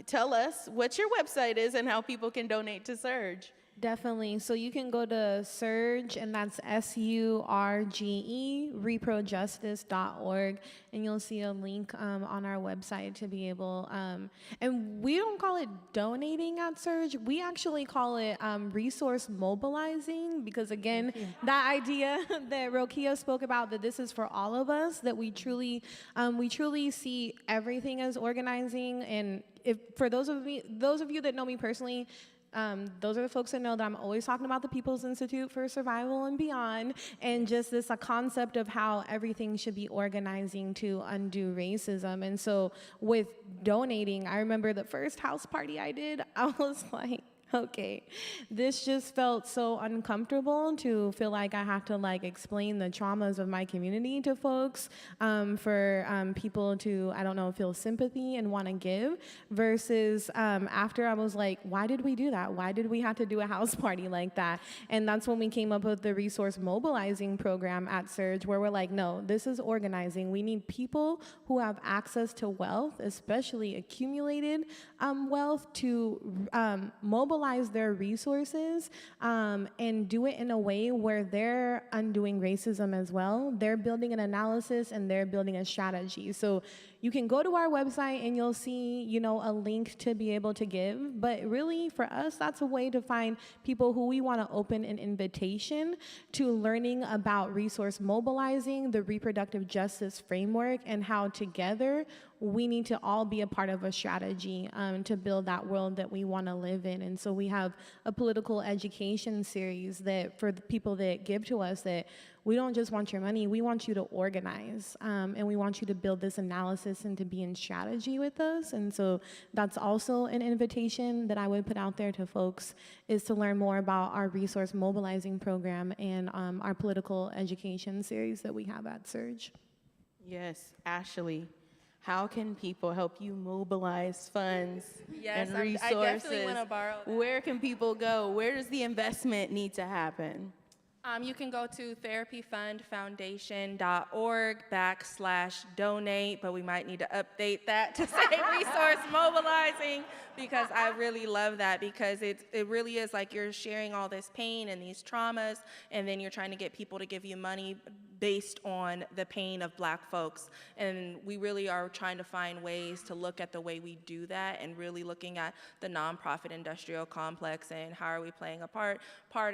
Tell us what your website is and how people can donate to Surge. Definitely. So you can go to Surge, and that's SURGE, reprojustice.org, and you'll see a link on our website to be able, and we don't call it donating at Surge, we actually call it resource mobilizing, because again, that idea that Rokia spoke about, that this is for all of us, that we truly see everything as organizing. And if for those of you that know me personally, those are the folks that know that I'm always talking about the People's Institute for Survival and Beyond, and just this a concept of how everything should be organizing to undo racism. And so with donating, I remember the first house party I did, I was like, okay, this just felt so uncomfortable to feel like I have to like explain the traumas of my community to folks, for people to, I don't know, feel sympathy and want to give, versus after I was like, why did we do that? Why did we have to do a house party like that? And that's when we came up with the resource mobilizing program at Surge, where we're like, no, this is organizing. We need people who have access to wealth, especially accumulated wealth, to mobilize their resources and do it in a way where they're undoing racism as well. They're building an analysis and they're building a strategy. So you can go to our website and you'll see, you know, a link to be able to give. But really, for us, that's a way to find people who we want to open an invitation to learning about resource mobilizing, the reproductive justice framework, and how together we need to all be a part of a strategy to build that world that we want to live in. And so we have a political education series that for the people that give to us, that we don't just want your money, we want you to organize, and we want you to build this analysis and to be in strategy with us. And so that's also an invitation that I would put out there to folks, is to learn more about our resource mobilizing program and our political education series that we have at Surge. Yes, Ashley. How can people help you mobilize funds and resources? I definitely want to borrow that. Where can people go? Where does the investment need to happen? You can go to therapyfundfoundation.org/donate, but we might need to update that to say resource mobilizing, because I really love that, because it really is like you're sharing all this pain and these traumas, and then you're trying to get people to give you money based on the pain of Black folks. And we really are trying to find ways to look at the way we do that, and really looking at the nonprofit industrial complex and how are we playing a part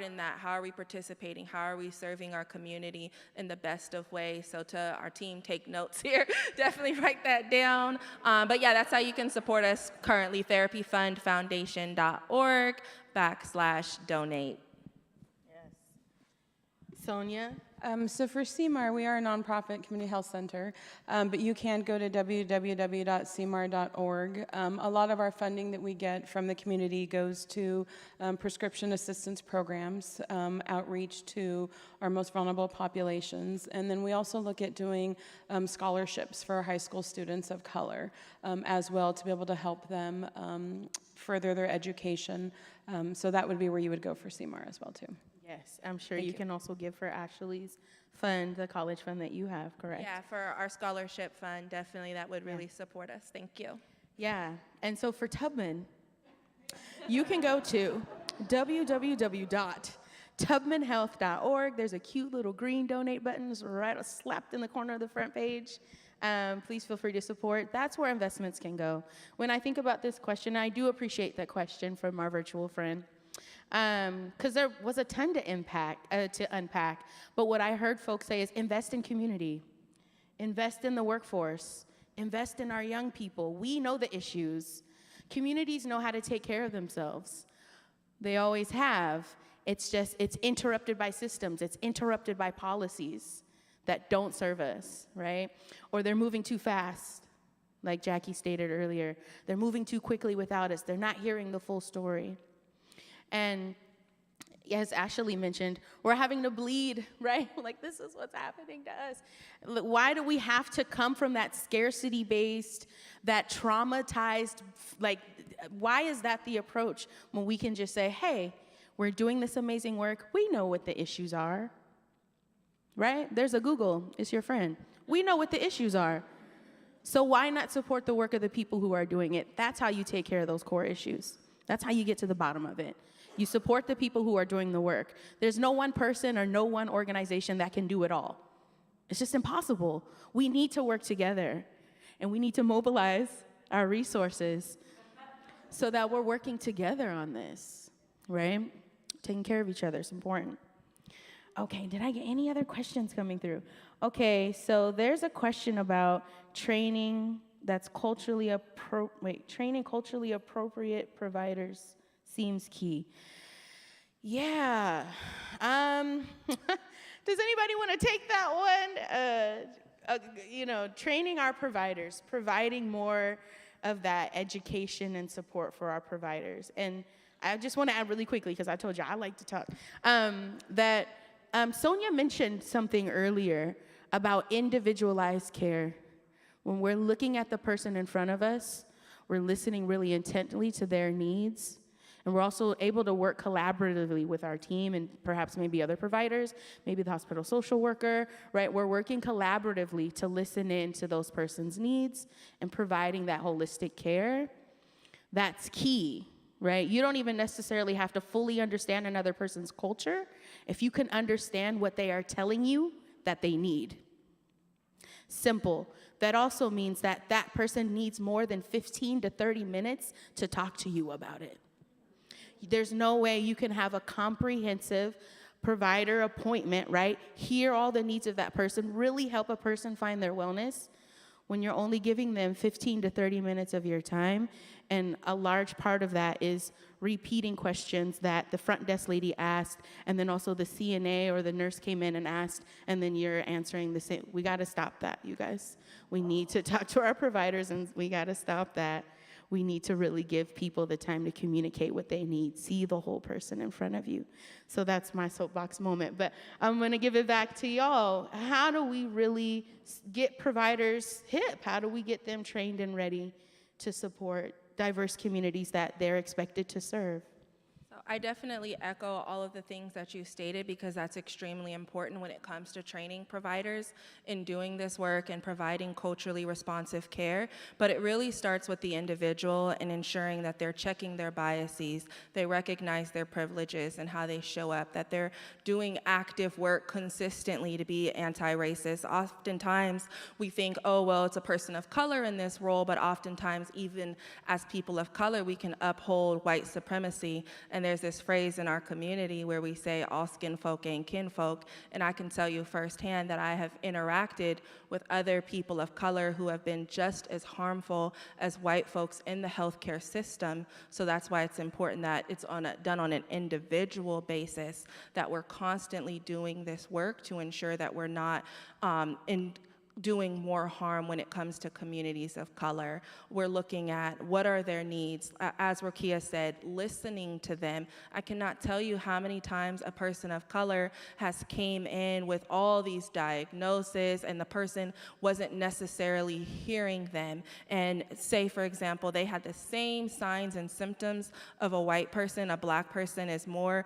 in that, how are we participating, how are we serving our community in the best of ways. So to our team, take notes here, definitely write that down. But yeah, that's how you can support us currently, therapyfundfoundation.org/donate. Yes. Sonia? So for CMAR, we are a nonprofit community health center, but you can go to www.cmar.org. A lot of our funding that we get from the community goes to prescription assistance programs, outreach to our most vulnerable populations, and then we also look at doing scholarships for our high school students of color as well, to be able to help them further their education. So that would be where you would go for CMAR as well too. Yes, I'm sure you can also give for Ashley's fund, the college fund that you have, correct? Yeah, for our scholarship fund, definitely that would really support us. Thank you. Yeah, and so for Tubman, you can go to www.tubmanhealth.org. There's a cute little green donate button right slapped in the corner of the front page. Please feel free to support. That's where investments can go. When I think about this question, I do appreciate that question from our virtual friend, because there was a ton to unpack. But what I heard folks say is invest in community, invest in the workforce, Invest in our young people. We know the issues. Communities know how to take care of themselves. They always have. It's just, it's interrupted by systems. It's interrupted by policies that don't serve us, right? Or they're moving too fast, like Jackie stated earlier. They're moving too quickly without us. They're not hearing the full story. And as Ashley mentioned, we're having to bleed, right? Like, this is what's happening to us. Why do we have to come from that scarcity-based, that traumatized, like, why is that the approach when we can just say, hey, we're doing this amazing work. We know what the issues are, right? There's a Google. It's your friend. We know what the issues are. So why not support the work of the people who are doing it? That's how you take care of those core issues. That's how you get to the bottom of it. You support the people who are doing the work. There's no one person or no one organization that can do it all. It's just impossible. We need to work together, and we need to mobilize our resources so that we're working together on this, right? Taking care of each other is important. Okay, did I get any other questions coming through? Okay, so there's a question about training that's training culturally appropriate providers seems key. Yeah. Does anybody want to take that one? Training our providers, providing more of that education and support for our providers. And I just want to add really quickly, because I told you I like to talk, that Sonia mentioned something earlier about individualized care. When we're looking at the person in front of us, we're listening really intently to their needs. And we're also able to work collaboratively with our team and perhaps maybe other providers, maybe the hospital social worker, right? We're working collaboratively to listen in to those person's needs and providing that holistic care. That's key, right? You don't even necessarily have to fully understand another person's culture if you can understand what they are telling you that they need. Simple. That also means that that person needs more than 15 to 30 minutes to talk to you about it. There's no way you can have a comprehensive provider appointment, right? Hear all the needs of that person, really help a person find their wellness when you're only giving them 15 to 30 minutes of your time. And a large part of that is repeating questions that the front desk lady asked, and then also the CNA or the nurse came in and asked, and then you're answering the same. We got to stop that, you guys. We need to talk to our providers, and we got to stop that. We need to really give people the time to communicate what they need, see the whole person in front of you. So that's my soapbox moment. But I'm going to give it back to y'all. How do we really get providers hip? How do we get them trained and ready to support diverse communities that they're expected to serve? So I definitely echo all of the things that you stated, because that's extremely important when it comes to training providers in doing this work and providing culturally responsive care. But it really starts with the individual and ensuring that they're checking their biases, they recognize their privileges and how they show up, that they're doing active work consistently to be anti-racist. Oftentimes we think, oh, well, it's a person of color in this role, but oftentimes even as people of color, we can uphold white supremacy. And there's this phrase in our community where we say all skin folk ain't kinfolk, and I can tell you firsthand that I have interacted with other people of color who have been just as harmful as white folks in the healthcare system. So that's why it's important that it's done on an individual basis, that we're constantly doing this work to ensure that we're not doing more harm when it comes to communities of color. We're looking at what are their needs. As Rokia said, listening to them. I cannot tell you how many times a person of color has came in with all these diagnoses and the person wasn't necessarily hearing them. And say, for example, they had the same signs and symptoms of a white person. A black person is more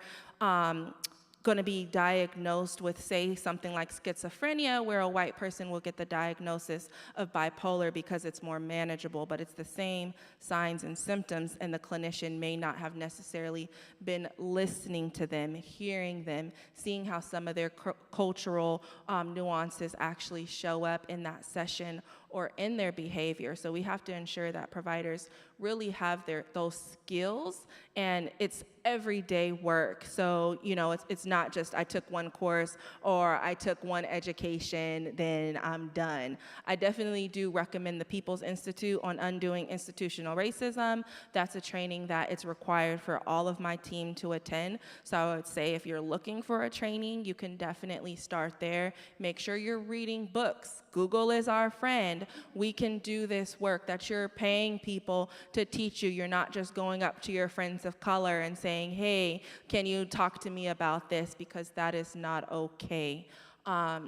going to be diagnosed with, say, something like schizophrenia, where a white person will get the diagnosis of bipolar because it's more manageable, but it's the same signs and symptoms, and the clinician may not have necessarily been listening to them, hearing them, seeing how some of their cultural nuances actually show up in that session or in their behavior. So we have to ensure that providers really have those skills, and it's everyday work. So, it's not just I took one course or I took one education, then I'm done. I definitely do recommend the People's Institute on Undoing Institutional Racism. That's a training that it's required for all of my team to attend. So I would say if you're looking for a training, you can definitely start there. Make sure you're reading books. Google is our friend. We can do this work that you're paying people to teach you. You're not just going up to your friends of color and saying, hey, can you talk to me about this? Because that is not okay.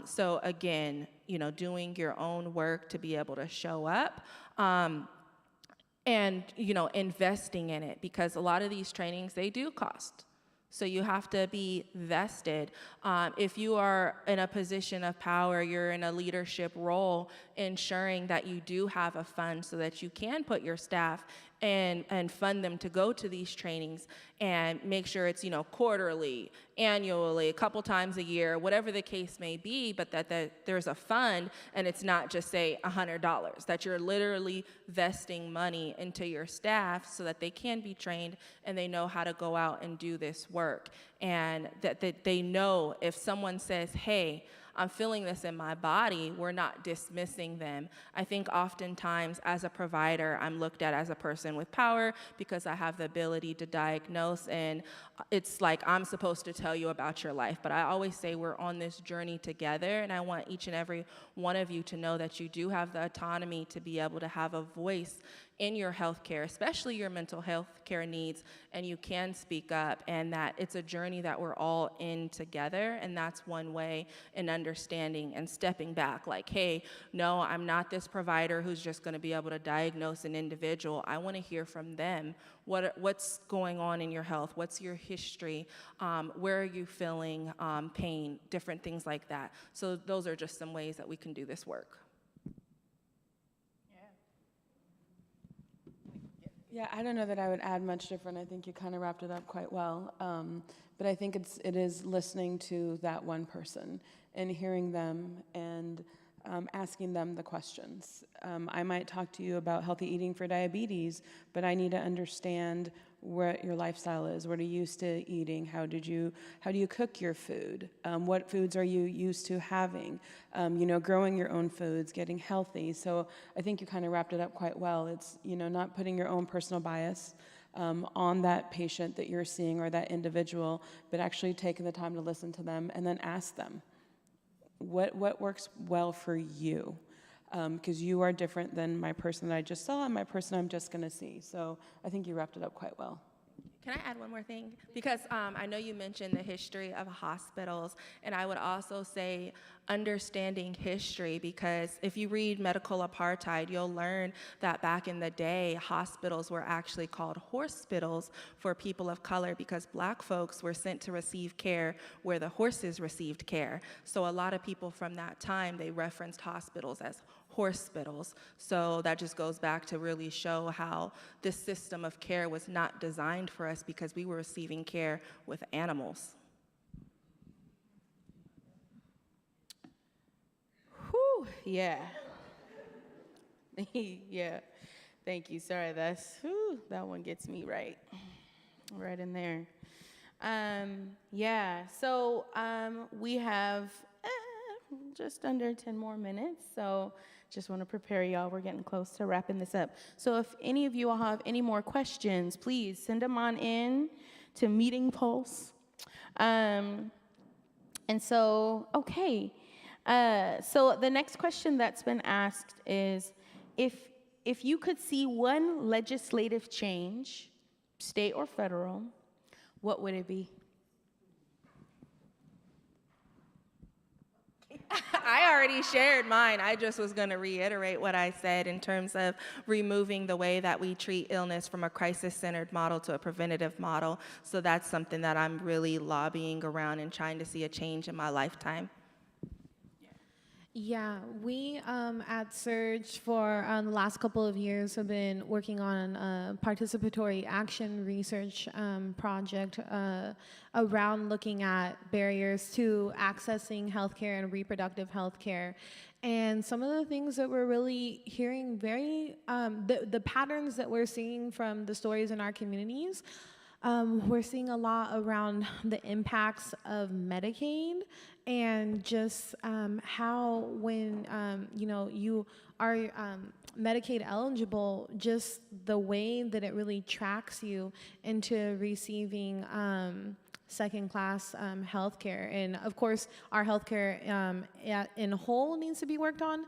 So again, doing your own work to be able to show up. And investing in it, because a lot of these trainings, they do cost. So you have to be vested. If you are in a position of power, you're in a leadership role, ensuring that you do have a fund so that you can put your staff and fund them to go to these trainings, and make sure it's quarterly, annually, a couple times a year, whatever the case may be, but that there's a fund, and it's not just say $100, that you're literally vesting money into your staff so that they can be trained and they know how to go out and do this work, and that they know if someone says, hey, I'm feeling this in my body, we're not dismissing them. I think oftentimes as a provider, I'm looked at as a person with power because I have the ability to diagnose, and it's like I'm supposed to tell you about your life. But I always say we're on this journey together, and I want each and every one of you to know that you do have the autonomy to be able to have a voice in your healthcare, especially your mental health care needs, and you can speak up, and that it's a journey that we're all in together. And that's one way in understanding and stepping back, like, hey, no, I'm not this provider who's just going to be able to diagnose an individual. I want to hear from them. What's going on in your health? What's your history? Where are you feeling pain? Different things like that. So those are just some ways that we can do this work. Yeah, I don't know that I would add much different. I think you kind of wrapped it up quite well. But I think it is listening to that one person and hearing them and asking them the questions. I might talk to you about healthy eating for diabetes, but I need to understand what your lifestyle is. What are you used to eating? How do you cook your food? What foods are you used to having? Growing your own foods, getting healthy. So I think you kind of wrapped it up quite well. It's, not putting your own personal bias on that patient that you're seeing or that individual, but actually taking the time to listen to them and then ask them, what works well for you? Because you are different than my person that I just saw and my person I'm just going to see. So I think you wrapped it up quite well. Can I add one more thing? Because I know you mentioned the history of hospitals, and I would also say understanding history, because if you read Medical Apartheid, you'll learn that back in the day, hospitals were actually called hospitals for people of color because Black folks were sent to receive care where the horses received care. So a lot of people from that time, they referenced hospitals as hospitals. So that just goes back to really show how this system of care was not designed for us because we were receiving care with animals. Whew, yeah. Yeah, thank you. Sorry, that one gets me right in there. So we have just under 10 more minutes, so just want to prepare y'all. We're getting close to wrapping this up. So if any of you all have any more questions, please send them on in to Meeting Pulse. So the next question that's been asked is, if you could see one legislative change, state or federal, what would it be? I already shared mine. I just was going to reiterate what I said in terms of removing the way that we treat illness from a crisis-centered model to a preventative model. So that's something that I'm really lobbying around and trying to see a change in my lifetime. Yeah, we at Surge for the last couple of years have been working on a participatory action research project around looking at barriers to accessing healthcare and reproductive healthcare. And some of the things that we're really hearing the patterns that we're seeing from the stories in our communities. We're seeing a lot around the impacts of Medicaid and just how when you are Medicaid eligible, just the way that it really tracks you into receiving second-class health care. And of course, our health care in whole needs to be worked on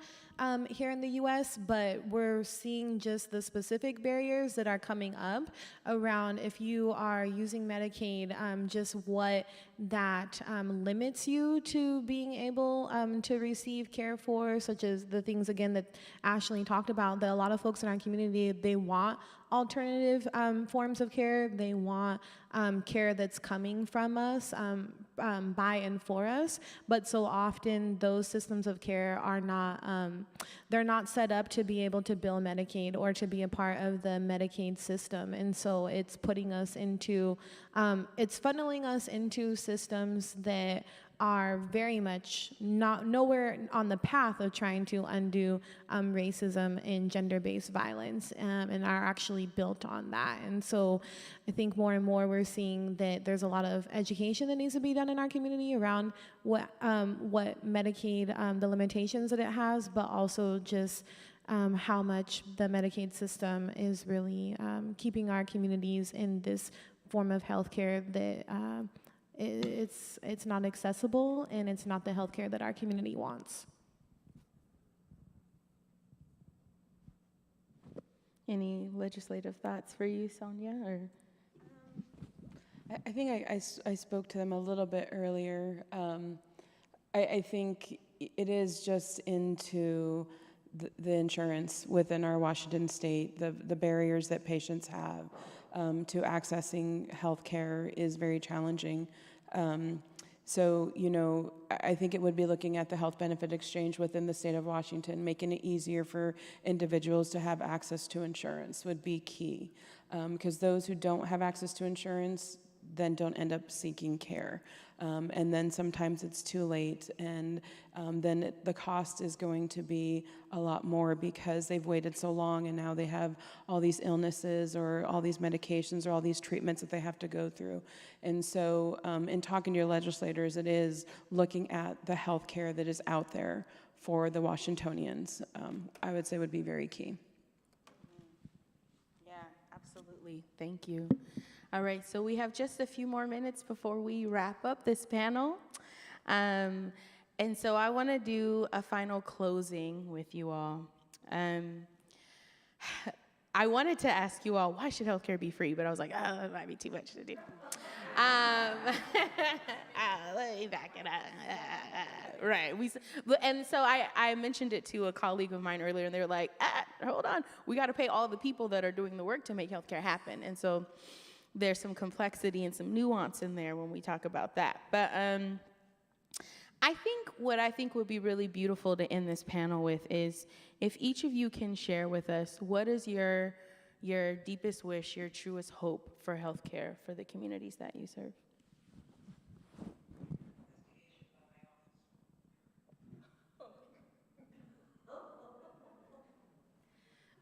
here in the US, but we're seeing just the specific barriers that are coming up around if you are using Medicaid, just what that limits you to being able to receive care for, such as the things, again, that Ashley talked about, that a lot of folks in our community, they want alternative forms of care. They want care that's coming from us, by and for us, but so often those systems of care are not, they're not set up to be able to bill Medicaid or to be a part of the Medicaid system. And so it's putting us into, it's funneling us into systems that are very much nowhere on the path of trying to undo racism and gender-based violence, and are actually built on that. And so I think more and more we're seeing that there's a lot of education that needs to be done in our community around what Medicaid, the limitations that it has, but also just how much the Medicaid system is really keeping our communities in this form of healthcare that it's not accessible, and it's not the healthcare that our community wants. Any legislative thoughts for you, Sonia? Or I think I spoke to them a little bit earlier. I think it is just into the insurance within our Washington state, the barriers that patients have to accessing health care is very challenging. So, I think it would be looking at the health benefit exchange within the state of Washington, making it easier for individuals to have access to insurance would be key. Because those who don't have access to insurance then don't end up seeking care. And then sometimes it's too late, and then the cost is going to be a lot more because they've waited so long, and now they have all these illnesses or all these medications or all these treatments that they have to go through. And so in talking to your legislators, it is looking at the health care that is out there for the Washingtonians, I would say would be very key. yeah, absolutely. Thank you. All right, so we have just a few more minutes before we wrap up this panel. And so I want to do a final closing with you all. I wanted to ask you all, why should healthcare be free? But I was like, oh, that might be too much to do. Let me back it up. Right. And so I mentioned it to a colleague of mine earlier, and they were like, hold on. We got to pay all the people that are doing the work to make healthcare happen. And so there's some complexity and some nuance in there when we talk about that. But I think what I think would be really beautiful to end this panel with is if each of you can share with us, what is your deepest wish, your truest hope for healthcare for the communities that you serve?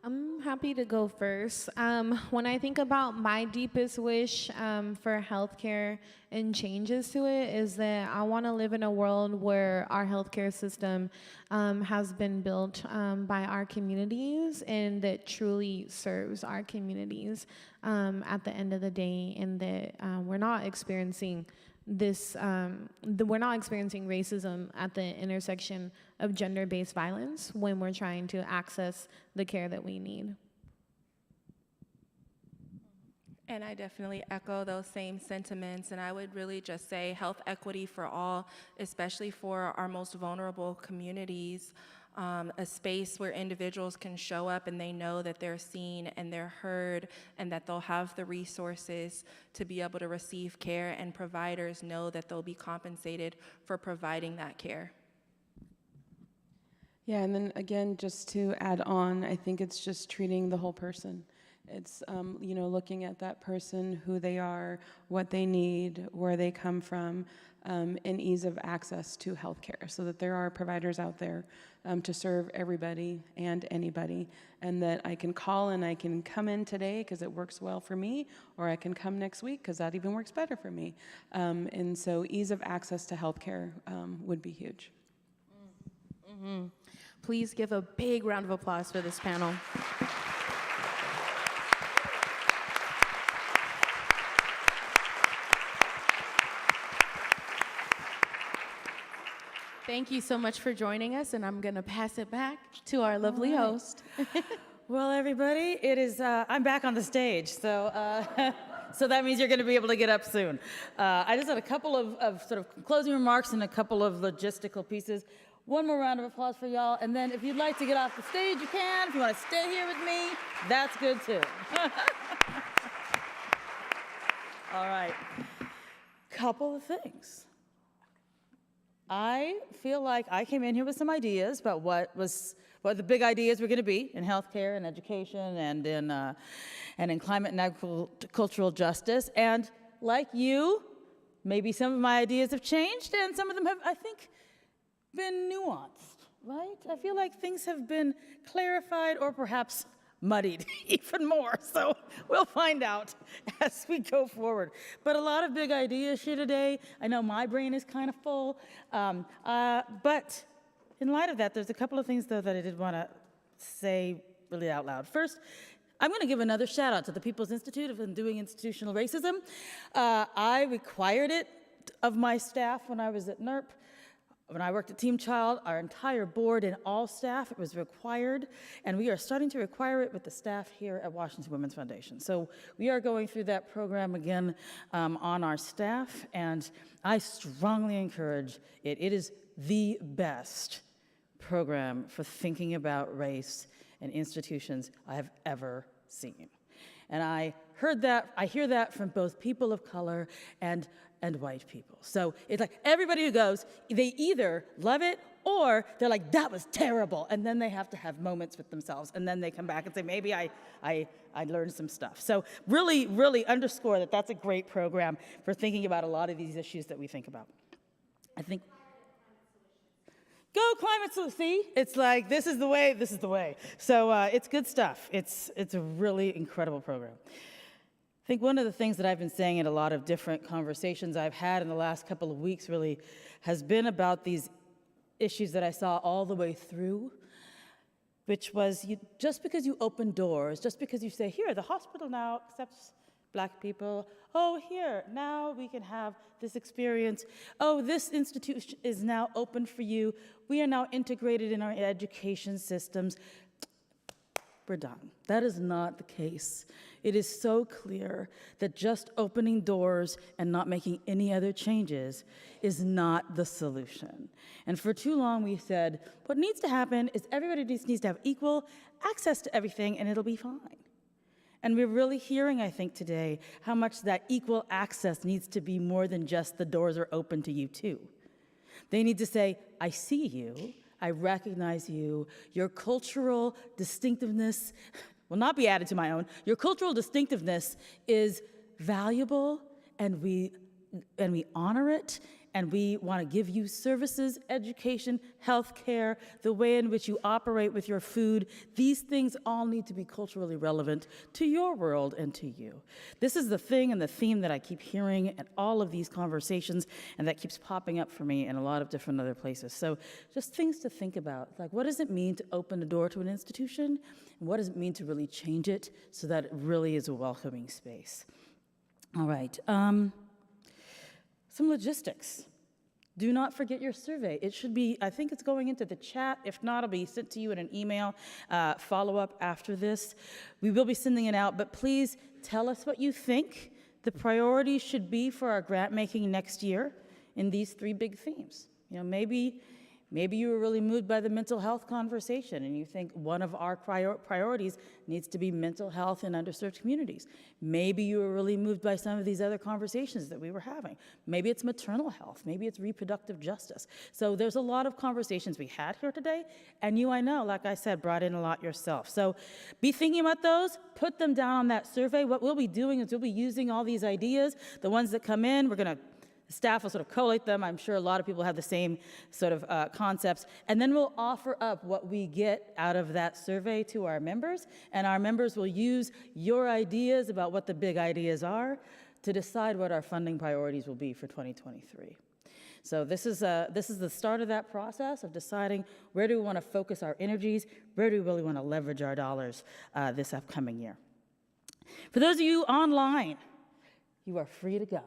I'm happy to go first. When I think about my deepest wish for healthcare and changes to it is that I want to live in a world where our healthcare system has been built by our communities and that truly serves our communities at the end of the day, and that we're not experiencing we're not experiencing racism at the intersection of gender-based violence when we're trying to access the care that we need. And I definitely echo those same sentiments, and I would really just say health equity for all, especially for our most vulnerable communities. A space where individuals can show up and they know that they're seen and they're heard and that they'll have the resources to be able to receive care, and providers know that they'll be compensated for providing that care. Yeah, and then again, just to add on, I think it's just treating the whole person. It's, looking at that person, who they are, what they need, where they come from, and ease of access to healthcare, so that there are providers out there to serve everybody and anybody, and that I can call and I can come in today because it works well for me, or I can come next week because that even works better for me. And so ease of access to healthcare would be huge. Mm-hmm. Please give a big round of applause for this panel. Thank you so much for joining us, and I'm going to pass it back to our lovely host. Well, everybody, it is, I'm back on the stage, so, so that means you're going to be able to get up soon. I just had a couple of sort of closing remarks and a couple of logistical pieces. One more round of applause for y'all, and then if you'd like to get off the stage, you can. If you want to stay here with me, that's good too. All right, couple of things. I feel like I came in here with some ideas about what the big ideas were going to be in healthcare and education and in climate and agricultural justice. And like you, maybe some of my ideas have changed, and some of them have, I think, been nuanced, right? I feel like things have been clarified or perhaps muddied even more. So we'll find out as we go forward. But a lot of big ideas here today. I know my brain is kind of full. But in light of that, there's a couple of things, though, that I did want to say really out loud. First, I'm going to give another shout out to the People's Institute of Undoing Institutional Racism. I required it of my staff when I was at NERP. When I worked at Team Child, our entire board and all staff, it was required, and we are starting to require it with the staff here at Washington Women's Foundation. So we are going through that program again on our staff, and I strongly encourage it. It is the best program for thinking about race and institutions I have ever seen. And I hear that from both people of color and white people. So it's like everybody who goes, they either love it or they're like, that was terrible. And then they have to have moments with themselves. And then they come back and say, maybe I learned some stuff. So really, really underscore that that's a great program for thinking about a lot of these issues that we think about. I think, go climate solution. See, it's like, this is the way, this is the way. So it's good stuff. It's a really incredible program. I think one of the things that I've been saying in a lot of different conversations I've had in the last couple of weeks really has been about these issues that I saw all the way through, which was just because you open doors, just because you say, here, the hospital now accepts Black people. Oh, here, now we can have this experience. Oh, this institution is now open for you. We are now integrated in our education systems. We're done. That is not the case. It is so clear that just opening doors and not making any other changes is not the solution. And for too long we said, what needs to happen is everybody just needs to have equal access to everything and it'll be fine. And we're really hearing, I think, today how much that equal access needs to be more than just the doors are open to you too. They need to say, I see you, I recognize you, your cultural distinctiveness will not be added to my own. Your cultural distinctiveness is valuable, and we honor it, and we want to give you services, education, healthcare, the way in which you operate with your food. These things all need to be culturally relevant to your world and to you. This is the thing and the theme that I keep hearing in all of these conversations, and that keeps popping up for me in a lot of different other places. So just things to think about, like what does it mean to open the door to an institution, and what does it mean to really change it so that it really is a welcoming space? All right. Some logistics. Do not forget your survey. It should be, I think it's going into the chat. If not, it'll be sent to you in an email follow-up after this. We will be sending it out, but please tell us what you think the priorities should be for our grant making next year in these three big themes. You know, maybe Maybe you were really moved by the mental health conversation and you think one of our priorities needs to be mental health in underserved communities. Maybe you were really moved by some of these other conversations that we were having. Maybe it's maternal health, maybe it's reproductive justice. So there's a lot of conversations we had here today, and you, I know, like I said, brought in a lot yourself. So be thinking about those, put them down on that survey. What we'll be doing is we'll be using all these ideas, the ones that come in, staff will sort of collate them. I'm sure a lot of people have the same sort of concepts. And then we'll offer up what we get out of that survey to our members. And our members will use your ideas about what the big ideas are to decide what our funding priorities will be for 2023. So this is the start of that process of deciding where do we want to focus our energies, where do we really want to leverage our dollars this upcoming year. For those of you online, you are free to go.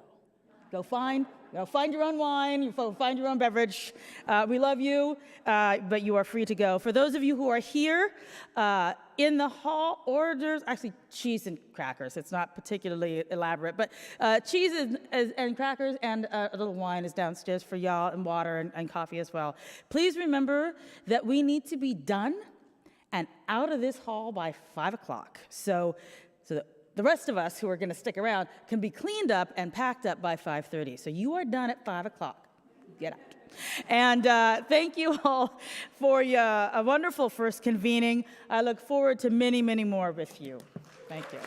Go find your own wine, find your own beverage. We love you, but you are free to go. For those of you who are here in the hall, orders, actually cheese and crackers. It's not particularly elaborate, but cheese and crackers and a little wine is downstairs for y'all, and water and coffee as well. Please remember that we need to be done and out of this hall by 5 o'clock. So that the rest of us who are going to stick around can be cleaned up and packed up by 5:30. So you are done at 5 o'clock. Get out. And thank you all for a wonderful first convening. I look forward to many, many more with you. Thank you.